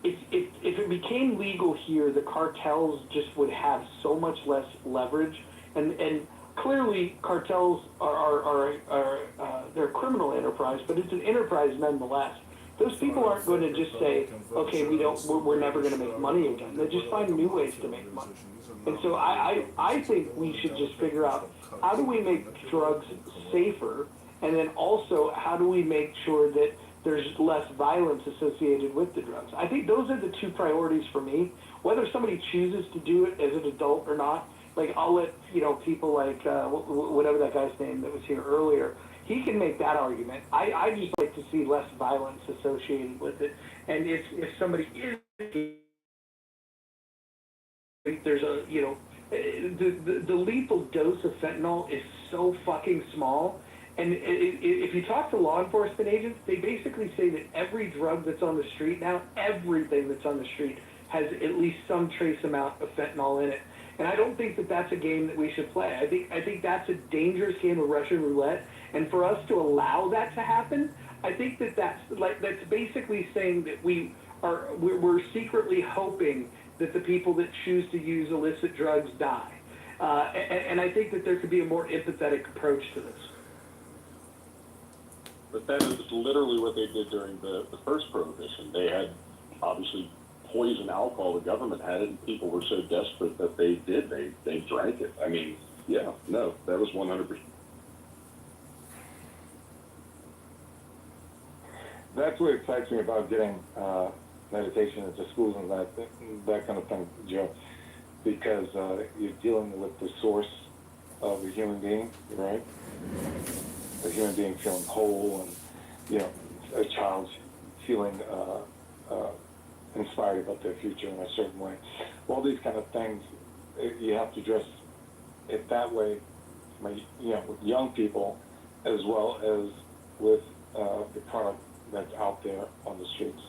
it became legal here, the cartels just would have so much less leverage, and clearly cartels are they're a criminal enterprise, but it's an enterprise nonetheless. Those people aren't going to just say, okay, we're never going to make money again. They just find new ways to make money. And so I think we should just figure out how do we make drugs safer, and then also how do we make sure that there's less violence associated with the drugs. I think those are the two priorities for me. Whether somebody chooses to do it as an adult or not, like I'll let people like whatever that guy's name that was here earlier, he can make that argument. I just like to see less violence associated with it. And if somebody is, there's a the lethal dose of fentanyl is so fucking small. And if you talk to law enforcement agents, they basically say that every drug that's on the street now, everything that's on the street, has at least some trace amount of fentanyl in it. And I don't think that that's a game that we should play. I think that's a dangerous game of Russian roulette. And for us to allow that to happen, I think that's basically saying that we're secretly hoping that the people that choose to use illicit drugs die. And I think that there could be a more empathetic approach to this. But that is literally what they did during the first prohibition. They had, obviously, poison alcohol. The government had it, and people were so desperate that they drank it. I mean, yeah, no, that was 100%. That's what excites me about getting meditation into schools and that kind of thing, Joe, because you're dealing with the source of a human being, right? A human being feeling whole, and a child feeling inspired about their future in a certain way. All these kind of things, you have to address it that way, with young people as well as with the product that's out there on the streets.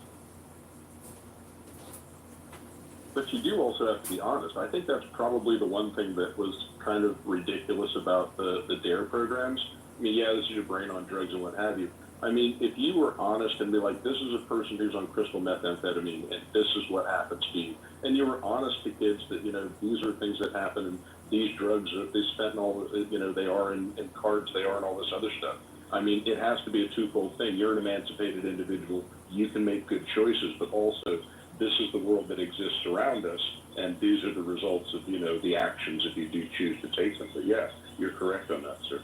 But you do also have to be honest. I think that's probably the one thing that was kind of ridiculous about the DARE programs. I mean, yeah, this is your brain on drugs and what have you. I mean, if you were honest and be like, this is a person who's on crystal methamphetamine and this is what happens to you, and you were honest to kids that, these are things that happen and these drugs, this fentanyl, they are in cards, they are in all this other stuff. I mean, it has to be a twofold thing. You're an emancipated individual. You can make good choices, but also this is the world that exists around us, and these are the results of, the actions if you do choose to take them. But yeah, you're correct on that, sir.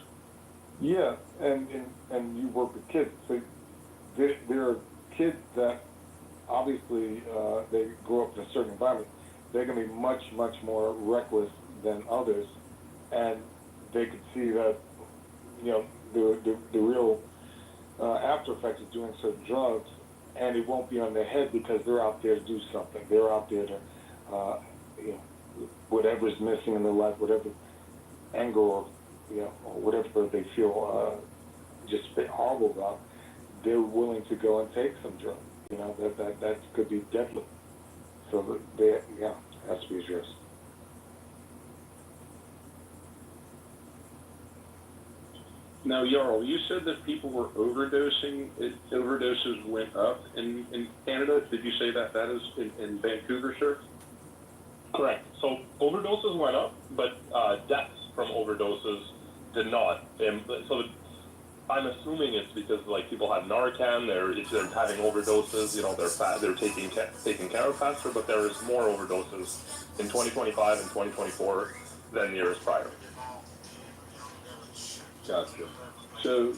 Yeah, and you work with kids. So there are kids that obviously they grow up in a certain environment. They're going to be much, much more reckless than others, and they could see that, the real after effects of doing certain drugs, and it won't be on their head because they're out there to do something. They're out there to, whatever's missing in their life, whatever anger or whatever they feel just a bit horrible about, they're willing to go and take some drugs. That could be deadly. So it has to be addressed. Now, Jarl, you said that people were overdosing. Overdoses went up in Canada. Did you say that is in Vancouver, sir? Correct. So overdoses went up, but deaths from overdoses did not. And so I'm assuming it's because people have Narcan, they're having overdoses. They're taking care of faster, but there is more overdoses in 2025 and 2024 than years prior. Gotcha. So,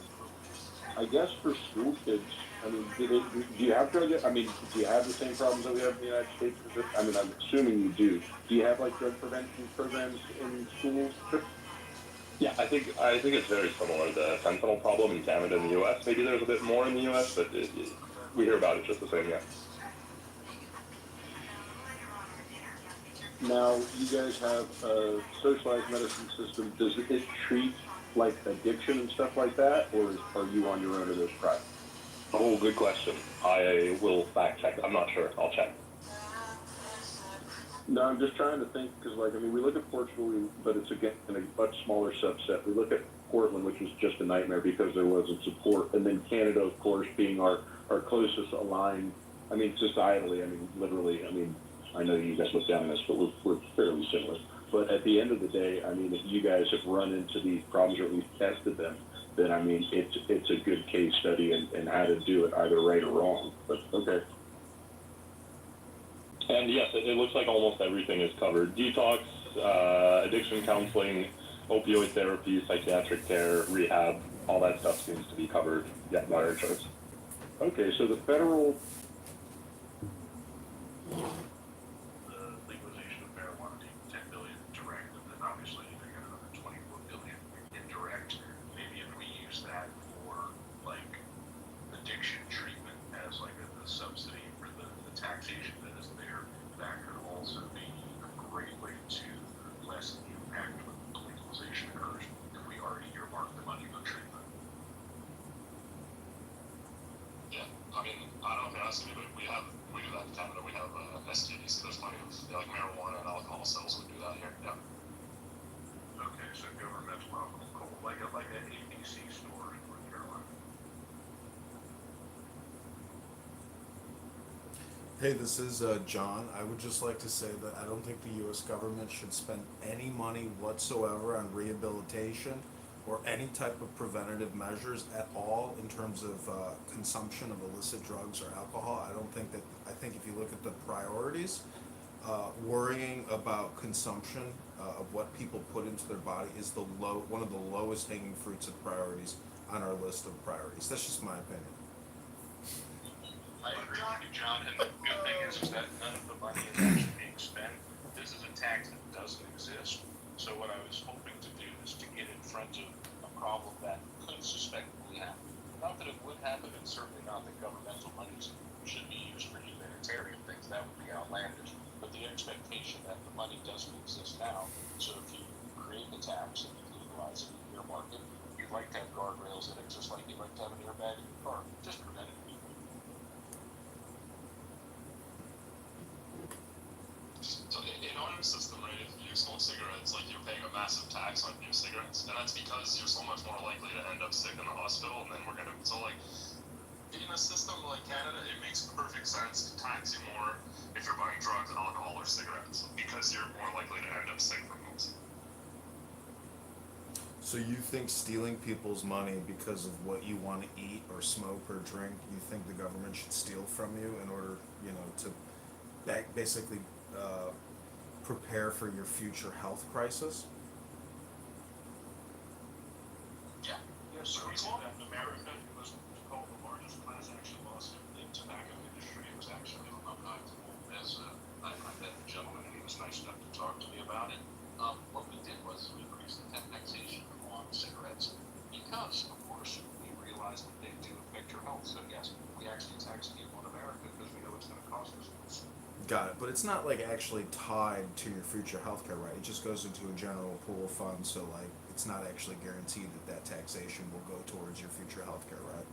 I guess for school kids, I mean, do you have drug? I mean, do you have the same problems that we have in the United States? I mean, I'm assuming you do. Do you have drug prevention programs in schools? Yeah, I think it's very similar. The fentanyl problem in Canada and the U.S. Maybe there's a bit more in the U.S., but we hear about it just the same. Yeah. Now, you guys have a socialized medicine system. Does it treat addiction and stuff like that, or are you on your own in this private? Oh, good question. I will fact check. I'm not sure. I'll check. No, I'm just trying to think, because, we look at Portugal, but it's, again, in a much smaller subset. We look at Portland, which was just a nightmare because there wasn't support. And then Canada, of course, being our closest aligned, societally, literally, I know you guys look down on this, but we're fairly similar. But at the end of the day, if you guys have run into these problems or at least tested them, then, it's a good case study and how to do it, either right or wrong. But, okay. And yes, it looks like almost everything is covered. Detox, addiction counseling, opioid therapy, psychiatric care, rehab, all that stuff seems to be covered by our insurance. Okay, so the federal, The legalization of marijuana being 10 billion direct, and then obviously they got another 24 billion indirect. Maybe if we use that for like addiction treatment as like a subsidy for the taxation that is there, that could also be a great way to lessen the impact when the legalization occurs if we already earmark the money for treatment. Yeah, I mean, I don't know if you're asking me, but we do that in Canada. We have STDs. There's plenty of like marijuana and alcohol sales. We do that here. Yeah. Okay, so governmental alcohol, like a ABC store in North Carolina. Hey, this is John. I would just like to say that I don't think the U.S. government should spend any money whatsoever on rehabilitation or any type of preventative measures at all in terms of consumption of illicit drugs or alcohol. I think if you look at the priorities, worrying about consumption of what people put into their body is one of the lowest hanging fruits of priorities on our list of priorities. That's just my opinion. I agree with you, John, and the good thing is that none of the money is actually being spent. This is a tax that doesn't exist. So what I was hoping to do is to get in front of a problem that could suspectedly happen. Not that it would happen, and certainly not that governmental monies should be used for humanitarian things. That would be outlandish. But the expectation that the money doesn't exist now, so if you create the tax and you legalize it in your market, you'd like to have guardrails in it, just like you'd like to have an airbag in your car. Just prevent it. So in our system, right, if you smoke cigarettes, like you're paying a massive tax on new cigarettes, and that's because you're so much more likely to end up sick in the hospital, and then so like, in a system like Canada, it makes perfect sense to tax you more if you're buying drugs, alcohol, or cigarettes, because you're more likely to end up sick from those. So you think stealing people's money because of what you want to eat or smoke or drink, you think the government should steal from you in order, to basically prepare for your future health crisis? Yeah. Yeah, so we saw that in America. It was called the largest class action lawsuit in the tobacco industry. It was actually recognizable as I met the gentleman, and he was nice enough to talk to me about it. What we did was we increased the taxation on cigarettes because, of course, we realized that they do affect your health. So yes, we actually tax people in America because we know it's going to cost us. Got it, but it's not like actually tied to your future healthcare, right? It just goes into a general pool of funds, so like it's not actually guaranteed that taxation will go towards your future healthcare, right?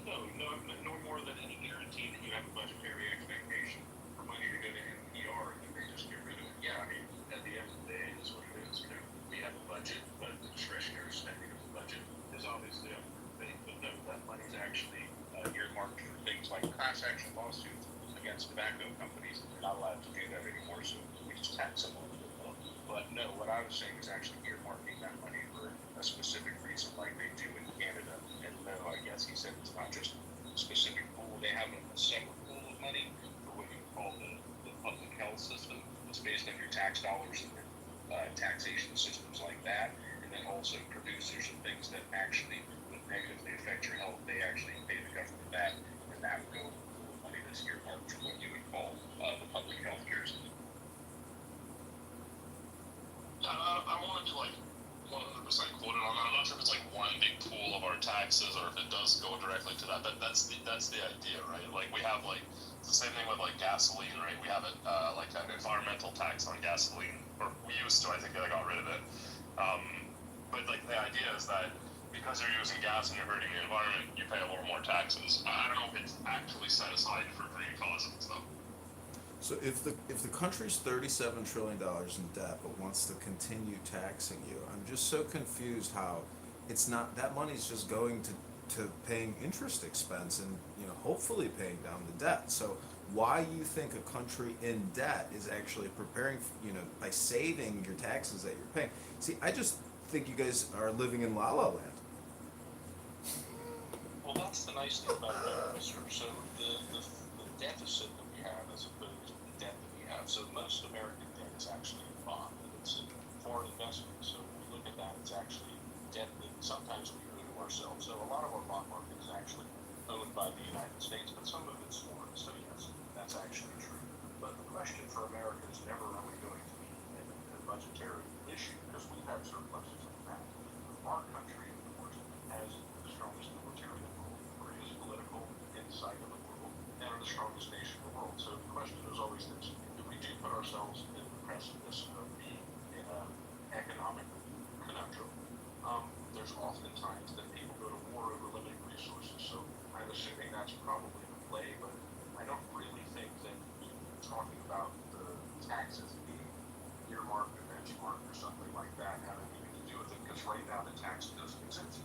No more than any guarantee that you have a budgetary expectation for money to go to NPR and then they just get rid of it. Yeah, I mean, at the end of the day, it is what it is. We have a budget, but the discretionary spending of the budget is obviously up for debate. But no, that money is actually earmarked for things like class action lawsuits against tobacco companies. They're not allowed to do that anymore, so we just tax them a little bit more. But no, what I was saying is actually earmarking that money for a specific reason like they do in Canada. And no, I guess he said it's not just a specific pool. They have a separate pool of money for what you call the public health system. It's based on your tax dollars and your taxation systems like that. And then also producers and things that actually would negatively affect your health. They actually pay the government that, and that would go for money that's earmarked for what you would call the public health care system. Yeah, I want to be like 100% quoted on that. I'm not sure if it's like one big pool of our taxes or if it does go directly to that. But that's the idea, right? Like we have like it's the same thing with like gasoline, right? We have it like an environmental tax on gasoline, or we used to. I think I got rid of it. But like the idea is that because you're using gas and you're hurting the environment, you pay a little more taxes. I don't know if it's actually set aside for green causes though. So if the country's $37 trillion in debt but wants to continue taxing you, I'm just so confused how it's not, that money's just going to paying interest expense and hopefully paying down the debt. So why you think a country in debt is actually preparing by saving your taxes that you're paying? See, I just think you guys are living in La La Land. Well, that's the nice thing about it, sir. So the deficit that we have as opposed to the debt that we have. So most American debt is actually a bond, and it's a foreign investment. So when we look at that, it's actually debt that sometimes we really ourselves. So a lot of our bond market is actually owned by the United States, but some of it's foreign. So yes, that's actually true. But the question for America is never are we going to be in a budgetary issue because we have surpluses in the past. Our country, of course, has the strongest military in the world, greatest political insight in the world, and are the strongest nation in the world. So the question is always this: if we do put ourselves in the precipice of being in an economic conundrum, there's often times that people go to war over limited resources. So I'm assuming that's probably the play, but I don't really think that talking about the taxes being earmarked or benchmarked or something like that have anything to do with it, because right now the tax doesn't exist.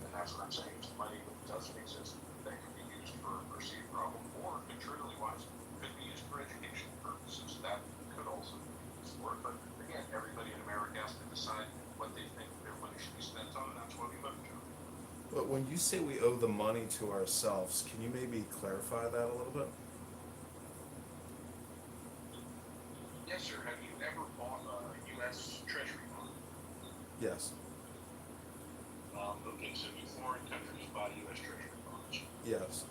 And that's what I'm saying, it's money that doesn't exist that can be used for a perceived problem, or contrarily wise, could be used for education purposes. That could also be used for it. But again, everybody in America has to decide what they think their money should be spent on, and that's why we vote, Joe. But when you say we owe the money to ourselves, can you maybe clarify that a little bit? Yes, sir. Have you ever bought a U.S. Treasury bond? Yes. Okay, so do foreign countries buy U.S. Treasury bonds? Yes.